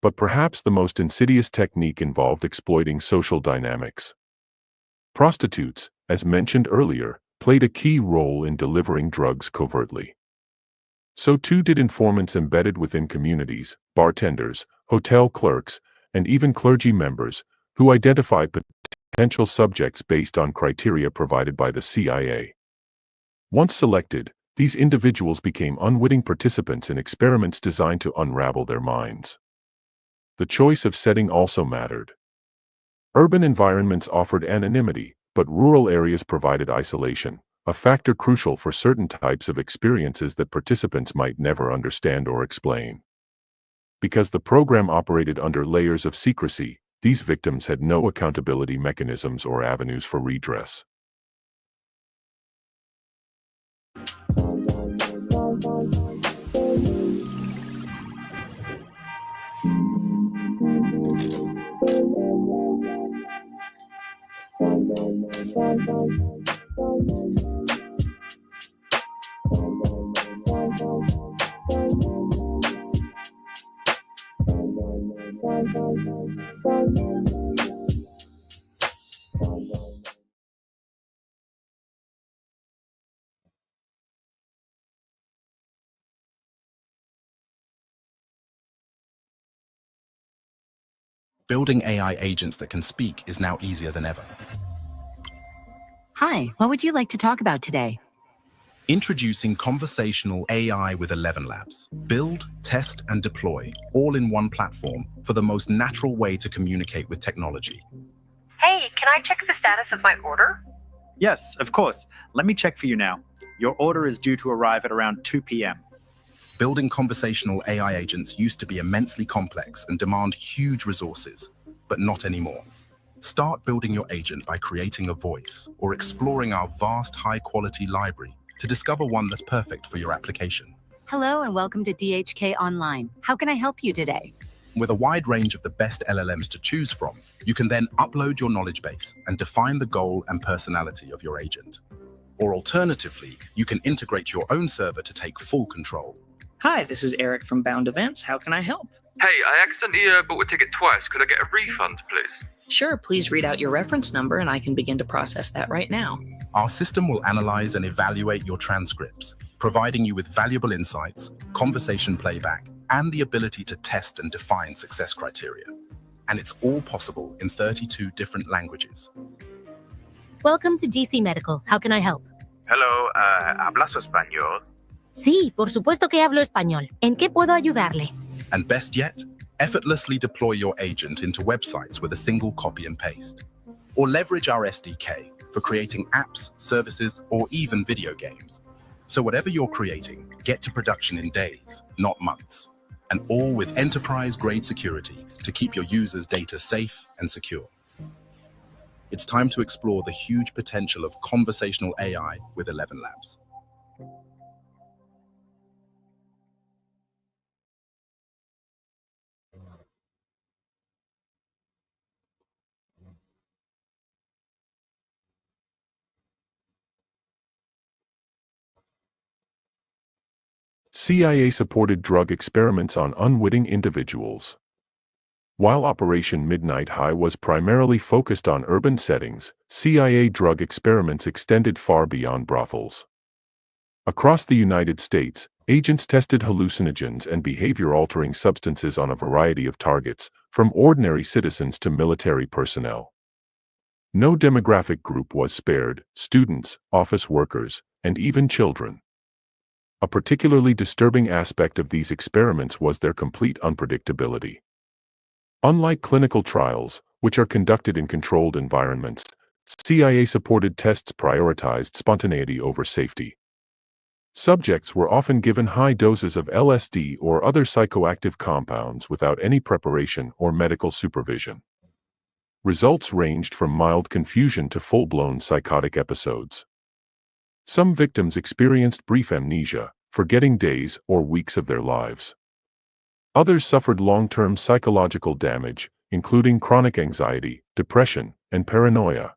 But perhaps the most insidious technique involved exploiting social dynamics. Prostitutes, as mentioned earlier, played a key role in delivering drugs covertly. So too did informants embedded within communities, bartenders, hotel clerks, and even clergy members, who identified potential subjects based on criteria provided by the CIA. Once selected, these individuals became unwitting participants in experiments designed to unravel their minds. The choice of setting also mattered. Urban environments offered anonymity, but rural areas provided isolation, a factor crucial for certain types of experiences that participants might never understand or explain. Because the program operated under layers of secrecy, these victims had no accountability mechanisms or avenues for redress. Building AI agents that can speak is now easier than ever. Hi, what would you like to talk about today? Introducing conversational AI with 11 Labs. Build, test, and deploy, all in one platform for the most natural way to communicate with technology. Hey, can I check the status of my order? Yes, of course. Let me check for you now. Your order is due to arrive at around 2 p.m. Building conversational AI agents used to be immensely complex and demand huge resources, but not anymore. Start building your agent by creating a voice or exploring our vast high-quality library to discover one that's perfect for your application. Hello and welcome to DHK Online. How can I help you today? With a wide range of the best LLMs to choose from, you can then upload your knowledge base and define the goal and personality of your agent. Or alternatively, you can integrate your own server to take full control. Hi, this is Eric from Bound Events. How can I help? Hey, I accidentally bought a ticket twice. Could I get a refund, please? Sure, please read out your reference number and I can begin to process that right now. Our system will analyze and evaluate your transcripts, providing you with valuable insights, conversation playback, and the ability to test and define success criteria. And it's all possible in 32 different languages. Welcome to DC Medical. How can I help? Hello, ¿hablas español? Sí, por supuesto que hablo español. ¿En qué puedo ayudarle? And best yet, effortlessly deploy your agent into websites with a single copy and paste. Or leverage our SDK for creating apps, services, or even video games. So whatever you're creating, get to production in days, not months. And all with enterprise-grade security to keep your users' data safe and secure. It's time to explore the huge potential of conversational AI with 11 Labs. CIA-supported drug experiments on unwitting individuals. While Operation Midnight High was primarily focused on urban settings, CIA drug experiments extended far beyond brothels. Across the United States, agents tested hallucinogens and behavior-altering substances on a variety of targets, from ordinary citizens to military personnel. No demographic group was spared: students, office workers, and even children. A particularly disturbing aspect of these experiments was their complete unpredictability. Unlike clinical trials, which are conducted in controlled environments, CIA-supported tests prioritized spontaneity over safety. Subjects were often given high doses of LSD or other psychoactive compounds without any preparation or medical supervision. Results ranged from mild confusion to full-blown psychotic episodes. Some victims experienced brief amnesia, forgetting days or weeks of their lives. Others suffered long-term psychological damage, including chronic anxiety, depression, and paranoia.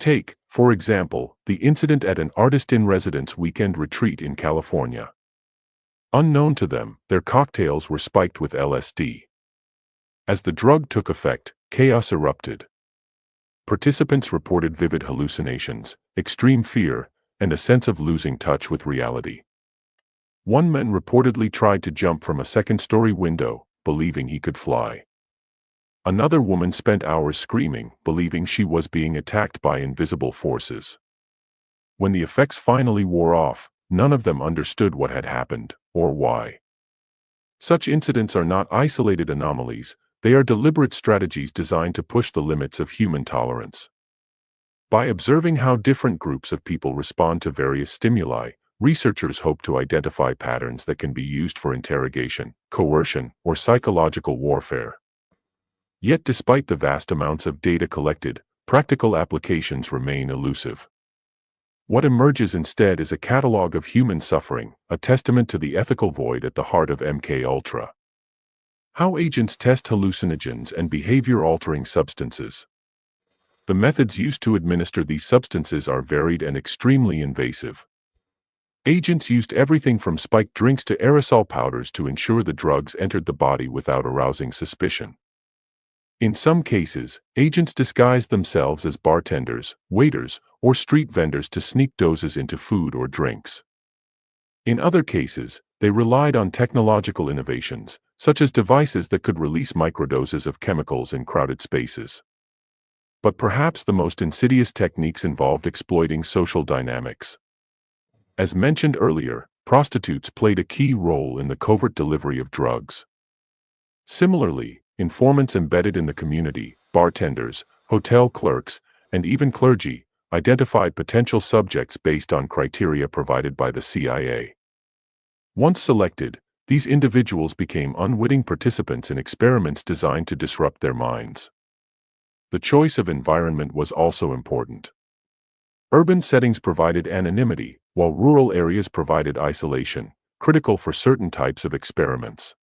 Take, for example, the incident at an artist-in-residence weekend retreat in California. Unknown to them, their cocktails were spiked with LSD. As the drug took effect, chaos erupted. Participants reported vivid hallucinations, extreme fear, and a sense of losing touch with reality. One man reportedly tried to jump from a second-story window, believing he could fly. Another woman spent hours screaming, believing she was being attacked by invisible forces. When the effects finally wore off, none of them understood what had happened, or why. Such incidents are not isolated anomalies, they are deliberate strategies designed to push the limits of human tolerance. By observing how different groups of people respond to various stimuli, researchers hope to identify patterns that can be used for interrogation, coercion, or psychological warfare. Yet despite the vast amounts of data collected, practical applications remain elusive. What emerges instead is a catalog of human suffering, a testament to the ethical void at the heart of MKUltra. How agents test hallucinogens and behavior-altering substances. The methods used to administer these substances are varied and extremely invasive. Agents used everything from spiked drinks to aerosol powders to ensure the drugs entered the body without arousing suspicion. In some cases, agents disguised themselves as bartenders, waiters, or street vendors to sneak doses into food or drinks. In other cases, they relied on technological innovations, such as devices that could release microdoses of chemicals in crowded spaces. But perhaps the most insidious techniques involved exploiting social dynamics. As mentioned earlier, prostitutes played a key role in the covert delivery of drugs. Similarly, informants embedded in the community, bartenders, hotel clerks, and even clergy, identified potential subjects based on criteria provided by the CIA. Once selected, these individuals became unwitting participants in experiments designed to disrupt their minds. The choice of environment was also important. Urban settings provided anonymity, while rural areas provided isolation, critical for certain types of experiments.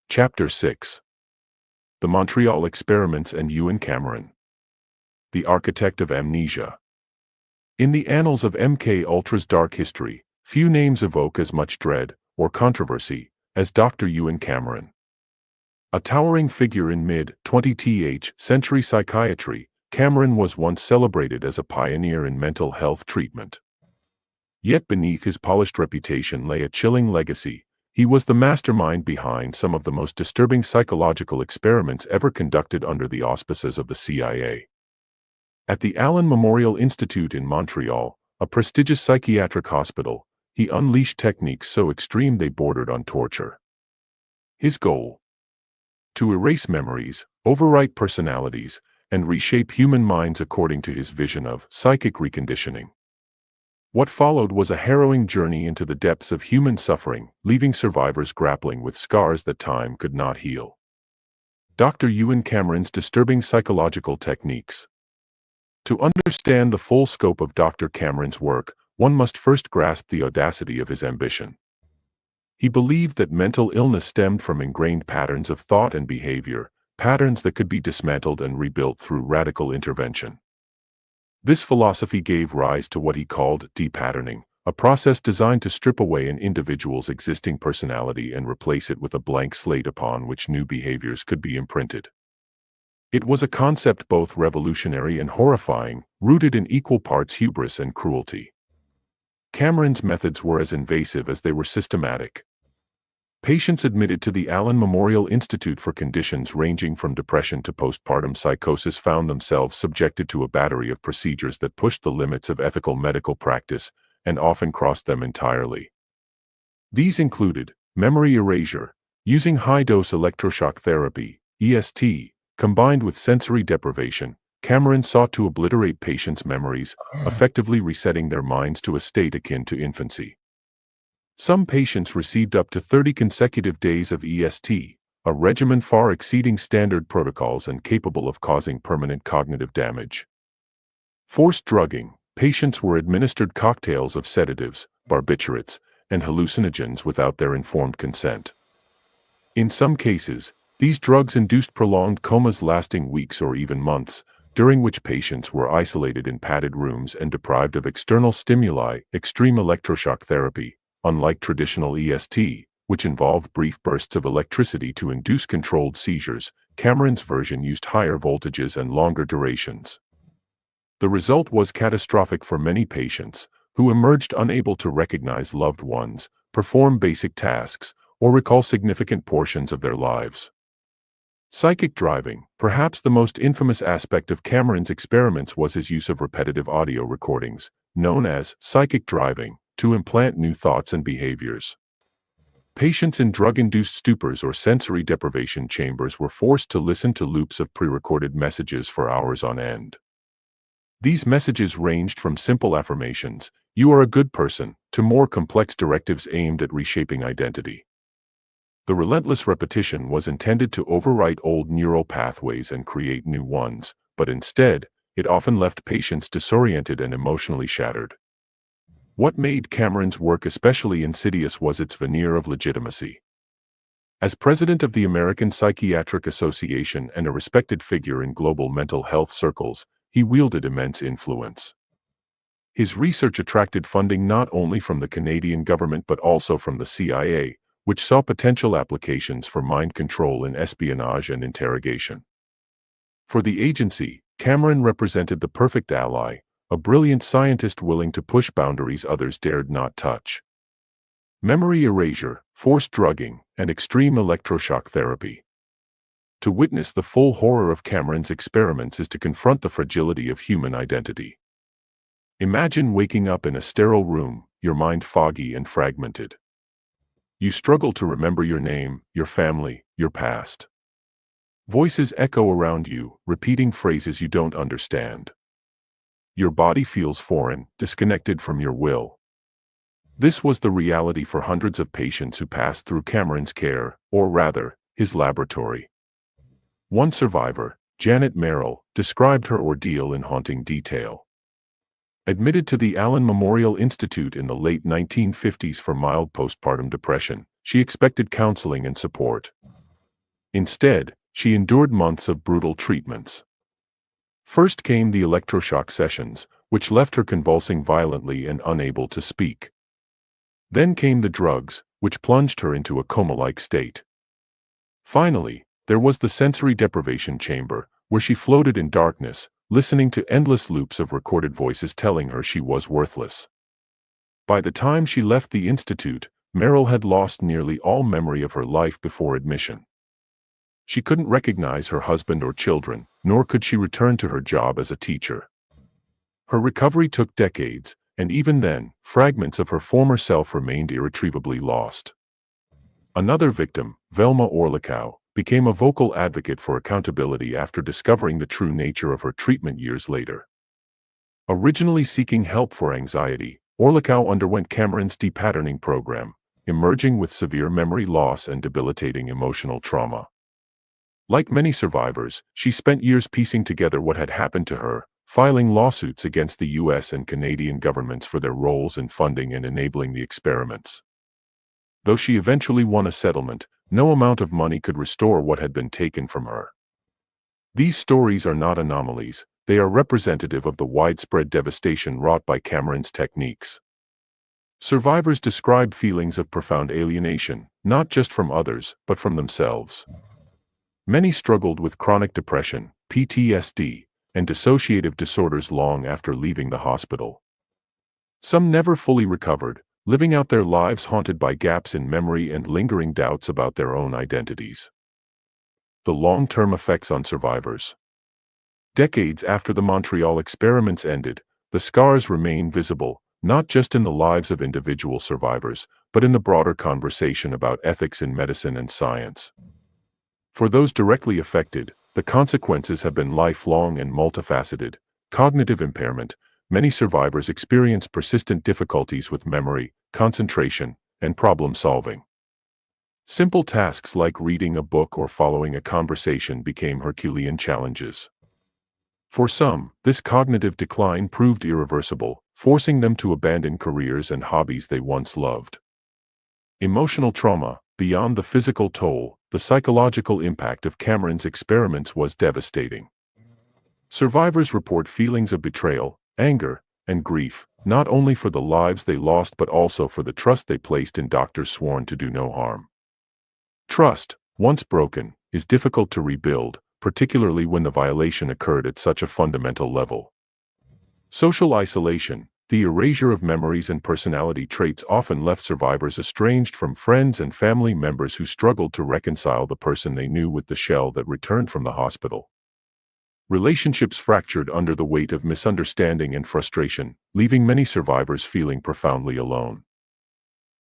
Chapter 6. The Montreal Experiments and Ewan Cameron. The Architect of Amnesia. In the annals of MKUltra's dark history, few names evoke as much dread, or controversy, as Dr. Ewan Cameron. A towering figure in mid-20th century psychiatry, Cameron was once celebrated as a pioneer in mental health treatment. Yet beneath his polished reputation lay a chilling legacy. He was the mastermind behind some of the most disturbing psychological experiments ever conducted under the auspices of the CIA. At the Allen Memorial Institute in Montreal, a prestigious psychiatric hospital, he unleashed techniques so extreme they bordered on torture. His goal? To erase memories, overwrite personalities, and reshape human minds according to his vision of psychic reconditioning. What followed was a harrowing journey into the depths of human suffering, leaving survivors grappling with scars that time could not heal. Dr. Ewan Cameron's disturbing psychological techniques. To understand the full scope of Dr. Cameron's work, one must first grasp the audacity of his ambition. He believed that mental illness stemmed from ingrained patterns of thought and behavior, patterns that could be dismantled and rebuilt through radical intervention. This philosophy gave rise to what he called depatterning, a process designed to strip away an individual's existing personality and replace it with a blank slate upon which new behaviors could be imprinted. It was a concept both revolutionary and horrifying, rooted in equal parts hubris and cruelty. Cameron's methods were as invasive as they were systematic. Patients admitted to the Allen Memorial Institute for conditions ranging from depression to postpartum psychosis found themselves subjected to a battery of procedures that pushed the limits of ethical medical practice and often crossed them entirely. These included memory erasure, using high-dose electroshock therapy, EST, combined with sensory deprivation. Cameron sought to obliterate patients' memories, effectively resetting their minds to a state akin to infancy. Some patients received up to 30 consecutive days of EST, a regimen far exceeding standard protocols and capable of causing permanent cognitive damage. Forced drugging. Patients were administered cocktails of sedatives, barbiturates, and hallucinogens without their informed consent. In some cases, these drugs induced prolonged comas lasting weeks or even months, during which patients were isolated in padded rooms and deprived of external stimuli, extreme electroshock therapy, unlike traditional EST, which involved brief bursts of electricity to induce controlled seizures. Cameron's version used higher voltages and longer durations. The result was catastrophic for many patients, who emerged unable to recognize loved ones, perform basic tasks, or recall significant portions of their lives. Psychic driving, perhaps the most infamous aspect of Cameron's experiments, was his use of repetitive audio recordings, known as psychic driving, to implant new thoughts and behaviors. Patients in drug-induced stupors or sensory deprivation chambers were forced to listen to loops of pre-recorded messages for hours on end. These messages ranged from simple affirmations, "You are a good person," to more complex directives aimed at reshaping identity. The relentless repetition was intended to overwrite old neural pathways and create new ones, but instead, it often left patients disoriented and emotionally shattered. What made Cameron's work especially insidious was its veneer of legitimacy. As president of the American Psychiatric Association and a respected figure in global mental health circles, he wielded immense influence. His research attracted funding not only from the Canadian government but also from the CIA, which saw potential applications for mind control in espionage and interrogation. For the agency, Cameron represented the perfect ally, a brilliant scientist willing to push boundaries others dared not touch. Memory erasure, forced drugging, and extreme electroshock therapy. To witness the full horror of Cameron's experiments is to confront the fragility of human identity. Imagine waking up in a sterile room, your mind foggy and fragmented. You struggle to remember your name, your family, your past. Voices echo around you, repeating phrases you don't understand. Your body feels foreign, disconnected from your will. This was the reality for hundreds of patients who passed through Cameron's care, or rather, his laboratory. One survivor, Janet Merrill, described her ordeal in haunting detail. Admitted to the Allen Memorial Institute in the late 1950s for mild postpartum depression, she expected counseling and support. Instead, she endured months of brutal treatments. First came the electroshock sessions, which left her convulsing violently and unable to speak. Then came the drugs, which plunged her into a coma-like state. Finally, there was the sensory deprivation chamber, where she floated in darkness, listening to endless loops of recorded voices telling her she was worthless. By the time she left the institute, Merrill had lost nearly all memory of her life before admission. She couldn't recognize her husband or children, nor could she return to her job as a teacher. Her recovery took decades, and even then, fragments of her former self remained irretrievably lost. Another victim, Velma Orlikow, became a vocal advocate for accountability after discovering the true nature of her treatment years later. Originally seeking help for anxiety, Orlikow underwent Cameron's depatterning program, emerging with severe memory loss and debilitating emotional trauma. Like many survivors, she spent years piecing together what had happened to her, filing lawsuits against the US and Canadian governments for their roles in funding and enabling the experiments. Though she eventually won a settlement, no amount of money could restore what had been taken from her. These stories are not anomalies, they are representative of the widespread devastation wrought by Cameron's techniques. Survivors describe feelings of profound alienation, not just from others, but from themselves. Many struggled with chronic depression, PTSD, and dissociative disorders long after leaving the hospital. Some never fully recovered, living out their lives haunted by gaps in memory and lingering doubts about their own identities. The long-term effects on survivors. Decades after the Montreal experiments ended, the scars remain visible, not just in the lives of individual survivors, but in the broader conversation about ethics in medicine and science. For those directly affected, the consequences have been lifelong and multifaceted. Cognitive impairment. Many survivors experience persistent difficulties with memory, concentration, and problem-solving. Simple tasks like reading a book or following a conversation became Herculean challenges. For some, this cognitive decline proved irreversible, forcing them to abandon careers and hobbies they once loved. Emotional trauma. Beyond the physical toll, the psychological impact of Cameron's experiments was devastating. Survivors report feelings of betrayal, anger, and grief, not only for the lives they lost but also for the trust they placed in doctors sworn to do no harm. Trust, once broken, is difficult to rebuild, particularly when the violation occurred at such a fundamental level. Social isolation, the erasure of memories and personality traits, often left survivors estranged from friends and family members who struggled to reconcile the person they knew with the shell that returned from the hospital. Relationships fractured under the weight of misunderstanding and frustration, leaving many survivors feeling profoundly alone.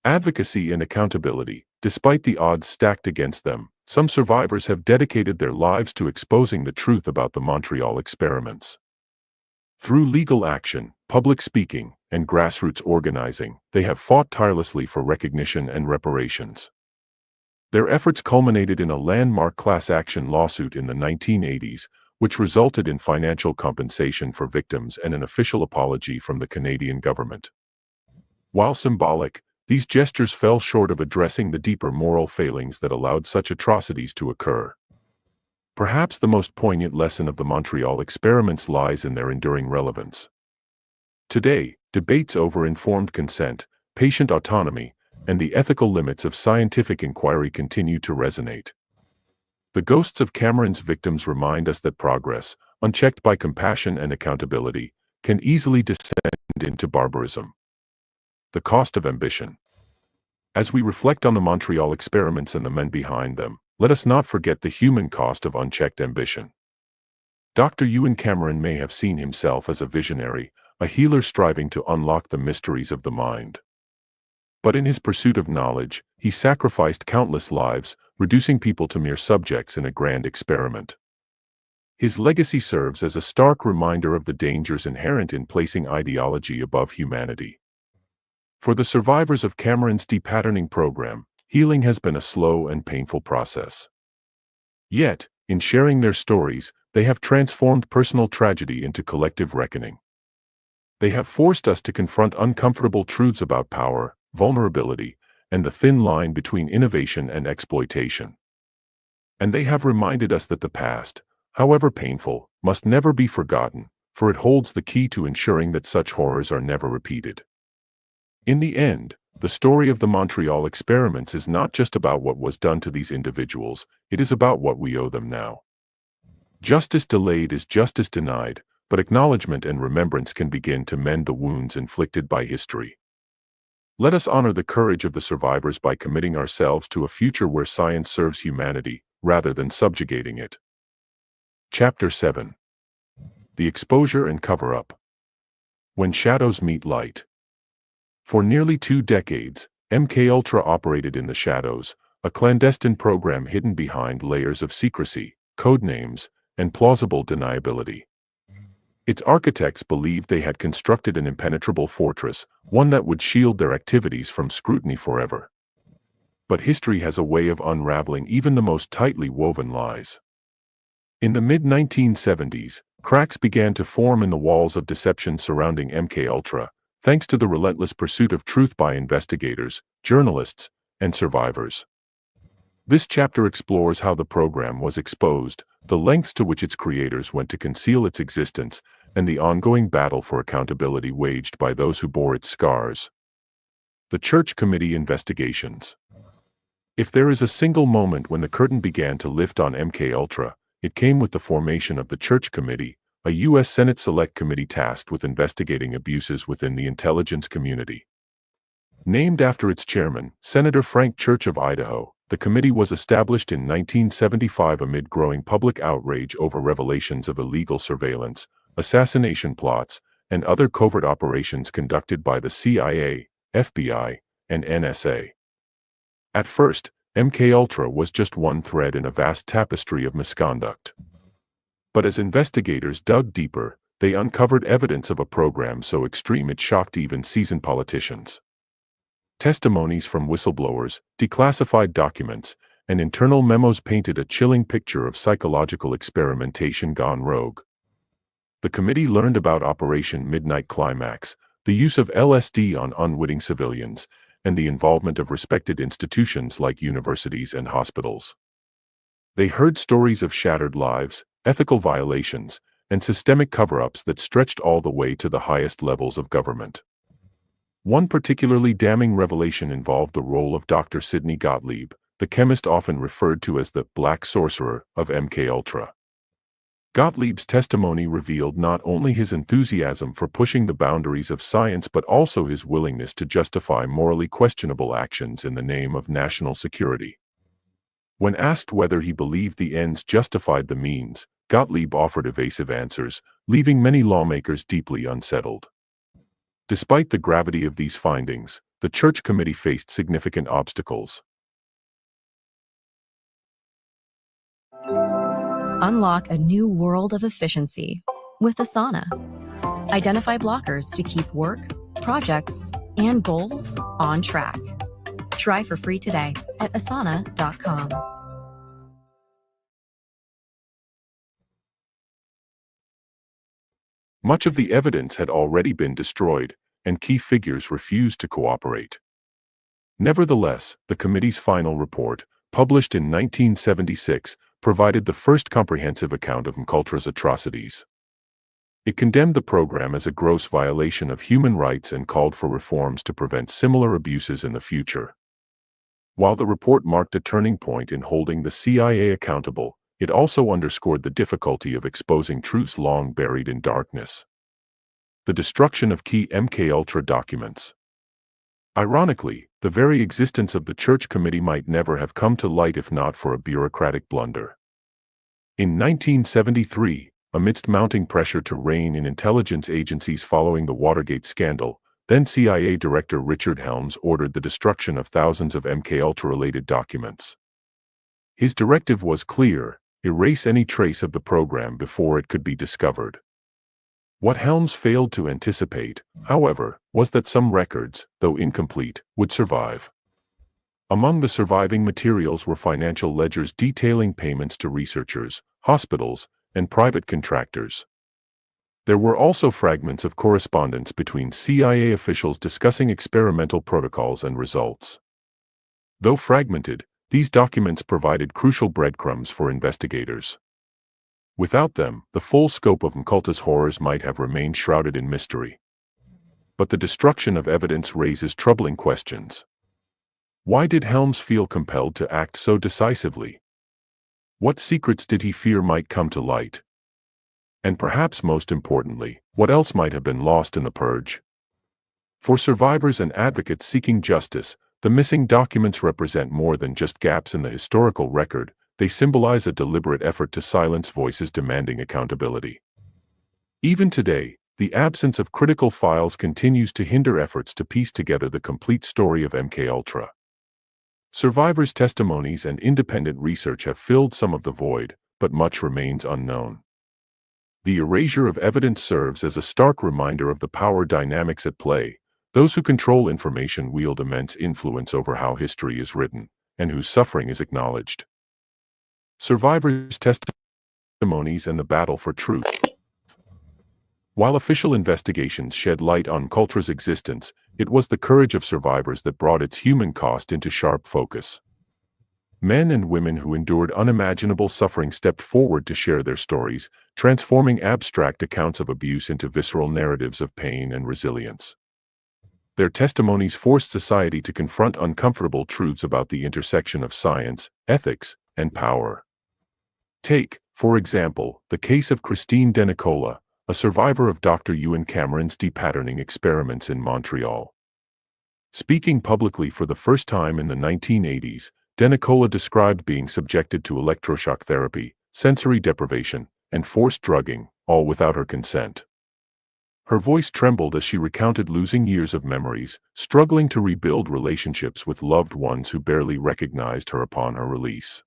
Advocacy and accountability. Despite the odds stacked against them, some survivors have dedicated their lives to exposing the truth about the Montreal experiments. Through legal action, public speaking, and grassroots organizing, they have fought tirelessly for recognition and reparations. Their efforts culminated in a landmark class action lawsuit in the 1980s, which resulted in financial compensation for victims and an official apology from the Canadian government. While symbolic, these gestures fell short of addressing the deeper moral failings that allowed such atrocities to occur. Perhaps the most poignant lesson of the Montreal experiments lies in their enduring relevance. Today, debates over informed consent, patient autonomy, and the ethical limits of scientific inquiry continue to resonate. The ghosts of Cameron's victims remind us that progress, unchecked by compassion and accountability, can easily descend into barbarism. The cost of ambition. As we reflect on the Montreal experiments and the men behind them, let us not forget the human cost of unchecked ambition. Dr. Ewan Cameron may have seen himself as a visionary, a healer striving to unlock the mysteries of the mind. But in his pursuit of knowledge, he sacrificed countless lives, reducing people to mere subjects in a grand experiment. His legacy serves as a stark reminder of the dangers inherent in placing ideology above humanity. For the survivors of Cameron's depatterning program, healing has been a slow and painful process. Yet, in sharing their stories, they have transformed personal tragedy into collective reckoning. They have forced us to confront uncomfortable truths about power, vulnerability, and the thin line between innovation and exploitation. And they have reminded us that the past, however painful, must never be forgotten, for it holds the key to ensuring that such horrors are never repeated. In the end, the story of the Montreal experiments is not just about what was done to these individuals, it is about what we owe them now. Justice delayed is justice denied, but acknowledgement and remembrance can begin to mend the wounds inflicted by history. Let us honor the courage of the survivors by committing ourselves to a future where science serves humanity, rather than subjugating it. Chapter 7. The Exposure and Cover-Up. When Shadows Meet Light. For nearly 2 decades, MKUltra operated in the shadows, a clandestine program hidden behind layers of secrecy, code names, and plausible deniability. Its architects believed they had constructed an impenetrable fortress, one that would shield their activities from scrutiny forever. But history has a way of unraveling even the most tightly woven lies. In the mid-1970s, cracks began to form in the walls of deception surrounding MKUltra, thanks to the relentless pursuit of truth by investigators, journalists, and survivors. This chapter explores how the program was exposed, the lengths to which its creators went to conceal its existence, and the ongoing battle for accountability waged by those who bore its scars. The Church Committee Investigations. If there is a single moment when the curtain began to lift on MKUltra, it came with the formation of the Church Committee, a U.S. Senate Select Committee tasked with investigating abuses within the intelligence community. Named after its chairman, Senator Frank Church of Idaho, the committee was established in 1975 amid growing public outrage over revelations of illegal surveillance, assassination plots, and other covert operations conducted by the CIA, FBI, and NSA. At first, MKUltra was just one thread in a vast tapestry of misconduct. But as investigators dug deeper, they uncovered evidence of a program so extreme it shocked even seasoned politicians. Testimonies from whistleblowers, declassified documents, and internal memos painted a chilling picture of psychological experimentation gone rogue. The committee learned about Operation Midnight Climax, the use of LSD on unwitting civilians, and the involvement of respected institutions like universities and hospitals. They heard stories of shattered lives, ethical violations, and systemic cover-ups that stretched all the way to the highest levels of government. One particularly damning revelation involved the role of Dr. Sidney Gottlieb, the chemist often referred to as the Black Sorcerer of MKUltra. Gottlieb's testimony revealed not only his enthusiasm for pushing the boundaries of science but also his willingness to justify morally questionable actions in the name of national security. When asked whether he believed the ends justified the means, Gottlieb offered evasive answers, leaving many lawmakers deeply unsettled. Despite the gravity of these findings, the Church Committee faced significant obstacles. Unlock a new world of efficiency with Asana. Identify blockers to keep work, projects, and goals on track. Try for free today at asana.com. Much of the evidence had already been destroyed, and key figures refused to cooperate. Nevertheless, the committee's final report, published in 1976, provided the first comprehensive account of MKUltra's atrocities. It condemned the program as a gross violation of human rights and called for reforms to prevent similar abuses in the future. While the report marked a turning point in holding the CIA accountable, it also underscored the difficulty of exposing truths long buried in darkness. The destruction of key MKUltra documents. Ironically, the very existence of the Church Committee might never have come to light if not for a bureaucratic blunder. In 1973, amidst mounting pressure to rein in intelligence agencies following the Watergate scandal, then CIA Director Richard Helms ordered the destruction of thousands of MKUltra-related documents. His directive was clear: erase any trace of the program before it could be discovered. What Helms failed to anticipate, however, was that some records, though incomplete, would survive. Among the surviving materials were financial ledgers detailing payments to researchers, hospitals, and private contractors. There were also fragments of correspondence between CIA officials discussing experimental protocols and results. Though fragmented, these documents provided crucial breadcrumbs for investigators. Without them, the full scope of MKUltra's horrors might have remained shrouded in mystery. But the destruction of evidence raises troubling questions. Why did Helms feel compelled to act so decisively? What secrets did he fear might come to light? And perhaps most importantly, what else might have been lost in the purge? For survivors and advocates seeking justice, the missing documents represent more than just gaps in the historical record. They symbolize a deliberate effort to silence voices demanding accountability. Even today, the absence of critical files continues to hinder efforts to piece together the complete story of MKUltra. Survivors' testimonies and independent research have filled some of the void, but much remains unknown. The erasure of evidence serves as a stark reminder of the power dynamics at play. Those who control information wield immense influence over how history is written, and whose suffering is acknowledged. Survivors' testimonies and the battle for truth. While official investigations shed light on MKUltra's existence, it was the courage of survivors that brought its human cost into sharp focus. Men and women who endured unimaginable suffering stepped forward to share their stories, transforming abstract accounts of abuse into visceral narratives of pain and resilience. Their testimonies forced society to confront uncomfortable truths about the intersection of science, ethics, and power. Take, for example, the case of Christine DeNicola, a survivor of Dr. Ewan Cameron's depatterning experiments in Montreal. Speaking publicly for the first time in the 1980s, DeNicola described being subjected to electroshock therapy, sensory deprivation, and forced drugging, all without her consent. Her voice trembled as she recounted losing years of memories, struggling to rebuild relationships with loved ones who barely recognized her upon her release.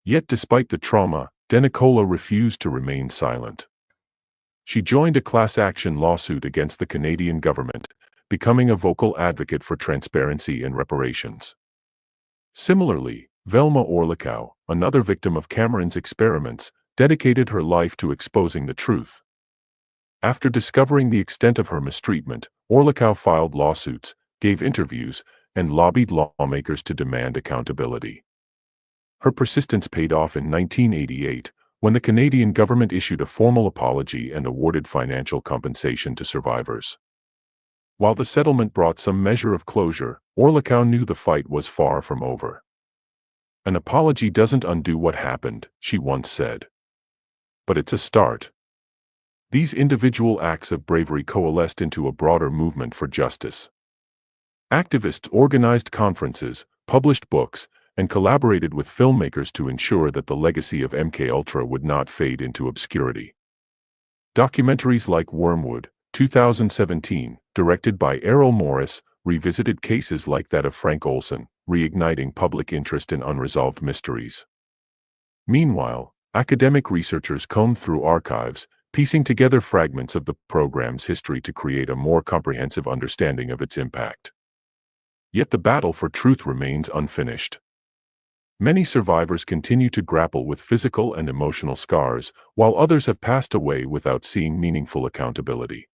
Yet despite the trauma, DeNicola refused to remain silent. She joined a class action lawsuit against the Canadian government, becoming a vocal advocate for transparency and reparations. Similarly, Velma Orlikow, another victim of Cameron's experiments, dedicated her life to exposing the truth. After discovering the extent of her mistreatment, Orlikow filed lawsuits, gave interviews, and lobbied lawmakers to demand accountability. Her persistence paid off in 1988, when the Canadian government issued a formal apology and awarded financial compensation to survivors. While the settlement brought some measure of closure, Orlikau knew the fight was far from over. "An apology doesn't undo what happened," she once said. "But it's a start." These individual acts of bravery coalesced into a broader movement for justice. Activists organized conferences, published books, and collaborated with filmmakers to ensure that the legacy of MKUltra would not fade into obscurity. Documentaries like Wormwood, 2017, directed by Errol Morris, revisited cases like that of Frank Olson, reigniting public interest in unresolved mysteries. Meanwhile, academic researchers combed through archives, piecing together fragments of the program's history to create a more comprehensive understanding of its impact. Yet the battle for truth remains unfinished. Many survivors continue to grapple with physical and emotional scars, while others have passed away without seeing meaningful accountability.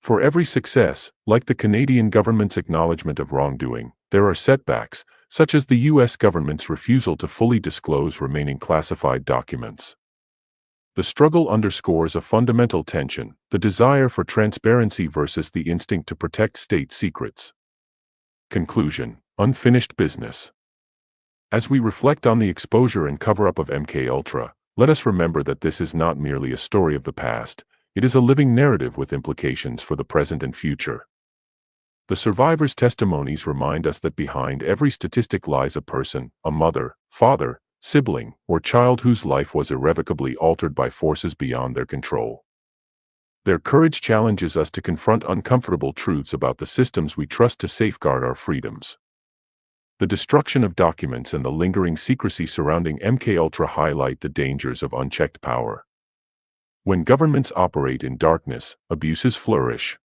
For every success, like the Canadian government's acknowledgement of wrongdoing, there are setbacks, such as the U.S. government's refusal to fully disclose remaining classified documents. The struggle underscores a fundamental tension: the desire for transparency versus the instinct to protect state secrets. Conclusion: unfinished business. As we reflect on the exposure and cover-up of MKUltra, let us remember that this is not merely a story of the past, it is a living narrative with implications for the present and future. The survivors' testimonies remind us that behind every statistic lies a person, a mother, father, sibling, or child whose life was irrevocably altered by forces beyond their control. Their courage challenges us to confront uncomfortable truths about the systems we trust to safeguard our freedoms. The destruction of documents and the lingering secrecy surrounding MKUltra highlight the dangers of unchecked power. When governments operate in darkness, abuses flourish.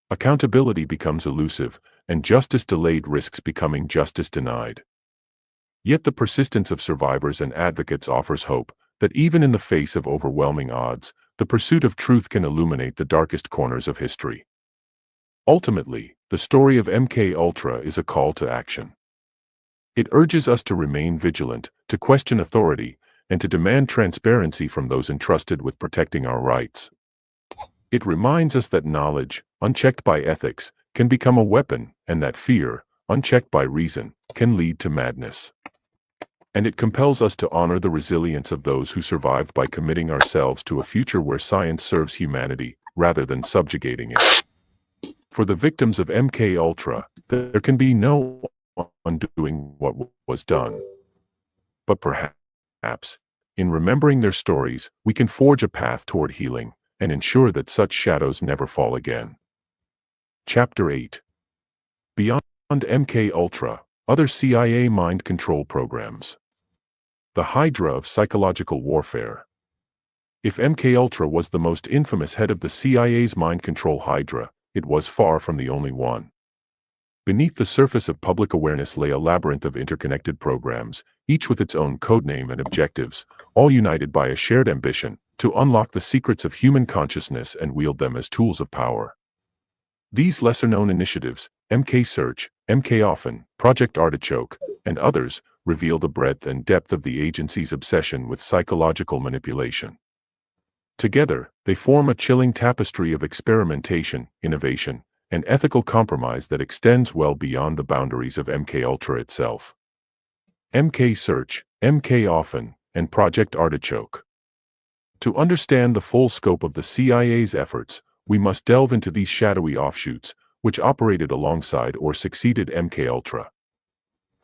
Accountability becomes elusive, and justice delayed risks becoming justice denied. Yet the persistence of survivors and advocates offers hope that even in the face of overwhelming odds, the pursuit of truth can illuminate the darkest corners of history. Ultimately, the story of MKUltra is a call to action. It urges us to remain vigilant, to question authority, and to demand transparency from those entrusted with protecting our rights. It reminds us that knowledge, unchecked by ethics, can become a weapon, and that fear, unchecked by reason, can lead to madness. And it compels us to honor the resilience of those who survived by committing ourselves to a future where science serves humanity, rather than subjugating it. For the victims of MKUltra, there can be no undoing what was done. But perhaps, in remembering their stories, we can forge a path toward healing, and ensure that such shadows never fall again. Chapter 8. Beyond MKUltra, other CIA mind control programs. The Hydra of psychological warfare. If MKUltra was the most infamous head of the CIA's mind control Hydra, it was far from the only one. Beneath the surface of public awareness lay a labyrinth of interconnected programs, each with its own codename and objectives, all united by a shared ambition to unlock the secrets of human consciousness and wield them as tools of power. These lesser-known initiatives, MK Search, MK Often, Project Artichoke, and others, reveal the breadth and depth of the agency's obsession with psychological manipulation. Together, they form a chilling tapestry of experimentation, innovation, and ethical compromise that extends well beyond the boundaries of MKUltra itself. MK Search, MK Often, and Project Artichoke. To understand the full scope of the CIA's efforts, we must delve into these shadowy offshoots, which operated alongside or succeeded MKUltra.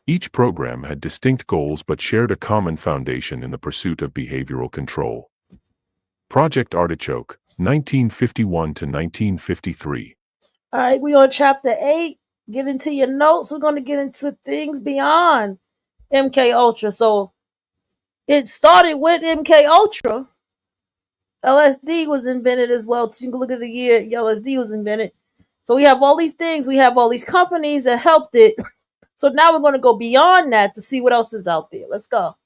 Each program had distinct goals but shared a common foundation in the pursuit of behavioral control. Project Artichoke, 1951 to 1953. All right, we on chapter 8. Get into your notes. We're going to get into things beyond MKUltra. So it started with MKUltra. LSD was invented as well. So you can look at the year LSD was invented. So we have all these things. We have all these companies that helped it. So now we're going to go beyond that to see what else is out there. Let's go.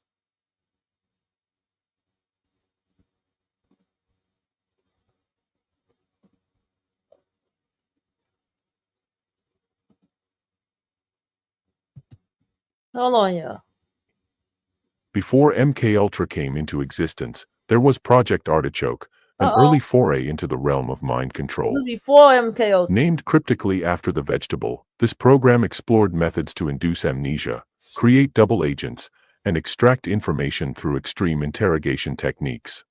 Hold on, y'all. Before MKUltra came into existence, there was Project Artichoke, an early foray into the realm of mind control. This is before MKO. Named cryptically after the vegetable, this program explored methods to induce amnesia, create double agents, and extract information through extreme interrogation techniques.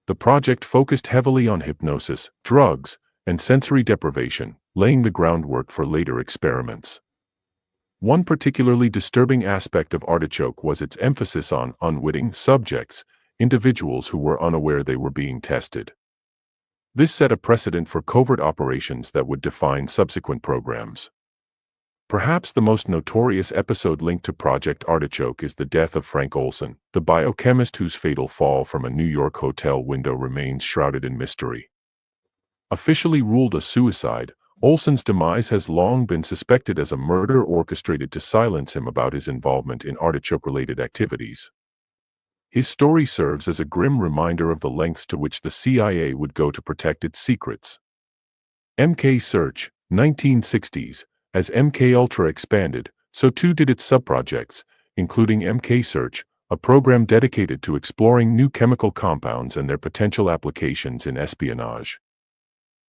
The project focused heavily on hypnosis, drugs, and sensory deprivation, laying the groundwork for later experiments. One particularly disturbing aspect of Artichoke was its emphasis on unwitting subjects, individuals who were unaware they were being tested. This set a precedent for covert operations that would define subsequent programs. Perhaps the most notorious episode linked to Project Artichoke is the death of Frank Olson, the biochemist whose fatal fall from a New York hotel window remains shrouded in mystery. Officially ruled a suicide, Olson's demise has long been suspected as a murder orchestrated to silence him about his involvement in artichoke-related activities. His story serves as a grim reminder of the lengths to which the CIA would go to protect its secrets. MK Search, 1960s. As MKUltra expanded, so too did its subprojects, including MK Search, a program dedicated to exploring new chemical compounds and their potential applications in espionage.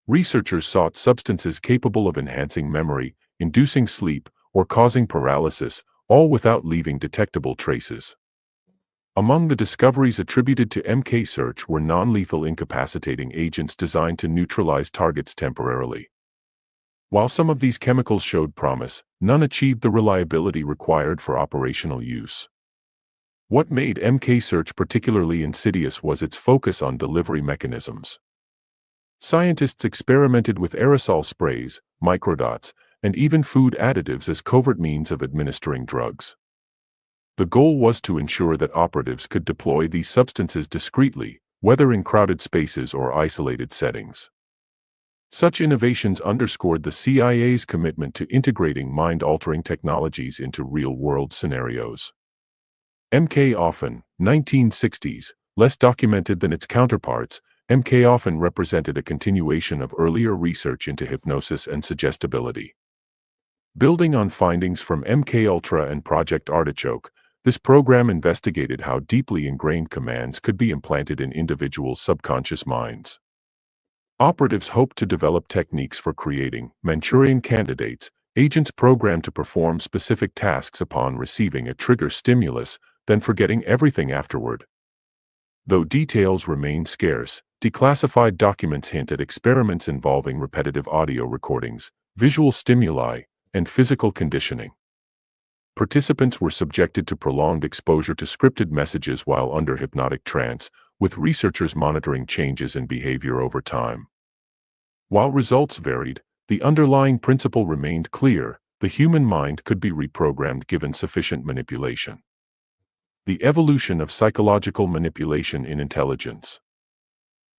Researchers sought substances capable of enhancing memory, inducing sleep, or causing paralysis, all without leaving detectable traces. Among the discoveries attributed to MK Search were non-lethal incapacitating agents designed to neutralize targets temporarily. While some of these chemicals showed promise, none achieved the reliability required for operational use. What made MK Search particularly insidious was its focus on delivery mechanisms. Scientists experimented with aerosol sprays, microdots, and even food additives as covert means of administering drugs. The goal was to ensure that operatives could deploy these substances discreetly, whether in crowded spaces or isolated settings. Such innovations underscored the CIA's commitment to integrating mind-altering technologies into real-world scenarios. MK often, 1960s, less documented than its counterparts, MK often represented a continuation of earlier research into hypnosis and suggestibility. Building on findings from MKUltra and Project Artichoke, this program investigated how deeply ingrained commands could be implanted in individuals' subconscious minds. Operatives hoped to develop techniques for creating Manchurian candidates, agents programmed to perform specific tasks upon receiving a trigger stimulus, then forgetting everything afterward. Though details remain scarce, declassified documents hint at experiments involving repetitive audio recordings, visual stimuli, and physical conditioning. Participants were subjected to prolonged exposure to scripted messages while under hypnotic trance, with researchers monitoring changes in behavior over time. While results varied, the underlying principle remained clear: the human mind could be reprogrammed given sufficient manipulation. The evolution of psychological manipulation in intelligence.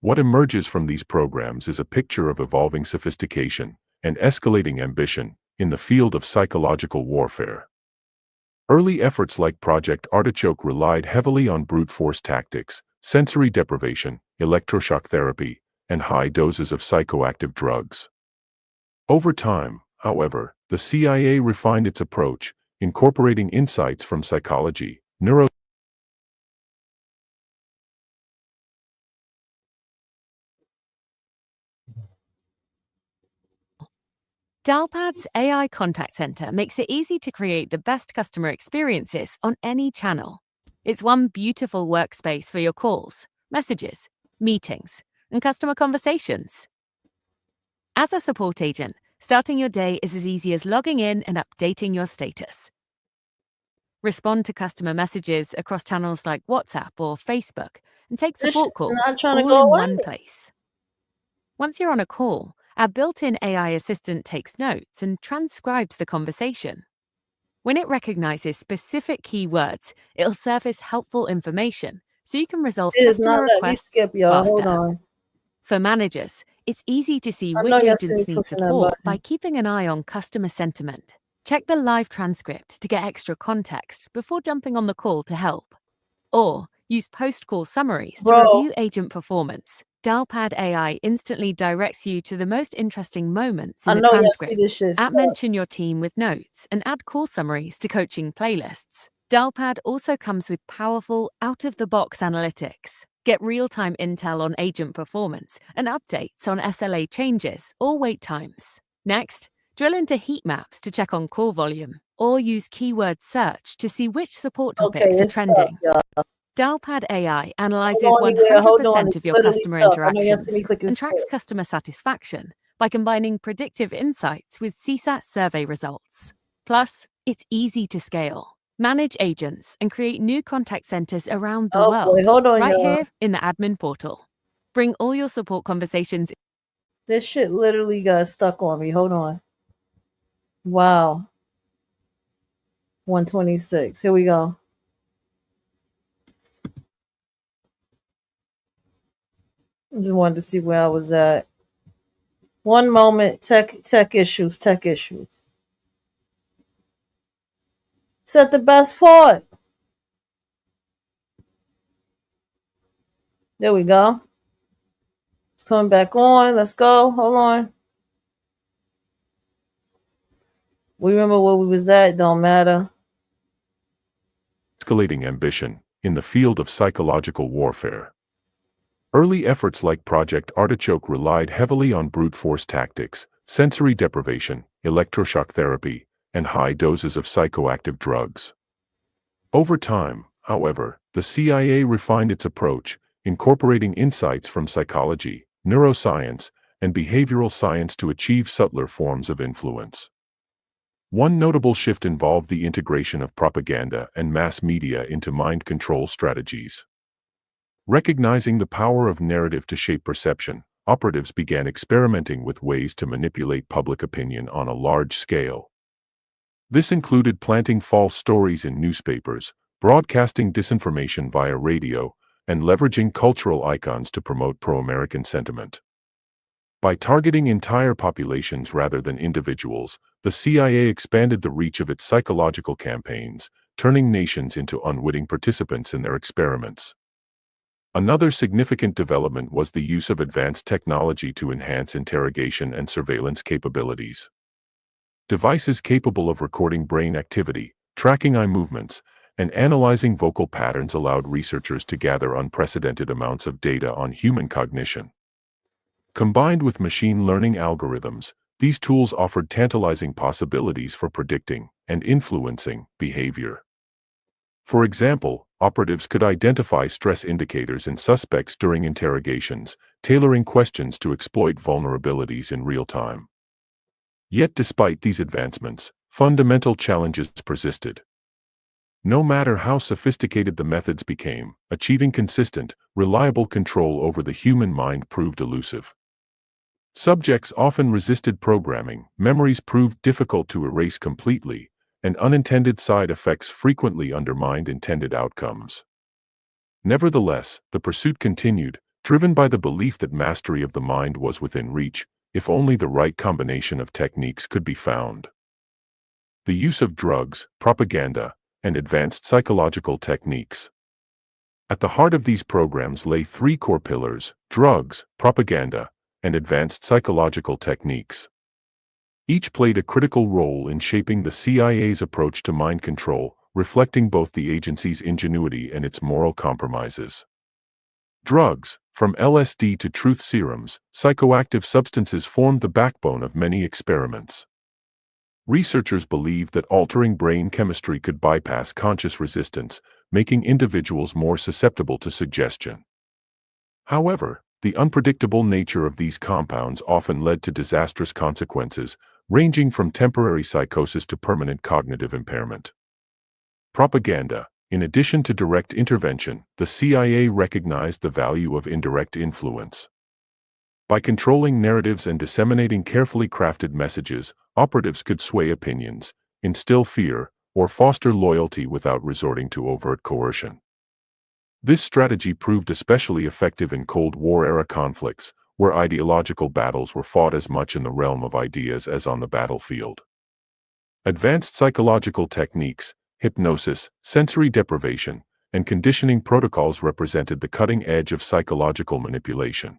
What emerges from these programs is a picture of evolving sophistication and escalating ambition in the field of psychological warfare. Early efforts like Project Artichoke relied heavily on brute force tactics, sensory deprivation, electroshock therapy, and high doses of psychoactive drugs. Over time, however, the CIA refined its approach, incorporating insights from psychology, Dialpad's AI Contact Center makes it easy to create the best customer experiences on any channel. It's one beautiful workspace for your calls, messages, meetings, and customer conversations. As a support agent, starting your day is as easy as logging in and updating your status. Respond to customer messages across channels like WhatsApp or Facebook, and take support calls all in one place. Once you're on a call, our built-in AI assistant takes notes and transcribes the conversation. When it recognizes specific keywords, it'll surface helpful information so you can resolve customer requests faster. For managers, it's easy to see which agents need support by keeping an eye on customer sentiment. Check the live transcript to get extra context before jumping on the call to help. Or use post-call summaries to review agent performance. Dialpad AI instantly directs you to the most interesting moments in the transcript. Mention your team with notes and add call summaries to coaching playlists. Dialpad also comes with powerful, out-of-the-box analytics. Get real-time intel on agent performance and updates on SLA changes or wait times. Next, drill into heat maps to check on call volume, or use keyword search to see which support topics are it's stuck, trending. y'all. Dialpad AI analyzes Hold on, Nia, hold on. 100% It's of your literally customer stuck. I know you have to interactions see me click and this tracks script. customer satisfaction by combining predictive insights with CSAT survey results. Plus, it's easy to scale. Manage agents and create new contact centers around the Oh world, boy, hold on, right y'all. here in the admin portal. Bring all your support conversations. This shit literally got stuck on me. Hold on. Wow. 126. Here we go. I just wanted to see where I was at. One moment. Tech issues. Set the best part. There we go. It's coming back on. Let's go. Hold on. We remember where we was at. Don't matter. Escalating ambition in the field of psychological warfare. Early efforts like Project Artichoke relied heavily on brute force tactics, sensory deprivation, electroshock therapy, and high doses of psychoactive drugs. Over time, however, the CIA refined its approach, incorporating insights from psychology, neuroscience, and behavioral science to achieve subtler forms of influence. One notable shift involved the integration of propaganda and mass media into mind control strategies. Recognizing the power of narrative to shape perception, operatives began experimenting with ways to manipulate public opinion on a large scale. This included planting false stories in newspapers, broadcasting disinformation via radio, and leveraging cultural icons to promote pro-American sentiment. By targeting entire populations rather than individuals, the CIA expanded the reach of its psychological campaigns, turning nations into unwitting participants in their experiments. Another significant development was the use of advanced technology to enhance interrogation and surveillance capabilities. Devices capable of recording brain activity, tracking eye movements, and analyzing vocal patterns allowed researchers to gather unprecedented amounts of data on human cognition. Combined with machine learning algorithms, these tools offered tantalizing possibilities for predicting and influencing behavior. For example, operatives could identify stress indicators in suspects during interrogations, tailoring questions to exploit vulnerabilities in real time. Yet despite these advancements, fundamental challenges persisted. No matter how sophisticated the methods became, achieving consistent, reliable control over the human mind proved elusive. Subjects often resisted programming, memories proved difficult to erase completely, and unintended side effects frequently undermined intended outcomes. Nevertheless, the pursuit continued, driven by the belief that mastery of the mind was within reach, if only the right combination of techniques could be found. The use of drugs, propaganda, and advanced psychological techniques. At the heart of these programs lay three core pillars: drugs, propaganda, and advanced psychological techniques. Each played a critical role in shaping the CIA's approach to mind control, reflecting both the agency's ingenuity and its moral compromises. Drugs, from LSD to truth serums, psychoactive substances formed the backbone of many experiments. Researchers believed that altering brain chemistry could bypass conscious resistance, making individuals more susceptible to suggestion. However, the unpredictable nature of these compounds often led to disastrous consequences, ranging from temporary psychosis to permanent cognitive impairment. Propaganda. In addition to direct intervention, the CIA recognized the value of indirect influence. By controlling narratives and disseminating carefully crafted messages, operatives could sway opinions, instill fear, or foster loyalty without resorting to overt coercion. This strategy proved especially effective in Cold War-era conflicts, where ideological battles were fought as much in the realm of ideas as on the battlefield. Advanced psychological techniques, hypnosis, sensory deprivation, and conditioning protocols represented the cutting edge of psychological manipulation.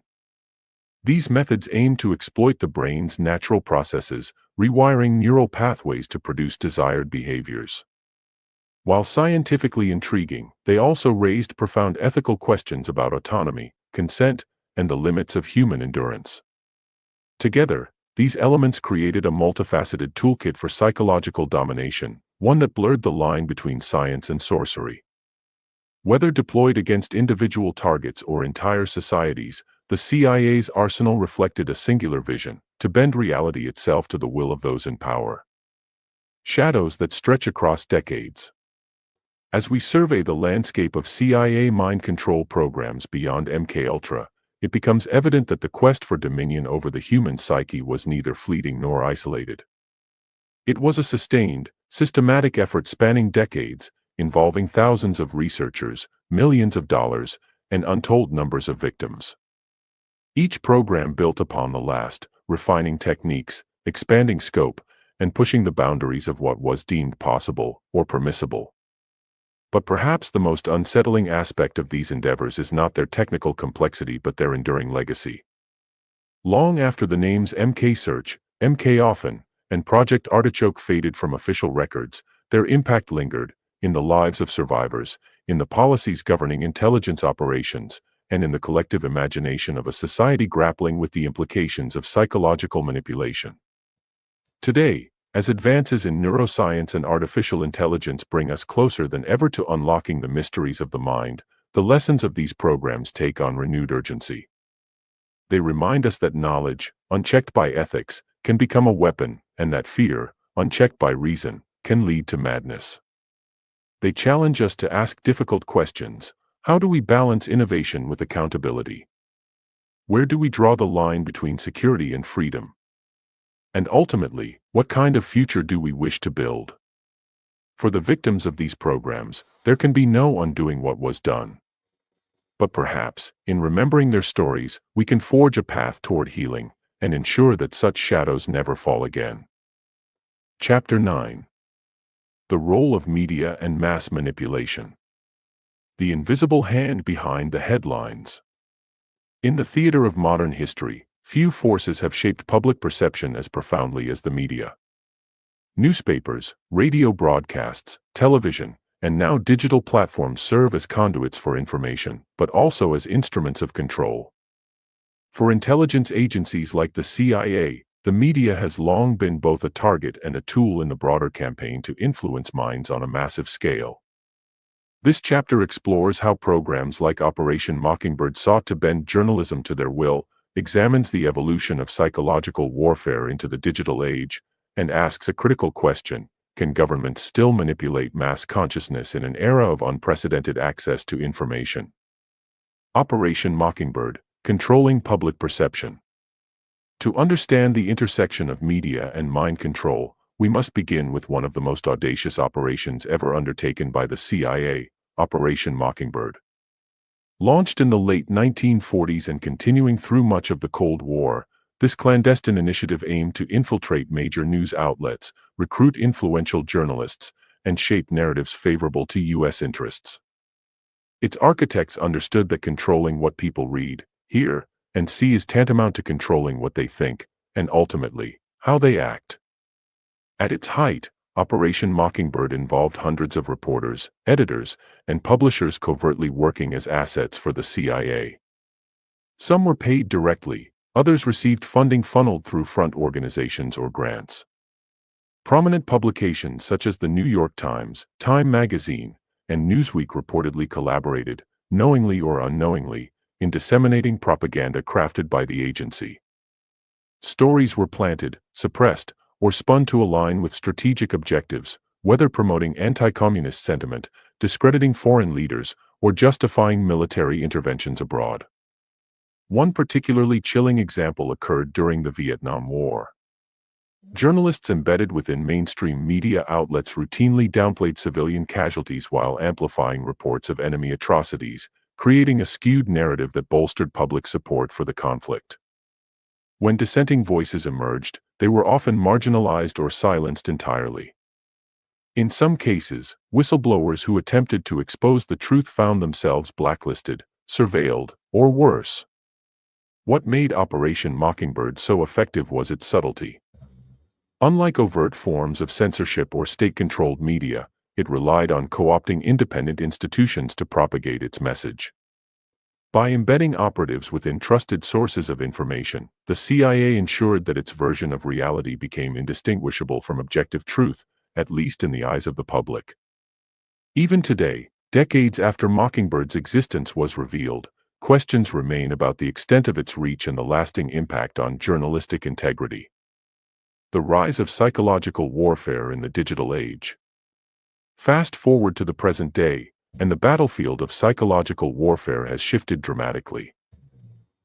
These methods aim to exploit the brain's natural processes, rewiring neural pathways to produce desired behaviors. While scientifically intriguing, they also raised profound ethical questions about autonomy, consent, and the limits of human endurance. Together, these elements created a multifaceted toolkit for psychological domination, one that blurred the line between science and sorcery. Whether deployed against individual targets or entire societies, the CIA's arsenal reflected a singular vision: to bend reality itself to the will of those in power. Shadows that stretch across decades. As we survey the landscape of CIA mind control programs beyond MKUltra, it becomes evident that the quest for dominion over the human psyche was neither fleeting nor isolated. It was a sustained, systematic effort spanning decades, involving thousands of researchers, millions of dollars, and untold numbers of victims. Each program built upon the last, refining techniques, expanding scope, and pushing the boundaries of what was deemed possible or permissible. But perhaps the most unsettling aspect of these endeavors is not their technical complexity but their enduring legacy. Long after the names MK Search, MK Often, and Project Artichoke faded from official records, their impact lingered, in the lives of survivors, in the policies governing intelligence operations, and in the collective imagination of a society grappling with the implications of psychological manipulation. Today, as advances in neuroscience and artificial intelligence bring us closer than ever to unlocking the mysteries of the mind, the lessons of these programs take on renewed urgency. They remind us that knowledge, unchecked by ethics, can become a weapon, and that fear, unchecked by reason, can lead to madness. They challenge us to ask difficult questions. How do we balance innovation with accountability? Where do we draw the line between security and freedom? And ultimately, what kind of future do we wish to build? For the victims of these programs, there can be no undoing what was done. But perhaps, in remembering their stories, we can forge a path toward healing, and ensure that such shadows never fall again. Chapter 9. The Role of Media and Mass Manipulation. The invisible hand behind the headlines. In the theater of modern history, few forces have shaped public perception as profoundly as the media. Newspapers, radio broadcasts, television, and now digital platforms serve as conduits for information, but also as instruments of control. For intelligence agencies like the CIA, the media has long been both a target and a tool in the broader campaign to influence minds on a massive scale. This chapter explores how programs like Operation Mockingbird sought to bend journalism to their will, examines the evolution of psychological warfare into the digital age, and asks a critical question: can governments still manipulate mass consciousness in an era of unprecedented access to information? Operation Mockingbird: Controlling Public Perception. To understand the intersection of media and mind control, we must begin with one of the most audacious operations ever undertaken by the CIA, Operation Mockingbird. Launched in the late 1940s and continuing through much of the Cold War, this clandestine initiative aimed to infiltrate major news outlets, recruit influential journalists, and shape narratives favorable to U.S. interests. Its architects understood that controlling what people read, hear, and see is tantamount to controlling what they think, and ultimately, how they act. At its height, Operation Mockingbird involved hundreds of reporters, editors, and publishers covertly working as assets for the CIA. Some were paid directly, others received funding funneled through front organizations or grants. Prominent publications such as the New York Times, Time magazine, and Newsweek reportedly collaborated, knowingly or unknowingly, in disseminating propaganda crafted by the agency. Stories were planted, suppressed, or spun to align with strategic objectives, whether promoting anti-communist sentiment, discrediting foreign leaders, or justifying military interventions abroad. One particularly chilling example occurred during the Vietnam War. Journalists embedded within mainstream media outlets routinely downplayed civilian casualties while amplifying reports of enemy atrocities, creating a skewed narrative that bolstered public support for the conflict. When dissenting voices emerged, they were often marginalized or silenced entirely. In some cases, whistleblowers who attempted to expose the truth found themselves blacklisted, surveilled, or worse. What made Operation Mockingbird so effective was its subtlety. Unlike overt forms of censorship or state-controlled media, it relied on co-opting independent institutions to propagate its message. By embedding operatives within trusted sources of information, the CIA ensured that its version of reality became indistinguishable from objective truth, at least in the eyes of the public. Even today, decades after Mockingbird's existence was revealed, questions remain about the extent of its reach and the lasting impact on journalistic integrity. The rise of psychological warfare in the digital age. Fast forward to the present day, and the battlefield of psychological warfare has shifted dramatically.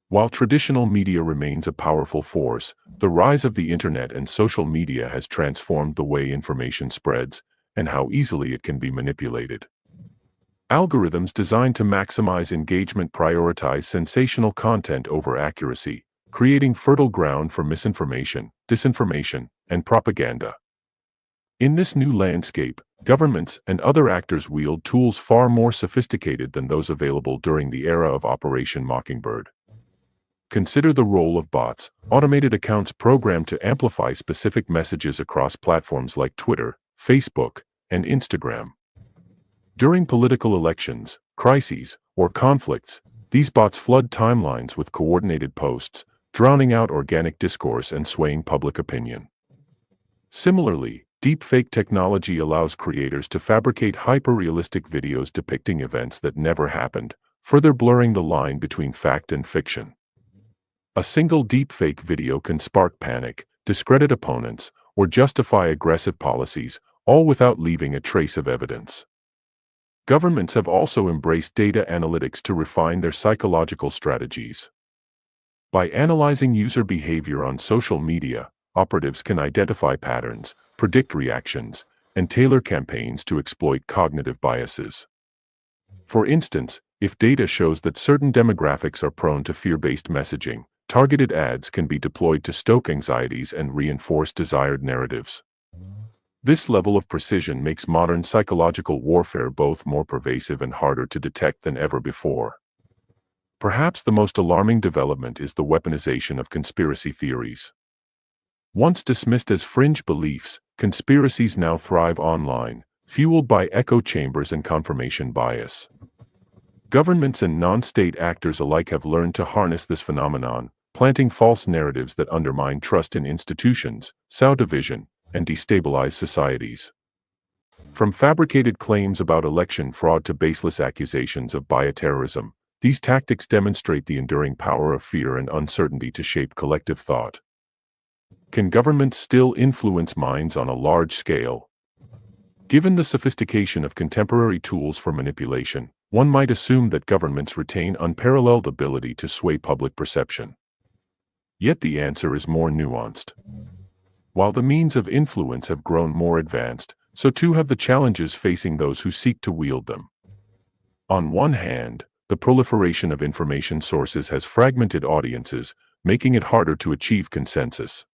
While traditional media remains a powerful force, the rise of the internet and social media has transformed the way information spreads and how easily it can be manipulated. Algorithms designed to maximize engagement prioritize sensational content over accuracy, creating fertile ground for misinformation, disinformation, and propaganda. In this new landscape, governments and other actors wield tools far more sophisticated than those available during the era of Operation Mockingbird. Consider the role of bots, automated accounts programmed to amplify specific messages across platforms like Twitter, Facebook, and Instagram. During political elections, crises, or conflicts, these bots flood timelines with coordinated posts, drowning out organic discourse and swaying public opinion. Similarly, deepfake technology allows creators to fabricate hyper-realistic videos depicting events that never happened, further blurring the line between fact and fiction. A single deepfake video can spark panic, discredit opponents, or justify aggressive policies, all without leaving a trace of evidence. Governments have also embraced data analytics to refine their psychological strategies. By analyzing user behavior on social media, operatives can identify patterns, predict reactions, and tailor campaigns to exploit cognitive biases. For instance, if data shows that certain demographics are prone to fear-based messaging, targeted ads can be deployed to stoke anxieties and reinforce desired narratives. This level of precision makes modern psychological warfare both more pervasive and harder to detect than ever before. Perhaps the most alarming development is the weaponization of conspiracy theories. Once dismissed as fringe beliefs, conspiracies now thrive online, fueled by echo chambers and confirmation bias. Governments and non-state actors alike have learned to harness this phenomenon, planting false narratives that undermine trust in institutions, sow division, and destabilize societies. From fabricated claims about election fraud to baseless accusations of bioterrorism, these tactics demonstrate the enduring power of fear and uncertainty to shape collective thought. Can governments still influence minds on a large scale? Given the sophistication of contemporary tools for manipulation, one might assume that governments retain unparalleled ability to sway public perception. Yet the answer is more nuanced. While the means of influence have grown more advanced, so too have the challenges facing those who seek to wield them. On one hand, the proliferation of information sources has fragmented audiences, making it harder to achieve consensus.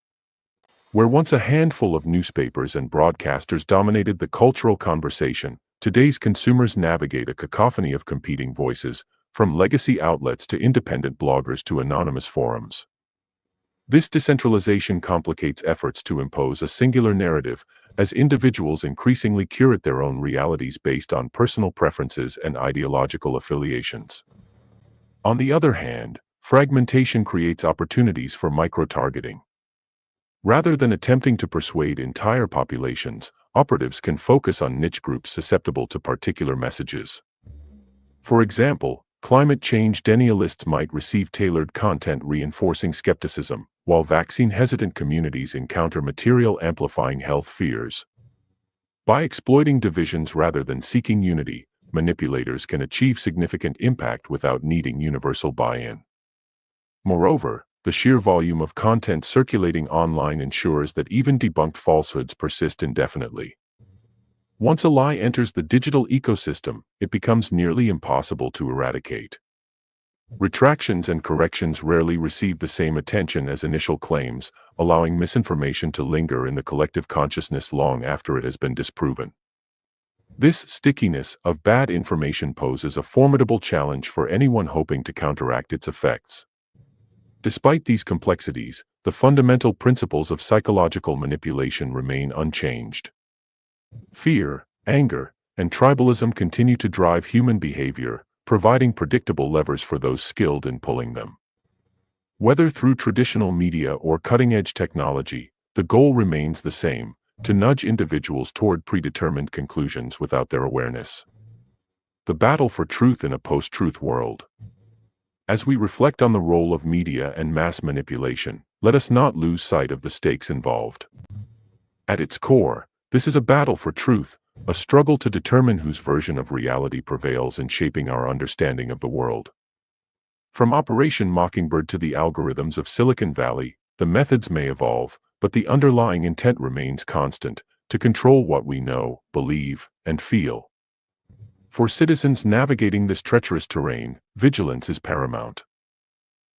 Where once a handful of newspapers and broadcasters dominated the cultural conversation, today's consumers navigate a cacophony of competing voices, from legacy outlets to independent bloggers to anonymous forums. This decentralization complicates efforts to impose a singular narrative, as individuals increasingly curate their own realities based on personal preferences and ideological affiliations. On the other hand, fragmentation creates opportunities for micro-targeting. Rather than attempting to persuade entire populations, operatives can focus on niche groups susceptible to particular messages. For example, climate change denialists might receive tailored content reinforcing skepticism, while vaccine-hesitant communities encounter material amplifying health fears. By exploiting divisions rather than seeking unity, manipulators can achieve significant impact without needing universal buy-in. Moreover, the sheer volume of content circulating online ensures that even debunked falsehoods persist indefinitely. Once a lie enters the digital ecosystem, it becomes nearly impossible to eradicate. Retractions and corrections rarely receive the same attention as initial claims, allowing misinformation to linger in the collective consciousness long after it has been disproven. This stickiness of bad information poses a formidable challenge for anyone hoping to counteract its effects. Despite these complexities, the fundamental principles of psychological manipulation remain unchanged. Fear, anger, and tribalism continue to drive human behavior, providing predictable levers for those skilled in pulling them. Whether through traditional media or cutting-edge technology, the goal remains the same: to nudge individuals toward predetermined conclusions without their awareness. The battle for truth in a post-truth world. As we reflect on the role of media and mass manipulation, let us not lose sight of the stakes involved. At its core, this is a battle for truth, a struggle to determine whose version of reality prevails in shaping our understanding of the world. From Operation Mockingbird to the algorithms of Silicon Valley, the methods may evolve, but the underlying intent remains constant: to control what we know, believe, and feel. For citizens navigating this treacherous terrain, vigilance is paramount.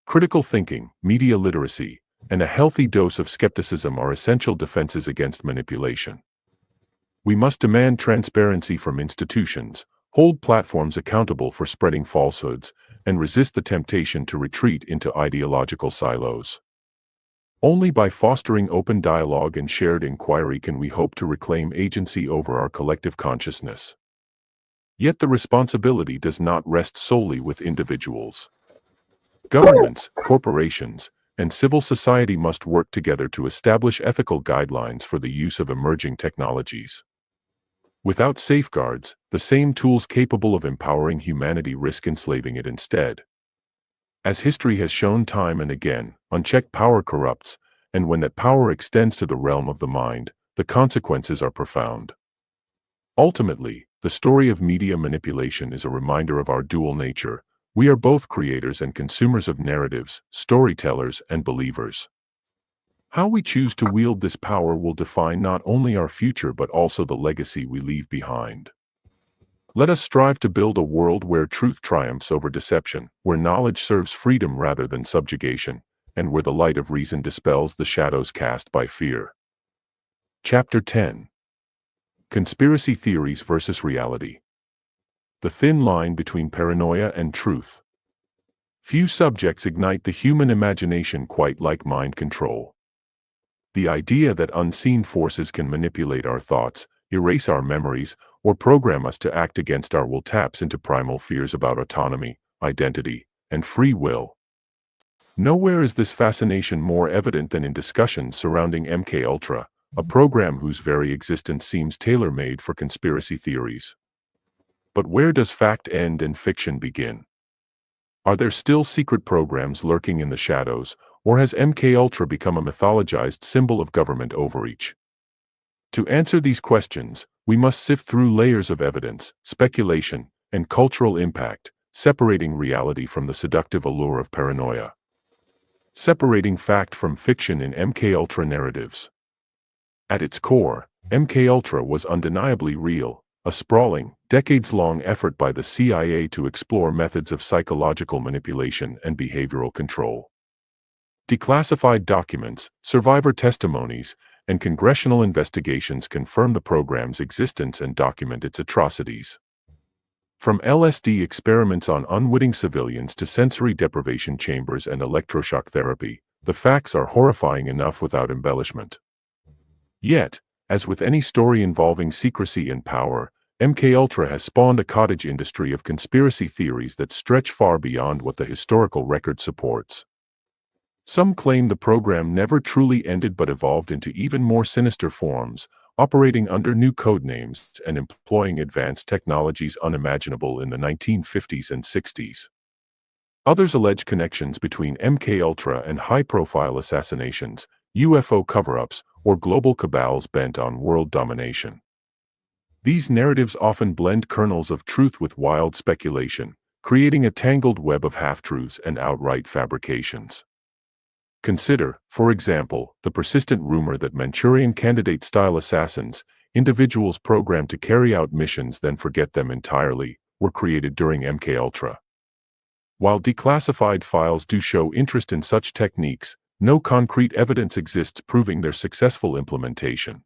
Critical thinking, media literacy, and a healthy dose of skepticism are essential defenses against manipulation. We must demand transparency from institutions, hold platforms accountable for spreading falsehoods, and resist the temptation to retreat into ideological silos. Only by fostering open dialogue and shared inquiry can we hope to reclaim agency over our collective consciousness. Yet the responsibility does not rest solely with individuals. Governments, corporations, and civil society must work together to establish ethical guidelines for the use of emerging technologies. Without safeguards, the same tools capable of empowering humanity risk enslaving it instead. As history has shown time and again, unchecked power corrupts, and when that power extends to the realm of the mind, the consequences are profound. Ultimately, the story of media manipulation is a reminder of our dual nature. We are both creators and consumers of narratives, storytellers and believers. How we choose to wield this power will define not only our future but also the legacy we leave behind. Let us strive to build a world where truth triumphs over deception, where knowledge serves freedom rather than subjugation, and where the light of reason dispels the shadows cast by fear. Chapter 10. Conspiracy Theories versus Reality. The thin line between paranoia and truth. Few subjects ignite the human imagination quite like mind control. The idea that unseen forces can manipulate our thoughts, erase our memories, or program us to act against our will taps into primal fears about autonomy, identity, and free will. Nowhere is this fascination more evident than in discussions surrounding MKUltra, a program whose very existence seems tailor-made for conspiracy theories. But where does fact end and fiction begin? Are there still secret programs lurking in the shadows, or has MKUltra become a mythologized symbol of government overreach? To answer these questions, we must sift through layers of evidence, speculation, and cultural impact, separating reality from the seductive allure of paranoia. Separating fact from fiction in MKUltra narratives. At its core, MKUltra was undeniably real, a sprawling, decades-long effort by the CIA to explore methods of psychological manipulation and behavioral control. Declassified documents, survivor testimonies, and congressional investigations confirm the program's existence and document its atrocities. From LSD experiments on unwitting civilians to sensory deprivation chambers and electroshock therapy, the facts are horrifying enough without embellishment. Yet, as with any story involving secrecy and power, MKUltra has spawned a cottage industry of conspiracy theories that stretch far beyond what the historical record supports. Some claim the program never truly ended but evolved into even more sinister forms, operating under new code names and employing advanced technologies unimaginable in the 1950s and 60s. Others allege connections between MKUltra and high-profile assassinations, UFO cover-ups, or global cabals bent on world domination. These narratives often blend kernels of truth with wild speculation, creating a tangled web of half-truths and outright fabrications. Consider, for example, the persistent rumor that Manchurian Candidate-style assassins, individuals programmed to carry out missions then forget them entirely, were created during MKUltra. While declassified files do show interest in such techniques, no concrete evidence exists proving their successful implementation.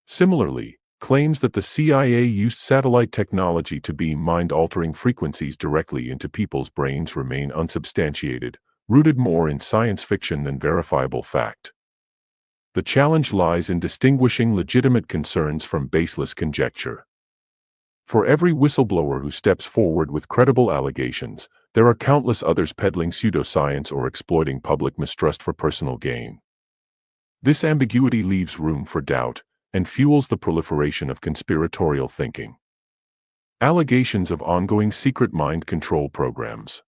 Similarly, claims that the CIA used satellite technology to beam mind-altering frequencies directly into people's brains remain unsubstantiated, rooted more in science fiction than verifiable fact. The challenge lies in distinguishing legitimate concerns from baseless conjecture. For every whistleblower who steps forward with credible allegations, there are countless others peddling pseudoscience or exploiting public mistrust for personal gain. This ambiguity leaves room for doubt and fuels the proliferation of conspiratorial thinking. Allegations of ongoing secret mind control programs.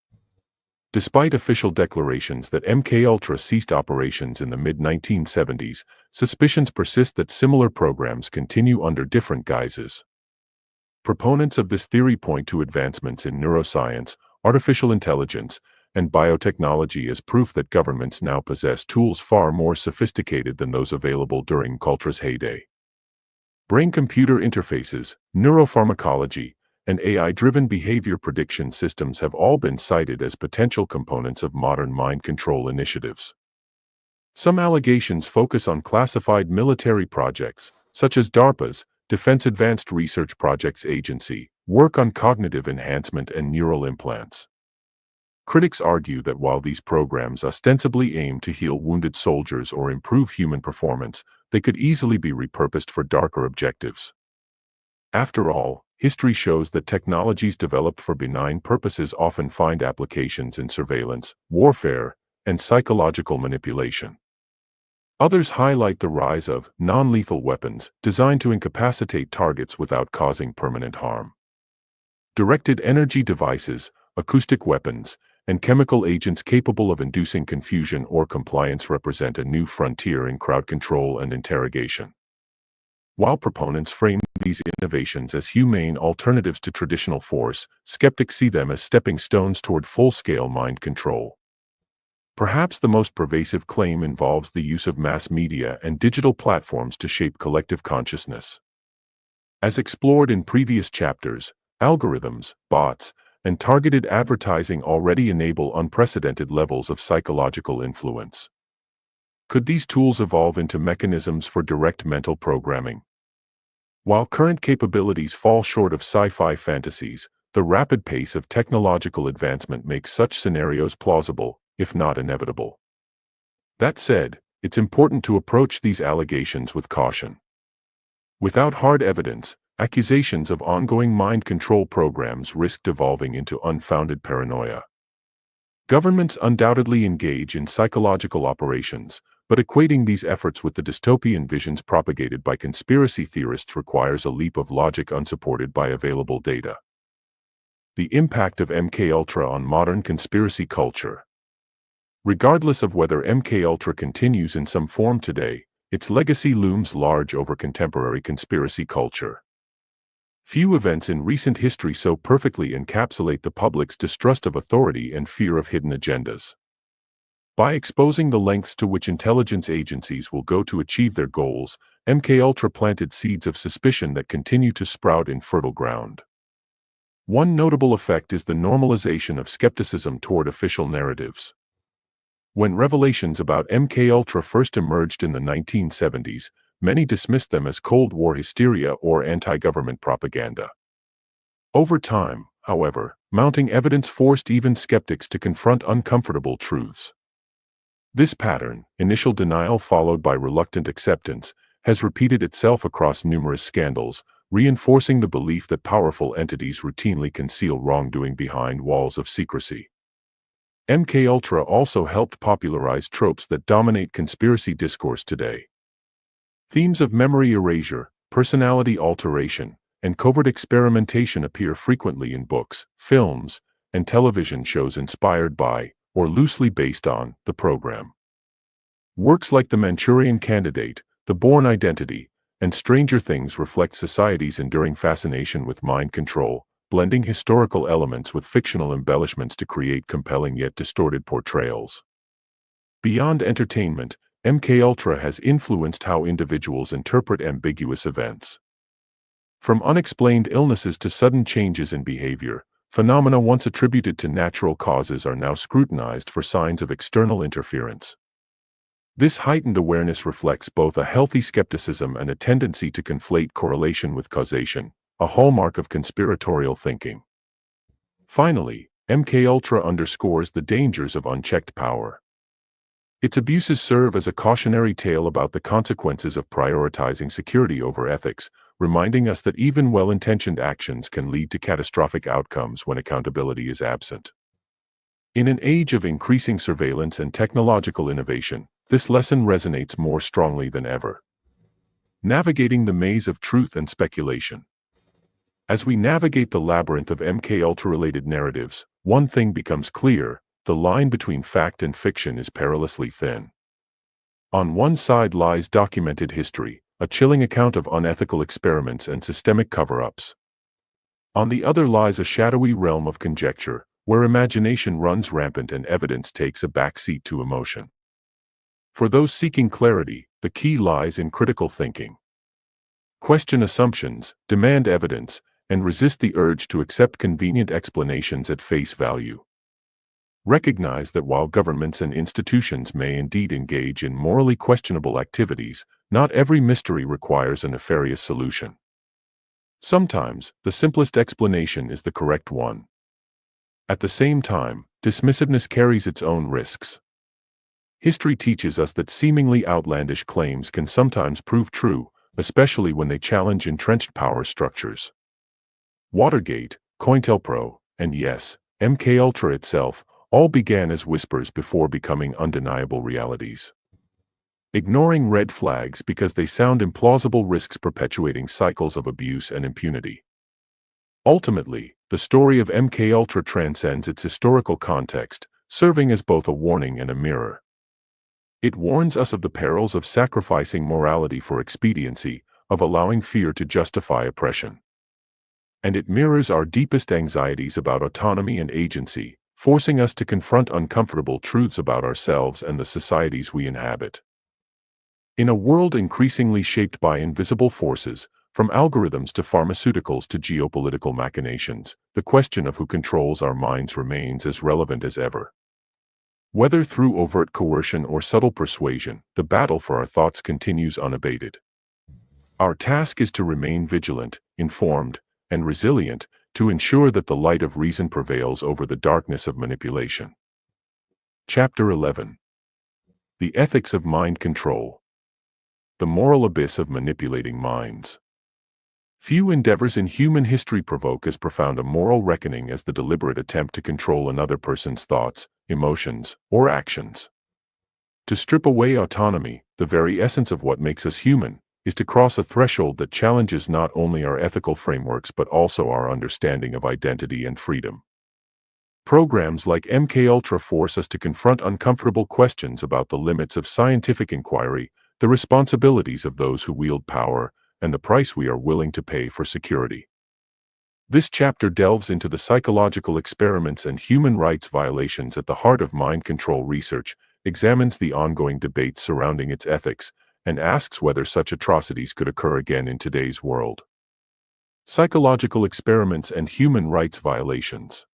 Despite official declarations that MKUltra ceased operations in the mid-1970s, suspicions persist that similar programs continue under different guises. Proponents of this theory point to advancements in neuroscience, artificial intelligence, and biotechnology as proof that governments now possess tools far more sophisticated than those available during Ultra's heyday. Brain-computer interfaces, neuropharmacology, and AI-driven behavior prediction systems have all been cited as potential components of modern mind control initiatives. Some allegations focus on classified military projects, such as DARPA's Defense Advanced Research Projects Agency, work on cognitive enhancement and neural implants. Critics argue that while these programs ostensibly aim to heal wounded soldiers or improve human performance, they could easily be repurposed for darker objectives. After all, history shows that technologies developed for benign purposes often find applications in surveillance, warfare, and psychological manipulation. Others highlight the rise of non-lethal weapons designed to incapacitate targets without causing permanent harm. Directed energy devices, acoustic weapons, and chemical agents capable of inducing confusion or compliance represent a new frontier in crowd control and interrogation. While proponents frame these innovations as humane alternatives to traditional force, skeptics see them as stepping stones toward full-scale mind control. Perhaps the most pervasive claim involves the use of mass media and digital platforms to shape collective consciousness. As explored in previous chapters, algorithms, bots, and targeted advertising already enable unprecedented levels of psychological influence. Could these tools evolve into mechanisms for direct mental programming? While current capabilities fall short of sci-fi fantasies, the rapid pace of technological advancement makes such scenarios plausible, if not inevitable. That said, it's important to approach these allegations with caution. Without hard evidence, accusations of ongoing mind control programs risk devolving into unfounded paranoia. Governments undoubtedly engage in psychological operations, but equating these efforts with the dystopian visions propagated by conspiracy theorists requires a leap of logic unsupported by available data. The impact of MKUltra on modern conspiracy culture. Regardless of whether MKUltra continues in some form today, its legacy looms large over contemporary conspiracy culture. Few events in recent history so perfectly encapsulate the public's distrust of authority and fear of hidden agendas. By exposing the lengths to which intelligence agencies will go to achieve their goals, MKUltra planted seeds of suspicion that continue to sprout in fertile ground. One notable effect is the normalization of skepticism toward official narratives. When revelations about MKUltra first emerged in the 1970s, many dismissed them as Cold War hysteria or anti-government propaganda. Over time, however, mounting evidence forced even skeptics to confront uncomfortable truths. This pattern, initial denial followed by reluctant acceptance, has repeated itself across numerous scandals, reinforcing the belief that powerful entities routinely conceal wrongdoing behind walls of secrecy. MKUltra also helped popularize tropes that dominate conspiracy discourse today. Themes of memory erasure, personality alteration, and covert experimentation appear frequently in books, films, and television shows inspired by, or loosely based on, the program. Works like The Manchurian Candidate, The Bourne Identity, and Stranger Things reflect society's enduring fascination with mind control, blending historical elements with fictional embellishments to create compelling yet distorted portrayals. Beyond entertainment, MKUltra has influenced how individuals interpret ambiguous events. From unexplained illnesses to sudden changes in behavior, phenomena once attributed to natural causes are now scrutinized for signs of external interference. This heightened awareness reflects both a healthy skepticism and a tendency to conflate correlation with causation, a hallmark of conspiratorial thinking. Finally, MKUltra underscores the dangers of unchecked power. Its abuses serve as a cautionary tale about the consequences of prioritizing security over ethics, reminding us that even well-intentioned actions can lead to catastrophic outcomes when accountability is absent. In an age of increasing surveillance and technological innovation, this lesson resonates more strongly than ever. Navigating the maze of truth and speculation. As we navigate the labyrinth of MKUltra-related narratives, one thing becomes clear: the line between fact and fiction is perilously thin. On one side lies documented history, a chilling account of unethical experiments and systemic cover-ups. On the other lies a shadowy realm of conjecture, where imagination runs rampant and evidence takes a backseat to emotion. For those seeking clarity, the key lies in critical thinking. Question assumptions, demand evidence, and resist the urge to accept convenient explanations at face value. Recognize that while governments and institutions may indeed engage in morally questionable activities, not every mystery requires a nefarious solution. Sometimes, the simplest explanation is the correct one. At the same time, dismissiveness carries its own risks. History teaches us that seemingly outlandish claims can sometimes prove true, especially when they challenge entrenched power structures. Watergate, COINTELPRO, and yes, MKUltra itself, all began as whispers before becoming undeniable realities. Ignoring red flags because they sound implausible risks perpetuating cycles of abuse and impunity. Ultimately, the story of MKUltra transcends its historical context, serving as both a warning and a mirror. It warns us of the perils of sacrificing morality for expediency, of allowing fear to justify oppression. And it mirrors our deepest anxieties about autonomy and agency, forcing us to confront uncomfortable truths about ourselves and the societies we inhabit. In a world increasingly shaped by invisible forces, from algorithms to pharmaceuticals to geopolitical machinations, the question of who controls our minds remains as relevant as ever. Whether through overt coercion or subtle persuasion, the battle for our thoughts continues unabated. Our task is to remain vigilant, informed, and resilient, to ensure that the light of reason prevails over the darkness of manipulation. Chapter 11. The Ethics of Mind Control. The Moral Abyss of Manipulating Minds. Few endeavors in human history provoke as profound a moral reckoning as the deliberate attempt to control another person's thoughts, emotions, or actions. To strip away autonomy, the very essence of what makes us human, is to cross a threshold that challenges not only our ethical frameworks but also our understanding of identity and freedom. Programs like MKUltra force us to confront uncomfortable questions about the limits of scientific inquiry, the responsibilities of those who wield power, and the price we are willing to pay for security. This chapter delves into the psychological experiments and human rights violations at the heart of mind control research, examines the ongoing debates surrounding its ethics, and asks whether such atrocities could occur again in today's world. Psychological experiments and human rights violations.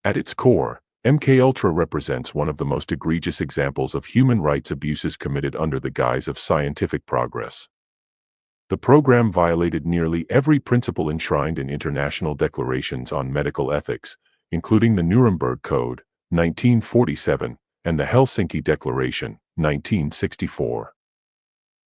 At its core, MKUltra represents one of the most egregious examples of human rights abuses committed under the guise of scientific progress. The program violated nearly every principle enshrined in international declarations on medical ethics, including the Nuremberg Code, 1947, and the Helsinki Declaration, 1964.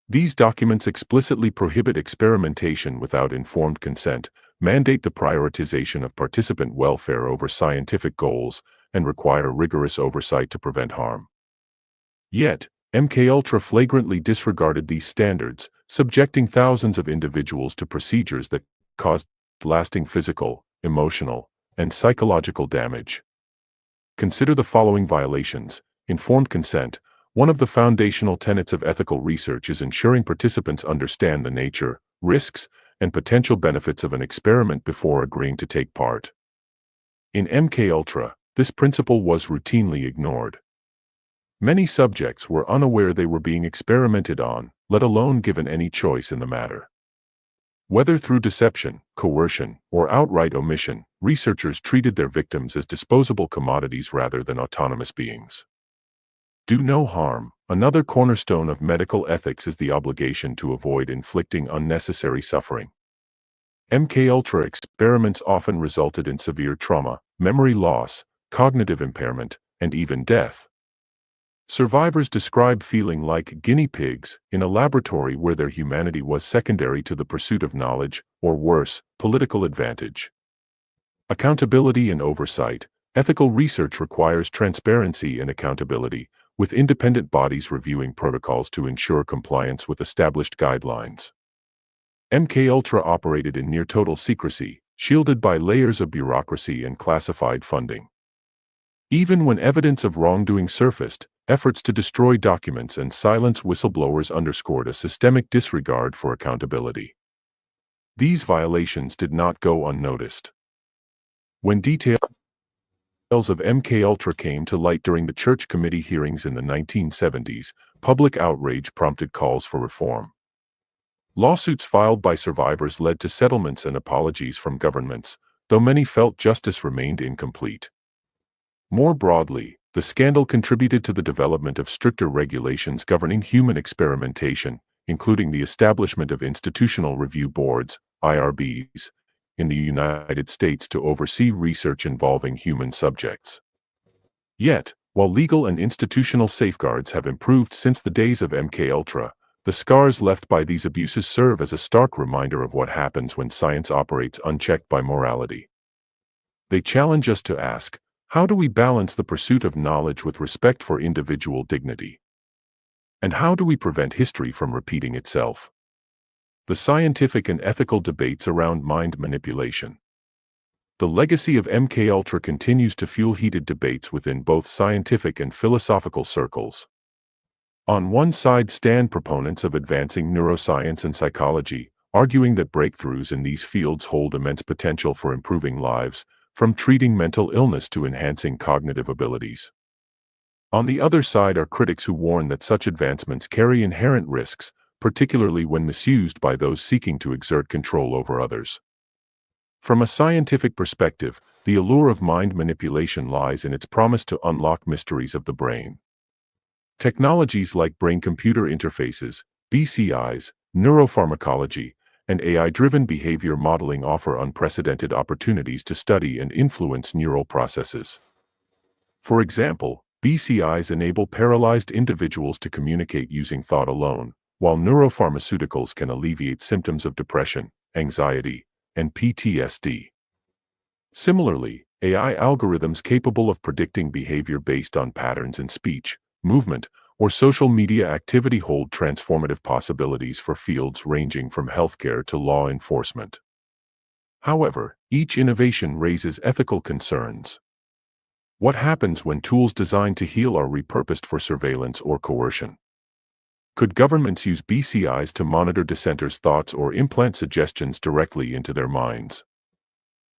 These documents explicitly prohibit experimentation without informed consent, mandate the prioritization of participant welfare over scientific goals, and require rigorous oversight to prevent harm. Yet, MKUltra flagrantly disregarded these standards, subjecting thousands of individuals to procedures that caused lasting physical, emotional, and psychological damage. Consider the following violations. Informed consent. One of the foundational tenets of ethical research is ensuring participants understand the nature, risks, and potential benefits of an experiment before agreeing to take part. In MKUltra, this principle was routinely ignored. Many subjects were unaware they were being experimented on, let alone given any choice in the matter. Whether through deception, coercion, or outright omission, researchers treated their victims as disposable commodities rather than autonomous beings. Do no harm. Another cornerstone of medical ethics is the obligation to avoid inflicting unnecessary suffering. MKUltra experiments often resulted in severe trauma, memory loss, cognitive impairment, and even death. Survivors describe feeling like guinea pigs in a laboratory where their humanity was secondary to the pursuit of knowledge, or worse, political advantage. Accountability and oversight. Ethical research requires transparency and accountability, with independent bodies reviewing protocols to ensure compliance with established guidelines. MKUltra operated in near-total secrecy, shielded by layers of bureaucracy and classified funding. Even when evidence of wrongdoing surfaced, efforts to destroy documents and silence whistleblowers underscored a systemic disregard for accountability. These violations did not go unnoticed. When details of MKUltra came to light during the Church Committee hearings in the 1970s, public outrage prompted calls for reform. Lawsuits filed by survivors led to settlements and apologies from governments, though many felt justice remained incomplete. More broadly, the scandal contributed to the development of stricter regulations governing human experimentation, including the establishment of institutional review boards, IRBs, in the United States to oversee research involving human subjects. Yet, while legal and institutional safeguards have improved since the days of MKUltra, the scars left by these abuses serve as a stark reminder of what happens when science operates unchecked by morality. They challenge us to ask, how do we balance the pursuit of knowledge with respect for individual dignity? And how do we prevent history from repeating itself? The scientific and ethical debates around mind manipulation. The legacy of MKUltra continues to fuel heated debates within both scientific and philosophical circles. On one side stand proponents of advancing neuroscience and psychology, arguing that breakthroughs in these fields hold immense potential for improving lives, from treating mental illness to enhancing cognitive abilities. On the other side are critics who warn that such advancements carry inherent risks, particularly when misused by those seeking to exert control over others. From a scientific perspective, the allure of mind manipulation lies in its promise to unlock mysteries of the brain. Technologies like brain-computer interfaces, BCIs, neuropharmacology, and AI-driven behavior modeling offer unprecedented opportunities to study and influence neural processes. For example, BCIs enable paralyzed individuals to communicate using thought alone, while neuropharmaceuticals can alleviate symptoms of depression, anxiety, and PTSD. Similarly, AI algorithms capable of predicting behavior based on patterns in speech, movement, or social media activity hold transformative possibilities for fields ranging from healthcare to law enforcement. However, each innovation raises ethical concerns. What happens when tools designed to heal are repurposed for surveillance or coercion? Could governments use BCIs to monitor dissenters' thoughts or implant suggestions directly into their minds?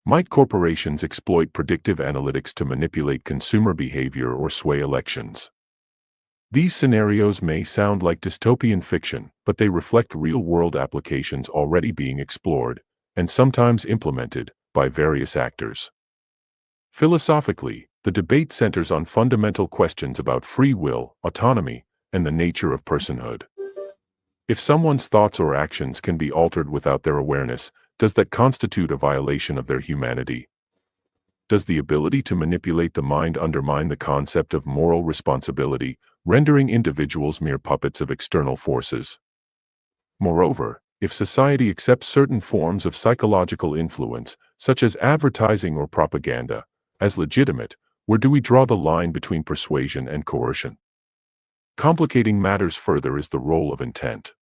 Might corporations exploit predictive analytics to manipulate consumer behavior or sway elections? These scenarios may sound like dystopian fiction, but they reflect real-world applications already being explored, and sometimes implemented, by various actors. Philosophically, the debate centers on fundamental questions about free will, autonomy, and the nature of personhood. If someone's thoughts or actions can be altered without their awareness, does that constitute a violation of their humanity? Does the ability to manipulate the mind undermine the concept of moral responsibility, rendering individuals mere puppets of external forces? Moreover, if society accepts certain forms of psychological influence, such as advertising or propaganda, as legitimate, where do we draw the line between persuasion and coercion? Complicating matters further is the role of intent.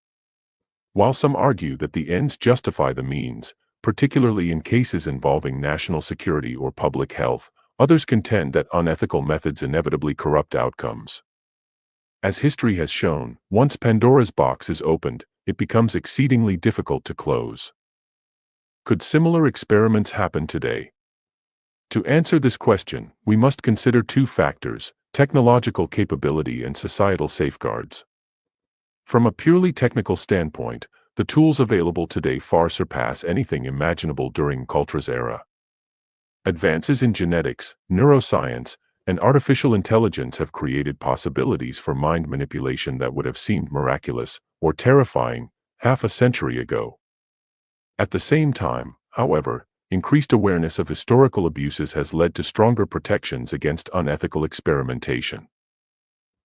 While some argue that the ends justify the means, particularly in cases involving national security or public health, others contend that unethical methods inevitably corrupt outcomes. As history has shown, once Pandora's box is opened, it becomes exceedingly difficult to close. Could similar experiments happen today? To answer this question, we must consider two factors: technological capability and societal safeguards. From a purely technical standpoint, the tools available today far surpass anything imaginable during Ultra's era. Advances in genetics, neuroscience, and artificial intelligence have created possibilities for mind manipulation that would have seemed miraculous or terrifying half a century ago. At the same time, however, increased awareness of historical abuses has led to stronger protections against unethical experimentation.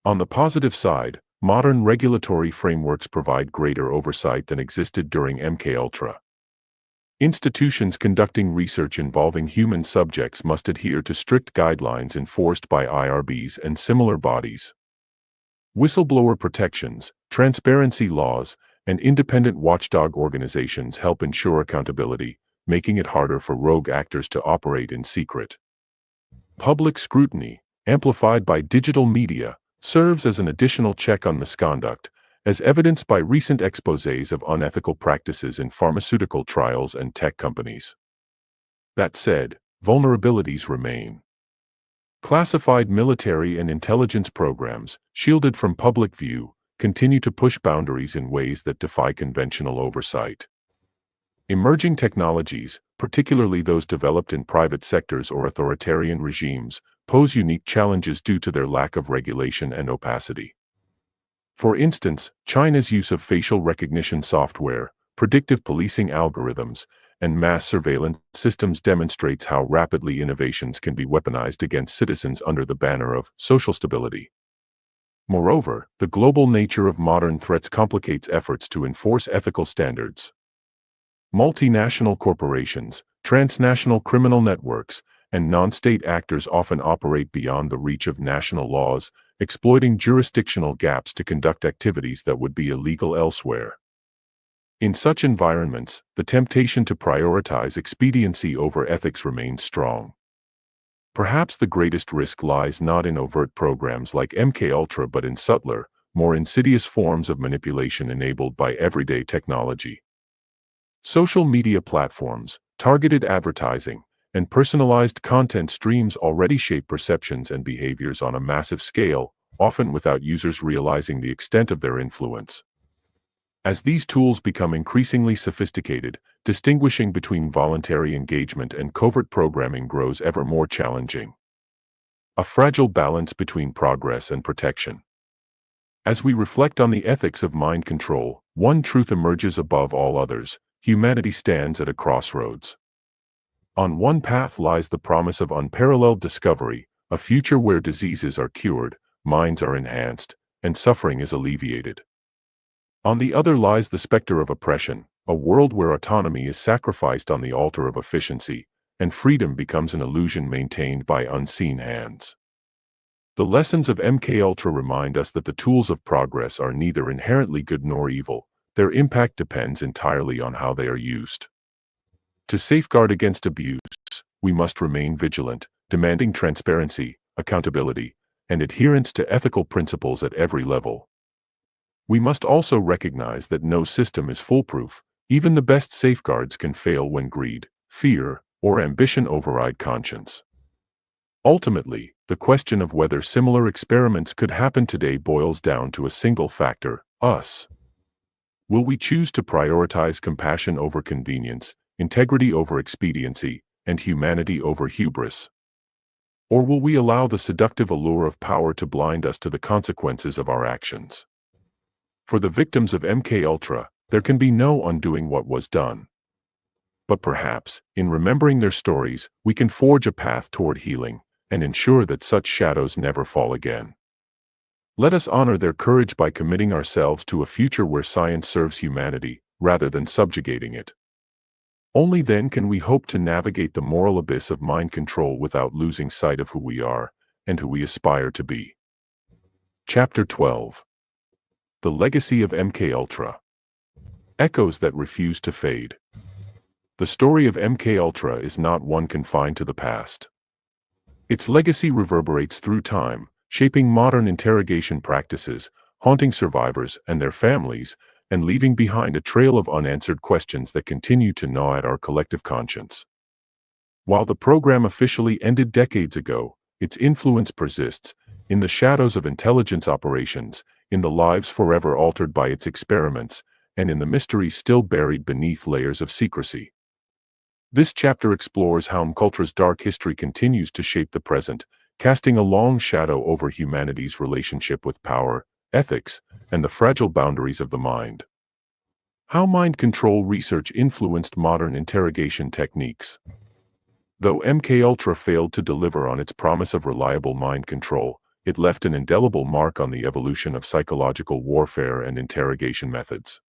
On the positive side, modern regulatory frameworks provide greater oversight than existed during MKUltra. Institutions conducting research involving human subjects must adhere to strict guidelines enforced by IRBs and similar bodies. Whistleblower protections, transparency laws, and independent watchdog organizations help ensure accountability, making it harder for rogue actors to operate in secret. Public scrutiny, amplified by digital media, serves as an additional check on misconduct, as evidenced by recent exposés of unethical practices in pharmaceutical trials and tech companies. That said, vulnerabilities remain. Classified military and intelligence programs, shielded from public view, continue to push boundaries in ways that defy conventional oversight. Emerging technologies, particularly those developed in private sectors or authoritarian regimes, pose unique challenges due to their lack of regulation and opacity. For instance, China's use of facial recognition software, predictive policing algorithms, and mass surveillance systems demonstrates how rapidly innovations can be weaponized against citizens under the banner of social stability. Moreover, the global nature of modern threats complicates efforts to enforce ethical standards. Multinational corporations, transnational criminal networks, and non-state actors often operate beyond the reach of national laws, exploiting jurisdictional gaps to conduct activities that would be illegal elsewhere. In such environments, the temptation to prioritize expediency over ethics remains strong. Perhaps the greatest risk lies not in overt programs like MKUltra but in subtler, more insidious forms of manipulation enabled by everyday technology. Social media platforms, targeted advertising, and personalized content streams already shape perceptions and behaviors on a massive scale, often without users realizing the extent of their influence. As these tools become increasingly sophisticated, distinguishing between voluntary engagement and covert programming grows ever more challenging. A fragile balance between progress and protection. As we reflect on the ethics of mind control, one truth emerges above all others: humanity stands at a crossroads. On one path lies the promise of unparalleled discovery, a future where diseases are cured, minds are enhanced, and suffering is alleviated. On the other lies the specter of oppression, a world where autonomy is sacrificed on the altar of efficiency, and freedom becomes an illusion maintained by unseen hands. The lessons of MKUltra remind us that the tools of progress are neither inherently good nor evil. Their impact depends entirely on how they are used. To safeguard against abuse, we must remain vigilant, demanding transparency, accountability, and adherence to ethical principles at every level. We must also recognize that no system is foolproof. Even the best safeguards can fail when greed, fear, or ambition override conscience. Ultimately, the question of whether similar experiments could happen today boils down to a single factor: us. Will we choose to prioritize compassion over convenience, integrity over expediency, and humanity over hubris? Or will we allow the seductive allure of power to blind us to the consequences of our actions? For the victims of MKUltra, there can be no undoing what was done. But perhaps, in remembering their stories, we can forge a path toward healing, and ensure that such shadows never fall again. Let us honor their courage by committing ourselves to a future where science serves humanity, rather than subjugating it. Only then can we hope to navigate the moral abyss of mind control without losing sight of who we are, and who we aspire to be. Chapter 12. The Legacy of MKUltra. Echoes that refuse to fade. The story of MKUltra is not one confined to the past. Its legacy reverberates through time, shaping modern interrogation practices, haunting survivors and their families, and leaving behind a trail of unanswered questions that continue to gnaw at our collective conscience. While the program officially ended decades ago, its influence persists, in the shadows of intelligence operations, in the lives forever altered by its experiments, and in the mysteries still buried beneath layers of secrecy. This chapter explores how MKUltra's dark history continues to shape the present, casting a long shadow over humanity's relationship with power, ethics, and the fragile boundaries of the mind. How mind control research influenced modern interrogation techniques. Though MKUltra failed to deliver on its promise of reliable mind control, it left an indelible mark on the evolution of psychological warfare and interrogation methods.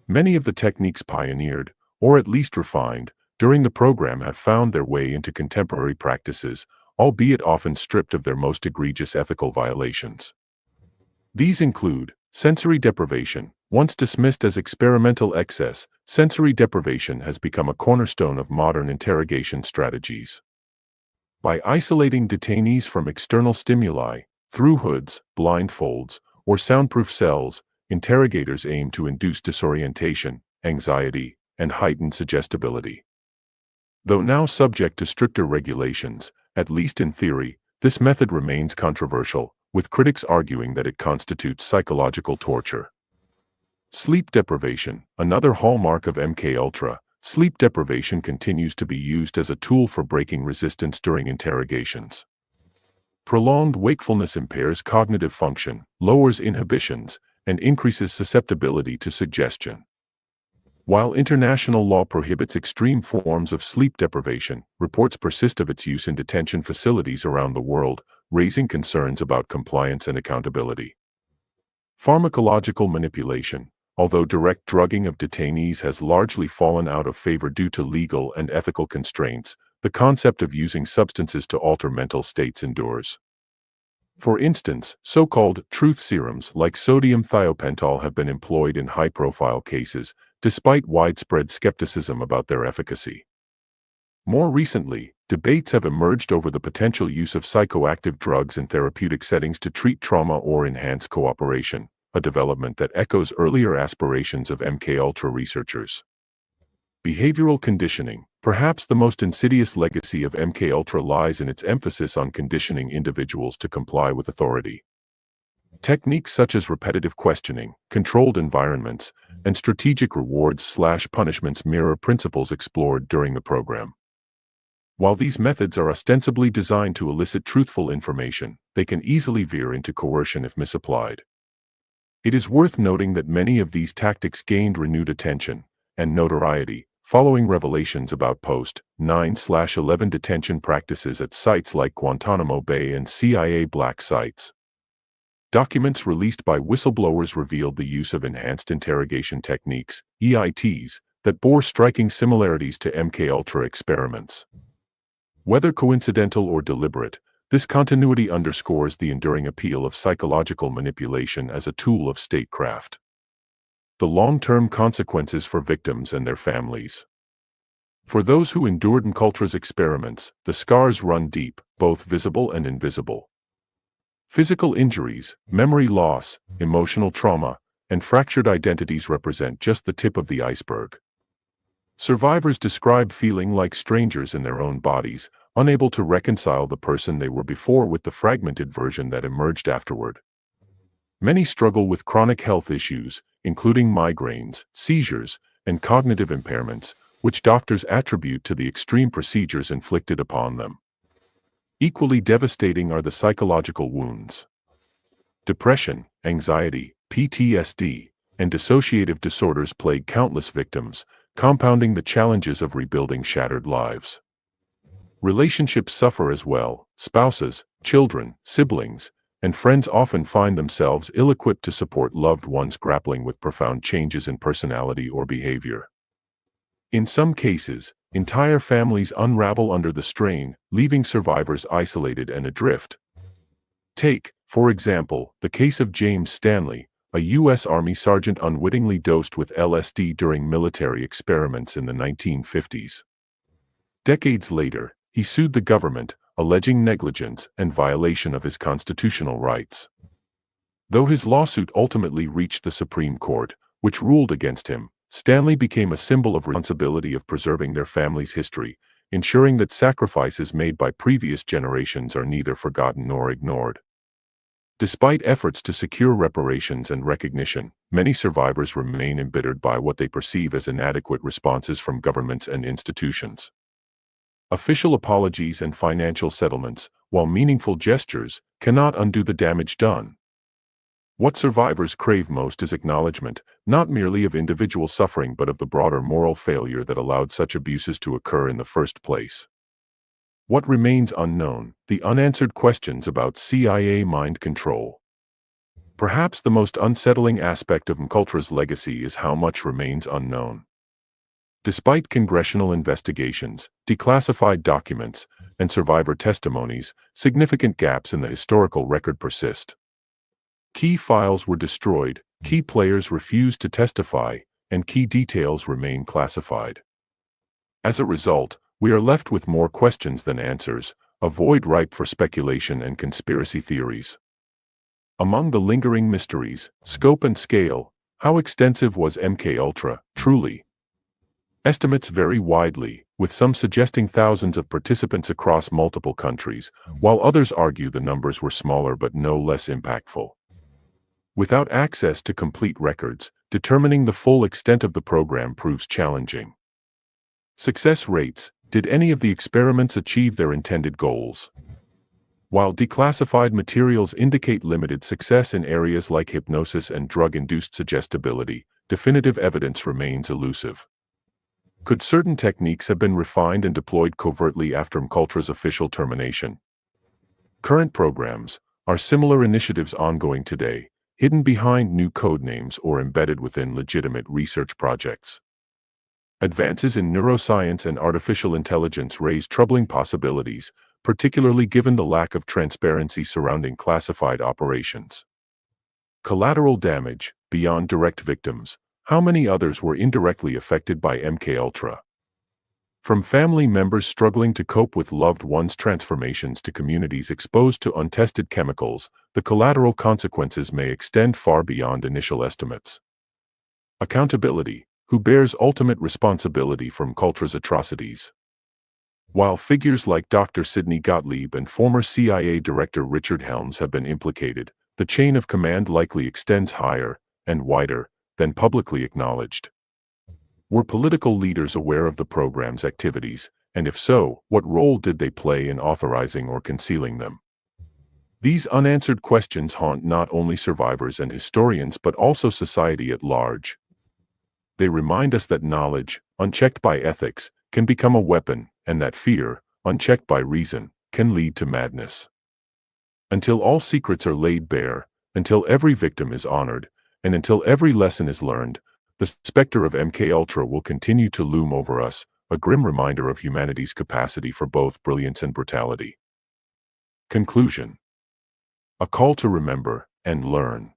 Many of the techniques pioneered, or at least refined, during the program have found their way into contemporary practices, albeit often stripped of their most egregious ethical violations. These include sensory deprivation. Once dismissed as experimental excess, sensory deprivation has become a cornerstone of modern interrogation strategies. By isolating detainees from external stimuli, through hoods, blindfolds, or soundproof cells, interrogators aim to induce disorientation, anxiety, and heightened suggestibility. Though now subject to stricter regulations, at least in theory, this method remains controversial, with critics arguing that it constitutes psychological torture. Sleep deprivation, another hallmark of MKUltra. Sleep deprivation continues to be used as a tool for breaking resistance during interrogations. Prolonged wakefulness impairs cognitive function, lowers inhibitions, and increases susceptibility to suggestion. While international law prohibits extreme forms of sleep deprivation, reports persist of its use in detention facilities around the world, raising concerns about compliance and accountability. Pharmacological manipulation. Although direct drugging of detainees has largely fallen out of favor due to legal and ethical constraints, the concept of using substances to alter mental states endures. For instance, so-called truth serums like sodium thiopental have been employed in high-profile cases, despite widespread skepticism about their efficacy. More recently, debates have emerged over the potential use of psychoactive drugs in therapeutic settings to treat trauma or enhance cooperation, a development that echoes earlier aspirations of MKUltra researchers. Behavioral conditioning. Perhaps the most insidious legacy of MKUltra lies in its emphasis on conditioning individuals to comply with authority. Techniques such as repetitive questioning, controlled environments, and strategic rewards/punishments mirror principles explored during the program. While these methods are ostensibly designed to elicit truthful information, they can easily veer into coercion if misapplied. It is worth noting that many of these tactics gained renewed attention and notoriety following revelations about post-9/11 detention practices at sites like Guantanamo Bay and CIA black sites. Documents released by whistleblowers revealed the use of enhanced interrogation techniques, EITs, that bore striking similarities to MKUltra experiments. Whether coincidental or deliberate, this continuity underscores the enduring appeal of psychological manipulation as a tool of statecraft. The long-term consequences for victims and their families. For those who endured MKUltra's experiments, the scars run deep, both visible and invisible. Physical injuries, memory loss, emotional trauma, and fractured identities represent just the tip of the iceberg. Survivors describe feeling like strangers in their own bodies, unable to reconcile the person they were before with the fragmented version that emerged afterward. Many struggle with chronic health issues, including migraines, seizures, and cognitive impairments, which doctors attribute to the extreme procedures inflicted upon them. Equally devastating are the psychological wounds. Depression, anxiety, PTSD, and dissociative disorders plague countless victims, compounding the challenges of rebuilding shattered lives. Relationships suffer as well. Spouses, children, siblings, and friends often find themselves ill-equipped to support loved ones grappling with profound changes in personality or behavior. In some cases, entire families unravel under the strain, leaving survivors isolated and adrift. Take, for example, the case of James Stanley, a U.S. Army sergeant unwittingly dosed with LSD during military experiments in the 1950s. Decades later, he sued the government, alleging negligence and violation of his constitutional rights. Though his lawsuit ultimately reached the Supreme Court, which ruled against him, Stanley became a symbol of responsibility of preserving their family's history, ensuring that sacrifices made by previous generations are neither forgotten nor ignored. Despite efforts to secure reparations and recognition, many survivors remain embittered by what they perceive as inadequate responses from governments and institutions. Official apologies and financial settlements, while meaningful gestures, cannot undo the damage done. What survivors crave most is acknowledgement, not merely of individual suffering but of the broader moral failure that allowed such abuses to occur in the first place. What remains unknown? The unanswered questions about CIA mind control. Perhaps the most unsettling aspect of MKUltra's legacy is how much remains unknown. Despite congressional investigations, declassified documents, and survivor testimonies, significant gaps in the historical record persist. Key files were destroyed, key players refused to testify, and key details remain classified. As a result, we are left with more questions than answers, a void ripe for speculation and conspiracy theories. Among the lingering mysteries, scope and scale, how extensive was MKUltra, truly? Estimates vary widely, with some suggesting thousands of participants across multiple countries, while others argue the numbers were smaller but no less impactful. Without access to complete records, determining the full extent of the program proves challenging. Success rates. Did any of the experiments achieve their intended goals? While declassified materials indicate limited success in areas like hypnosis and drug-induced suggestibility, definitive evidence remains elusive. Could certain techniques have been refined and deployed covertly after MKUltra's official termination? Current programs. Are similar initiatives ongoing today, hidden behind new codenames or embedded within legitimate research projects? Advances in neuroscience and artificial intelligence raise troubling possibilities, particularly given the lack of transparency surrounding classified operations. Collateral damage. Beyond direct victims, how many others were indirectly affected by MKUltra? From family members struggling to cope with loved ones' transformations to communities exposed to untested chemicals, the collateral consequences may extend far beyond initial estimates. Accountability. Who bears ultimate responsibility for MKUltra's atrocities? While figures like Dr. Sidney Gottlieb and former CIA Director Richard Helms have been implicated, the chain of command likely extends higher and wider than publicly acknowledged. Were political leaders aware of the program's activities, and if so, what role did they play in authorizing or concealing them? These unanswered questions haunt not only survivors and historians but also society at large. They remind us that knowledge, unchecked by ethics, can become a weapon, and that fear, unchecked by reason, can lead to madness. Until all secrets are laid bare, until every victim is honored, and until every lesson is learned, the specter of MKUltra will continue to loom over us, a grim reminder of humanity's capacity for both brilliance and brutality. Conclusion. A call to remember and learn.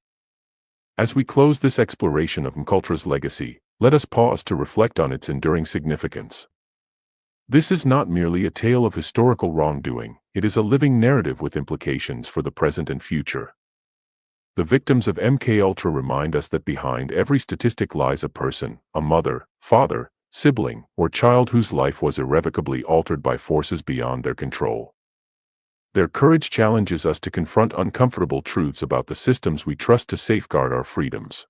As we close this exploration of MKUltra's legacy, let us pause to reflect on its enduring significance. This is not merely a tale of historical wrongdoing, it is a living narrative with implications for the present and future. The victims of MKUltra remind us that behind every statistic lies a person, a mother, father, sibling, or child whose life was irrevocably altered by forces beyond their control. Their courage challenges us to confront uncomfortable truths about the systems we trust to safeguard our freedoms.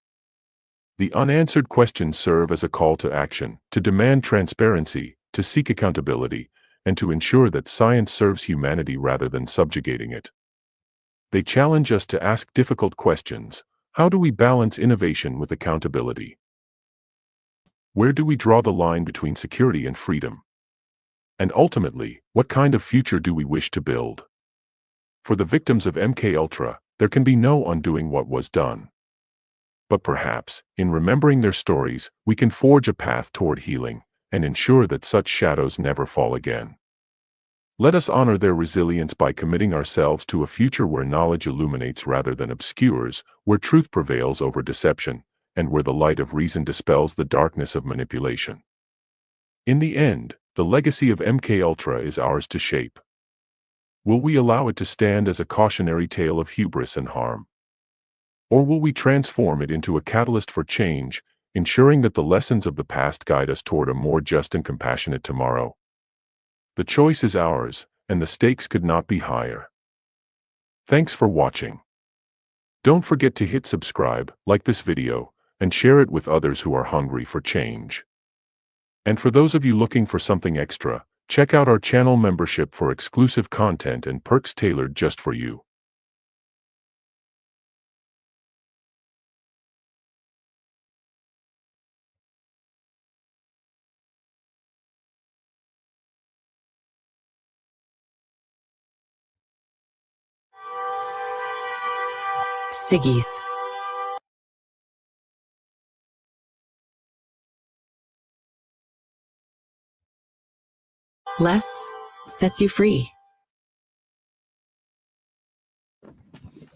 The unanswered questions serve as a call to action, to demand transparency, to seek accountability, and to ensure that science serves humanity rather than subjugating it. They challenge us to ask difficult questions. How do we balance innovation with accountability? Where do we draw the line between security and freedom? And ultimately, what kind of future do we wish to build? For the victims of MKUltra, there can be no undoing what was done. But perhaps, in remembering their stories, we can forge a path toward healing, and ensure that such shadows never fall again. Let us honor their resilience by committing ourselves to a future where knowledge illuminates rather than obscures, where truth prevails over deception, and where the light of reason dispels the darkness of manipulation. In the end, the legacy of MKUltra is ours to shape. Will we allow it to stand as a cautionary tale of hubris and harm? Or will we transform it into a catalyst for change, ensuring that the lessons of the past guide us toward a more just and compassionate tomorrow? The choice is ours, and the stakes could not be higher. Thanks for watching. Don't forget to hit subscribe, like this video, and share it with others who are hungry for change. And for those of you looking for something extra, check out our channel membership for exclusive content and perks tailored just for you. Siggy's. Less sets you free.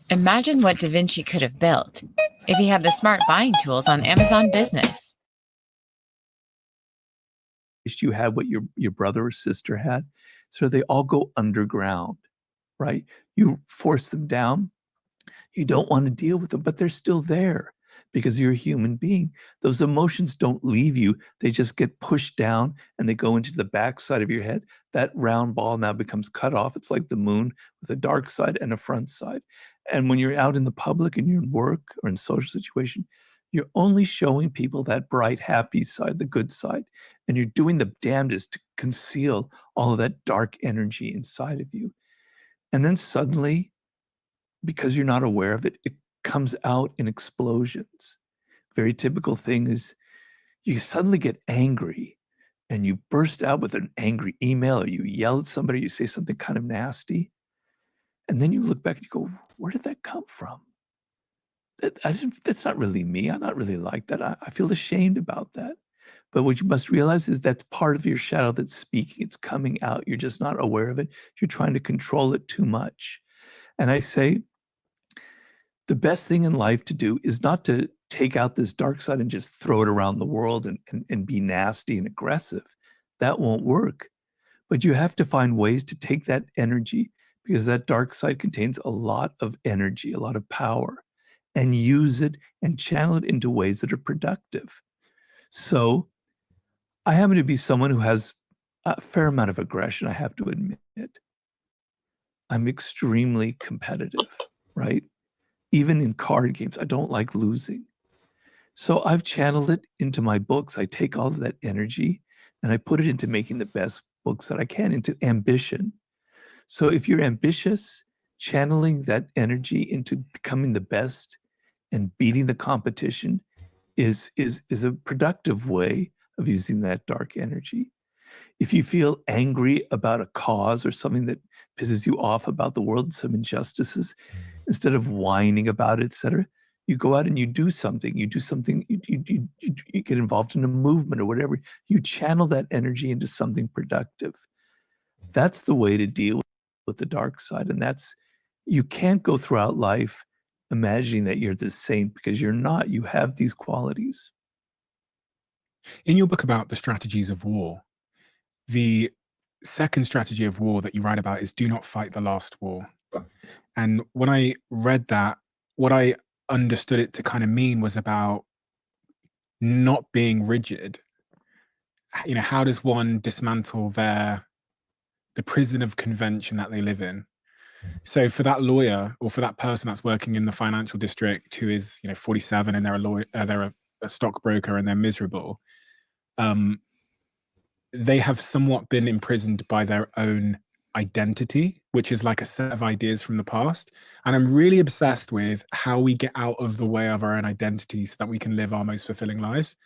Imagine what Da Vinci could have built if he had the smart buying tools on Amazon Business. You had what your brother or sister had, so they all go underground, right? You force them down. You don't want to deal with them, but they're still there because you're a human being. Those emotions don't leave you. They just get pushed down and they go into the backside of your head. That round ball now becomes cut off. It's like the moon with a dark side and a front side. And when you're out in the public and you're in work or in social situation, you're only showing people that bright, happy side, the good side. And you're doing the damnedest to conceal all of that dark energy inside of you. And then suddenly, because you're not aware of it, it comes out in explosions. Very typical thing is you suddenly get angry and you burst out with an angry email, or you yell at somebody, you say something kind of nasty. And then you look back and you go, where did that come from? That's not really me. I'm not really like that. I feel ashamed about that. But what you must realize is that's part of your shadow that's speaking. It's coming out. You're just not aware of it. You're trying to control it too much. And I say, the best thing in life to do is not to take out this dark side and just throw it around the world and be nasty and aggressive. That won't work. But you have to find ways to take that energy, because that dark side contains a lot of energy, a lot of power, and use it and channel it into ways that are productive. So I happen to be someone who has a fair amount of aggression, I have to admit. I'm extremely competitive, right? Even in card games, I don't like losing. So I've channeled it into my books. I take all of that energy and I put it into making the best books that I can, into ambition. So if you're ambitious, channeling that energy into becoming the best and beating the competition is a productive way of using that dark energy. If you feel angry about a cause or something that pisses you off about the world, some injustices, instead of whining about it, etc., you go out and you do something. You get involved in a movement or whatever. You channel that energy into something productive. That's the way to deal with the dark side. And you can't go throughout life imagining that you're the saint, because you're not. You have these qualities. In your book about the strategies of war, the second strategy of war that you write about is do not fight the last war. And when I read that, what I understood it to kind of mean was about not being rigid. You know, how does one dismantle the prison of convention that they live in? So for that lawyer, or for that person that's working in the financial district who is, 47 and they're a lawyer, they're a stockbroker and they're miserable, they have somewhat been imprisoned by their own identity, which is like a set of ideas from the past. And I'm really obsessed with how we get out of the way of our own identity so that we can live our most fulfilling lives.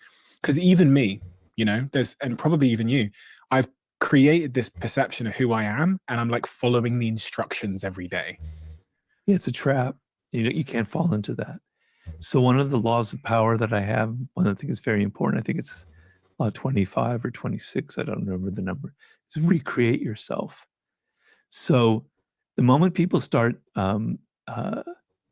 Because even me, and probably even you, I've created this perception of who I am, and I'm like following the instructions every day. Yeah, it's a trap. You can't fall into that. So one of the laws of power that I have, one of the things that's very important, I think it's law 25 or 26, I don't remember the number, is recreate yourself. So the moment people start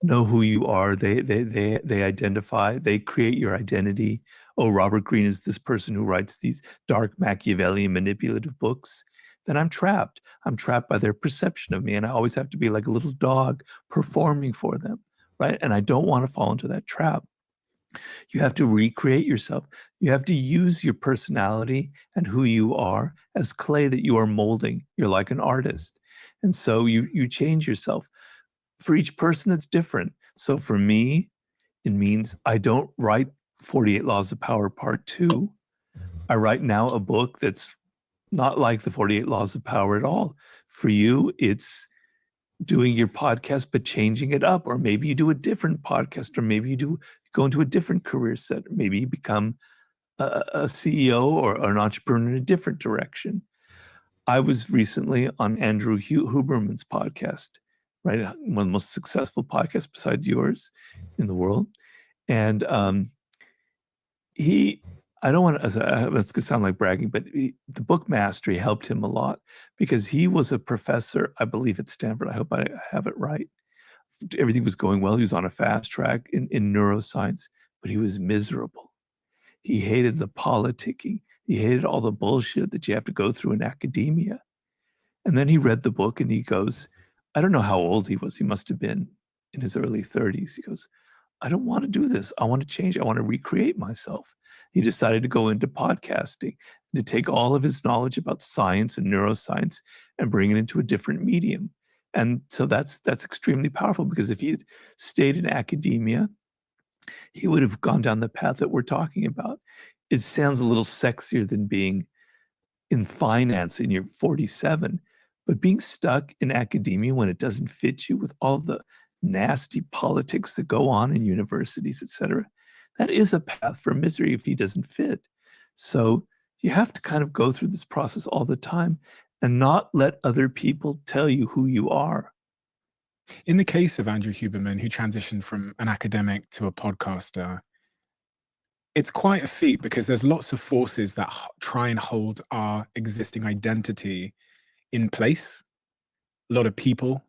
know who you are, they identify, they create your identity. Oh, Robert Greene is this person who writes these dark Machiavellian manipulative books. Then I'm trapped. I'm trapped by their perception of me, and I always have to be like a little dog performing for them, right? And I don't want to fall into that trap. You have to recreate yourself. You have to use your personality and who you are as clay that you are molding. You're like an artist. And so you change yourself. For each person, it's different. So for me, it means I don't write 48 Laws of Power Part 2. I write now a book that's not like the 48 Laws of Power at all. For you, it's doing your podcast, but changing it up. Or maybe you do a different podcast, or maybe you go into a different career set. Maybe you become a CEO or an entrepreneur in a different direction. I was recently on Andrew Huberman's podcast, right? One of the most successful podcasts besides yours in the world. And I don't want to, it's going to sound like bragging, but the book mastery helped him a lot because he was a professor, I believe, at Stanford. I hope I have it right. Everything was going well. He was on a fast track in neuroscience, but he was miserable. He hated the politicking. He hated all the bullshit that you have to go through in academia. And then he read the book and he goes, I don't know how old he was. He must have been in his early 30s. He goes, I don't want to do this. I want to change. I want to recreate myself. He decided to go into podcasting, to take all of his knowledge about science and neuroscience and bring it into a different medium. And so that's extremely powerful, because if he had stayed in academia, he would have gone down the path that we're talking about. It sounds a little sexier than being in finance and you're 47, but being stuck in academia when it doesn't fit you, with all the nasty politics that go on in universities, etc., that is a path for misery if he doesn't fit. So you have to kind of go through this process all the time and not let other people tell you who you are. In the case of Andrew Huberman, who transitioned from an academic to a podcaster, it's quite a feat because there's lots of forces that try and hold our existing identity in place, a lot of people,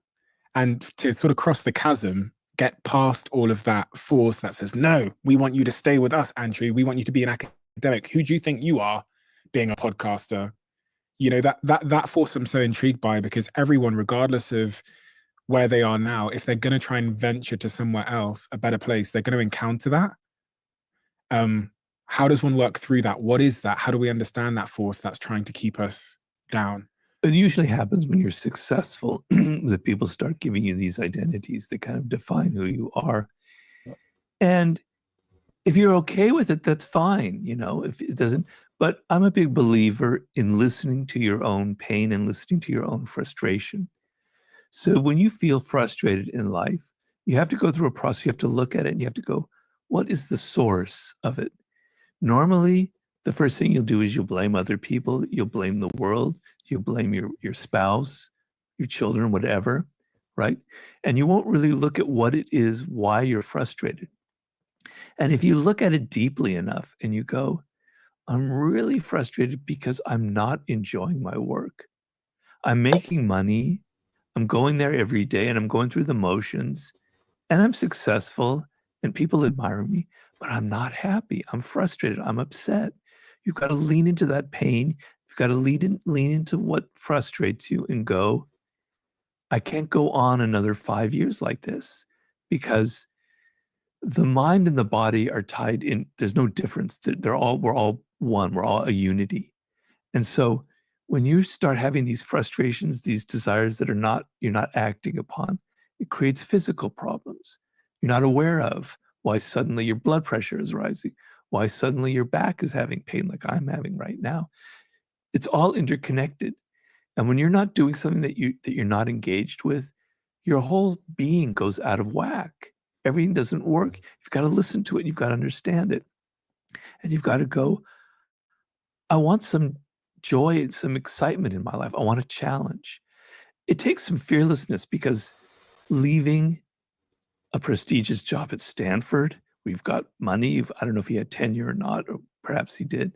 and to sort of cross the chasm, get past all of that force that says, no, we want you to stay with us, Andrew. We want you to be an academic. Who do you think you are being a podcaster? You know, that force I'm so intrigued by, because everyone, regardless of where they are now, if they're going to try and venture to somewhere else, a better place, they're going to encounter that. How does one work through that? What is that? How do we understand that force that's trying to keep us down? It usually happens when you're successful, that people start giving you these identities that kind of define who you are. And if you're okay with it, that's fine, you know, if it doesn't. But I'm a big believer in listening to your own pain and listening to your own frustration. So when you feel frustrated in life, you have to go through a process. You have to look at it and you have to go, what is the source of it? Normally, the first thing you'll do is you'll blame other people. You'll blame the world. You'll blame your spouse, your children, whatever, right? And you won't really look at what it is, why you're frustrated. And if you look at it deeply enough and you go, I'm really frustrated because I'm not enjoying my work. I'm making money. I'm going there every day and I'm going through the motions and I'm successful and people admire me, but I'm not happy. I'm frustrated. I'm upset. You've got to lean into that pain. You've got to lean into what frustrates you and go, I can't go on another 5 years like this, because the mind and the body are tied in. There's no difference. We're all one. We're all a unity. And so when you start having these frustrations, these desires that you're not acting upon, it creates physical problems you're not aware of. Why suddenly your blood pressure is rising, why suddenly your back is having pain like I'm having right now. It's all interconnected. And when you're not doing something that you're not engaged with, your whole being goes out of whack. Everything doesn't work. You've got to listen to it. You've got to understand it. And you've got to go, I want some joy and some excitement in my life. I want a challenge. It takes some fearlessness, because leaving a prestigious job at Stanford, we've got money. I don't know if he had tenure or not, or perhaps he did.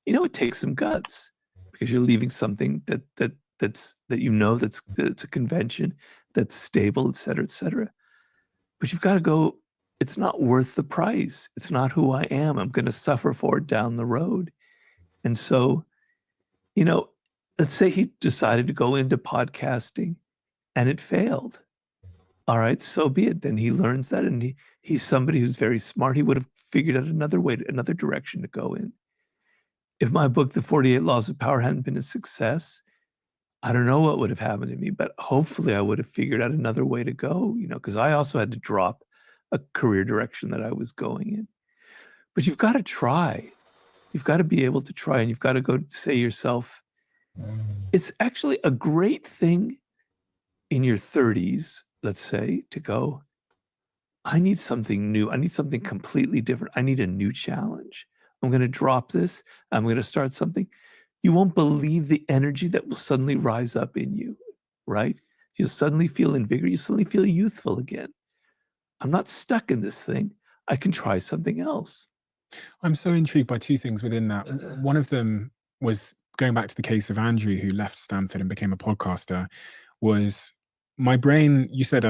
You know, it takes some guts, because you're leaving something that's a convention, that's stable, et cetera, et cetera. But you've got to go, it's not worth the price. It's not who I am. I'm going to suffer for it down the road. And so, you know, let's say he decided to go into podcasting and it failed. All right, so be it. Then he learns that, and he's somebody who's very smart. He would have figured out another direction to go in. If my book, The 48 Laws of Power, hadn't been a success, I don't know what would have happened to me, but hopefully I would have figured out another way to go, you know, because I also had to drop a career direction that I was going in. But you've got to try. You've got to be able to try, and you've got to go say to yourself, it's actually a great thing in your 30s, let's say, to go, I need something new. I need something completely different. I need a new challenge. I'm going to drop this. I'm going to start something. You won't believe the energy that will suddenly rise up in you, right? You'll suddenly feel invigorated. You suddenly feel youthful again. I'm not stuck in this thing. I can try something else. I'm so intrigued by two things within that. One of them was going back to the case of Andrew, who left Stanford and became a podcaster, was my brain, you said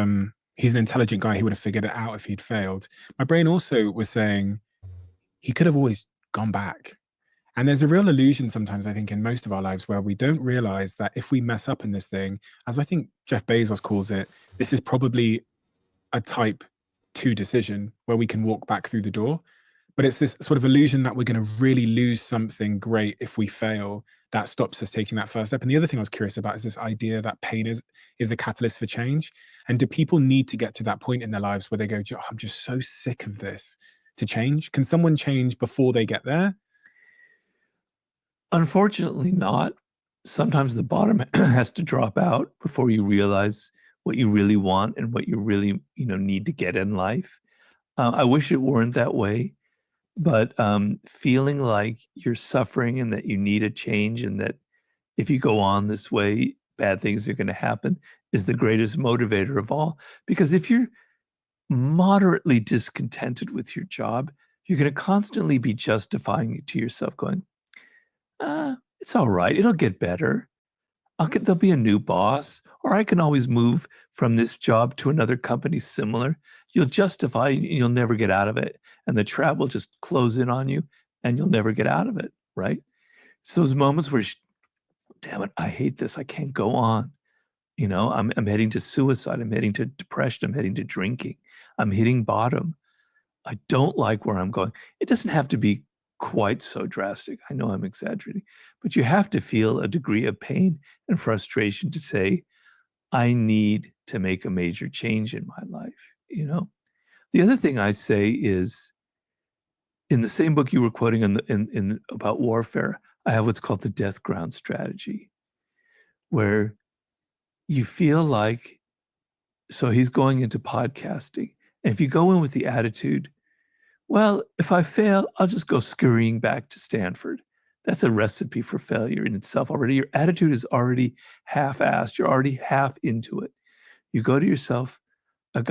he's an intelligent guy, he would have figured it out if he'd failed. My brain also was saying he could have always gone back. And there's a real illusion sometimes, I think, in most of our lives where we don't realize that if we mess up in this thing, as I think Jeff Bezos calls it, this is probably a type 2 decision where we can walk back through the door. But it's this sort of illusion that we're going to really lose something great if we fail that stops us taking that first step. And the other thing I was curious about is this idea that pain is a catalyst for change. And do people need to get to that point in their lives where they go, oh, I'm just so sick of this to change? Can someone change before they get there? Unfortunately not. Sometimes the bottom has to drop out before you realize what you really want and what you really, need to get in life. I wish it weren't that way, but feeling like you're suffering and that you need a change and that if you go on this way, bad things are going to happen is the greatest motivator of all. Because if you're moderately discontented with your job, you're going to constantly be justifying it to yourself going, it's all right. It'll get better. There'll be a new boss, or I can always move from this job to another company similar. You'll justify, you'll never get out of it. And the trap will just close in on you and you'll never get out of it, right? It's those moments where, damn it, I hate this. I can't go on. I'm heading to suicide. I'm heading to depression. I'm heading to drinking. I'm hitting bottom. I don't like where I'm going. It doesn't have to be quite so drastic. I know I'm exaggerating, but you have to feel a degree of pain and frustration to say, I need to make a major change in my life. The other thing I say is, in the same book you were quoting in about warfare, I have what's called the death ground strategy, where you feel like, so he's going into podcasting, and if you go in with the attitude, well, if I fail, I'll just go scurrying back to Stanford. That's a recipe for failure in itself already. Your attitude is already half-assed. You're already half into it. You go to yourself, I'm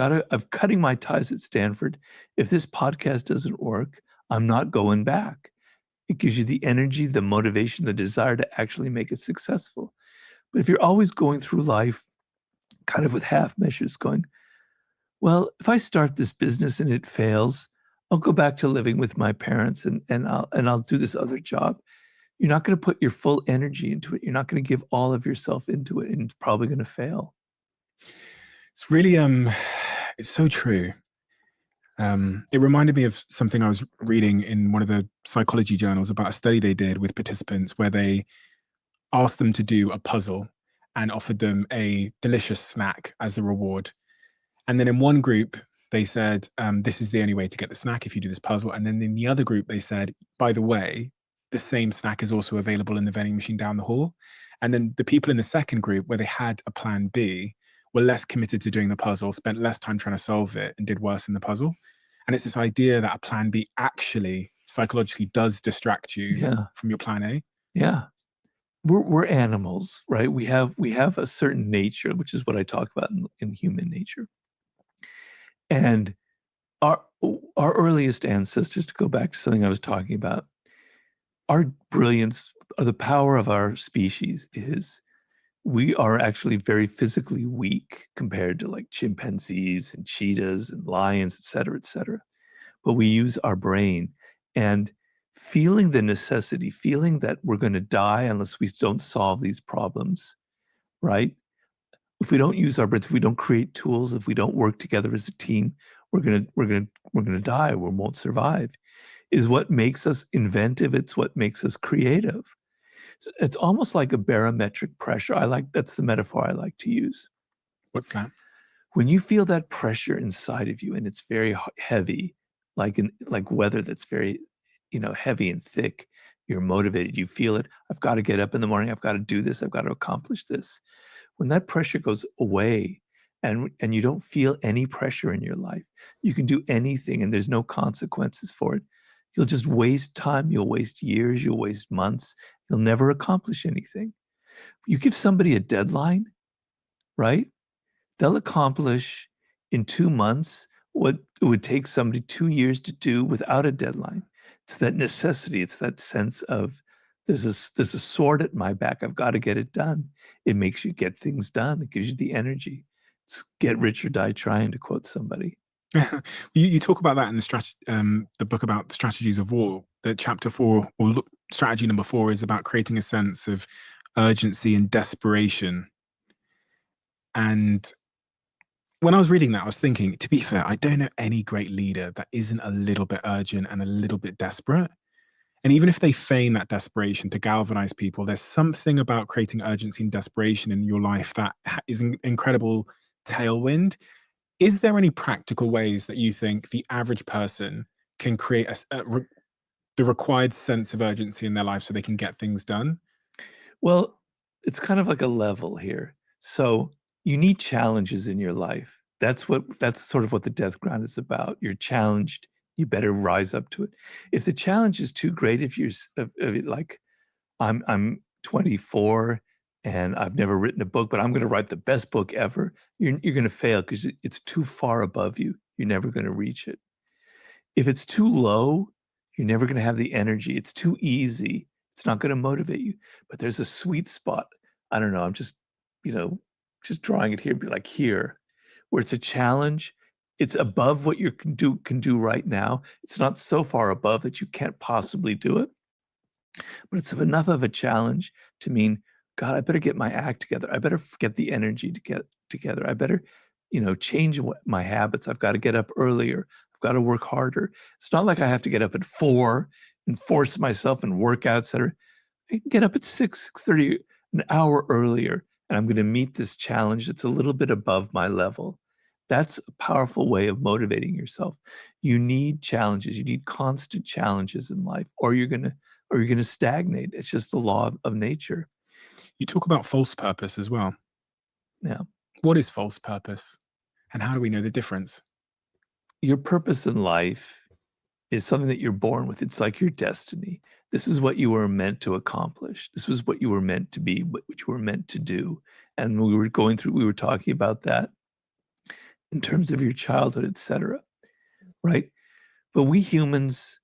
cutting my ties at Stanford. If this podcast doesn't work, I'm not going back. It gives you the energy, the motivation, the desire to actually make it successful. But if you're always going through life kind of with half measures going, well, if I start this business and it fails, I'll go back to living with my parents and I'll do this other job. You're not going to put your full energy into it. You're not going to give all of yourself into it, and it's probably going to fail. It's really, it's so true. It reminded me of something I was reading in one of the psychology journals about a study they did with participants where they asked them to do a puzzle and offered them a delicious snack as the reward. And then in one group, they said, this is the only way to get the snack if you do this puzzle. And then in the other group, they said, by the way, the same snack is also available in the vending machine down the hall. And then the people in the second group, where they had a plan B, were less committed to doing the puzzle, spent less time trying to solve it, and did worse in the puzzle. And it's this idea that a plan B actually psychologically does distract you from your plan A. Yeah. We're animals, right? We have a certain nature, which is what I talk about in human nature. And our earliest ancestors, to go back to something I was talking about, our brilliance, or the power of our species is we are actually very physically weak compared to like chimpanzees and cheetahs and lions, et cetera, but we use our brain. And feeling the necessity, feeling that we're going to die unless we don't solve these problems, right? If we don't use our brains, if we don't create tools, if we don't work together as a team, we're gonna die. We won't survive. Is what makes us inventive. It's what makes us creative. It's almost like a barometric pressure. That's the metaphor I like to use. What's that? When you feel that pressure inside of you and it's very heavy, like weather that's very, heavy and thick, you're motivated. You feel it. I've got to get up in the morning. I've got to do this. I've got to accomplish this. When that pressure goes away and you don't feel any pressure in your life, you can do anything and there's no consequences for it. You'll just waste time. You'll waste years. You'll waste months. You'll never accomplish anything. You give somebody a deadline, right? they'll accomplish in 2 months what it would take somebody 2 years to do without a deadline. It's that necessity. It's that sense of there's a sword at my back. I've got to get it done. It makes you get things done. It gives you the energy. It's get rich or die trying, to quote somebody. You talk about that in the book about the strategies of war. The chapter 4, or strategy number 4, is about creating a sense of urgency and desperation. And when I was reading that, I was thinking, to be fair, I don't know any great leader that isn't a little bit urgent and a little bit desperate. And even if they feign that desperation to galvanize people, there's something about creating urgency and desperation in your life that is an incredible tailwind. Is there any practical ways that you think the average person can create the required sense of urgency in their life so they can get things done? Well, it's kind of like a level here. So you need challenges in your life. That's sort of what the death ground is about. You're challenged. You better rise up to it. If the challenge is too great, if you're like, I'm 24 and I've never written a book, but I'm going to write the best book ever, you're going to fail because it's too far above you. You're never going to reach it. If it's too low, you're never going to have the energy. It's too easy. It's not going to motivate you. But there's a sweet spot. I don't know. I'm just drawing it here. Be like here, where it's a challenge. It's above what you can do right now. It's not so far above that you can't possibly do it, but it's enough of a challenge to mean, God, I better get my act together. I better get the energy to get together. I better, change my habits. I've got to get up earlier. I've got to work harder. It's not like I have to get up at 4 and force myself and work out, et cetera. I can get up at 6:30, an hour earlier, and I'm going to meet this challenge that's a little bit above my level. That's a powerful way of motivating yourself. You need challenges. You need constant challenges in life, or you're gonna stagnate. It's just the law of nature. You talk about false purpose as well. Yeah. What is false purpose, and how do we know the difference? Your purpose in life is something that you're born with. It's like your destiny. This is what you were meant to accomplish. This was what you were meant to be, what you were meant to do. And we were talking about that in terms of your childhood, etc. Right? But we humans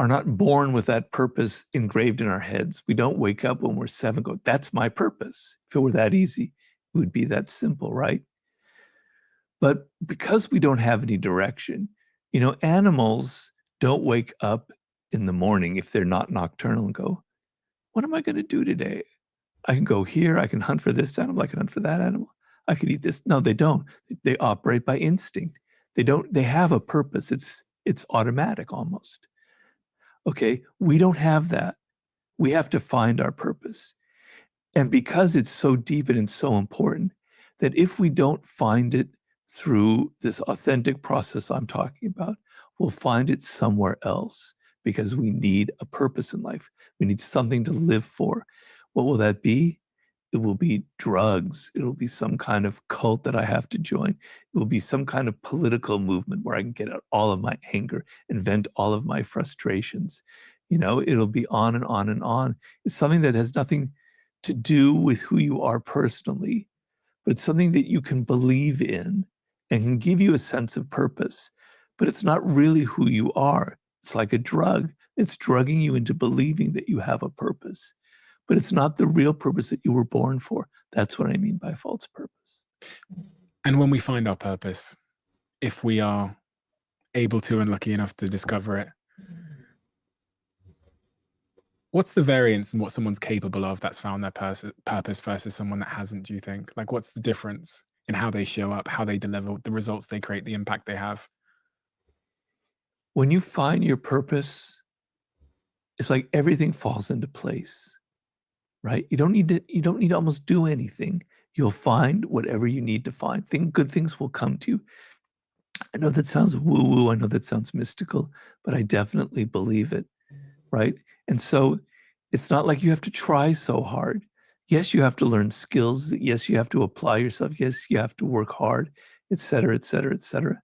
are not born with that purpose engraved in our heads. We don't wake up when we're 7 and go, that's my purpose. If it were that easy, it would be that simple, right? But because we don't have any direction, animals don't wake up in the morning if they're not nocturnal and go, what am I going to do today? I can go here. I can hunt for this animal. I can hunt for that animal. I could eat this. No, they don't. They operate by instinct. They have a purpose. It's automatic almost. Okay, we don't have that. We have to find our purpose. And because it's so deep and it's so important, that if we don't find it through this authentic process I'm talking about, we'll find it somewhere else, because we need a purpose in life. We need something to live for. What will that be? It will be drugs. It'll be some kind of cult that I have to join. It will be some kind of political movement where I can get out all of my anger and vent all of my frustrations. It'll be on and on and on. It's something that has nothing to do with who you are personally, but it's something that you can believe in and can give you a sense of purpose. But it's not really who you are. It's like a drug. It's drugging you into believing that you have a purpose. But it's not the real purpose that you were born for. That's what I mean by false purpose. And when we find our purpose, if we are able to and lucky enough to discover it, what's the variance in what someone's capable of that's found their purpose versus someone that hasn't, do you think? Like, what's the difference in how they show up, how they deliver, the results they create, the impact they have? When you find your purpose, it's like everything falls into place. Right? You don't need to almost do anything. You'll find whatever you need to find. Good things will come to you. I know that sounds woo-woo. I know that sounds mystical, but I definitely believe it. Right? And so it's not like you have to try so hard. Yes, you have to learn skills. Yes, you have to apply yourself. Yes, you have to work hard, et cetera, et cetera, et cetera.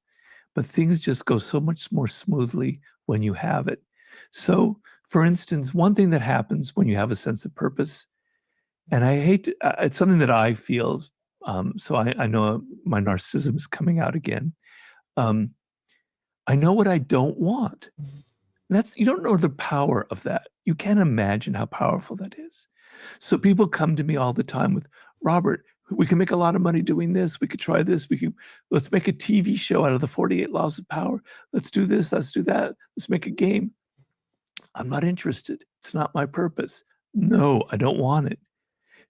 But things just go so much more smoothly when you have it. So, for instance, one thing that happens when you have a sense of purpose, and I hate to, it's something that I feel So I know my narcissism is coming out again. I know what I don't want. You don't know the power of that. You can't imagine how powerful that is. So people come to me all the time with, Robert, we can make a lot of money doing this. We could try this. Let's make a TV show out of the 48 laws of power. Let's do this. Let's do that. Let's make a game. I'm not interested. It's not my purpose. No, I don't want it.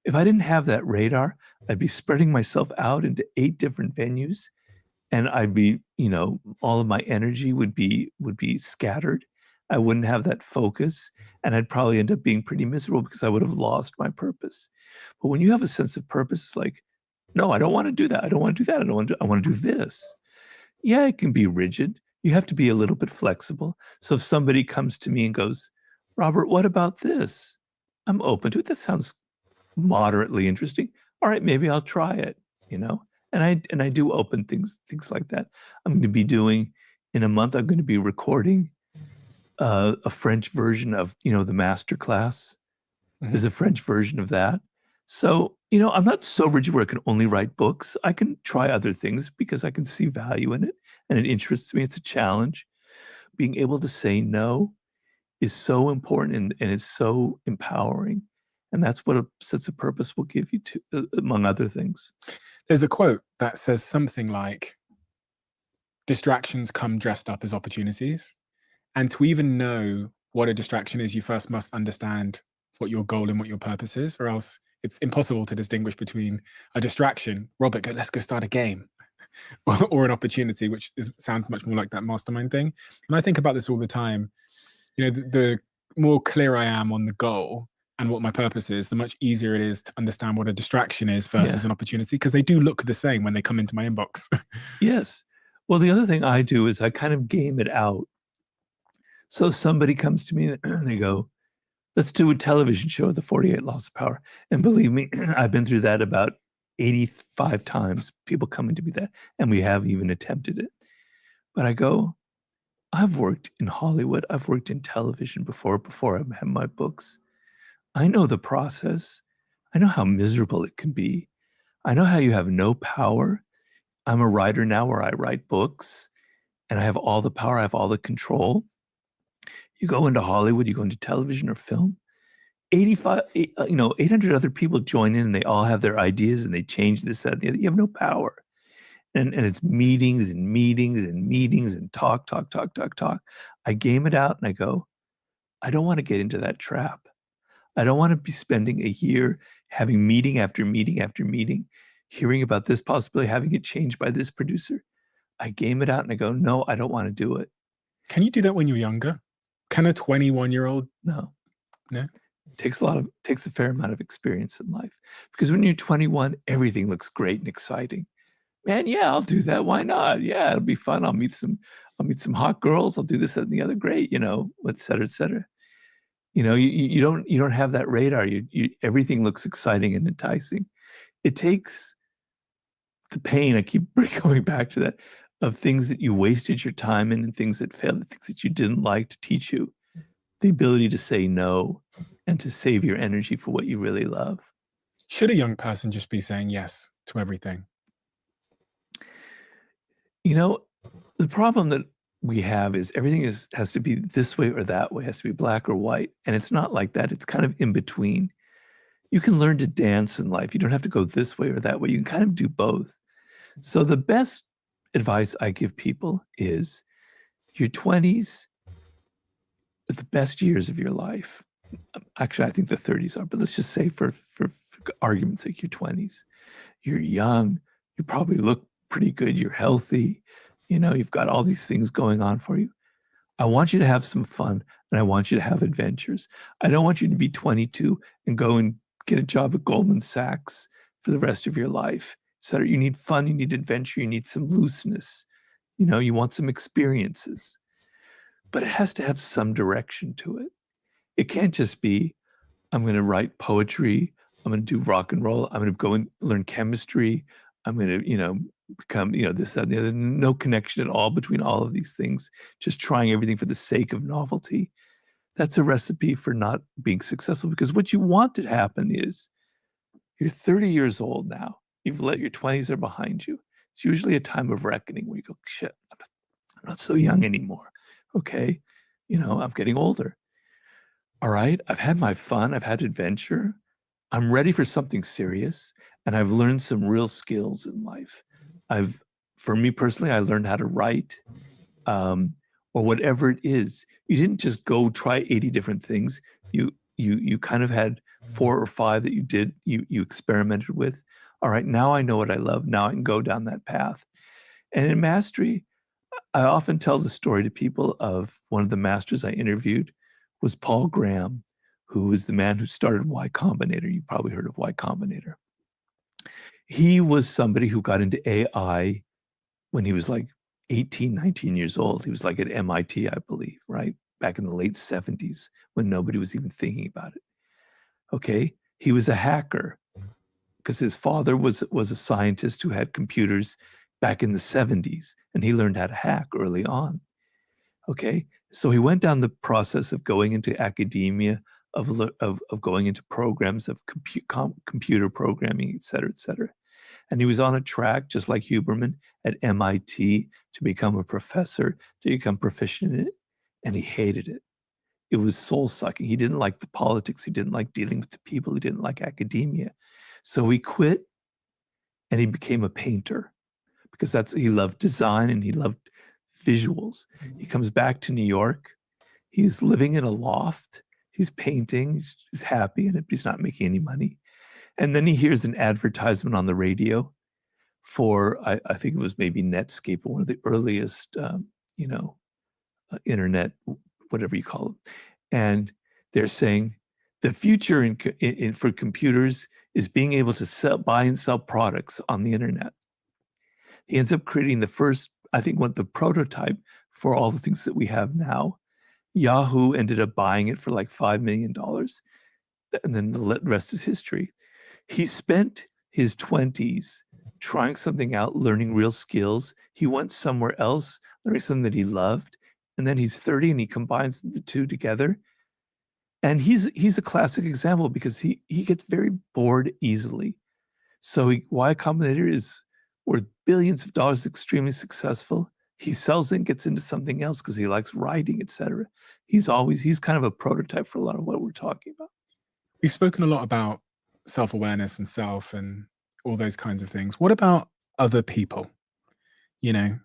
If I didn't have that radar, I'd be spreading myself out into 8 different venues, and I'd be, all of my energy would be scattered. I wouldn't have that focus, and I'd probably end up being pretty miserable because I would have lost my purpose. But when you have a sense of purpose, it's like, no, I don't want to do that. I don't want to do that. I want to do this. Yeah, it can be rigid. You have to be a little bit flexible. So if somebody comes to me and goes, Robert, what about this? I'm open to it. That sounds moderately interesting. All right, maybe I'll try it, And I do open things like that. I'm going to be doing, in a month, I'm going to be recording a French version of, the master class. Mm-hmm. There's a French version of that. So, I'm not so rigid where I can only write books. I can try other things because I can see value in it and it interests me. It's a challenge. Being able to say no is so important and it's so empowering. And that's what a sense of purpose will give you, among other things. There's a quote that says something like, distractions come dressed up as opportunities. And to even know what a distraction is, you first must understand what your goal and what your purpose is, or else it's impossible to distinguish between a distraction, Robert, let's go start a game, or an opportunity, which sounds much more like that mastermind thing. And I think about this all the time. The more clear I am on the goal and what my purpose is, the much easier it is to understand what a distraction is versus an opportunity, because they do look the same when they come into my inbox. Yes. Well, the other thing I do is I kind of game it out. So somebody comes to me and they go, let's do a television show, The 48 Laws of Power. And believe me, I've been through that about 85 times, people coming to me that, and we have even attempted it. But I go, I've worked in Hollywood. I've worked in television before I had my books. I know the process. I know how miserable it can be. I know how you have no power. I'm a writer now where I write books and I have all the power. I have all the control. You go into Hollywood, you go into television or film, 800 other people join in and they all have their ideas and they change this, that, and the other. You have no power. And it's meetings and meetings and meetings and talk. I game it out and I go, I don't want to get into that trap. I don't want to be spending a year having meeting after meeting after meeting, hearing about this possibility, having it changed by this producer. I game it out and I go, no, I don't want to do it. Can you do that when you're younger? Can a 21-year-old? No. It takes a fair amount of experience in life, because when you're 21, everything looks great and exciting. Man, yeah, I'll do that. Why not? Yeah, it'll be fun. I'll meet some hot girls. I'll do this, that, and the other. Great, et cetera, et cetera. You don't have that radar. Everything looks exciting and enticing. It takes the pain. I keep going back to that, of things that you wasted your time in and things that failed, the things that you didn't like, to teach you the ability to say no and to save your energy for what you really love. Should a young person just be saying yes to everything? The problem that we have is everything has to be this way or that way, has to be black or white. And it's not like that. It's kind of in between. You can learn to dance in life. You don't have to go this way or that way. You can kind of do both. So the best advice I give people is your 20s are the best years of your life. Actually, I think the 30s are, but let's just say for argument's sake, your 20s. You're young. You probably look pretty good. You're healthy. You've got all these things going on for you. I want you to have some fun and I want you to have adventures. I don't want you to be 22 and go and get a job at Goldman Sachs for the rest of your life. So you need fun, you need adventure, you need some looseness. You want some experiences. But it has to have some direction to it. It can't just be, I'm going to write poetry, I'm going to do rock and roll, I'm going to go and learn chemistry, I'm going to, become, this, that, and the other. No connection at all between all of these things, just trying everything for the sake of novelty. That's a recipe for not being successful, because what you want to happen is you're 30 years old now. You've let your 20s are behind you. It's usually a time of reckoning where you go, shit, I'm not so young anymore. Okay. I'm getting older. All right. I've had my fun. I've had adventure. I'm ready for something serious. And I've learned some real skills in life. For me personally, I learned how to write, or whatever it is. You didn't just go try 80 different things. You kind of had 4 or 5 that you experimented with. All right, now I know what I love. Now I can go down that path. And in mastery, I often tell the story to people of one of the masters I interviewed was Paul Graham, who is the man who started Y Combinator. You probably heard of Y Combinator. He was somebody who got into AI when he was like 18, 19 years old. He was like at MIT, I believe, right? Back in the late 70s when nobody was even thinking about it. Okay. He was a hacker because his father was a scientist who had computers back in the 70s, and he learned how to hack early on. Okay. So he went down the process of going into academia, of going into programs of computer programming, et cetera, et cetera. And he was on a track, just like Huberman at MIT, to become a professor, to become proficient in it. And he hated it. It was soul-sucking. He didn't like the politics. He didn't like dealing with the people. He didn't like academia. So he quit and he became a painter because he loved design and he loved visuals. He comes back to New York. He's living in a loft. He's painting. He's happy in it, but he's not making any money. And then he hears an advertisement on the radio for, I think it was maybe Netscape, one of the earliest, internet, whatever you call it. And they're saying the future for computers is being able to buy and sell products on the internet. He ends up creating the first, I think, the prototype for all the things that we have now. Yahoo ended up buying it for like $5 million. And then the rest is history. He spent his 20s trying something out, learning real skills. He went somewhere else, learning something that he loved. And then he's 30 and he combines the two together. And he's a classic example because he gets very bored easily. So Y Combinator is worth billions of dollars, extremely successful. He sells it and gets into something else because he likes writing, etc. He's kind of a prototype for a lot of what we're talking about. We've spoken a lot about self-awareness and self and all those kinds of things. What about other people? The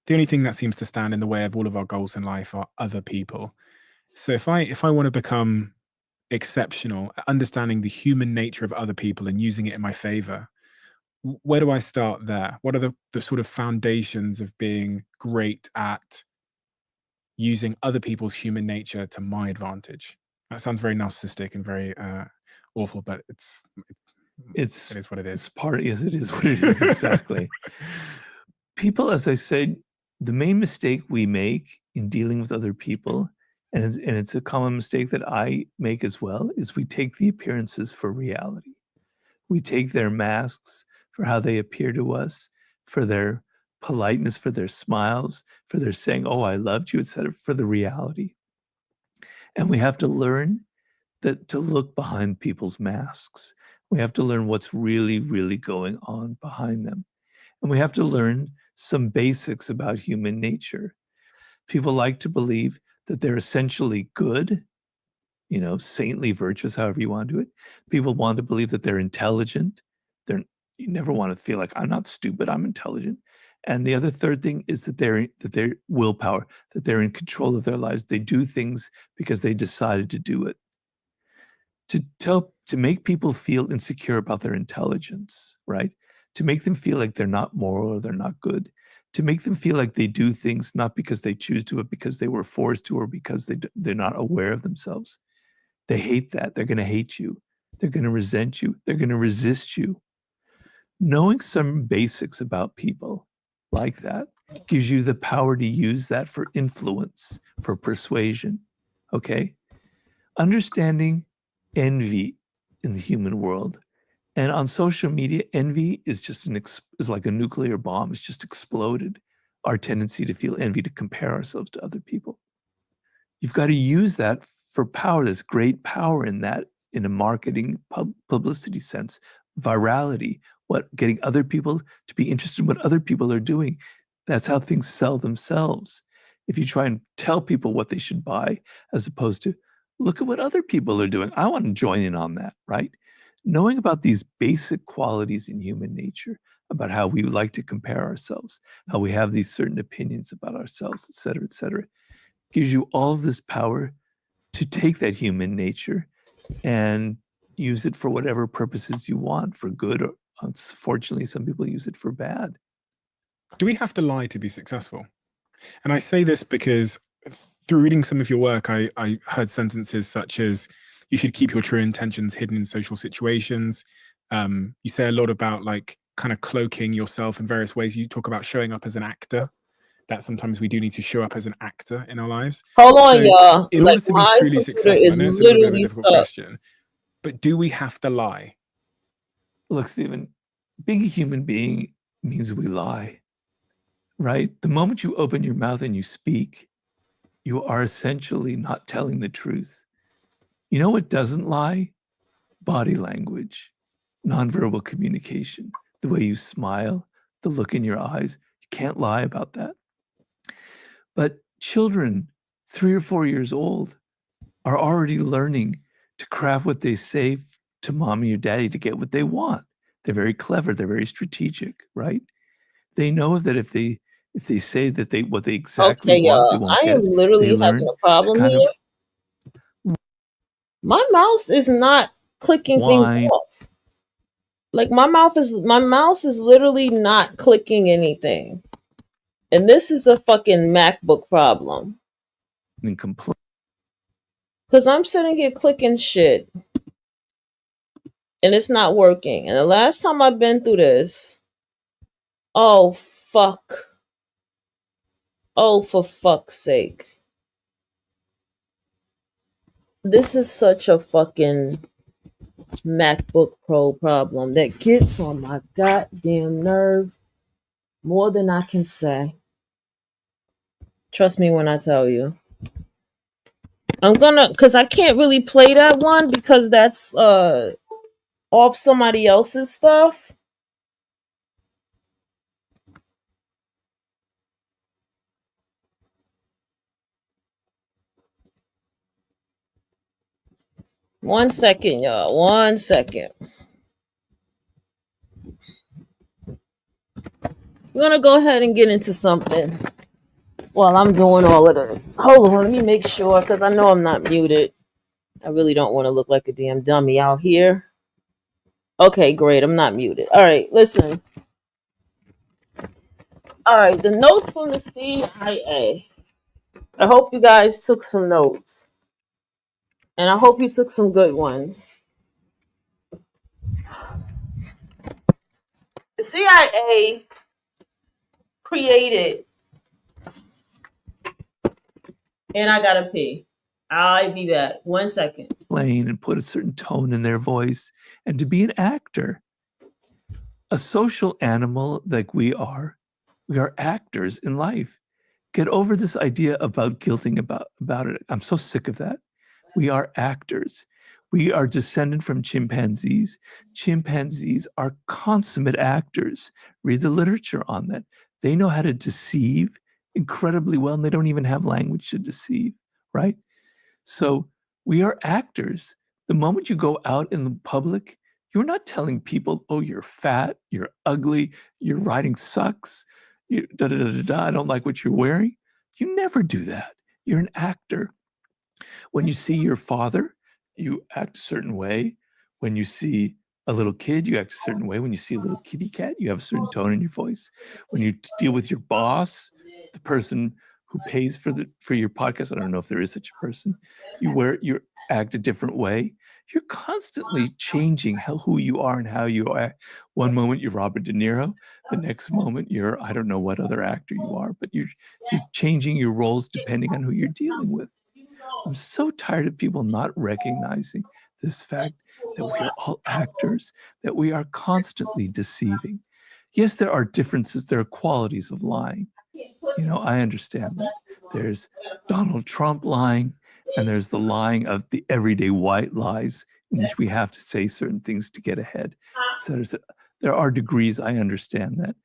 only thing that seems to stand in the way of all of our goals in life are other people. So if I want to become exceptional at understanding the human nature of other people and using it in my favor, where do I start there? What are the sort of foundations of being great at using other people's human nature to my advantage? That sounds very narcissistic and very awful, but it is what it is. Yes, it is what it is, exactly. People, as I said, the main mistake we make in dealing with other people, and it's a common mistake that I make as well, is we take the appearances for reality. We take their masks for how they appear to us, for their politeness, for their smiles, for their saying, oh, I loved you, etc., for the reality. And we have to learn to look behind people's masks. We have to learn what's really, really going on behind them. And we have to learn some basics about human nature. People like to believe that they're essentially good, saintly, virtuous, however you want to do it. People want to believe that they're intelligent. You never want to feel like, I'm not stupid, I'm intelligent. And the other third thing is that they're willpower, that they're in control of their lives. They do things because they decided to do it. To make people feel insecure about their intelligence, right? To make them feel like they're not moral or they're not good. To make them feel like they do things not because they choose to, but because they were forced to, or because they're not aware of themselves. They hate that. They're going to hate you. They're going to resent you. They're going to resist you. Knowing some basics about people like that gives you the power to use that for influence, for persuasion, okay? Understanding envy in the human world. And on social media, envy is just is like a nuclear bomb. It's just exploded. Our tendency to feel envy, to compare ourselves to other people. You've got to use that for power. There's great power in that, in a marketing publicity sense. Virality. getting other people to be interested in what other people are doing. That's how things sell themselves. If you try and tell people what they should buy, as opposed to look at what other people are doing, I want to join in on that, right? Knowing about these basic qualities in human nature, about how we like to compare ourselves, how we have these certain opinions about ourselves, et cetera, gives you all of this power to take that human nature and use it for whatever purposes you want, for good, or unfortunately, some people use it for bad. Do we have to lie to be successful? And I say this because through reading some of your work, I heard sentences such as, you should keep your true intentions hidden in social situations. You say a lot about like kind of cloaking yourself in various ways. You talk about showing up as an actor, that sometimes we do need to show up as an actor in our lives. Hold on, y'all. In order to be truly successful, I know it's a little bit of a difficult question, but do we have to lie? Look, Stephen, being a human being means we lie, right? The moment you open your mouth and you speak, you are essentially not telling the truth. You know what doesn't lie? Body language, nonverbal communication, the way you smile, the look in your eyes. You can't lie about that. But children, 3 or 4 years old, are already learning to craft what they say to mommy or daddy to get what they want. They're very clever. They're very strategic, right? They know that if they say that what they exactly want, they won't get it. I am literally having a problem here. My mouse is not clicking things off. Like my mouse is literally not clicking anything. And this is a fucking MacBook problem. Incomplete. Because I'm sitting here clicking shit. And it's not working. And the last time I've been through this, oh fuck. Oh, for fuck's sake. This is such a fucking MacBook Pro problem that gets on my goddamn nerves more than I can say. Trust me when I tell you. I'm gonna, because I can't really play that one because that's off somebody else's stuff. One second, y'all. 1 second. We're gonna go ahead and get into something while I'm doing all of this. Hold on, let me make sure because I know I'm not muted. I really don't want to look like a damn dummy out here. Okay, great. I'm not muted. All right, listen. All right, the notes from the CIA. I hope you guys took some notes. And I hope you took some good ones. The CIA created, and I gotta pee. I'll be back. 1 second. Plain and put a certain tone in their voice, and to be an actor. A social animal like we are actors in life. Get over this idea about guilting about it. I'm so sick of that. We are actors. We are descended from chimpanzees. Chimpanzees are consummate actors. Read the literature on that. They know how to deceive incredibly well, and they don't even have language to deceive, right? So we are actors. The moment you go out in the public, you're not telling people, oh, you're fat, you're ugly, your riding sucks, I don't like what you're wearing. You never do that. You're an actor. When you see your father, you act a certain way. When you see a little kid, you act a certain way. When you see a little kitty cat, you have a certain tone in your voice. When you deal with your boss, the person who pays for your podcast, I don't know if there is such a person, you act a different way. You're constantly changing who you are and how you are. One moment you're Robert De Niro, the next moment you're, I don't know what other actor you are, but you're changing your roles depending on who you're dealing with. I'm so tired of people not recognizing this fact that we are all actors, that we are constantly deceiving. Yes, there are differences, there are qualities of lying. You know, I understand that. There's Donald Trump lying, and there's the lying of the everyday white lies in which we have to say certain things to get ahead. So there are degrees, I understand that.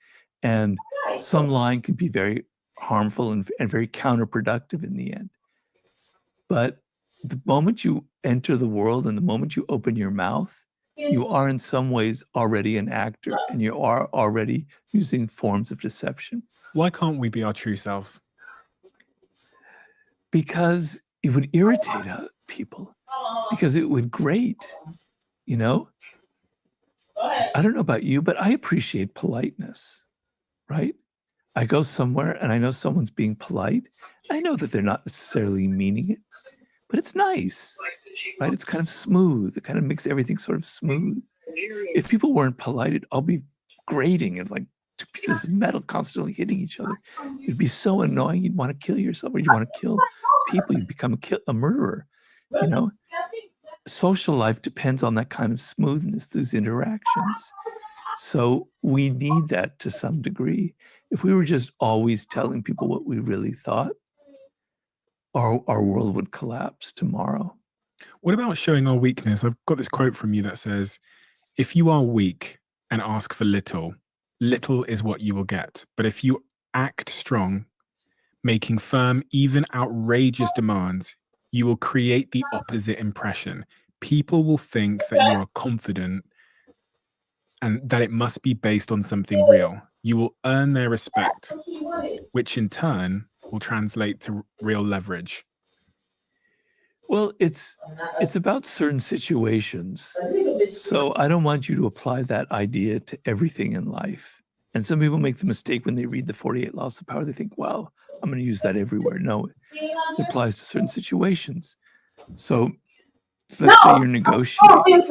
And some lying can be very harmful and very counterproductive in the end. But the moment you enter the world and the moment you open your mouth, you are in some ways already an actor, and you are already using forms of deception. Why can't we be our true selves? Because it would irritate people, because it would grate, you know? I don't know about you, but I appreciate politeness, right? I go somewhere and I know someone's being polite. I know that they're not necessarily meaning it, but it's nice, right? It's kind of smooth. It kind of makes everything sort of smooth. If people weren't polite, it'd all be grating and like two pieces of metal constantly hitting each other. It'd be so annoying. You'd want to kill yourself, or you'd want to kill people. You'd become a murderer, you know? Social life depends on that kind of smoothness, those interactions. So we need that to some degree. If we were just always telling people what we really thought, our world would collapse tomorrow. What about showing our weakness? I've got this quote from you that says, if you are weak and ask for little, little is what you will get. But if you act strong, making firm, even outrageous demands, you will create the opposite impression. People will think that you are confident and that it must be based on something real. You will earn their respect, which in turn will translate to real leverage. Well, it's about certain situations. So I don't want you to apply that idea to everything in life. And some people make the mistake when they read the 48 Laws of Power, they think, wow, I'm going to use that everywhere. No, it applies to certain situations. So let's say you're negotiating.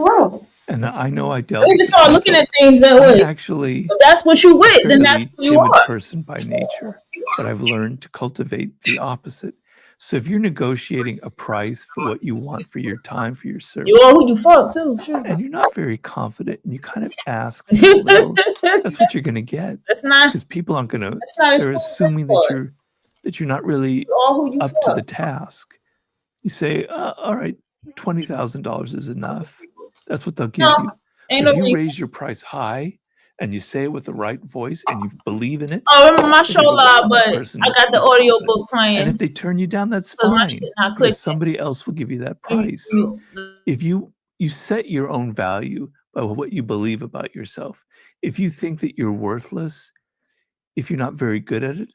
And I know I dealt with just start looking at things that way. Actually, if that's what you with, then that's who you timid are. person by nature, but I've learned to cultivate the opposite. So if you're negotiating a price for what you want for your time, for your service, You are who you fuck too, sure. and you're not very confident, and you kind of ask for little, that's what you're going to get. That's not, because people aren't going to. that's not They're assuming that you're not really who you up fuck. to the task. You say, all right, $20,000 is enough. That's what they'll give you. If you raise your price high and you say it with the right voice and you believe in it. Oh, remember my show live, but I got the audio book playing. And if they turn you down, that's fine. Because somebody else will give you that price. If you set your own value by what you believe about yourself. If you think that you're worthless, if you're not very good at it,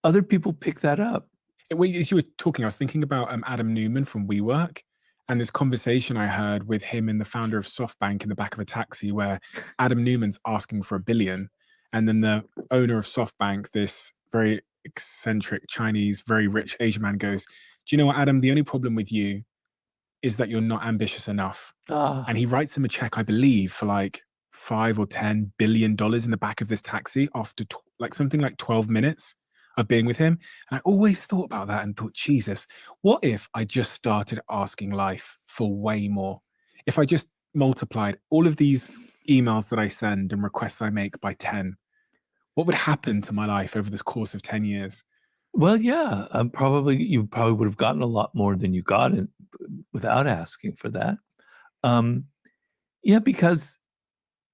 other people pick that up. As you were talking, I was thinking about Adam Newman from WeWork. And this conversation I heard with him and the founder of SoftBank in the back of a taxi, where Adam Newman's asking for $1 billion. And then the owner of SoftBank, this very eccentric Chinese, very rich Asian man, goes, do you know what, Adam, the only problem with you is that you're not ambitious enough. And he writes him a check, I believe, for like $5 or $10 billion in the back of this taxi after something like 12 minutes of being with him. And I always thought about that and thought, Jesus, what if I just started asking life for way more? If I just multiplied all of these emails that I send and requests I make by 10, what would happen to my life over this course of 10 years? Well, yeah, you probably would have gotten a lot more than you got without asking for that. Yeah, because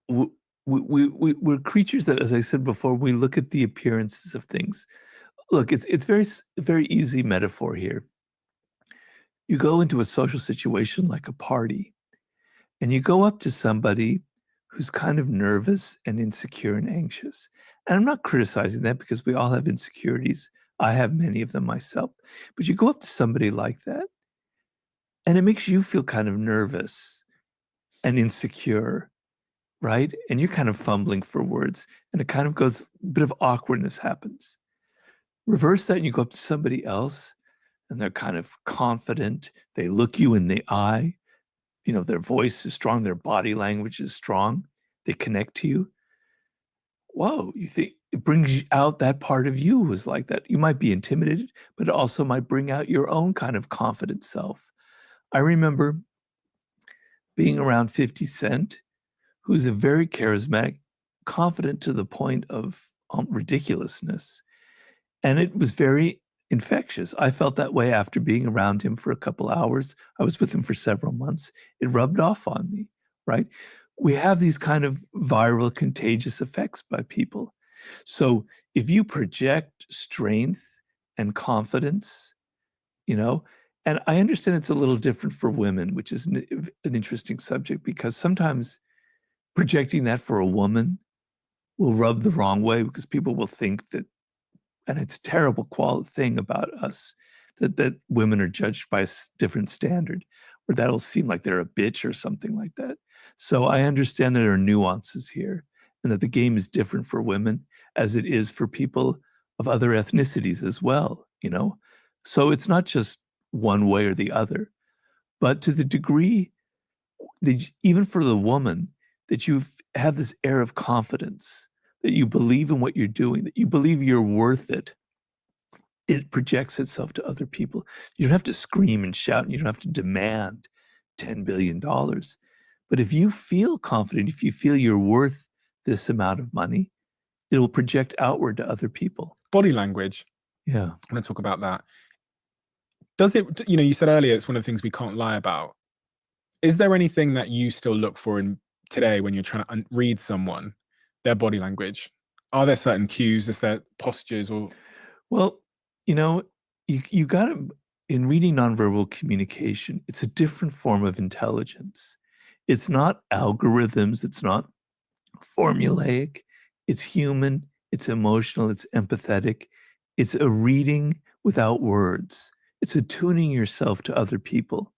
we're creatures that, as I said before, we look at the appearances of things. Look, it's very easy metaphor here. You go into a social situation like a party, and you go up to somebody who's kind of nervous and insecure and anxious. And I'm not criticizing that because we all have insecurities. I have many of them myself. But you go up to somebody like that, and it makes you feel kind of nervous and insecure, right? And you're kind of fumbling for words, and it kind of goes, a bit of awkwardness happens. Reverse that and you go up to somebody else and they're kind of confident. They look you in the eye. You know, their voice is strong. Their body language is strong. They connect to you. Whoa, you think it brings out that part of you who's like that. You might be intimidated, but it also might bring out your own kind of confident self. I remember being around 50 Cent, who's a very charismatic, confident to the point of ridiculousness. And it was very infectious. I felt that way after being around him for a couple hours. I was with him for several months. It rubbed off on me, right? we have these kind of viral contagious effects by people. So if you project strength and confidence, you know, and I understand it's a little different for women, which is an interesting subject, because sometimes projecting that for a woman will rub the wrong way, because people will think that, and it's a terrible thing about us, that women are judged by a different standard, or that'll seem like they're a bitch or something like that. So I understand that there are nuances here, and that the game is different for women as it is for people of other ethnicities as well, you know? So it's not just one way or the other, but to the degree that even for the woman, that you have this air of confidence, that you believe in what you're doing, that you believe you're worth it, it projects itself to other people. You don't have to scream and shout, and you don't have to demand $10 billion. But if you feel confident, if you feel you're worth this amount of money, it will project outward to other people. Body language. Yeah. I'm going to talk about that. Does it, you know, you said earlier, it's one of the things we can't lie about. Is there anything that you still look for in today when you're trying to read someone, their body language? Are there certain cues? Is there postures or? Well, you know, you got to, in reading nonverbal communication, it's a different form of intelligence. It's not algorithms. It's not formulaic. It's human. It's emotional. It's empathetic. It's a reading without words. It's attuning yourself to other people.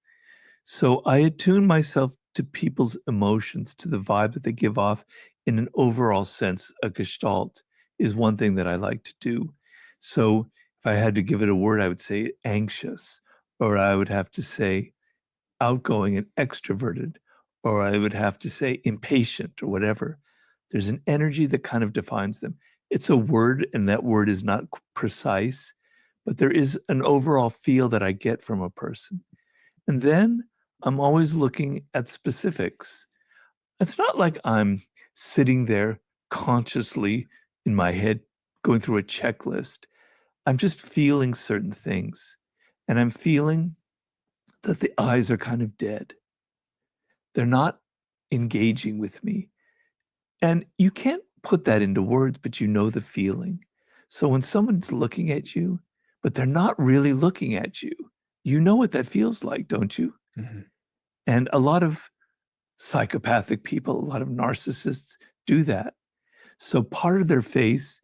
So I attune myself to people's emotions, to the vibe that they give off in an overall sense. A gestalt is one thing that I like to do. So if I had to give it a word, I would say anxious, or I would have to say outgoing and extroverted, or I would have to say impatient or whatever. There's an energy that kind of defines them. It's a word, and that word is not precise, but there is an overall feel that I get from a person. And then I'm always looking at specifics. It's not like I'm sitting there consciously in my head going through a checklist. I'm just feeling certain things. And I'm feeling that the eyes are kind of dead. They're not engaging with me. And you can't put that into words, but you know the feeling. So when someone's looking at you, but they're not really looking at you, you know what that feels like, don't you? Mm-hmm. And a lot of psychopathic people, a lot of narcissists do that. So part of their face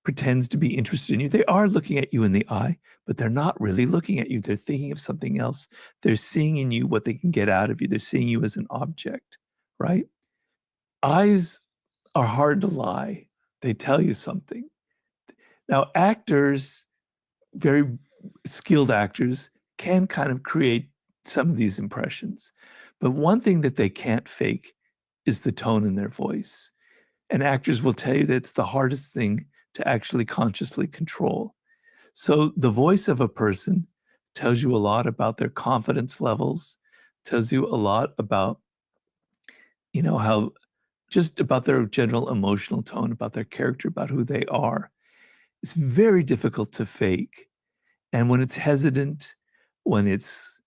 pretends to be interested in you. They are looking at you in the eye, but they're not really looking at you. They're thinking of something else. They're seeing in you what they can get out of you. They're seeing you as an object, right? Eyes are hard to lie. They tell you something. Now, actors, very skilled actors, can kind of create some of these impressions. But one thing that they can't fake is the tone in their voice. And actors will tell you that it's the hardest thing to actually consciously control. So the voice of a person tells you a lot about their confidence levels, tells you a lot about, you know, how just about their general emotional tone, about their character, about who they are. It's very difficult to fake. And when it's hesitant, when it's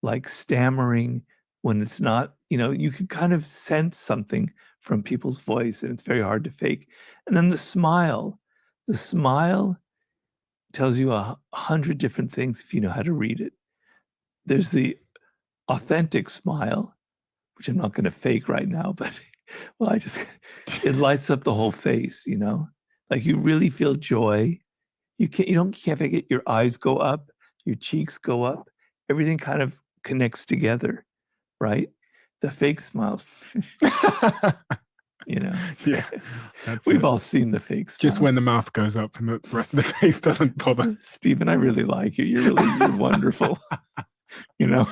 like stammering, when it's not, you know, you can kind of sense something from people's voice, and it's very hard to fake. And then the smile tells you 100 different things if you know how to read it. There's the authentic smile, which I'm not going to fake right now, but well, it lights up the whole face, you know, like you really feel joy. You can't fake it. Your eyes go up, your cheeks go up, everything kind of connects together, right? The fake smiles, you know. Yeah, we've all seen the fake smile. Just when the mouth goes up and the rest of the face doesn't bother. Stephen, I really like you. You're wonderful. You know,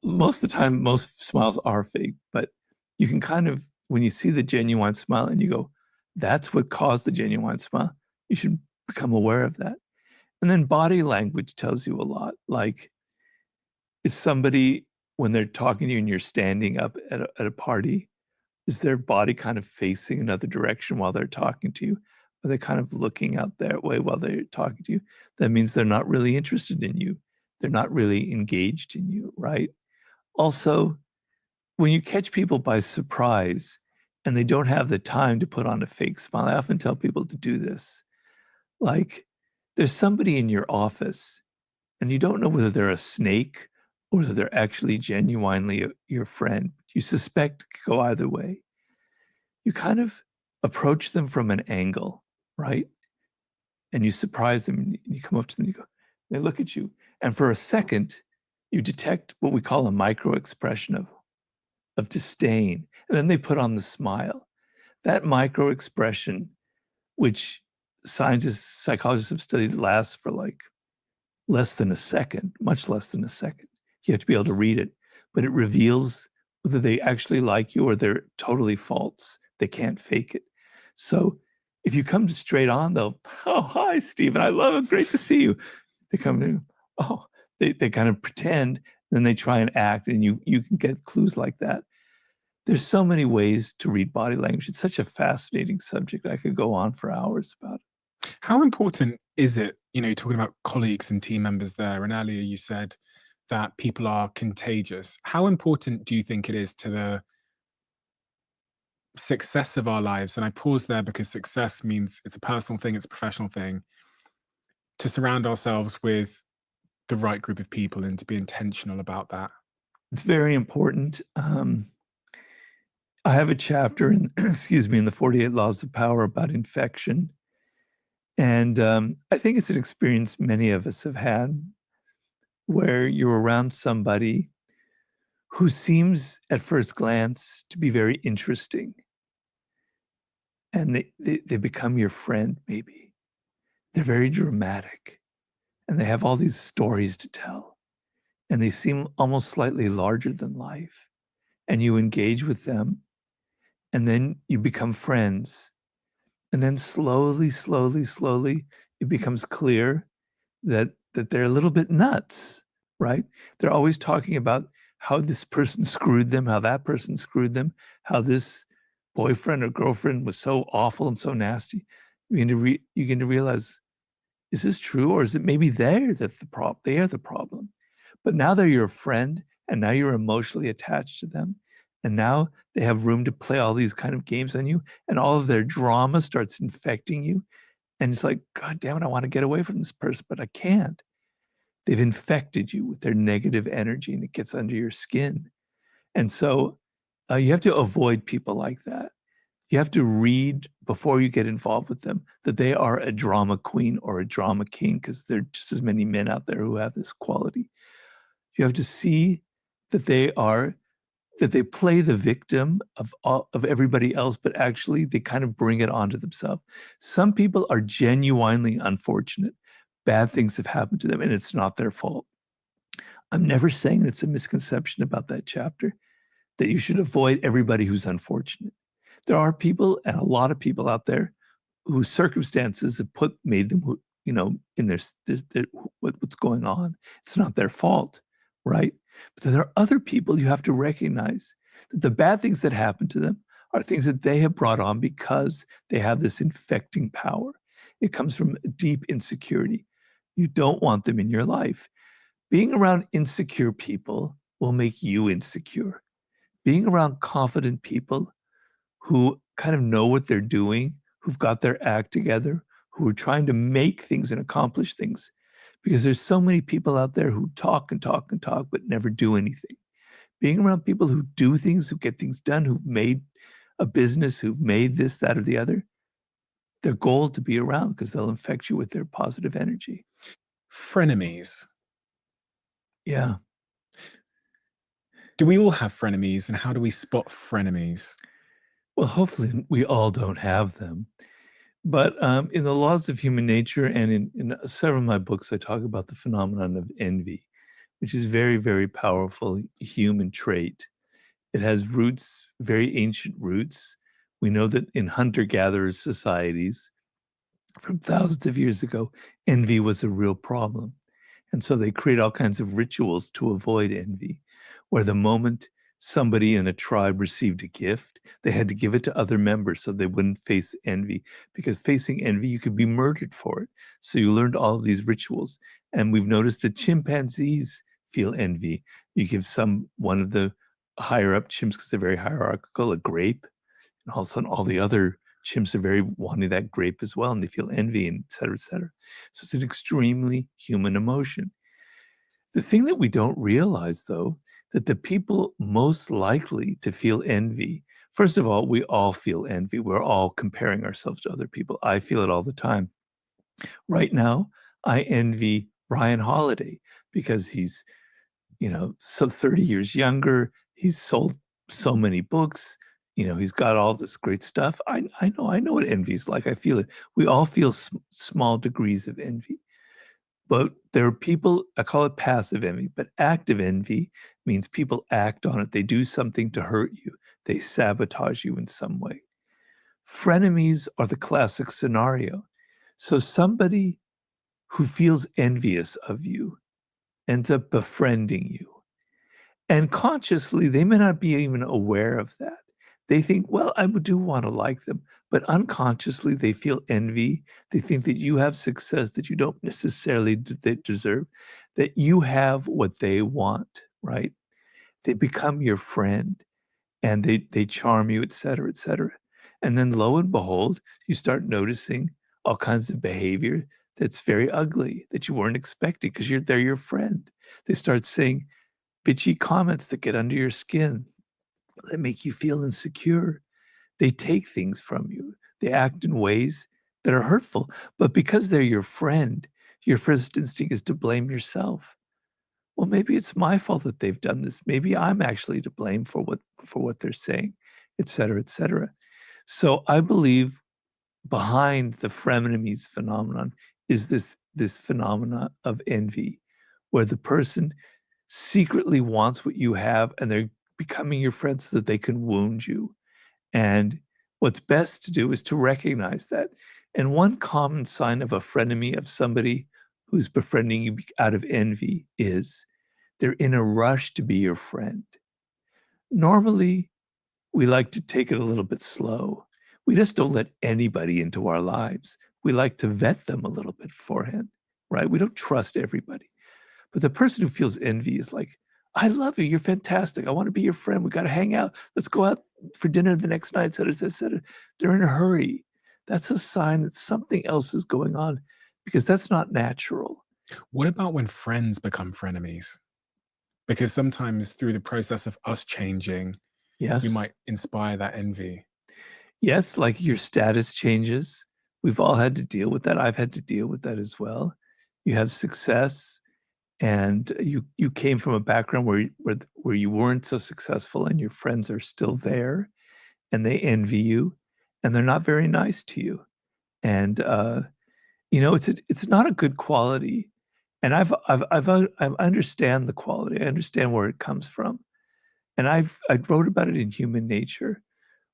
most of the time, most smiles are fake, but you can kind of, when you see the genuine smile and you go, that's what caused the genuine smile, you should become aware of that. And then body language tells you a lot. Like, is somebody, when they're talking to you and you're standing up at a party, is their body kind of facing another direction while they're talking to you? Are they kind of looking out that way while they're talking to you? That means they're not really interested in you. They're not really engaged in you, right? Also, when you catch people by surprise and they don't have the time to put on a fake smile, I often tell people to do this. Like, there's somebody in your office and you don't know whether they're a snake or whether they're actually genuinely your friend. You suspect it could go either way. You kind of approach them from an angle, right? And you surprise them and you come up to them and you go, they look at you. And for a second, you detect what we call a micro expression of disdain. And then they put on the smile. That micro expression, which scientists, psychologists have studied, lasts for like less than a second, much less than a second. You have to be able to read it, but it reveals whether they actually like you or they're totally false. They can't fake it. So if you come straight on, they'll, oh, hi, Stephen, I love it. Great to see you. They come in, oh, they kind of pretend, then they try and act, and you can get clues like that. There's so many ways to read body language. It's such a fascinating subject. I could go on for hours about it. How important is it, you're talking about colleagues and team members there, and earlier you said that people are contagious. How important do you think it is to the success of our lives? And I pause there because success means it's a personal thing, it's a professional thing, to surround ourselves with the right group of people and to be intentional about that. It's very important. I have a chapter in, in the 48 Laws of Power about infection. And I think it's an experience many of us have had where you're around somebody who seems at first glance to be very interesting. And they become your friend, maybe. They're very dramatic. And they have all these stories to tell. And they seem almost slightly larger than life. And you engage with them. And then you become friends. And then slowly, it becomes clear that they're a little bit nuts, right? They're always talking about how this person screwed them, how that person screwed them, how this boyfriend or girlfriend was so awful and so nasty. You begin to realize, is this true? Or is it maybe they are the problem? But now they're your friend, and now you're emotionally attached to them. And now they have room to play all these kind of games on you, and all of their drama starts infecting you. And it's like, God damn it, I want to get away from this person, but I can't. They've infected you with their negative energy, and it gets under your skin. And so you have to avoid people like that. You have to read before you get involved with them that they are a drama queen or a drama king, because there are just as many men out there who have this quality. You have to see that they play the victim of everybody else, but actually they kind of bring it onto themselves. Some people are genuinely unfortunate. Bad things have happened to them, and it's not their fault. I'm never saying it's a misconception about that chapter, that you should avoid everybody who's unfortunate. There are people, and a lot of people out there, whose circumstances have made them, in their what's going on. It's not their fault, right? But then there are other people you have to recognize that the bad things that happen to them are things that they have brought on because they have this infecting power. It comes from a deep insecurity. You don't want them in your life. Being around insecure people will make you insecure. Being around confident people who kind of know what they're doing, who've got their act together, who are trying to make things and accomplish things. Because there's so many people out there who talk and talk and talk, but never do anything. Being around people who do things, who get things done, who've made a business, who've made this, that, or the other, they're gold to be around because they'll infect you with their positive energy. Frenemies. Yeah. Do we all have frenemies, and how do we spot frenemies? Well, hopefully we all don't have them. But in the Laws of Human Nature and in several of my books, I talk about the phenomenon of envy, which is very, very powerful human trait. It has roots, very ancient roots. We know that in hunter-gatherer societies from thousands of years ago, envy was a real problem. And so they create all kinds of rituals to avoid envy, where the moment somebody in a tribe received a gift, they had to give it to other members so they wouldn't face envy, because facing envy, you could be murdered for it. So you learned all of these rituals. And we've noticed that chimpanzees feel envy. You give one of the higher up chimps, because they're very hierarchical, a grape, and all of a sudden all the other chimps are very wanting that grape as well, and they feel envy, and et cetera, et cetera. So it's an extremely human emotion. The thing that we don't realize, though, that the people most likely to feel envy, first of all, we all feel envy. We're all comparing ourselves to other people. I feel it all the time. Right now, I envy Ryan Holiday because he's, so 30 years younger. He's sold so many books. He's got all this great stuff. I know what envy is like. I feel it. We all feel small degrees of envy. But there are people, I call it passive envy, but active envy means people act on it. They do something to hurt you. They sabotage you in some way. Frenemies are the classic scenario. So somebody who feels envious of you ends up befriending you. And consciously, they may not be even aware of that. They think, well, I do want to like them, but unconsciously they feel envy. They think that you have success that you don't necessarily deserve, that you have what they want, right? They become your friend and they charm you, et cetera, et cetera. And then lo and behold, you start noticing all kinds of behavior that's very ugly that you weren't expecting because they're your friend. They start saying bitchy comments that get under your skin, that make you feel insecure. They take things from you. They act in ways that are hurtful. But because they're your friend, your first instinct is to blame yourself. Well, maybe it's my fault that they've done this. Maybe I'm actually to blame for what they're saying, et cetera, et cetera. So I believe behind the frenemies phenomenon is this phenomena of envy, where the person secretly wants what you have and they're becoming your friend so that they can wound you. And what's best to do is to recognize that. And one common sign of a frenemy, of somebody who's befriending you out of envy, is they're in a rush to be your friend. Normally, we like to take it a little bit slow. We just don't let anybody into our lives. We like to vet them a little bit beforehand, right? We don't trust everybody. But the person who feels envy is like, I love you. You're fantastic. I want to be your friend. We got to hang out. Let's go out for dinner the next night, et cetera, et cetera. They're in a hurry. That's a sign that something else is going on, because that's not natural. What about when friends become frenemies? Because sometimes through the process of us changing, Yes, we might inspire that envy. Yes, like your status changes. We've all had to deal with that. I've had to deal with that as well. You have success, and you came from a background where you weren't so successful, and your friends are still there, and they envy you, and they're not very nice to you. And it's not a good quality. And I understand the quality. I understand where it comes from, and I wrote about it in Human Nature,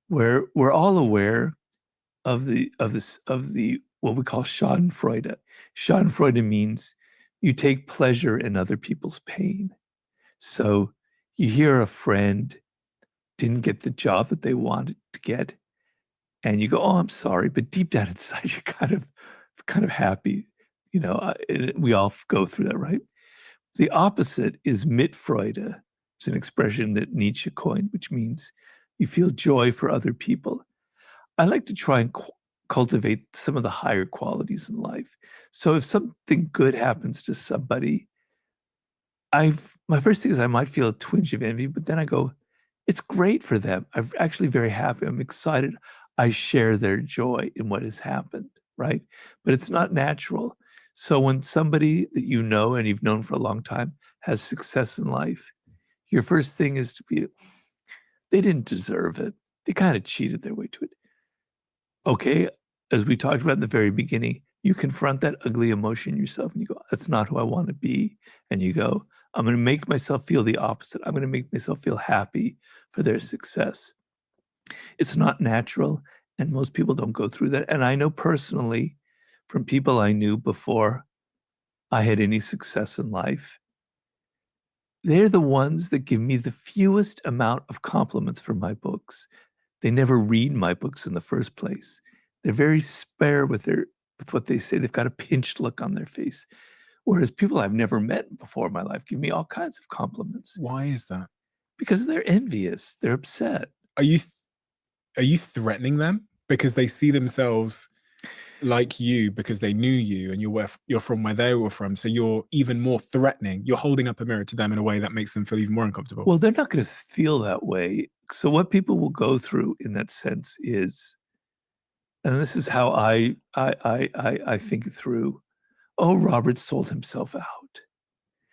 where we're all aware of the what we call Schadenfreude. Schadenfreude means you take pleasure in other people's pain. So you hear a friend didn't get the job that they wanted to get, and you go, "Oh, I'm sorry," but deep down inside, you're kind of happy. We all go through that, right? The opposite is Mitfreude. It's an expression that Nietzsche coined, which means you feel joy for other people. I like to try and cultivate some of the higher qualities in life. So if something good happens to somebody, my first thing is I might feel a twinge of envy, but then I go, it's great for them. I'm actually very happy. I'm excited. I share their joy in what has happened, right? But it's not natural. So when somebody that you know and you've known for a long time has success in life, your first thing is to be, they didn't deserve it. They kind of cheated their way to it. Okay, as we talked about in the very beginning, you confront that ugly emotion yourself and you go, that's not who I want to be. And you go, I'm going to make myself feel the opposite. I'm going to make myself feel happy for their success. It's not natural, and most people don't go through that. And I know personally from people I knew before I had any success in life, they're the ones that give me the fewest amount of compliments for my books. They never read my books in the first place. They're very spare with what they say. They've got a pinched look on their face. Whereas people I've never met before in my life give me all kinds of compliments. Why is that? Because they're envious. They're upset. Are you threatening them because they see themselves like you because they knew you and you're from where they were from, so you're even more threatening? You're holding up a mirror to them in a way that makes them feel even more uncomfortable. Well, they're not going to feel that way. So what people will go through in that sense is, and this is how I think it through. Oh, Robert sold himself out.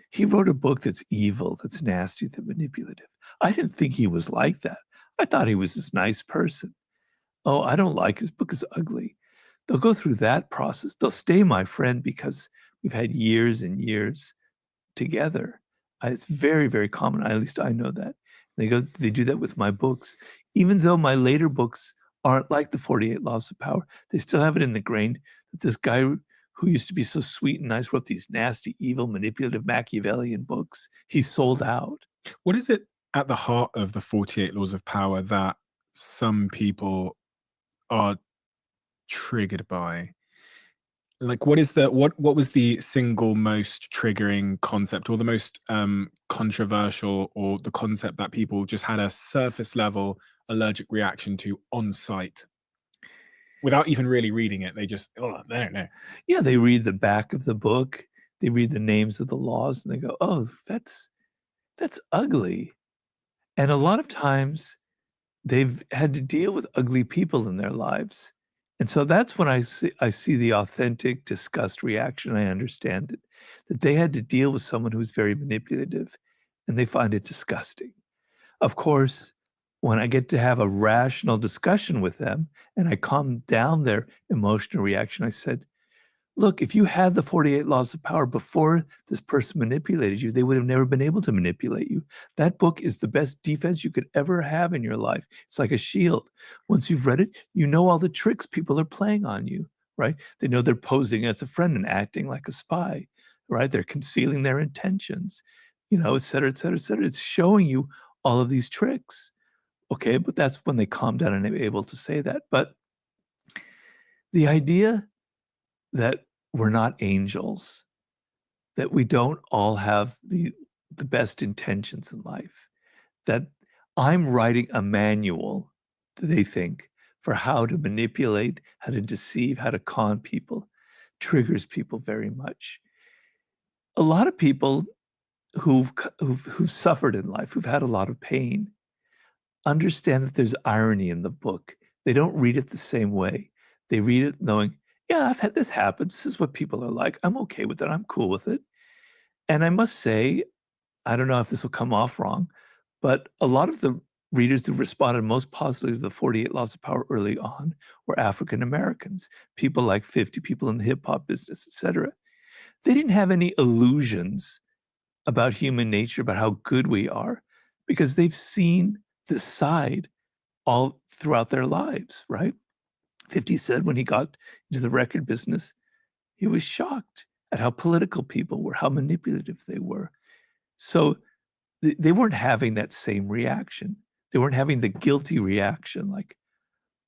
He wrote a book that's evil, that's nasty, that's manipulative. I didn't think he was like that. I thought he was this nice person. Oh, I don't like his book is ugly. They'll go through that process. They'll stay my friend because we've had years and years together. It's very, very common. At least I know that. They do that with my books. Even though my later books aren't like the 48 Laws of Power, they still have it in the grain that this guy who used to be so sweet and nice wrote these nasty, evil, manipulative, Machiavellian books. He sold out. What is it at the heart of the 48 Laws of Power that some people are triggered by? Like, what was the single most triggering concept, or the most controversial, or the concept that people just had a surface level allergic reaction to on sight without even really reading it? They just, they don't know. Yeah, they read the back of the book, they read the names of the laws, and they go, oh, that's ugly. And a lot of times they've had to deal with ugly people in their lives. And so that's when I see the authentic disgust reaction. I understand it, that they had to deal with someone who's very manipulative and they find it disgusting. Of course, when I get to have a rational discussion with them and I calm down their emotional reaction, I said, look, if you had the 48 Laws of Power before this person manipulated you, they would have never been able to manipulate you. That book is the best defense you could ever have in your life. It's like a shield. Once you've read it, you know all the tricks people are playing on you, right? They know they're posing as a friend and acting like a spy, right? They're concealing their intentions, et cetera, et cetera, et cetera. It's showing you all of these tricks. Okay, but that's when they calm down and are able to say that. But the idea that we're not angels, that we don't all have the best intentions in life, that I'm writing a manual, they think, for how to manipulate, how to deceive, how to con people, triggers people very much. A lot of people who've suffered in life, who've had a lot of pain, understand that there's irony in the book. They don't read it the same way. They read it knowing, yeah, I've had this happen. This is what people are like. I'm okay with it. I'm cool with it. And I must say, I don't know if this will come off wrong, but a lot of the readers who responded most positively to the 48 Laws of Power early on were African Americans, people like 50 people in the hip hop business, etc. They didn't have any illusions about human nature, about how good we are, because they've seen this side all throughout their lives, right? 50 said when he got into the record business, he was shocked at how political people were, how manipulative they were. So they weren't having that same reaction. They weren't having the guilty reaction, like,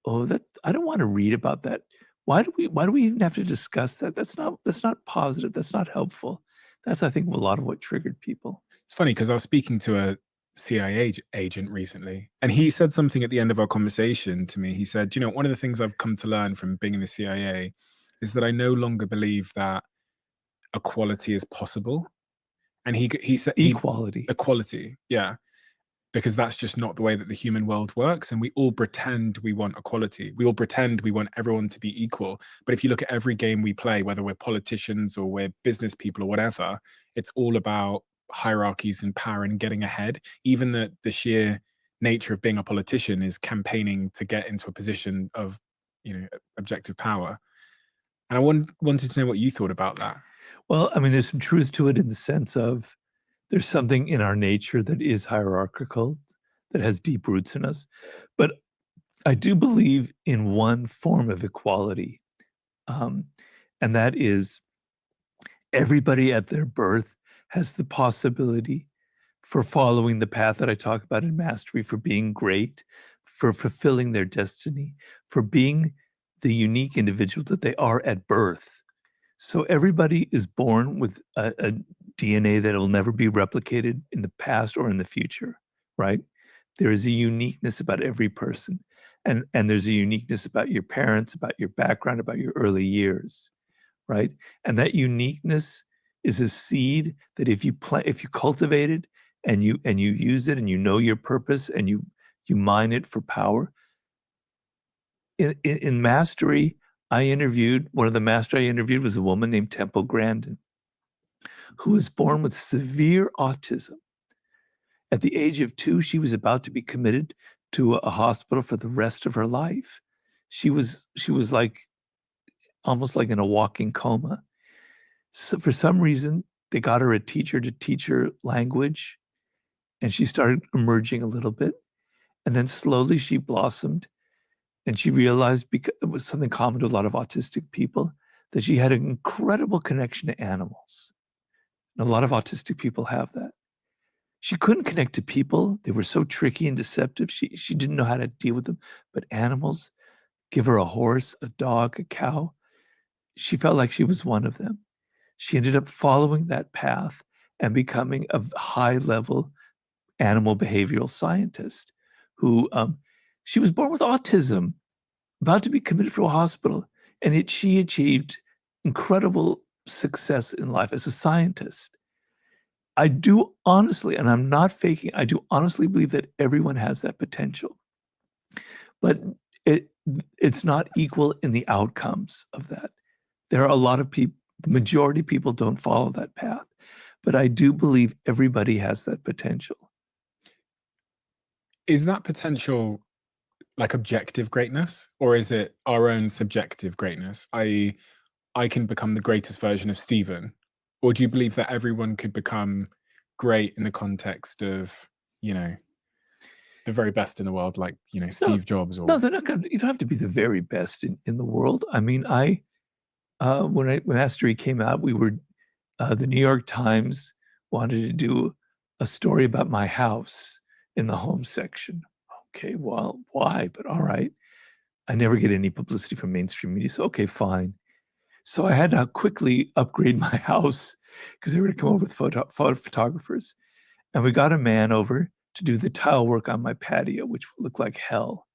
oh, that I don't want to read about that. Why do we even have to discuss that? That's not positive. That's not helpful. That's, I think, a lot of what triggered people. It's funny because I was speaking to a CIA agent recently, and he said something at the end of our conversation to me. He said, one of the things I've come to learn from being in the CIA is that I no longer believe that equality is possible. And he said equality, yeah, because that's just not the way that the human world works. And we all pretend we want equality. We all pretend we want everyone to be equal. But if you look at every game we play, whether we're politicians or we're business people or whatever, it's all about hierarchies and power and getting ahead. Even the sheer nature of being a politician is campaigning to get into a position of objective power. And I wanted to know what you thought about that. Well, I mean, there's some truth to it in the sense of there's something in our nature that is hierarchical, that has deep roots in us. But I do believe in one form of equality, and that is everybody at their birth has the possibility for following the path that I talk about in Mastery, for being great, for fulfilling their destiny, for being the unique individual that they are at birth. So everybody is born with a DNA that will never be replicated in the past or in the future, right? There is a uniqueness about every person. And there's a uniqueness about your parents, about your background, about your early years, right? And that uniqueness is a seed that if you cultivate it and you use it and you know your purpose and you mine it for power. In mastery, one of the master I interviewed was a woman named Temple Grandin, who was born with severe autism. At the age of 2, she was about to be committed to a hospital for the rest of her life. She was like almost like in a walking coma. So for some reason, they got her a teacher to teach her language, and she started emerging a little bit. And then slowly she blossomed, and she realized, because it was something common to a lot of autistic people, that she had an incredible connection to animals. And a lot of autistic people have that. She couldn't connect to people. They were so tricky and deceptive. She didn't know how to deal with them. But animals, give her a horse, a dog, a cow, she felt like she was one of them. She ended up following that path and becoming a high-level animal behavioral scientist who, she was born with autism, about to be committed for a hospital, and yet she achieved incredible success in life as a scientist. I do honestly, and I'm not faking, I do honestly believe that everyone has that potential. But it's not equal in the outcomes of that. There are a lot of people, the majority of people don't follow that path. But I do believe everybody has that potential. Is that potential like objective greatness, or is it our own subjective greatness? I can become the greatest version of Stephen, or do you believe that everyone could become great in the context of, you know, the very best in the world, like, you know, Steve Jobs? Or no, they're not going. You don't have to be the very best in the world. I mean, when Mastery came out, we were the New York Times wanted to do a story about my house in the home section. Okay, well, why? But all right. I never get any publicity from mainstream media, so okay, fine. So I had to quickly upgrade my house because they were going to come over with photographers. And we got a man over to do the tile work on my patio, which looked like hell.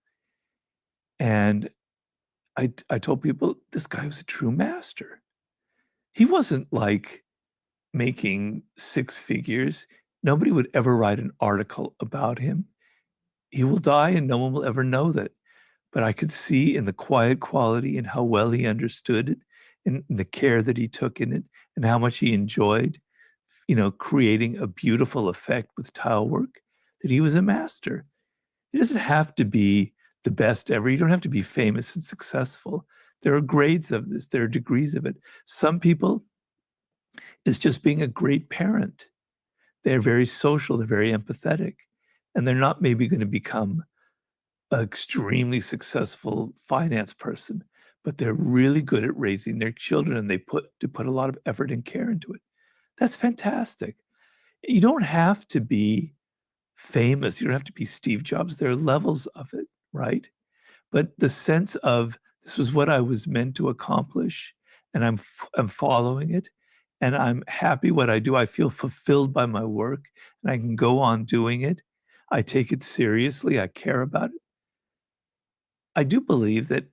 And I told people, this guy was a true master. He wasn't like making 6 figures. Nobody would ever write an article about him. He will die and no one will ever know that. But I could see in the quiet quality and how well he understood it and the care that he took in it and how much he enjoyed, you know, creating a beautiful effect with tile work, that he was a master. It doesn't have to be the best ever. You don't have to be famous and successful. There are grades of this. There are degrees of it. Some people, it's just being a great parent. They're very social. They're very empathetic. And they're not maybe going to become an extremely successful finance person, but they're really good at raising their children, and they put a lot of effort and care into it. That's fantastic. You don't have to be famous. You don't have to be Steve Jobs. There are levels of it, right? But the sense of this was what I was meant to accomplish, and I'm following it, and I'm happy what I do. I feel fulfilled by my work, and I can go on doing it. I take it seriously. I care about it. I do believe that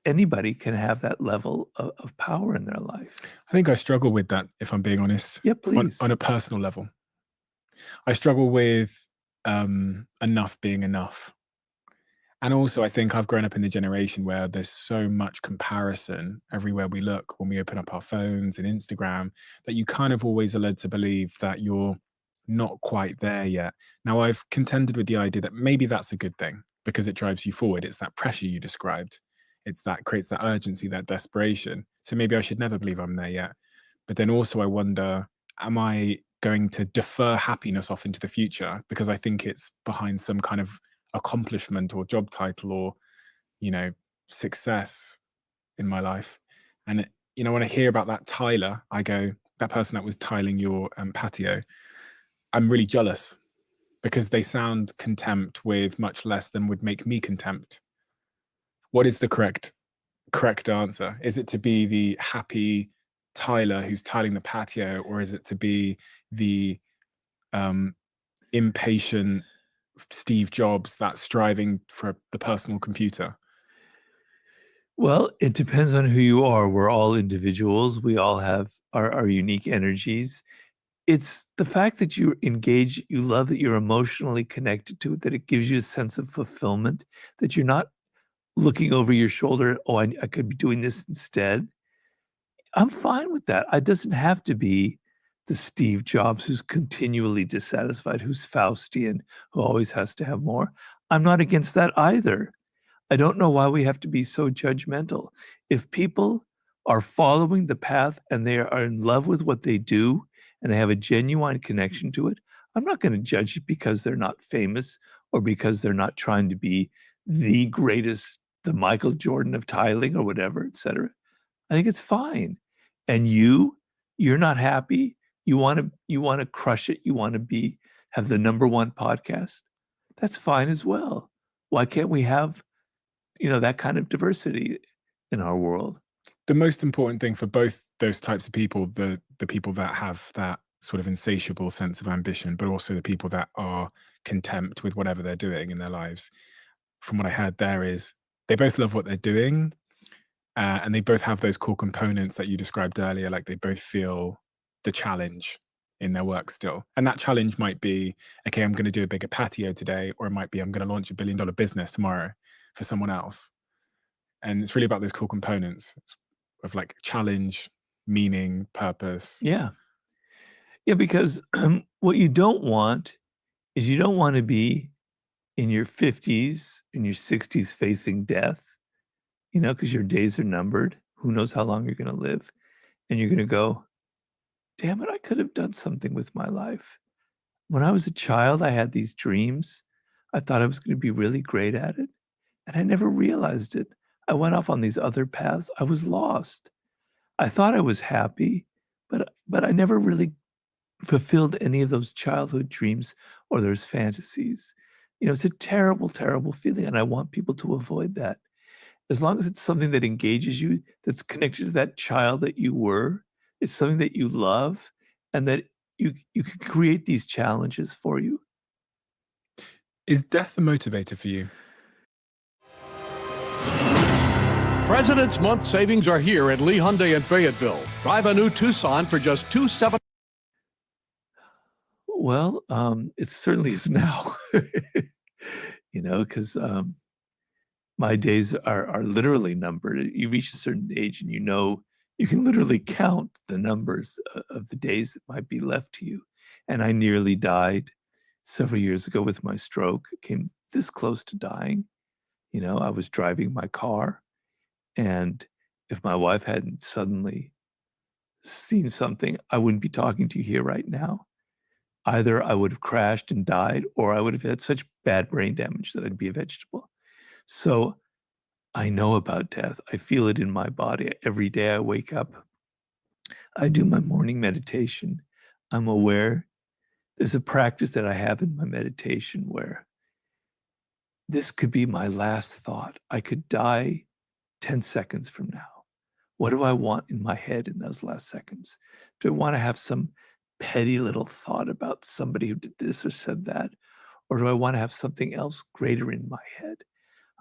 anybody can have that level of power in their life. I think I struggle with that, if I'm being honest. Yeah, please. On a personal level. I struggle with enough being enough. And also, I think I've grown up in the generation where there's so much comparison everywhere we look, when we open up our phones and Instagram, that you kind of always are led to believe that you're not quite there yet. Now, I've contended with the idea that maybe that's a good thing because it drives you forward. It's that pressure you described. It's that creates that urgency, that desperation. So maybe I should never believe I'm there yet. But then also I wonder, am I going to defer happiness off into the future because I think it's behind some kind of accomplishment or job title or, you know, success in my life? And, you know, when I hear about that tiler, I go, that person that was tiling your patio, I'm really jealous because they sound contempt with much less than would make me contempt. What is the correct answer? Is it to be the happy tiler who's tiling the patio, or is it to be the impatient Steve Jobs, that striving for the personal computer? Well, it depends on who you are. We're all individuals. We all have our unique energies. It's the fact that you engage, you love that you're emotionally connected to it, that it gives you a sense of fulfillment, that you're not looking over your shoulder, oh, I could be doing this instead. I'm fine with that. It doesn't have to be the Steve Jobs who's continually dissatisfied, who's Faustian, who always has to have more. I'm not against that either. I don't know why we have to be so judgmental. If people are following the path and they are in love with what they do and they have a genuine connection to it, I'm not going to judge it because they're not famous or because they're not trying to be the greatest, the Michael Jordan of tiling or whatever, et cetera. I think it's fine. And you're not happy. You want to crush it. You want to have the #1 podcast. That's fine as well. Why can't we have, that kind of diversity in our world? The most important thing for both those types of people, the people that have that sort of insatiable sense of ambition, but also the people that are content with whatever they're doing in their lives, from what I heard there, is they both love what they're doing, and they both have those core components that you described earlier. Like, they both feel the challenge in their work still. And that challenge might be, okay, I'm going to do a bigger patio today, or it might be, I'm going to launch $1 billion business tomorrow for someone else. And it's really about those core components of like challenge, meaning, purpose. Yeah. Yeah, because what you don't want is you don't want to be in your 50s, in your 60s facing death, because your days are numbered. Who knows how long you're going to live? And you're going to go, damn it, I could have done something with my life. When I was a child, I had these dreams. I thought I was going to be really great at it. And I never realized it. I went off on these other paths. I was lost. I thought I was happy, but I never really fulfilled any of those childhood dreams or those fantasies. It's a terrible, terrible feeling. And I want people to avoid that. As long as it's something that engages you, that's connected to that child that you were, it's something that you love, and that you can create these challenges for you. Is death a motivator for you? President's Month savings are here at Lee Hyundai in Fayetteville. Drive a new Tucson for just $2,700. Well, it certainly is now, because my days are literally numbered. You reach a certain age and you can literally count the numbers of the days that might be left to you. And I nearly died several years ago with my stroke. Came this close to dying. I was driving my car, and if my wife hadn't suddenly seen something, I wouldn't be talking to you here right now. Either I would have crashed and died, or I would have had such bad brain damage that I'd be a vegetable. So I know about death. I feel it in my body. Every day I wake up, I do my morning meditation. I'm aware. There's a practice that I have in my meditation where this could be my last thought. I could die 10 seconds from now. What do I want in my head in those last seconds? Do I want to have some petty little thought about somebody who did this or said that? Or do I want to have something else greater in my head?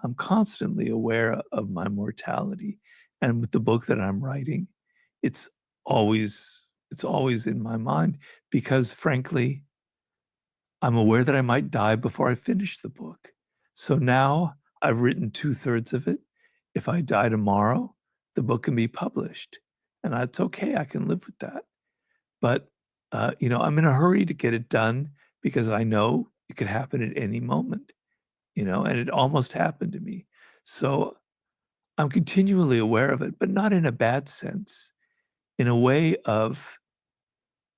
I'm constantly aware of my mortality. And with the book that I'm writing, it's always in my mind, because frankly, I'm aware that I might die before I finish the book. So now I've written 2/3 of it. If I die tomorrow, the book can be published, and that's okay. I can live with that. But I'm in a hurry to get it done because I know it could happen at any moment. And it almost happened to me. So I'm continually aware of it, but not in a bad sense, in a way of,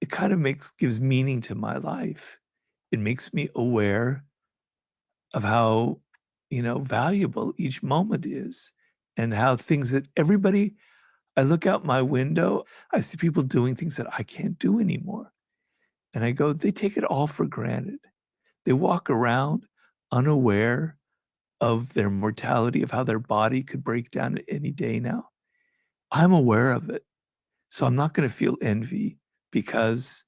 it kind of gives meaning to my life. It makes me aware of how, valuable each moment is, and how things that I look out my window, I see people doing things that I can't do anymore. And I go, they take it all for granted. They walk around unaware of their mortality, of how their body could break down at any day now. I'm aware of it. So I'm not going to feel envy, because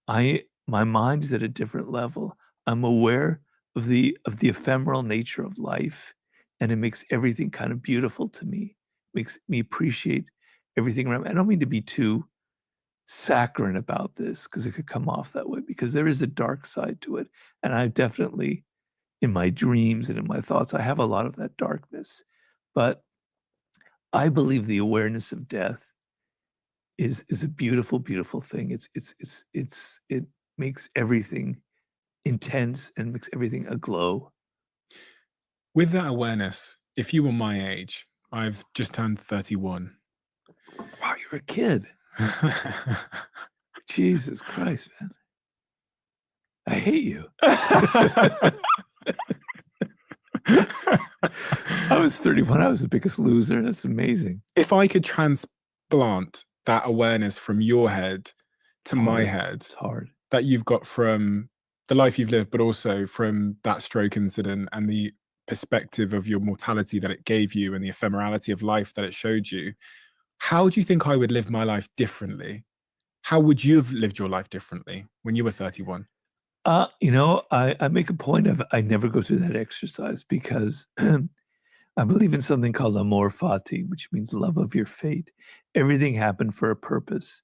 my mind is at a different level. I'm aware of the ephemeral nature of life, and it makes everything kind of beautiful to me. Makes me appreciate everything around me. I don't mean to be too saccharine about this because it could come off that way, because there is a dark side to it, and I definitely, in my dreams and in my thoughts, I have a lot of that darkness. But I believe the awareness of death is a beautiful, beautiful thing. It makes everything intense and makes everything aglow. With that awareness, if you were my age, I've just turned 31. Wow, you're a kid. Jesus Christ, man. I hate you. I was 31. I was the biggest loser. That's amazing. If I could transplant that awareness from your head to my head, it's hard, that you've got from the life you've lived, but also from that stroke incident and the perspective of your mortality that it gave you and the ephemerality of life that it showed you, how do you think I would live my life differently? How would you have lived your life differently when you were 31? I make a point of I never go through that exercise because I believe in something called amor fati, which means love of your fate. Everything happened for a purpose.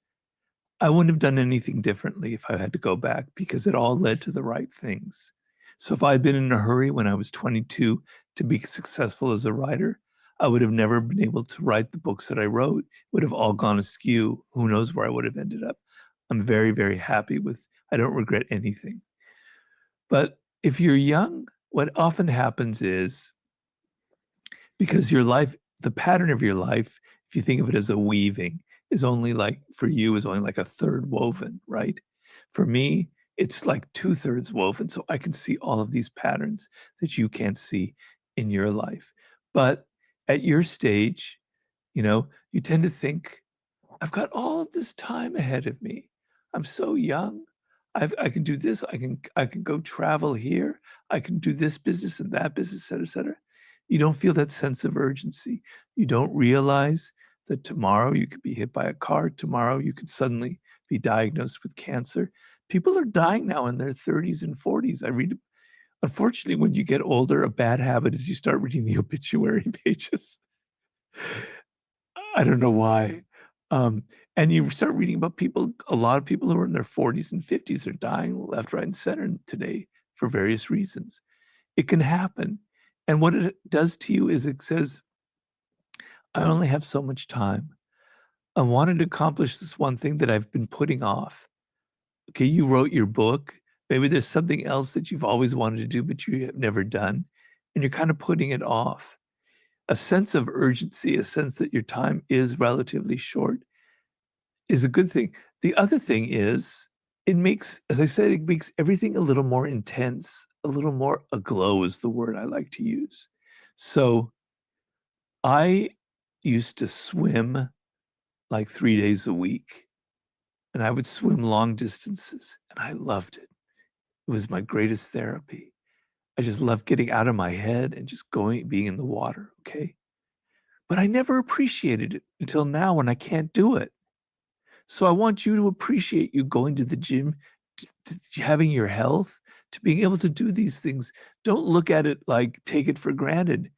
I wouldn't have done anything differently if I had to go back because it all led to the right things. So if I had been in a hurry when I was 22 to be successful as a writer, I would have never been able to write the books that I wrote. It would have all gone askew. Who knows where I would have ended up. I'm very, very happy I don't regret anything. But if you're young, what often happens is, because your life, the pattern of your life, if you think of it as a weaving, is only like, for you, is only like a third woven, right? For me, it's like 2/3 woven. So I can see all of these patterns that you can't see in your life. But at your stage, you tend to think, I've got all of this time ahead of me. I'm so young. I can do this. I can go travel here. I can do this business and that business, et cetera, et cetera. You don't feel that sense of urgency. You don't realize that tomorrow you could be hit by a car. Tomorrow you could suddenly be diagnosed with cancer. People are dying now in their 30s and 40s. Unfortunately, when you get older, a bad habit is you start reading the obituary pages. I don't know why. And you start reading about people, a lot of people who are in their 40s and 50s are dying left, right, and center today for various reasons. It can happen. And what it does to you is it says, I only have so much time. I wanted to accomplish this one thing that I've been putting off. Okay, you wrote your book. Maybe there's something else that you've always wanted to do, but you have never done. And you're kind of putting it off. A sense of urgency, a sense that your time is relatively short, is a good thing. The other thing is, it makes, as I said, it makes everything a little more intense, a little more aglow is the word I like to use. So I used to swim like 3 days a week, and I would swim long distances, and I loved it. It was my greatest therapy. I just loved getting out of my head and just being in the water, okay? But I never appreciated it until now when I can't do it. So I want you to appreciate you going to the gym, to having your health, to being able to do these things. Don't look at it like take it for granted.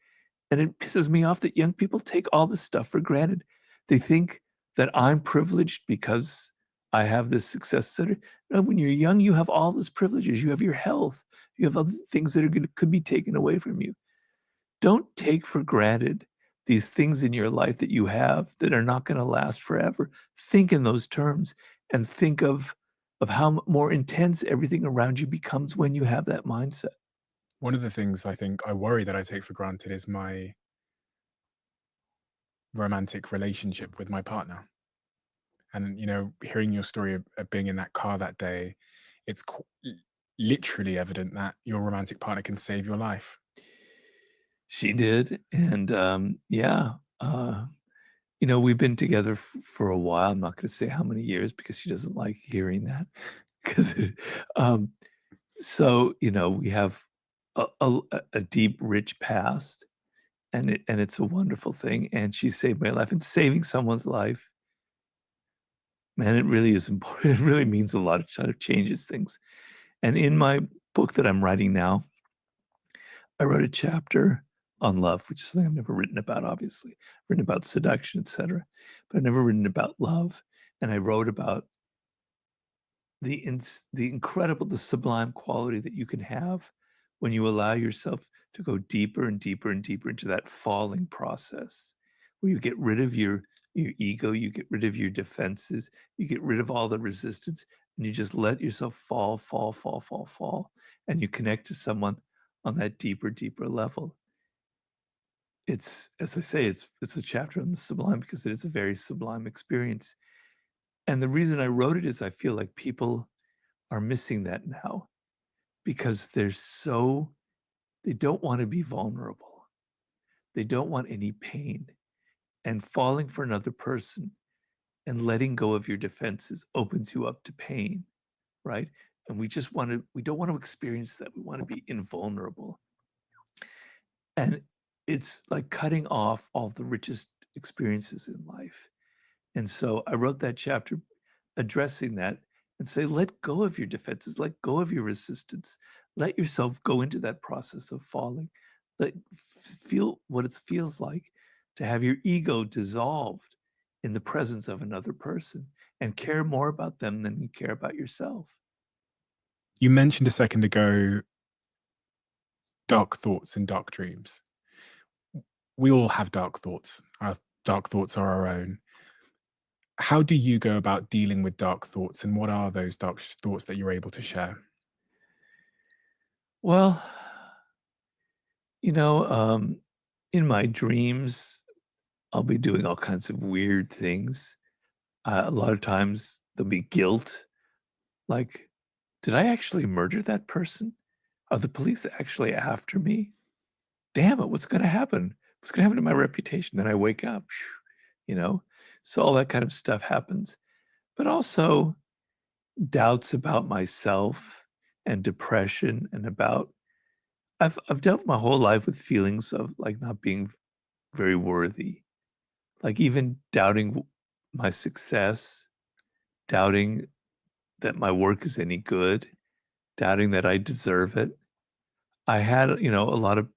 And it pisses me off that young people take all this stuff for granted. They think that I'm privileged because I have this success center. No, when you're young, you have all these privileges. You have your health. You have other things that could be taken away from you. Don't take for granted these things in your life that you have that are not going to last forever. Think in those terms and think of how more intense everything around you becomes when you have that mindset. One of the things I think I worry that I take for granted is my romantic relationship with my partner. And, hearing your story of being in that car that day, it's literally evident that your romantic partner can save your life. She did. And we've been together for a while. I'm not going to say how many years because she doesn't like hearing that. So, we have a deep, rich past, and it's a wonderful thing. And she saved my life. And saving someone's life, man, it really is important. It really means a lot. It kind of changes things. And in my book that I'm writing now, I wrote a chapter on love, which is something I've never written about, obviously. I've written about seduction, etc., but I've never written about love. And I wrote about the incredible, the sublime quality that you can have when you allow yourself to go deeper and deeper and deeper into that falling process, where you get rid of your ego, you get rid of your defenses, you get rid of all the resistance, and you just let yourself fall, fall, fall, fall, fall, and you connect to someone on that deeper, deeper level. It's, as I say, it's a chapter on the sublime because it is a very sublime experience. And the reason I wrote it is I feel like people are missing that now because they don't want to be vulnerable. They don't want any pain. And falling for another person and letting go of your defenses opens you up to pain, right? And we don't want to experience that. We want to be invulnerable. And it's like cutting off all the richest experiences in life. And so I wrote that chapter addressing that and say, let go of your defenses, let go of your resistance, let yourself go into that process of falling. Feel what it feels like to have your ego dissolved in the presence of another person and care more about them than you care about yourself. You mentioned a second ago dark thoughts and dark dreams. We all have dark thoughts. Our dark thoughts are our own. How do you go about dealing with dark thoughts, and what are those dark thoughts that you're able to share? Well, in my dreams, I'll be doing all kinds of weird things. A lot of times there'll be guilt. Like, did I actually murder that person? Are the police actually after me? Damn it, what's going to happen? What's going to happen to my reputation? Then I wake up, So all that kind of stuff happens. But also doubts about myself and depression and I've dealt my whole life with feelings of like not being very worthy. Like even doubting my success, doubting that my work is any good, doubting that I deserve it. I had, a lot of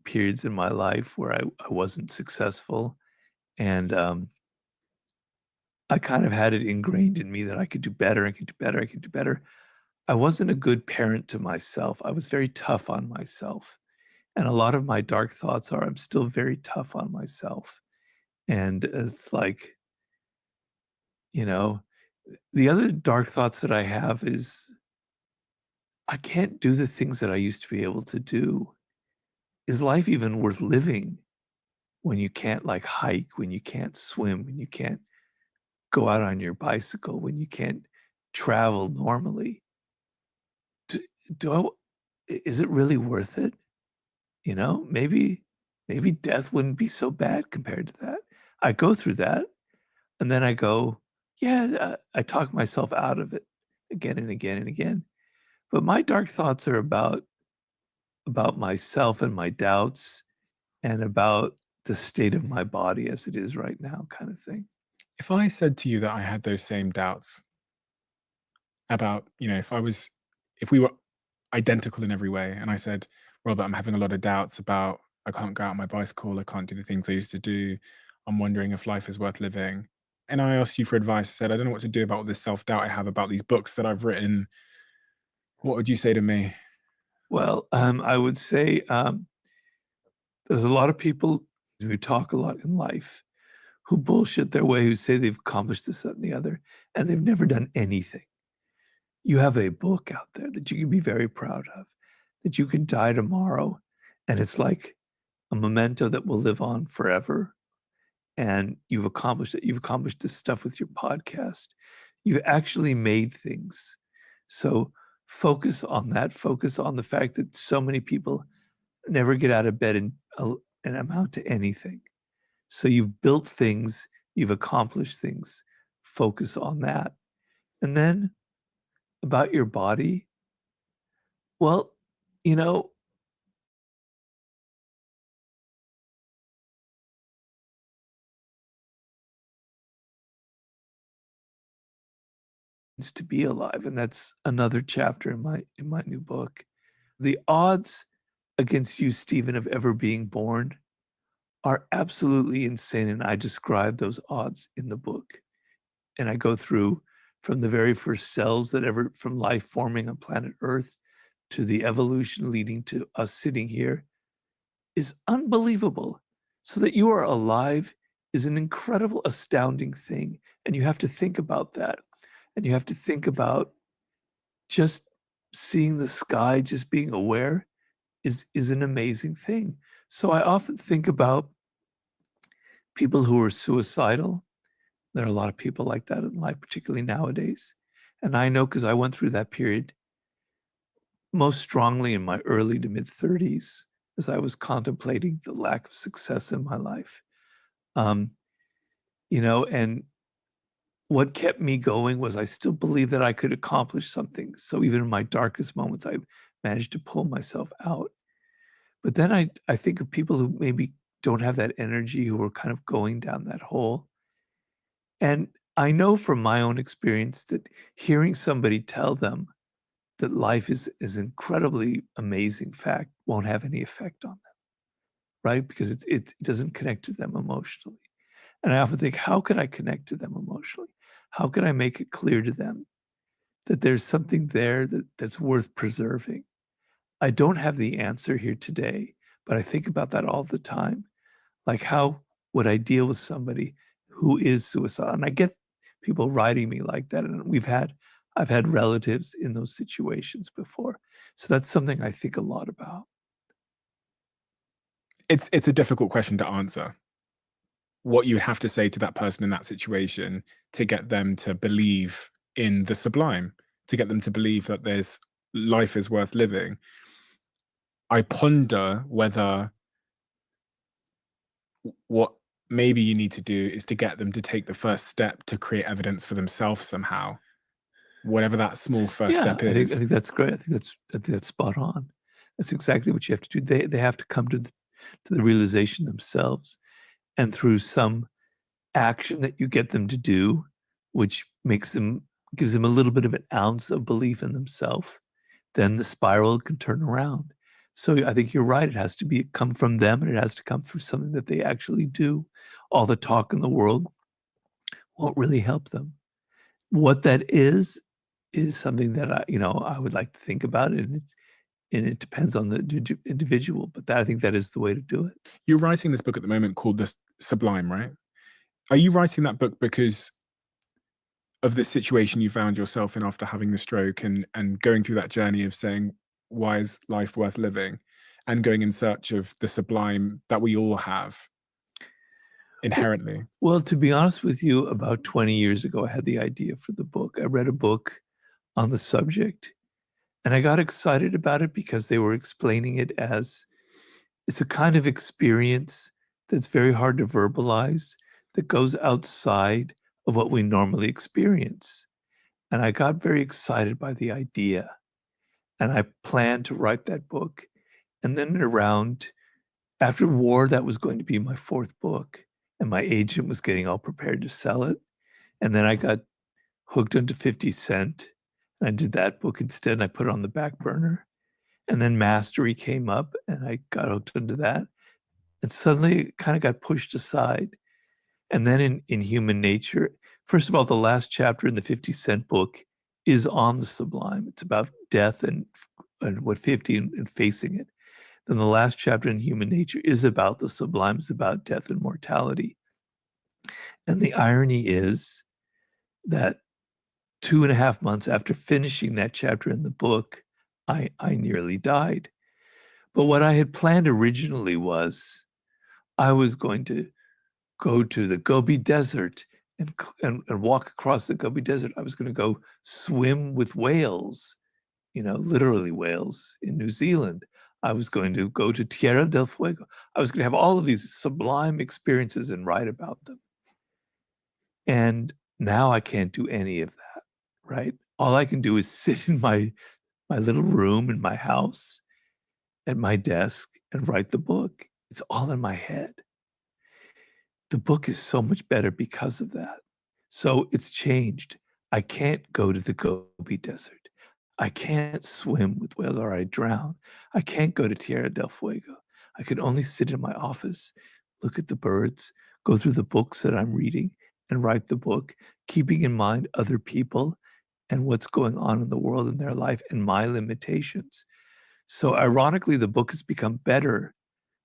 periods in my life where I wasn't successful. And I kind of had it ingrained in me that I could do better, I could do better, I could do better. I wasn't a good parent to myself. I was very tough on myself. And a lot of my dark thoughts are I'm still very tough on myself. And it's like, the other dark thoughts that I have is I can't do the things that I used to be able to do. Is life even worth living when you can't like hike, when you can't swim, when you can't go out on your bicycle, when you can't travel normally? Is it really worth it? Maybe death wouldn't be so bad compared to that. I go through that and then I go, yeah, I talk myself out of it again and again and again. But my dark thoughts are about myself and my doubts and about the state of my body as it is right now, kind of thing. If I said to you that I had those same doubts about, if we were identical in every way, and I said, Robert, I'm having a lot of doubts about, I can't go out on my bicycle, I can't do the things I used to do, I'm wondering if life is worth living. And I asked you for advice, I said, I don't know what to do about all this self-doubt I have about these books that I've written. What would you say to me? Well, I would say there's a lot of people who talk a lot in life who bullshit their way, who say they've accomplished this, that, and the other, and they've never done anything. You have a book out there that you can be very proud of, that you can die tomorrow, and it's like a memento that will live on forever. And you've accomplished it. You've accomplished this stuff with your podcast. You've actually made things. So focus on that. Focus on the fact that so many people never get out of bed and amount to anything. So you've built things, you've accomplished things. Focus on that. And then about your body, well, to be alive, and that's another chapter in my new book. The odds against you, Stephen, of ever being born are absolutely insane. And I describe those odds in the book. And I go through from the very first cells that ever, from life forming on planet Earth to the evolution leading to us sitting here, is unbelievable. So that you are alive is an incredible, astounding thing. And you have to think about that. And you have to think about just seeing the sky, just being aware is an amazing thing. So I often think about people who are suicidal. There are a lot of people like that in life, particularly nowadays. And I know because I went through that period most strongly in my early to mid 30s as I was contemplating the lack of success in my life. And what kept me going was I still believed that I could accomplish something. So even in my darkest moments, I managed to pull myself out. But then I think of people who maybe don't have that energy, who are kind of going down that hole. And I know from my own experience that hearing somebody tell them that life is incredibly amazing fact won't have any effect on them, right? Because it doesn't connect to them emotionally. And I often think, how could I connect to them emotionally? How can I make it clear to them that there's something there that's worth preserving? I don't have the answer here today, but I think about that all the time. Like, how would I deal with somebody who is suicidal? And I get people writing me like that. And I've had relatives in those situations before. So that's something I think a lot about. It's a difficult question to answer. What you have to say to that person in that situation to get them to believe in the sublime, to get them to believe that life is worth living. I ponder whether what maybe you need to do is to get them to take the first step to create evidence for themselves somehow, whatever that small first step is. I think that's great. I think that's spot on. That's exactly what you have to do. They have to come to the realization themselves, and through some action that you get them to do, which gives them a little bit of an ounce of belief in themselves, then the spiral can turn around. So I think you're right. It has to come from them, and it has to come through something that they actually do. All the talk in the world won't really help them. What that is something that I would like to think about, and it depends on the individual. But I think that is the way to do it. You're writing this book at the moment called The Sublime, right? Are you writing that book because of the situation you found yourself in after having the stroke and going through that journey of saying, why is life worth living? And going in search of the sublime that we all have inherently? Well, to be honest with you, about 20 years ago, I had the idea for the book. I read a book on the subject, and I got excited about it because they were explaining it as it's a kind of experience that's very hard to verbalize, that goes outside of what we normally experience. And I got very excited by the idea. And I planned to write that book. And then after war, that was going to be my fourth book. And my agent was getting all prepared to sell it. And then I got hooked onto 50 Cent. And I did that book instead. And I put it on the back burner. And then Mastery came up, and I got hooked into that. And suddenly it kind of got pushed aside. And then in Human Nature, first of all, the last chapter in the 50 Cent book is on the sublime. It's about death and what 50 and facing it. Then the last chapter in Human Nature is about the sublime. It's about death and mortality. And the irony is that 2.5 months after finishing that chapter in the book, I nearly died. But what I had planned originally was I was going to go to the Gobi Desert and walk across the Gobi Desert. I was going to go swim with whales, literally whales in New Zealand. I was going to go to Tierra del Fuego. I was going to have all of these sublime experiences and write about them. And now I can't do any of that, right? All I can do is sit in my little room in my house at my desk and write the book. It's all in my head. The book is so much better because of that. So it's changed. I can't go to the Gobi Desert. I can't swim with whales or I drown. I can't go to Tierra del Fuego. I can only sit in my office, look at the birds, go through the books that I'm reading, and write the book, keeping in mind other people and what's going on in the world in their life and my limitations. So ironically, the book has become better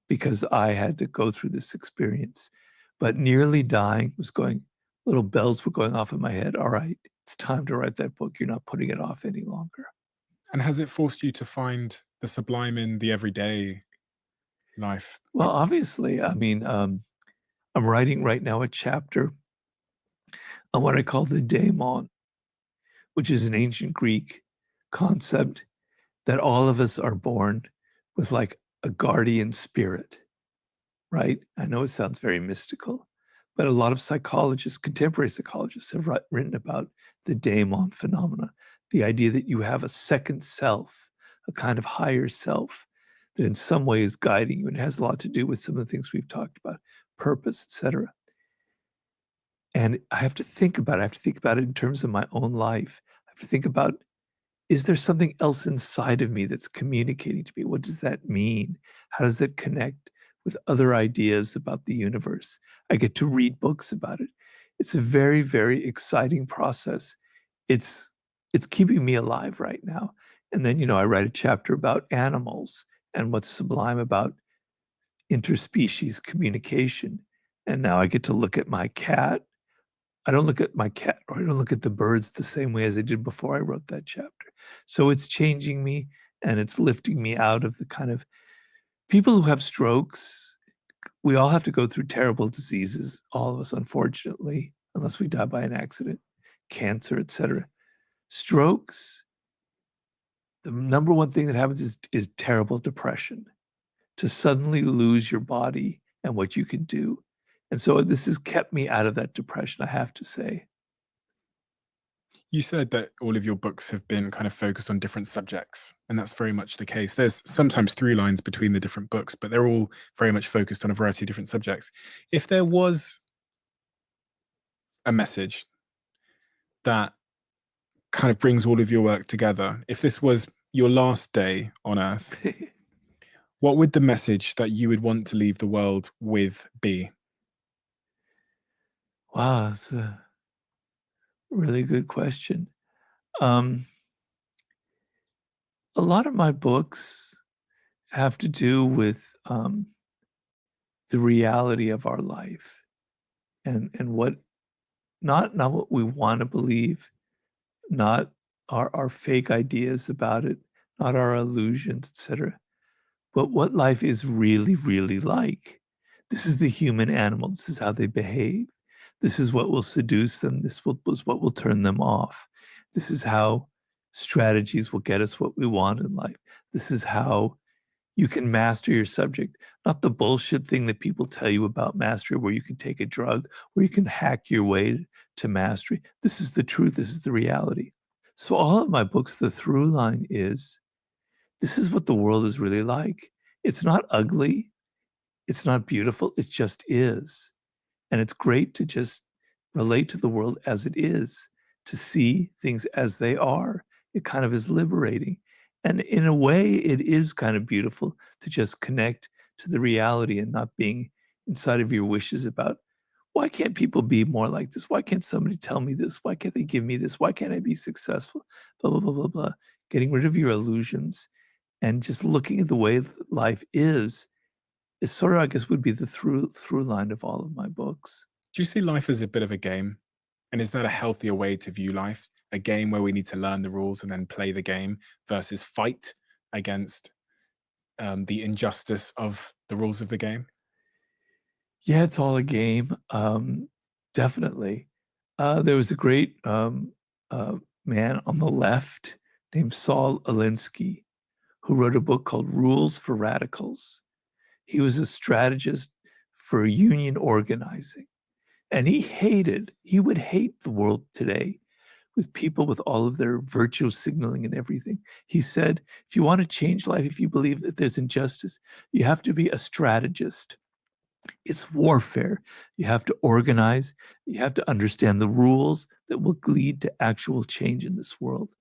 because I had to go through this experience. But nearly dying was going, little bells were going off in my head. All right, it's time to write that book. You're not putting it off any longer. And has it forced you to find the sublime in the everyday life? Well, obviously, I mean, I'm writing right now a chapter on what I call the daemon, which is an ancient Greek concept that all of us are born with like a guardian spirit, right? I know it sounds very mystical, but a lot of psychologists, contemporary psychologists, have written about the daemon phenomena, the idea that you have a second self, a kind of higher self that in some way is guiding you. And it has a lot to do with some of the things we've talked about, purpose, etc. And I have to think about it. I have to think about it in terms of my own life. I have to think about, is there something else inside of me that's communicating to me? What does that mean? How does that connect with other ideas about the universe? I get to read books about it. It's a very, very exciting process. It's keeping me alive right now. And then, I write a chapter about animals and what's sublime about interspecies communication. And now I get to look at my cat. I don't look at my cat, or I don't look at the birds the same way as I did before I wrote that chapter. So it's changing me, and it's lifting me out of the kind of people who have strokes. We all have to go through terrible diseases, all of us, unfortunately, unless we die by an accident, cancer, etc. Strokes, the number one thing that happens is terrible depression, to suddenly lose your body and what you can do. And so this has kept me out of that depression, I have to say. You said that all of your books have been kind of focused on different subjects, and that's very much the case. There's sometimes through lines between the different books, but they're all very much focused on a variety of different subjects. If there was a message that kind of brings all of your work together, if this was your last day on Earth, what would the message that you would want to leave the world with be? Wow, that's a really good question. A lot of my books have to do with the reality of our life and what not what we want to believe, not our fake ideas about it, not our illusions, etc., but what life is really, really like. This is the human animal. This is how they behave. This is what will seduce them. This is what will turn them off. This is how strategies will get us what we want in life. This is how you can master your subject, not the bullshit thing that people tell you about mastery, where you can take a drug, where you can hack your way to mastery. This is the truth. This is the reality. So all of my books, the through line is, this is what the world is really like. It's not ugly. It's not beautiful. It just is. And it's great to just relate to the world as it is, to see things as they are. It kind of is liberating. And in a way, it is kind of beautiful to just connect to the reality and not being inside of your wishes about, why can't people be more like this? Why can't somebody tell me this? Why can't they give me this? Why can't I be successful? Blah, blah, blah, blah, blah. Getting rid of your illusions and just looking at the way life is sort of, I guess, would be the through line of all of my books. Do you see life as a bit of a game? And is that a healthier way to view life? A game where we need to learn the rules and then play the game versus fight against the injustice of the rules of the game? Yeah, it's all a game. Definitely. There was a great man on the left named Saul Alinsky who wrote a book called Rules for Radicals. He was a strategist for union organizing. And he would hate the world today with people with all of their virtue signaling and everything. He said, if you want to change life, if you believe that there's injustice, you have to be a strategist. It's warfare. You have to organize. You have to understand the rules that will lead to actual change in this world.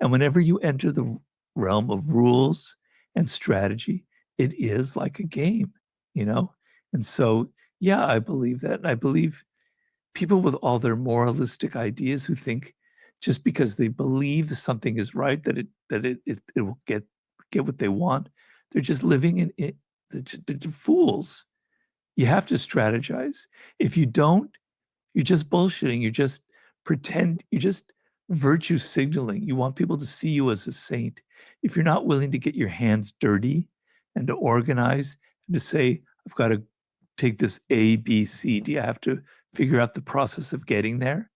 And whenever you enter the realm of rules and strategy, it is like a game, And so, yeah, I believe that. And I believe people with all their moralistic ideas who think just because they believe something is right, that it will get what they want, they're just living in it. They're fools. You have to strategize. If you don't, you're just bullshitting. You just pretend. You just virtue signaling. You want people to see you as a saint. If you're not willing to get your hands dirty and to organize and to say, I've got to take this A, B, C, D, I have to figure out the process of getting there,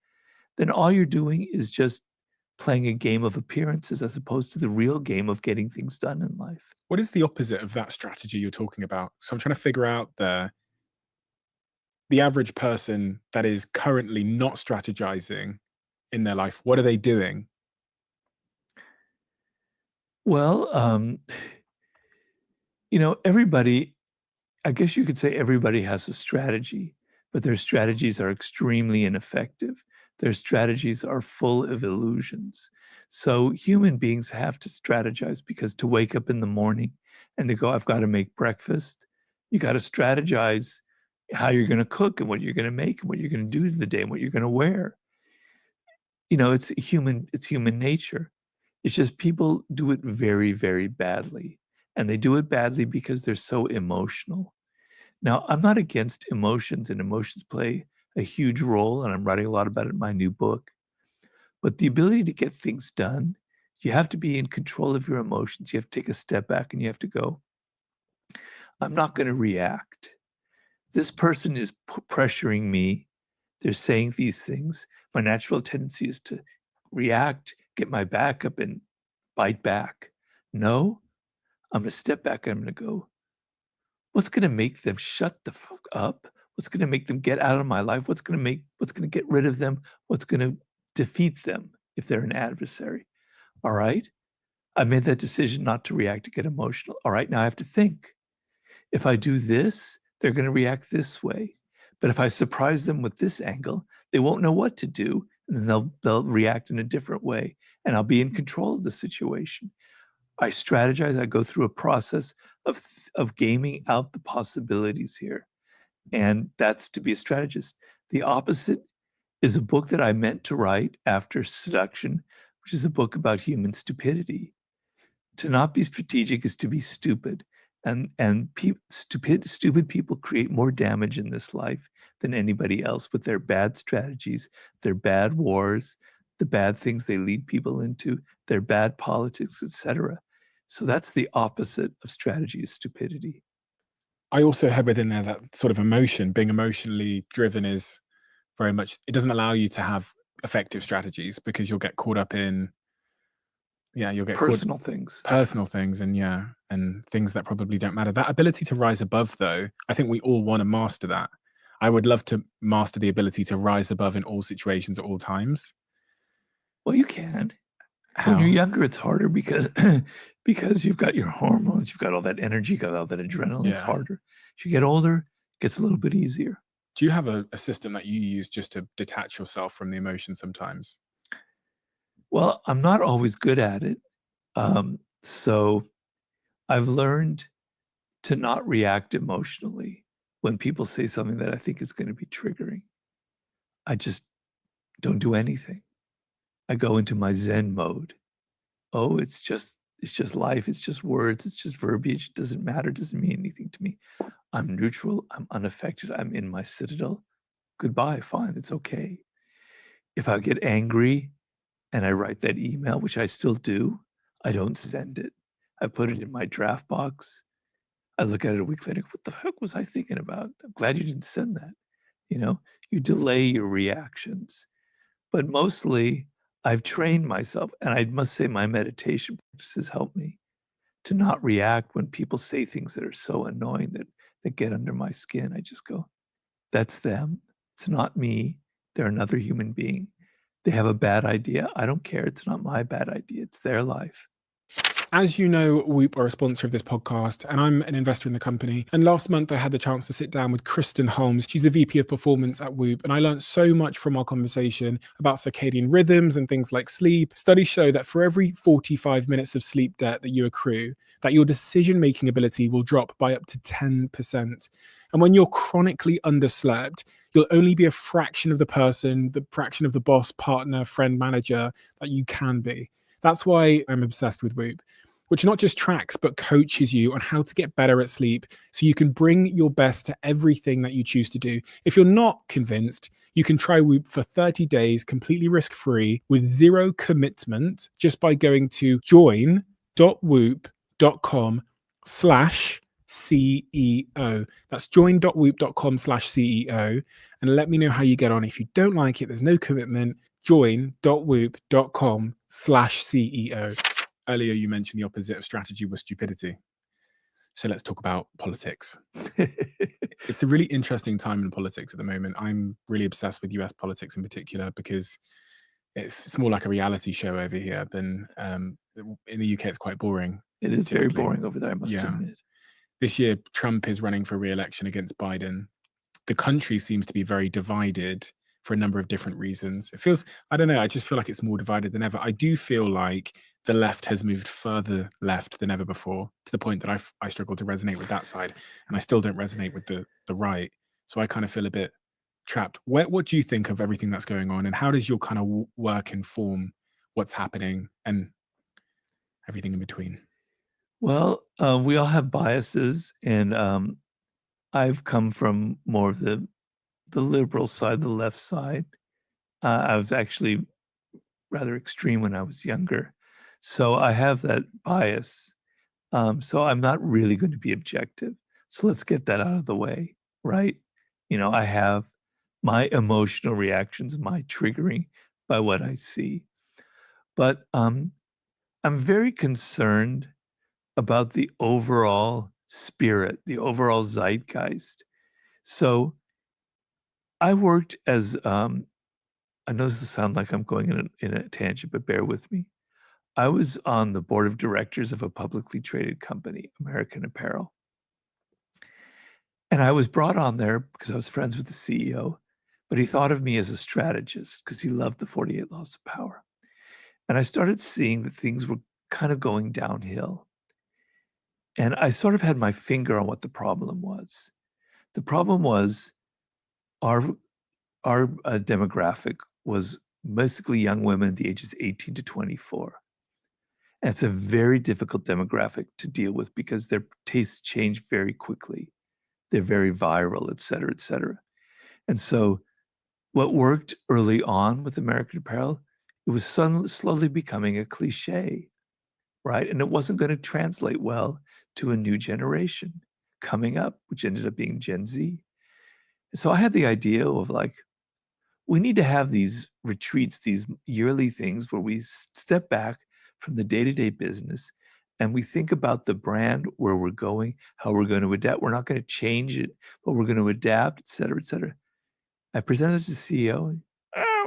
then all you're doing is just playing a game of appearances as opposed to the real game of getting things done in life. What is the opposite of that strategy you're talking about? So I'm trying to figure out the average person that is currently not strategizing in their life. What are they doing? Well, everybody, I guess you could say everybody has a strategy, but their strategies are extremely ineffective. Their strategies are full of illusions. So human beings have to strategize, because to wake up in the morning and to go, I've got to make breakfast, you got to strategize how you're going to cook and what you're going to make and what you're going to do the day and what you're going to wear. It's human nature. It's just people do it very, very badly. And they do it badly because they're so emotional. Now, I'm not against emotions, and emotions play a huge role, and I'm writing a lot about it in my new book. But the ability to get things done, you have to be in control of your emotions. You have to take a step back and you have to go, I'm not going to react. This person is pressuring me. They're saying these things. My natural tendency is to react, get my back up and bite back. No, I'm going to step back. I'm going to go, what's going to make them shut the fuck up? What's going to make them get out of my life? What's going to get rid of them? What's going to defeat them if they're an adversary? All right. I made that decision not to react, to get emotional. All right. Now I have to think. If I do this, they're going to react this way. But if I surprise them with this angle, they won't know what to do. And then they'll react in a different way. And I'll be in control of the situation. I strategize. I go through a process of gaming out the possibilities here. And that's to be a strategist. The opposite is a book that I meant to write after Seduction, which is a book about human stupidity. To not be strategic is to be stupid. And stupid people create more damage in this life than anybody else with their bad strategies, their bad wars, the bad things they lead people into, their bad politics, etc. So that's the opposite of strategy, is stupidity. I also had within there that sort of emotion. Being emotionally driven is very much, it doesn't allow you to have effective strategies, because you'll get caught up in, you'll get personal things and things that probably don't matter. That ability to rise above, though, I think we all want to master that. I would love to master the ability to rise above in all situations at all times. Well, you can. How? When you're younger, it's harder because you've got your hormones, you've got all that energy, you've got all that adrenaline. It's harder. As you get older, it gets a little bit easier. Do you have a system that you use just to detach yourself from the emotion sometimes? Well, I'm not always good at it. So I've learned to not react emotionally when people say something that I think is going to be triggering. I just don't do anything. I go into my Zen mode. Oh, it's just life. It's just words. It's just verbiage. It doesn't matter. It doesn't mean anything to me. I'm neutral. I'm unaffected. I'm in my citadel. Goodbye. Fine. It's okay. If I get angry and I write that email, which I still do, I don't send it. I put it in my draft box. I look at it a week later. What the heck was I thinking about? I'm glad you didn't send that. You delay your reactions. But mostly, I've trained myself, and I must say my meditation practices help me to not react when people say things that are so annoying that get under my skin. I just go, that's them. It's not me. They're another human being. They have a bad idea. I don't care. It's not my bad idea. It's their life. As you know, Whoop are a sponsor of this podcast, and I'm an investor in the company. And last month, I had the chance to sit down with Kristen Holmes. She's the VP of Performance at Whoop, and I learned so much from our conversation about circadian rhythms and things like sleep. Studies show that for every 45 minutes of sleep debt that you accrue, that your decision-making ability will drop by up to 10%. And when you're chronically underslept, you'll only be a fraction of the person, the fraction of the boss, partner, friend, manager that you can be. That's why I'm obsessed with Whoop, which not just tracks, but coaches you on how to get better at sleep so you can bring your best to everything that you choose to do. If you're not convinced, you can try Whoop for 30 days, completely risk-free, with zero commitment, just by going to join.whoop.com/CEO. That's join.whoop.com/CEO. And let me know how you get on. If you don't like it, there's no commitment. Join.whoop.com/CEO. Earlier, you mentioned the opposite of strategy was stupidity. So let's talk about politics. It's a really interesting time in politics at the moment. I'm really obsessed with US politics in particular because it's more like a reality show over here than in the UK. It's quite boring. It is very boring over there, I must admit. This year, Trump is running for re-election against Biden. The country seems to be very divided for a number of different reasons. It feels, I don't know, I just feel like it's more divided than ever. I do feel like the left has moved further left than ever before, to the point that I struggle to resonate with that side, and I still don't resonate with the right. So I kind of feel a bit trapped. What do you think of everything that's going on, and how does your kind of work inform what's happening and everything in between? Well, we all have biases, and I've come from more of the liberal side, the left side. I was actually rather extreme when I was younger, so I have that bias. So I'm not really going to be objective. So let's get that out of the way, right? You know, I have my emotional reactions, my triggering by what I see. But I'm very concerned about the overall spirit, the overall zeitgeist. So I worked as, I know this will sound like I'm going in a tangent, but bear with me. I was on the board of directors of a publicly traded company, American Apparel. And I was brought on there because I was friends with the CEO, but he thought of me as a strategist because he loved the 48 Laws of Power. And I started seeing that things were kind of going downhill. And I sort of had my finger on what the problem was. The problem was our demographic was basically young women at the ages 18 to 24. And it's a very difficult demographic to deal with because their tastes change very quickly. They're very viral, et cetera, et cetera. And so what worked early on with American Apparel, it was slowly becoming a cliche, right? And it wasn't going to translate well to a new generation coming up, which ended up being Gen Z. So I had the idea of like, we need to have these retreats, these yearly things where we step back from the day-to-day business and we think about the brand, where we're going, how we're going to adapt. We're not going to change it, but we're going to adapt, et cetera, et cetera. I presented to the CEO.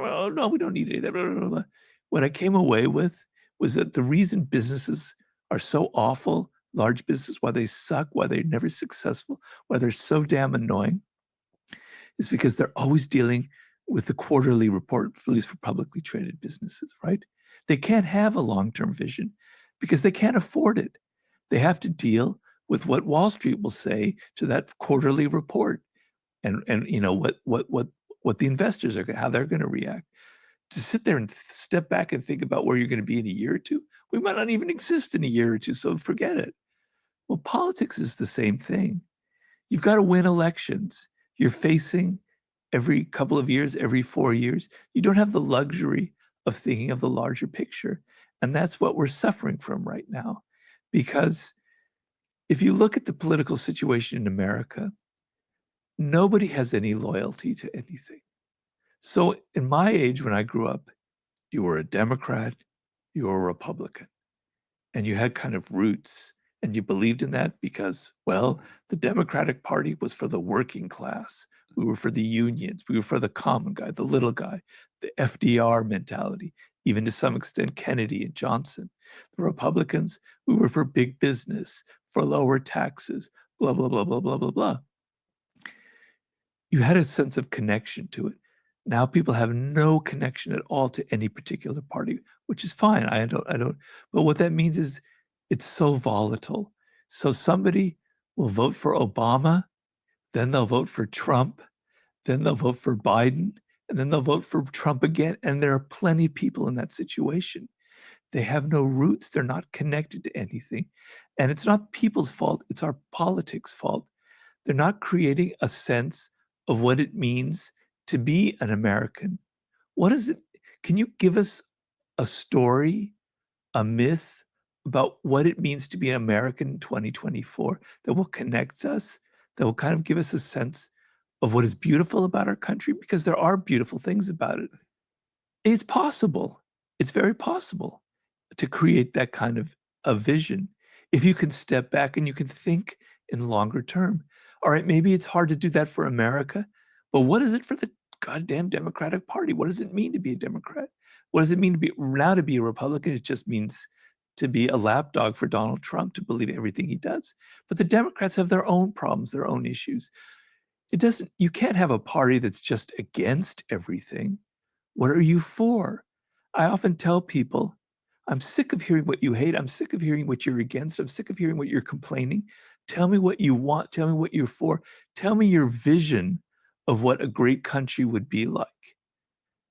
Well, no, we don't need any of that. Blah, blah, blah. What I came away with was that the reason businesses are so awful, large businesses, why they suck, why they're never successful, why they're so damn annoying, is because they're always dealing with the quarterly report, at least for publicly traded businesses, right? They can't have a long-term vision because they can't afford it. They have to deal with what Wall Street will say to that quarterly report, and you know what the investors are, how they're going to react. To sit there and step back and think about where you're going to be in a year or two, we might not even exist in a year or two, so forget it. Well, politics is the same thing. You've got to win elections. You're facing every couple of years, every 4 years. You don't have the luxury of thinking of the larger picture. And that's what we're suffering from right now. Because if you look at the political situation in America, nobody has any loyalty to anything. So in my age, when I grew up, you were a Democrat, you were a Republican, and you had kind of roots, and you believed in that because, well, the Democratic Party was for the working class. We were for the unions. We were for the common guy, the little guy, the FDR mentality. even to some extent Kennedy and Johnson. The Republicans, we were for big business, for lower taxes, blah, blah, blah, blah, blah, blah, blah. You had a sense of connection to it. Now people have no connection at all to any particular party, which is fine. I don't, but what that means is it's so volatile. So somebody will vote for Obama, then they'll vote for Trump, then they'll vote for Biden, and then they'll vote for Trump again. And there are plenty of people in that situation. They have no roots. They're not connected to anything. And it's not people's fault. It's our politics' fault. They're not creating a sense of what it means to be an American. What is it? Can you give us a story, a myth about what it means to be an American in 2024 that will connect us, that will kind of give us a sense of what is beautiful about our country? Because there are beautiful things about it. It's possible. It's very possible to create that kind of a vision if you can step back and you can think in longer term. All right, maybe it's hard to do that for America, but what is it for the goddamn Democratic Party? What does it mean to be a Democrat? What does it mean to be a Republican? It just means to be a lapdog for Donald Trump, to believe everything he does. But the Democrats have their own problems, their own issues. You can't have a party that's just against everything. What are you for? I often tell people, I'm sick of hearing what you hate. I'm sick of hearing what you're against. I'm sick of hearing what you're complaining. Tell me what you want. Tell me what you're for. Tell me your vision of what a great country would be like.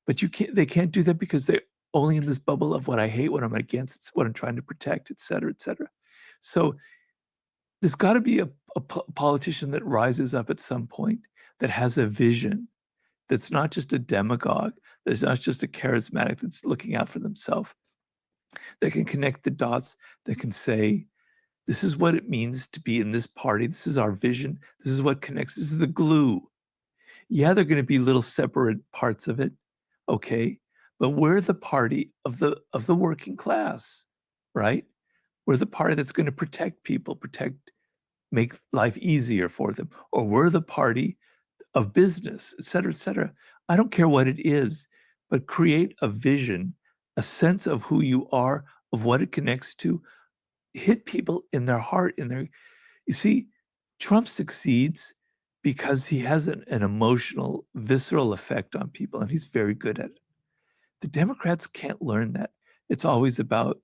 But they can't do that because they're only in this bubble of what I hate, what I'm against, it's what I'm trying to protect, et cetera, et cetera. So there's got to be a politician that rises up at some point that has a vision, that's not just a demagogue, that's not just a charismatic that's looking out for themselves, that can connect the dots, that can say, this is what it means to be in this party. This is our vision. This is what connects. This is the glue. Yeah, they're going to be little separate parts of it, okay? But we're the party of the working class, right? We're the party that's going to protect people, make life easier for them. Or we're the party of business, et cetera, et cetera. I don't care what it is, but create a vision, a sense of who you are, of what it connects to. Hit people in their heart, you see, Trump succeeds because he has an emotional, visceral effect on people, and he's very good at it. The Democrats can't learn that. It's always about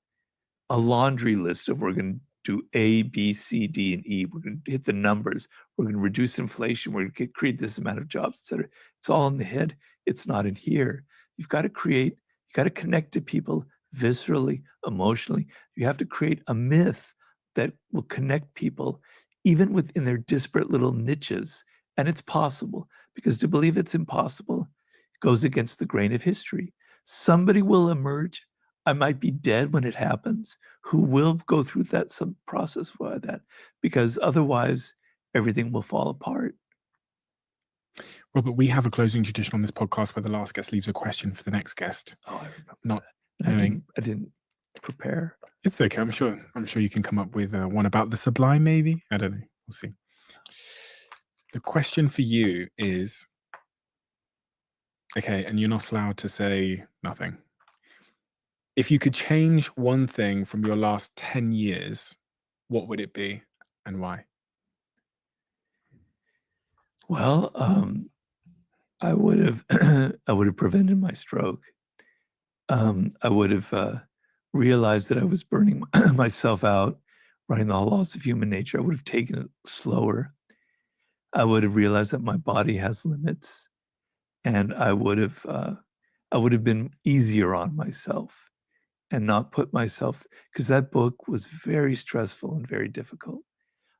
a laundry list of we're going to do A, B, C, D, and E. We're going to hit the numbers. We're going to reduce inflation. We're going to create this amount of jobs, et cetera. It's all in the head. It's not in here. You've got to connect to people viscerally, emotionally. You have to create a myth that will connect people even within their disparate little niches. And it's possible, because to believe it's impossible goes against the grain of history. Somebody will emerge. I might be dead when it happens, who will go through some process for that, because otherwise everything will fall apart. Robert, we have a closing tradition on this podcast where the last guest leaves a question for the next guest. Oh, I remember. Not I didn't prepare. It's okay. I'm sure you can come up with one about the sublime, maybe. I don't know. We'll see. The question for you is, okay, and you're not allowed to say nothing. If you could change one thing from your last 10 years, what would it be and why? Well, I would have prevented my stroke. I would have realized that I was burning myself out, running the laws of human nature. I would have taken it slower. I would have realized that my body has limits, and I would have been easier on myself and not put myself, because that book was very stressful and very difficult.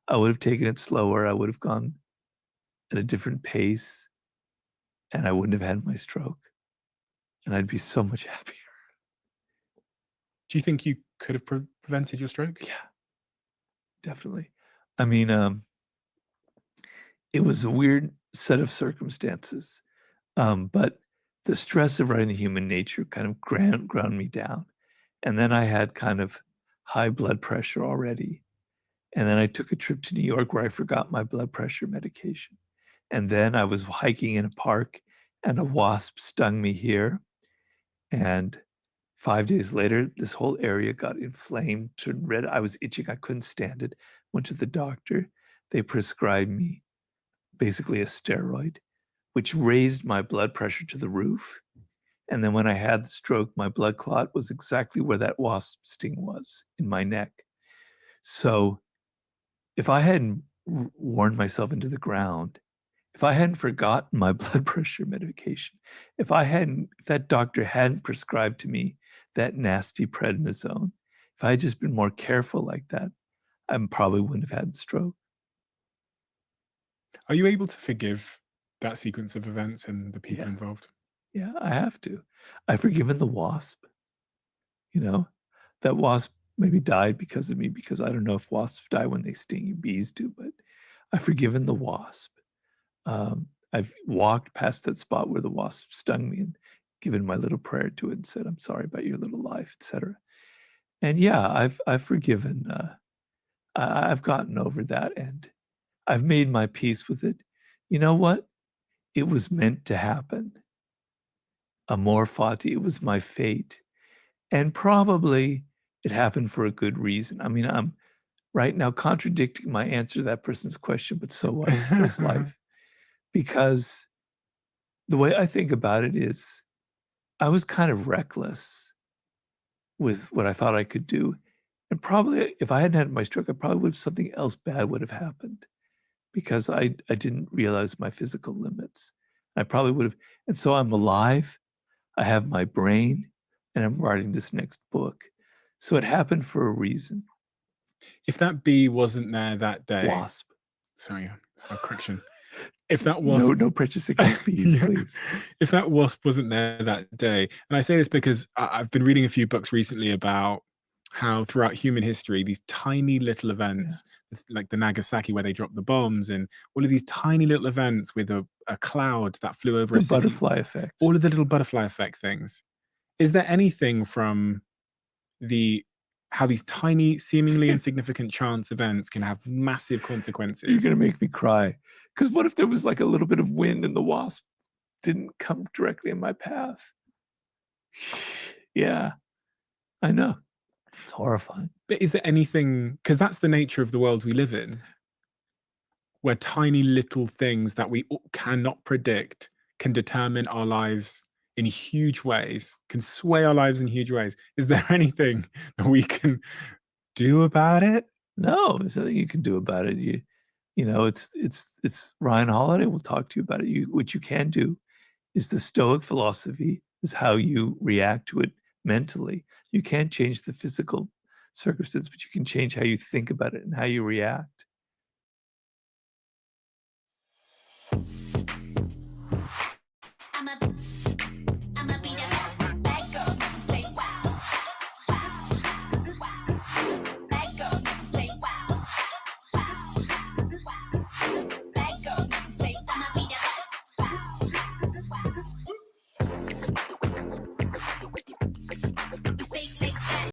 I would have taken it slower. I would have gone at a different pace, and I wouldn't have had my stroke, and I'd be so much happier. Do you think you could have prevented your stroke? Yeah, definitely. I mean, it was a weird set of circumstances, but the stress of writing the human nature kind of ground me down. And then I had kind of high blood pressure already. And then I took a trip to New York where I forgot my blood pressure medication. And then I was hiking in a park and a wasp stung me here. And 5 days later, this whole area got inflamed, turned red. I was itching. I couldn't stand it. Went to the doctor. They prescribed me basically a steroid, which raised my blood pressure to the roof. And then when I had the stroke, my blood clot was exactly where that wasp sting was, in my neck. So if I hadn't worn myself into the ground, if I hadn't forgotten my blood pressure medication, if that doctor hadn't prescribed to me that nasty prednisone, if I had just been more careful like that, I probably wouldn't have had the stroke. Are you able to forgive that sequence of events and the people involved? Yeah, I have to. I've forgiven the wasp. You know, that wasp maybe died because of me, because I don't know if wasps die when they sting you, bees do, but I've forgiven the wasp. I've walked past that spot where the wasp stung me and given my little prayer to it and said, I'm sorry about your little life, etc. And yeah, I've forgiven. I've gotten over that, and I've made my peace with it. You know what? It was meant to happen. Amor fati, it was my fate. And probably it happened for a good reason. I mean, I'm right now contradicting my answer to that person's question, but so what? It's life. Because the way I think about it is, I was kind of reckless with what I thought I could do. And probably if I hadn't had my stroke, I probably would have, something else bad would have happened, because I didn't realize my physical limits. I probably would have. And so I'm alive. I have my brain, and I'm writing this next book. So it happened for a reason. If that bee wasn't there that day, wasp. Sorry, it's my correction. If that wasp, no prejudice against bees, please. If that wasp wasn't there that day, and I say this because I've been reading a few books recently about how throughout human history, these tiny little events, like the Nagasaki where they dropped the bombs, and all of these tiny little events with a cloud that flew over a The city, butterfly effect. all of the little butterfly effect things. Is there anything from how these tiny, seemingly insignificant chance events can have massive consequences? You're going to make me cry. Because what if there was like a little bit of wind and the wasp didn't come directly in my path? Yeah, I know. It's horrifying. But is there anything, because that's the nature of the world we live in, where tiny little things that we cannot predict can determine our lives in huge ways, can sway our lives in huge ways. Is there anything that we can do about it? No, there's nothing you can do about it. You know, it's Ryan Holiday will talk to you about it. What you can do is the Stoic philosophy is how you react to it mentally. You can't change the physical circumstance, but you can change how you think about it and how you react.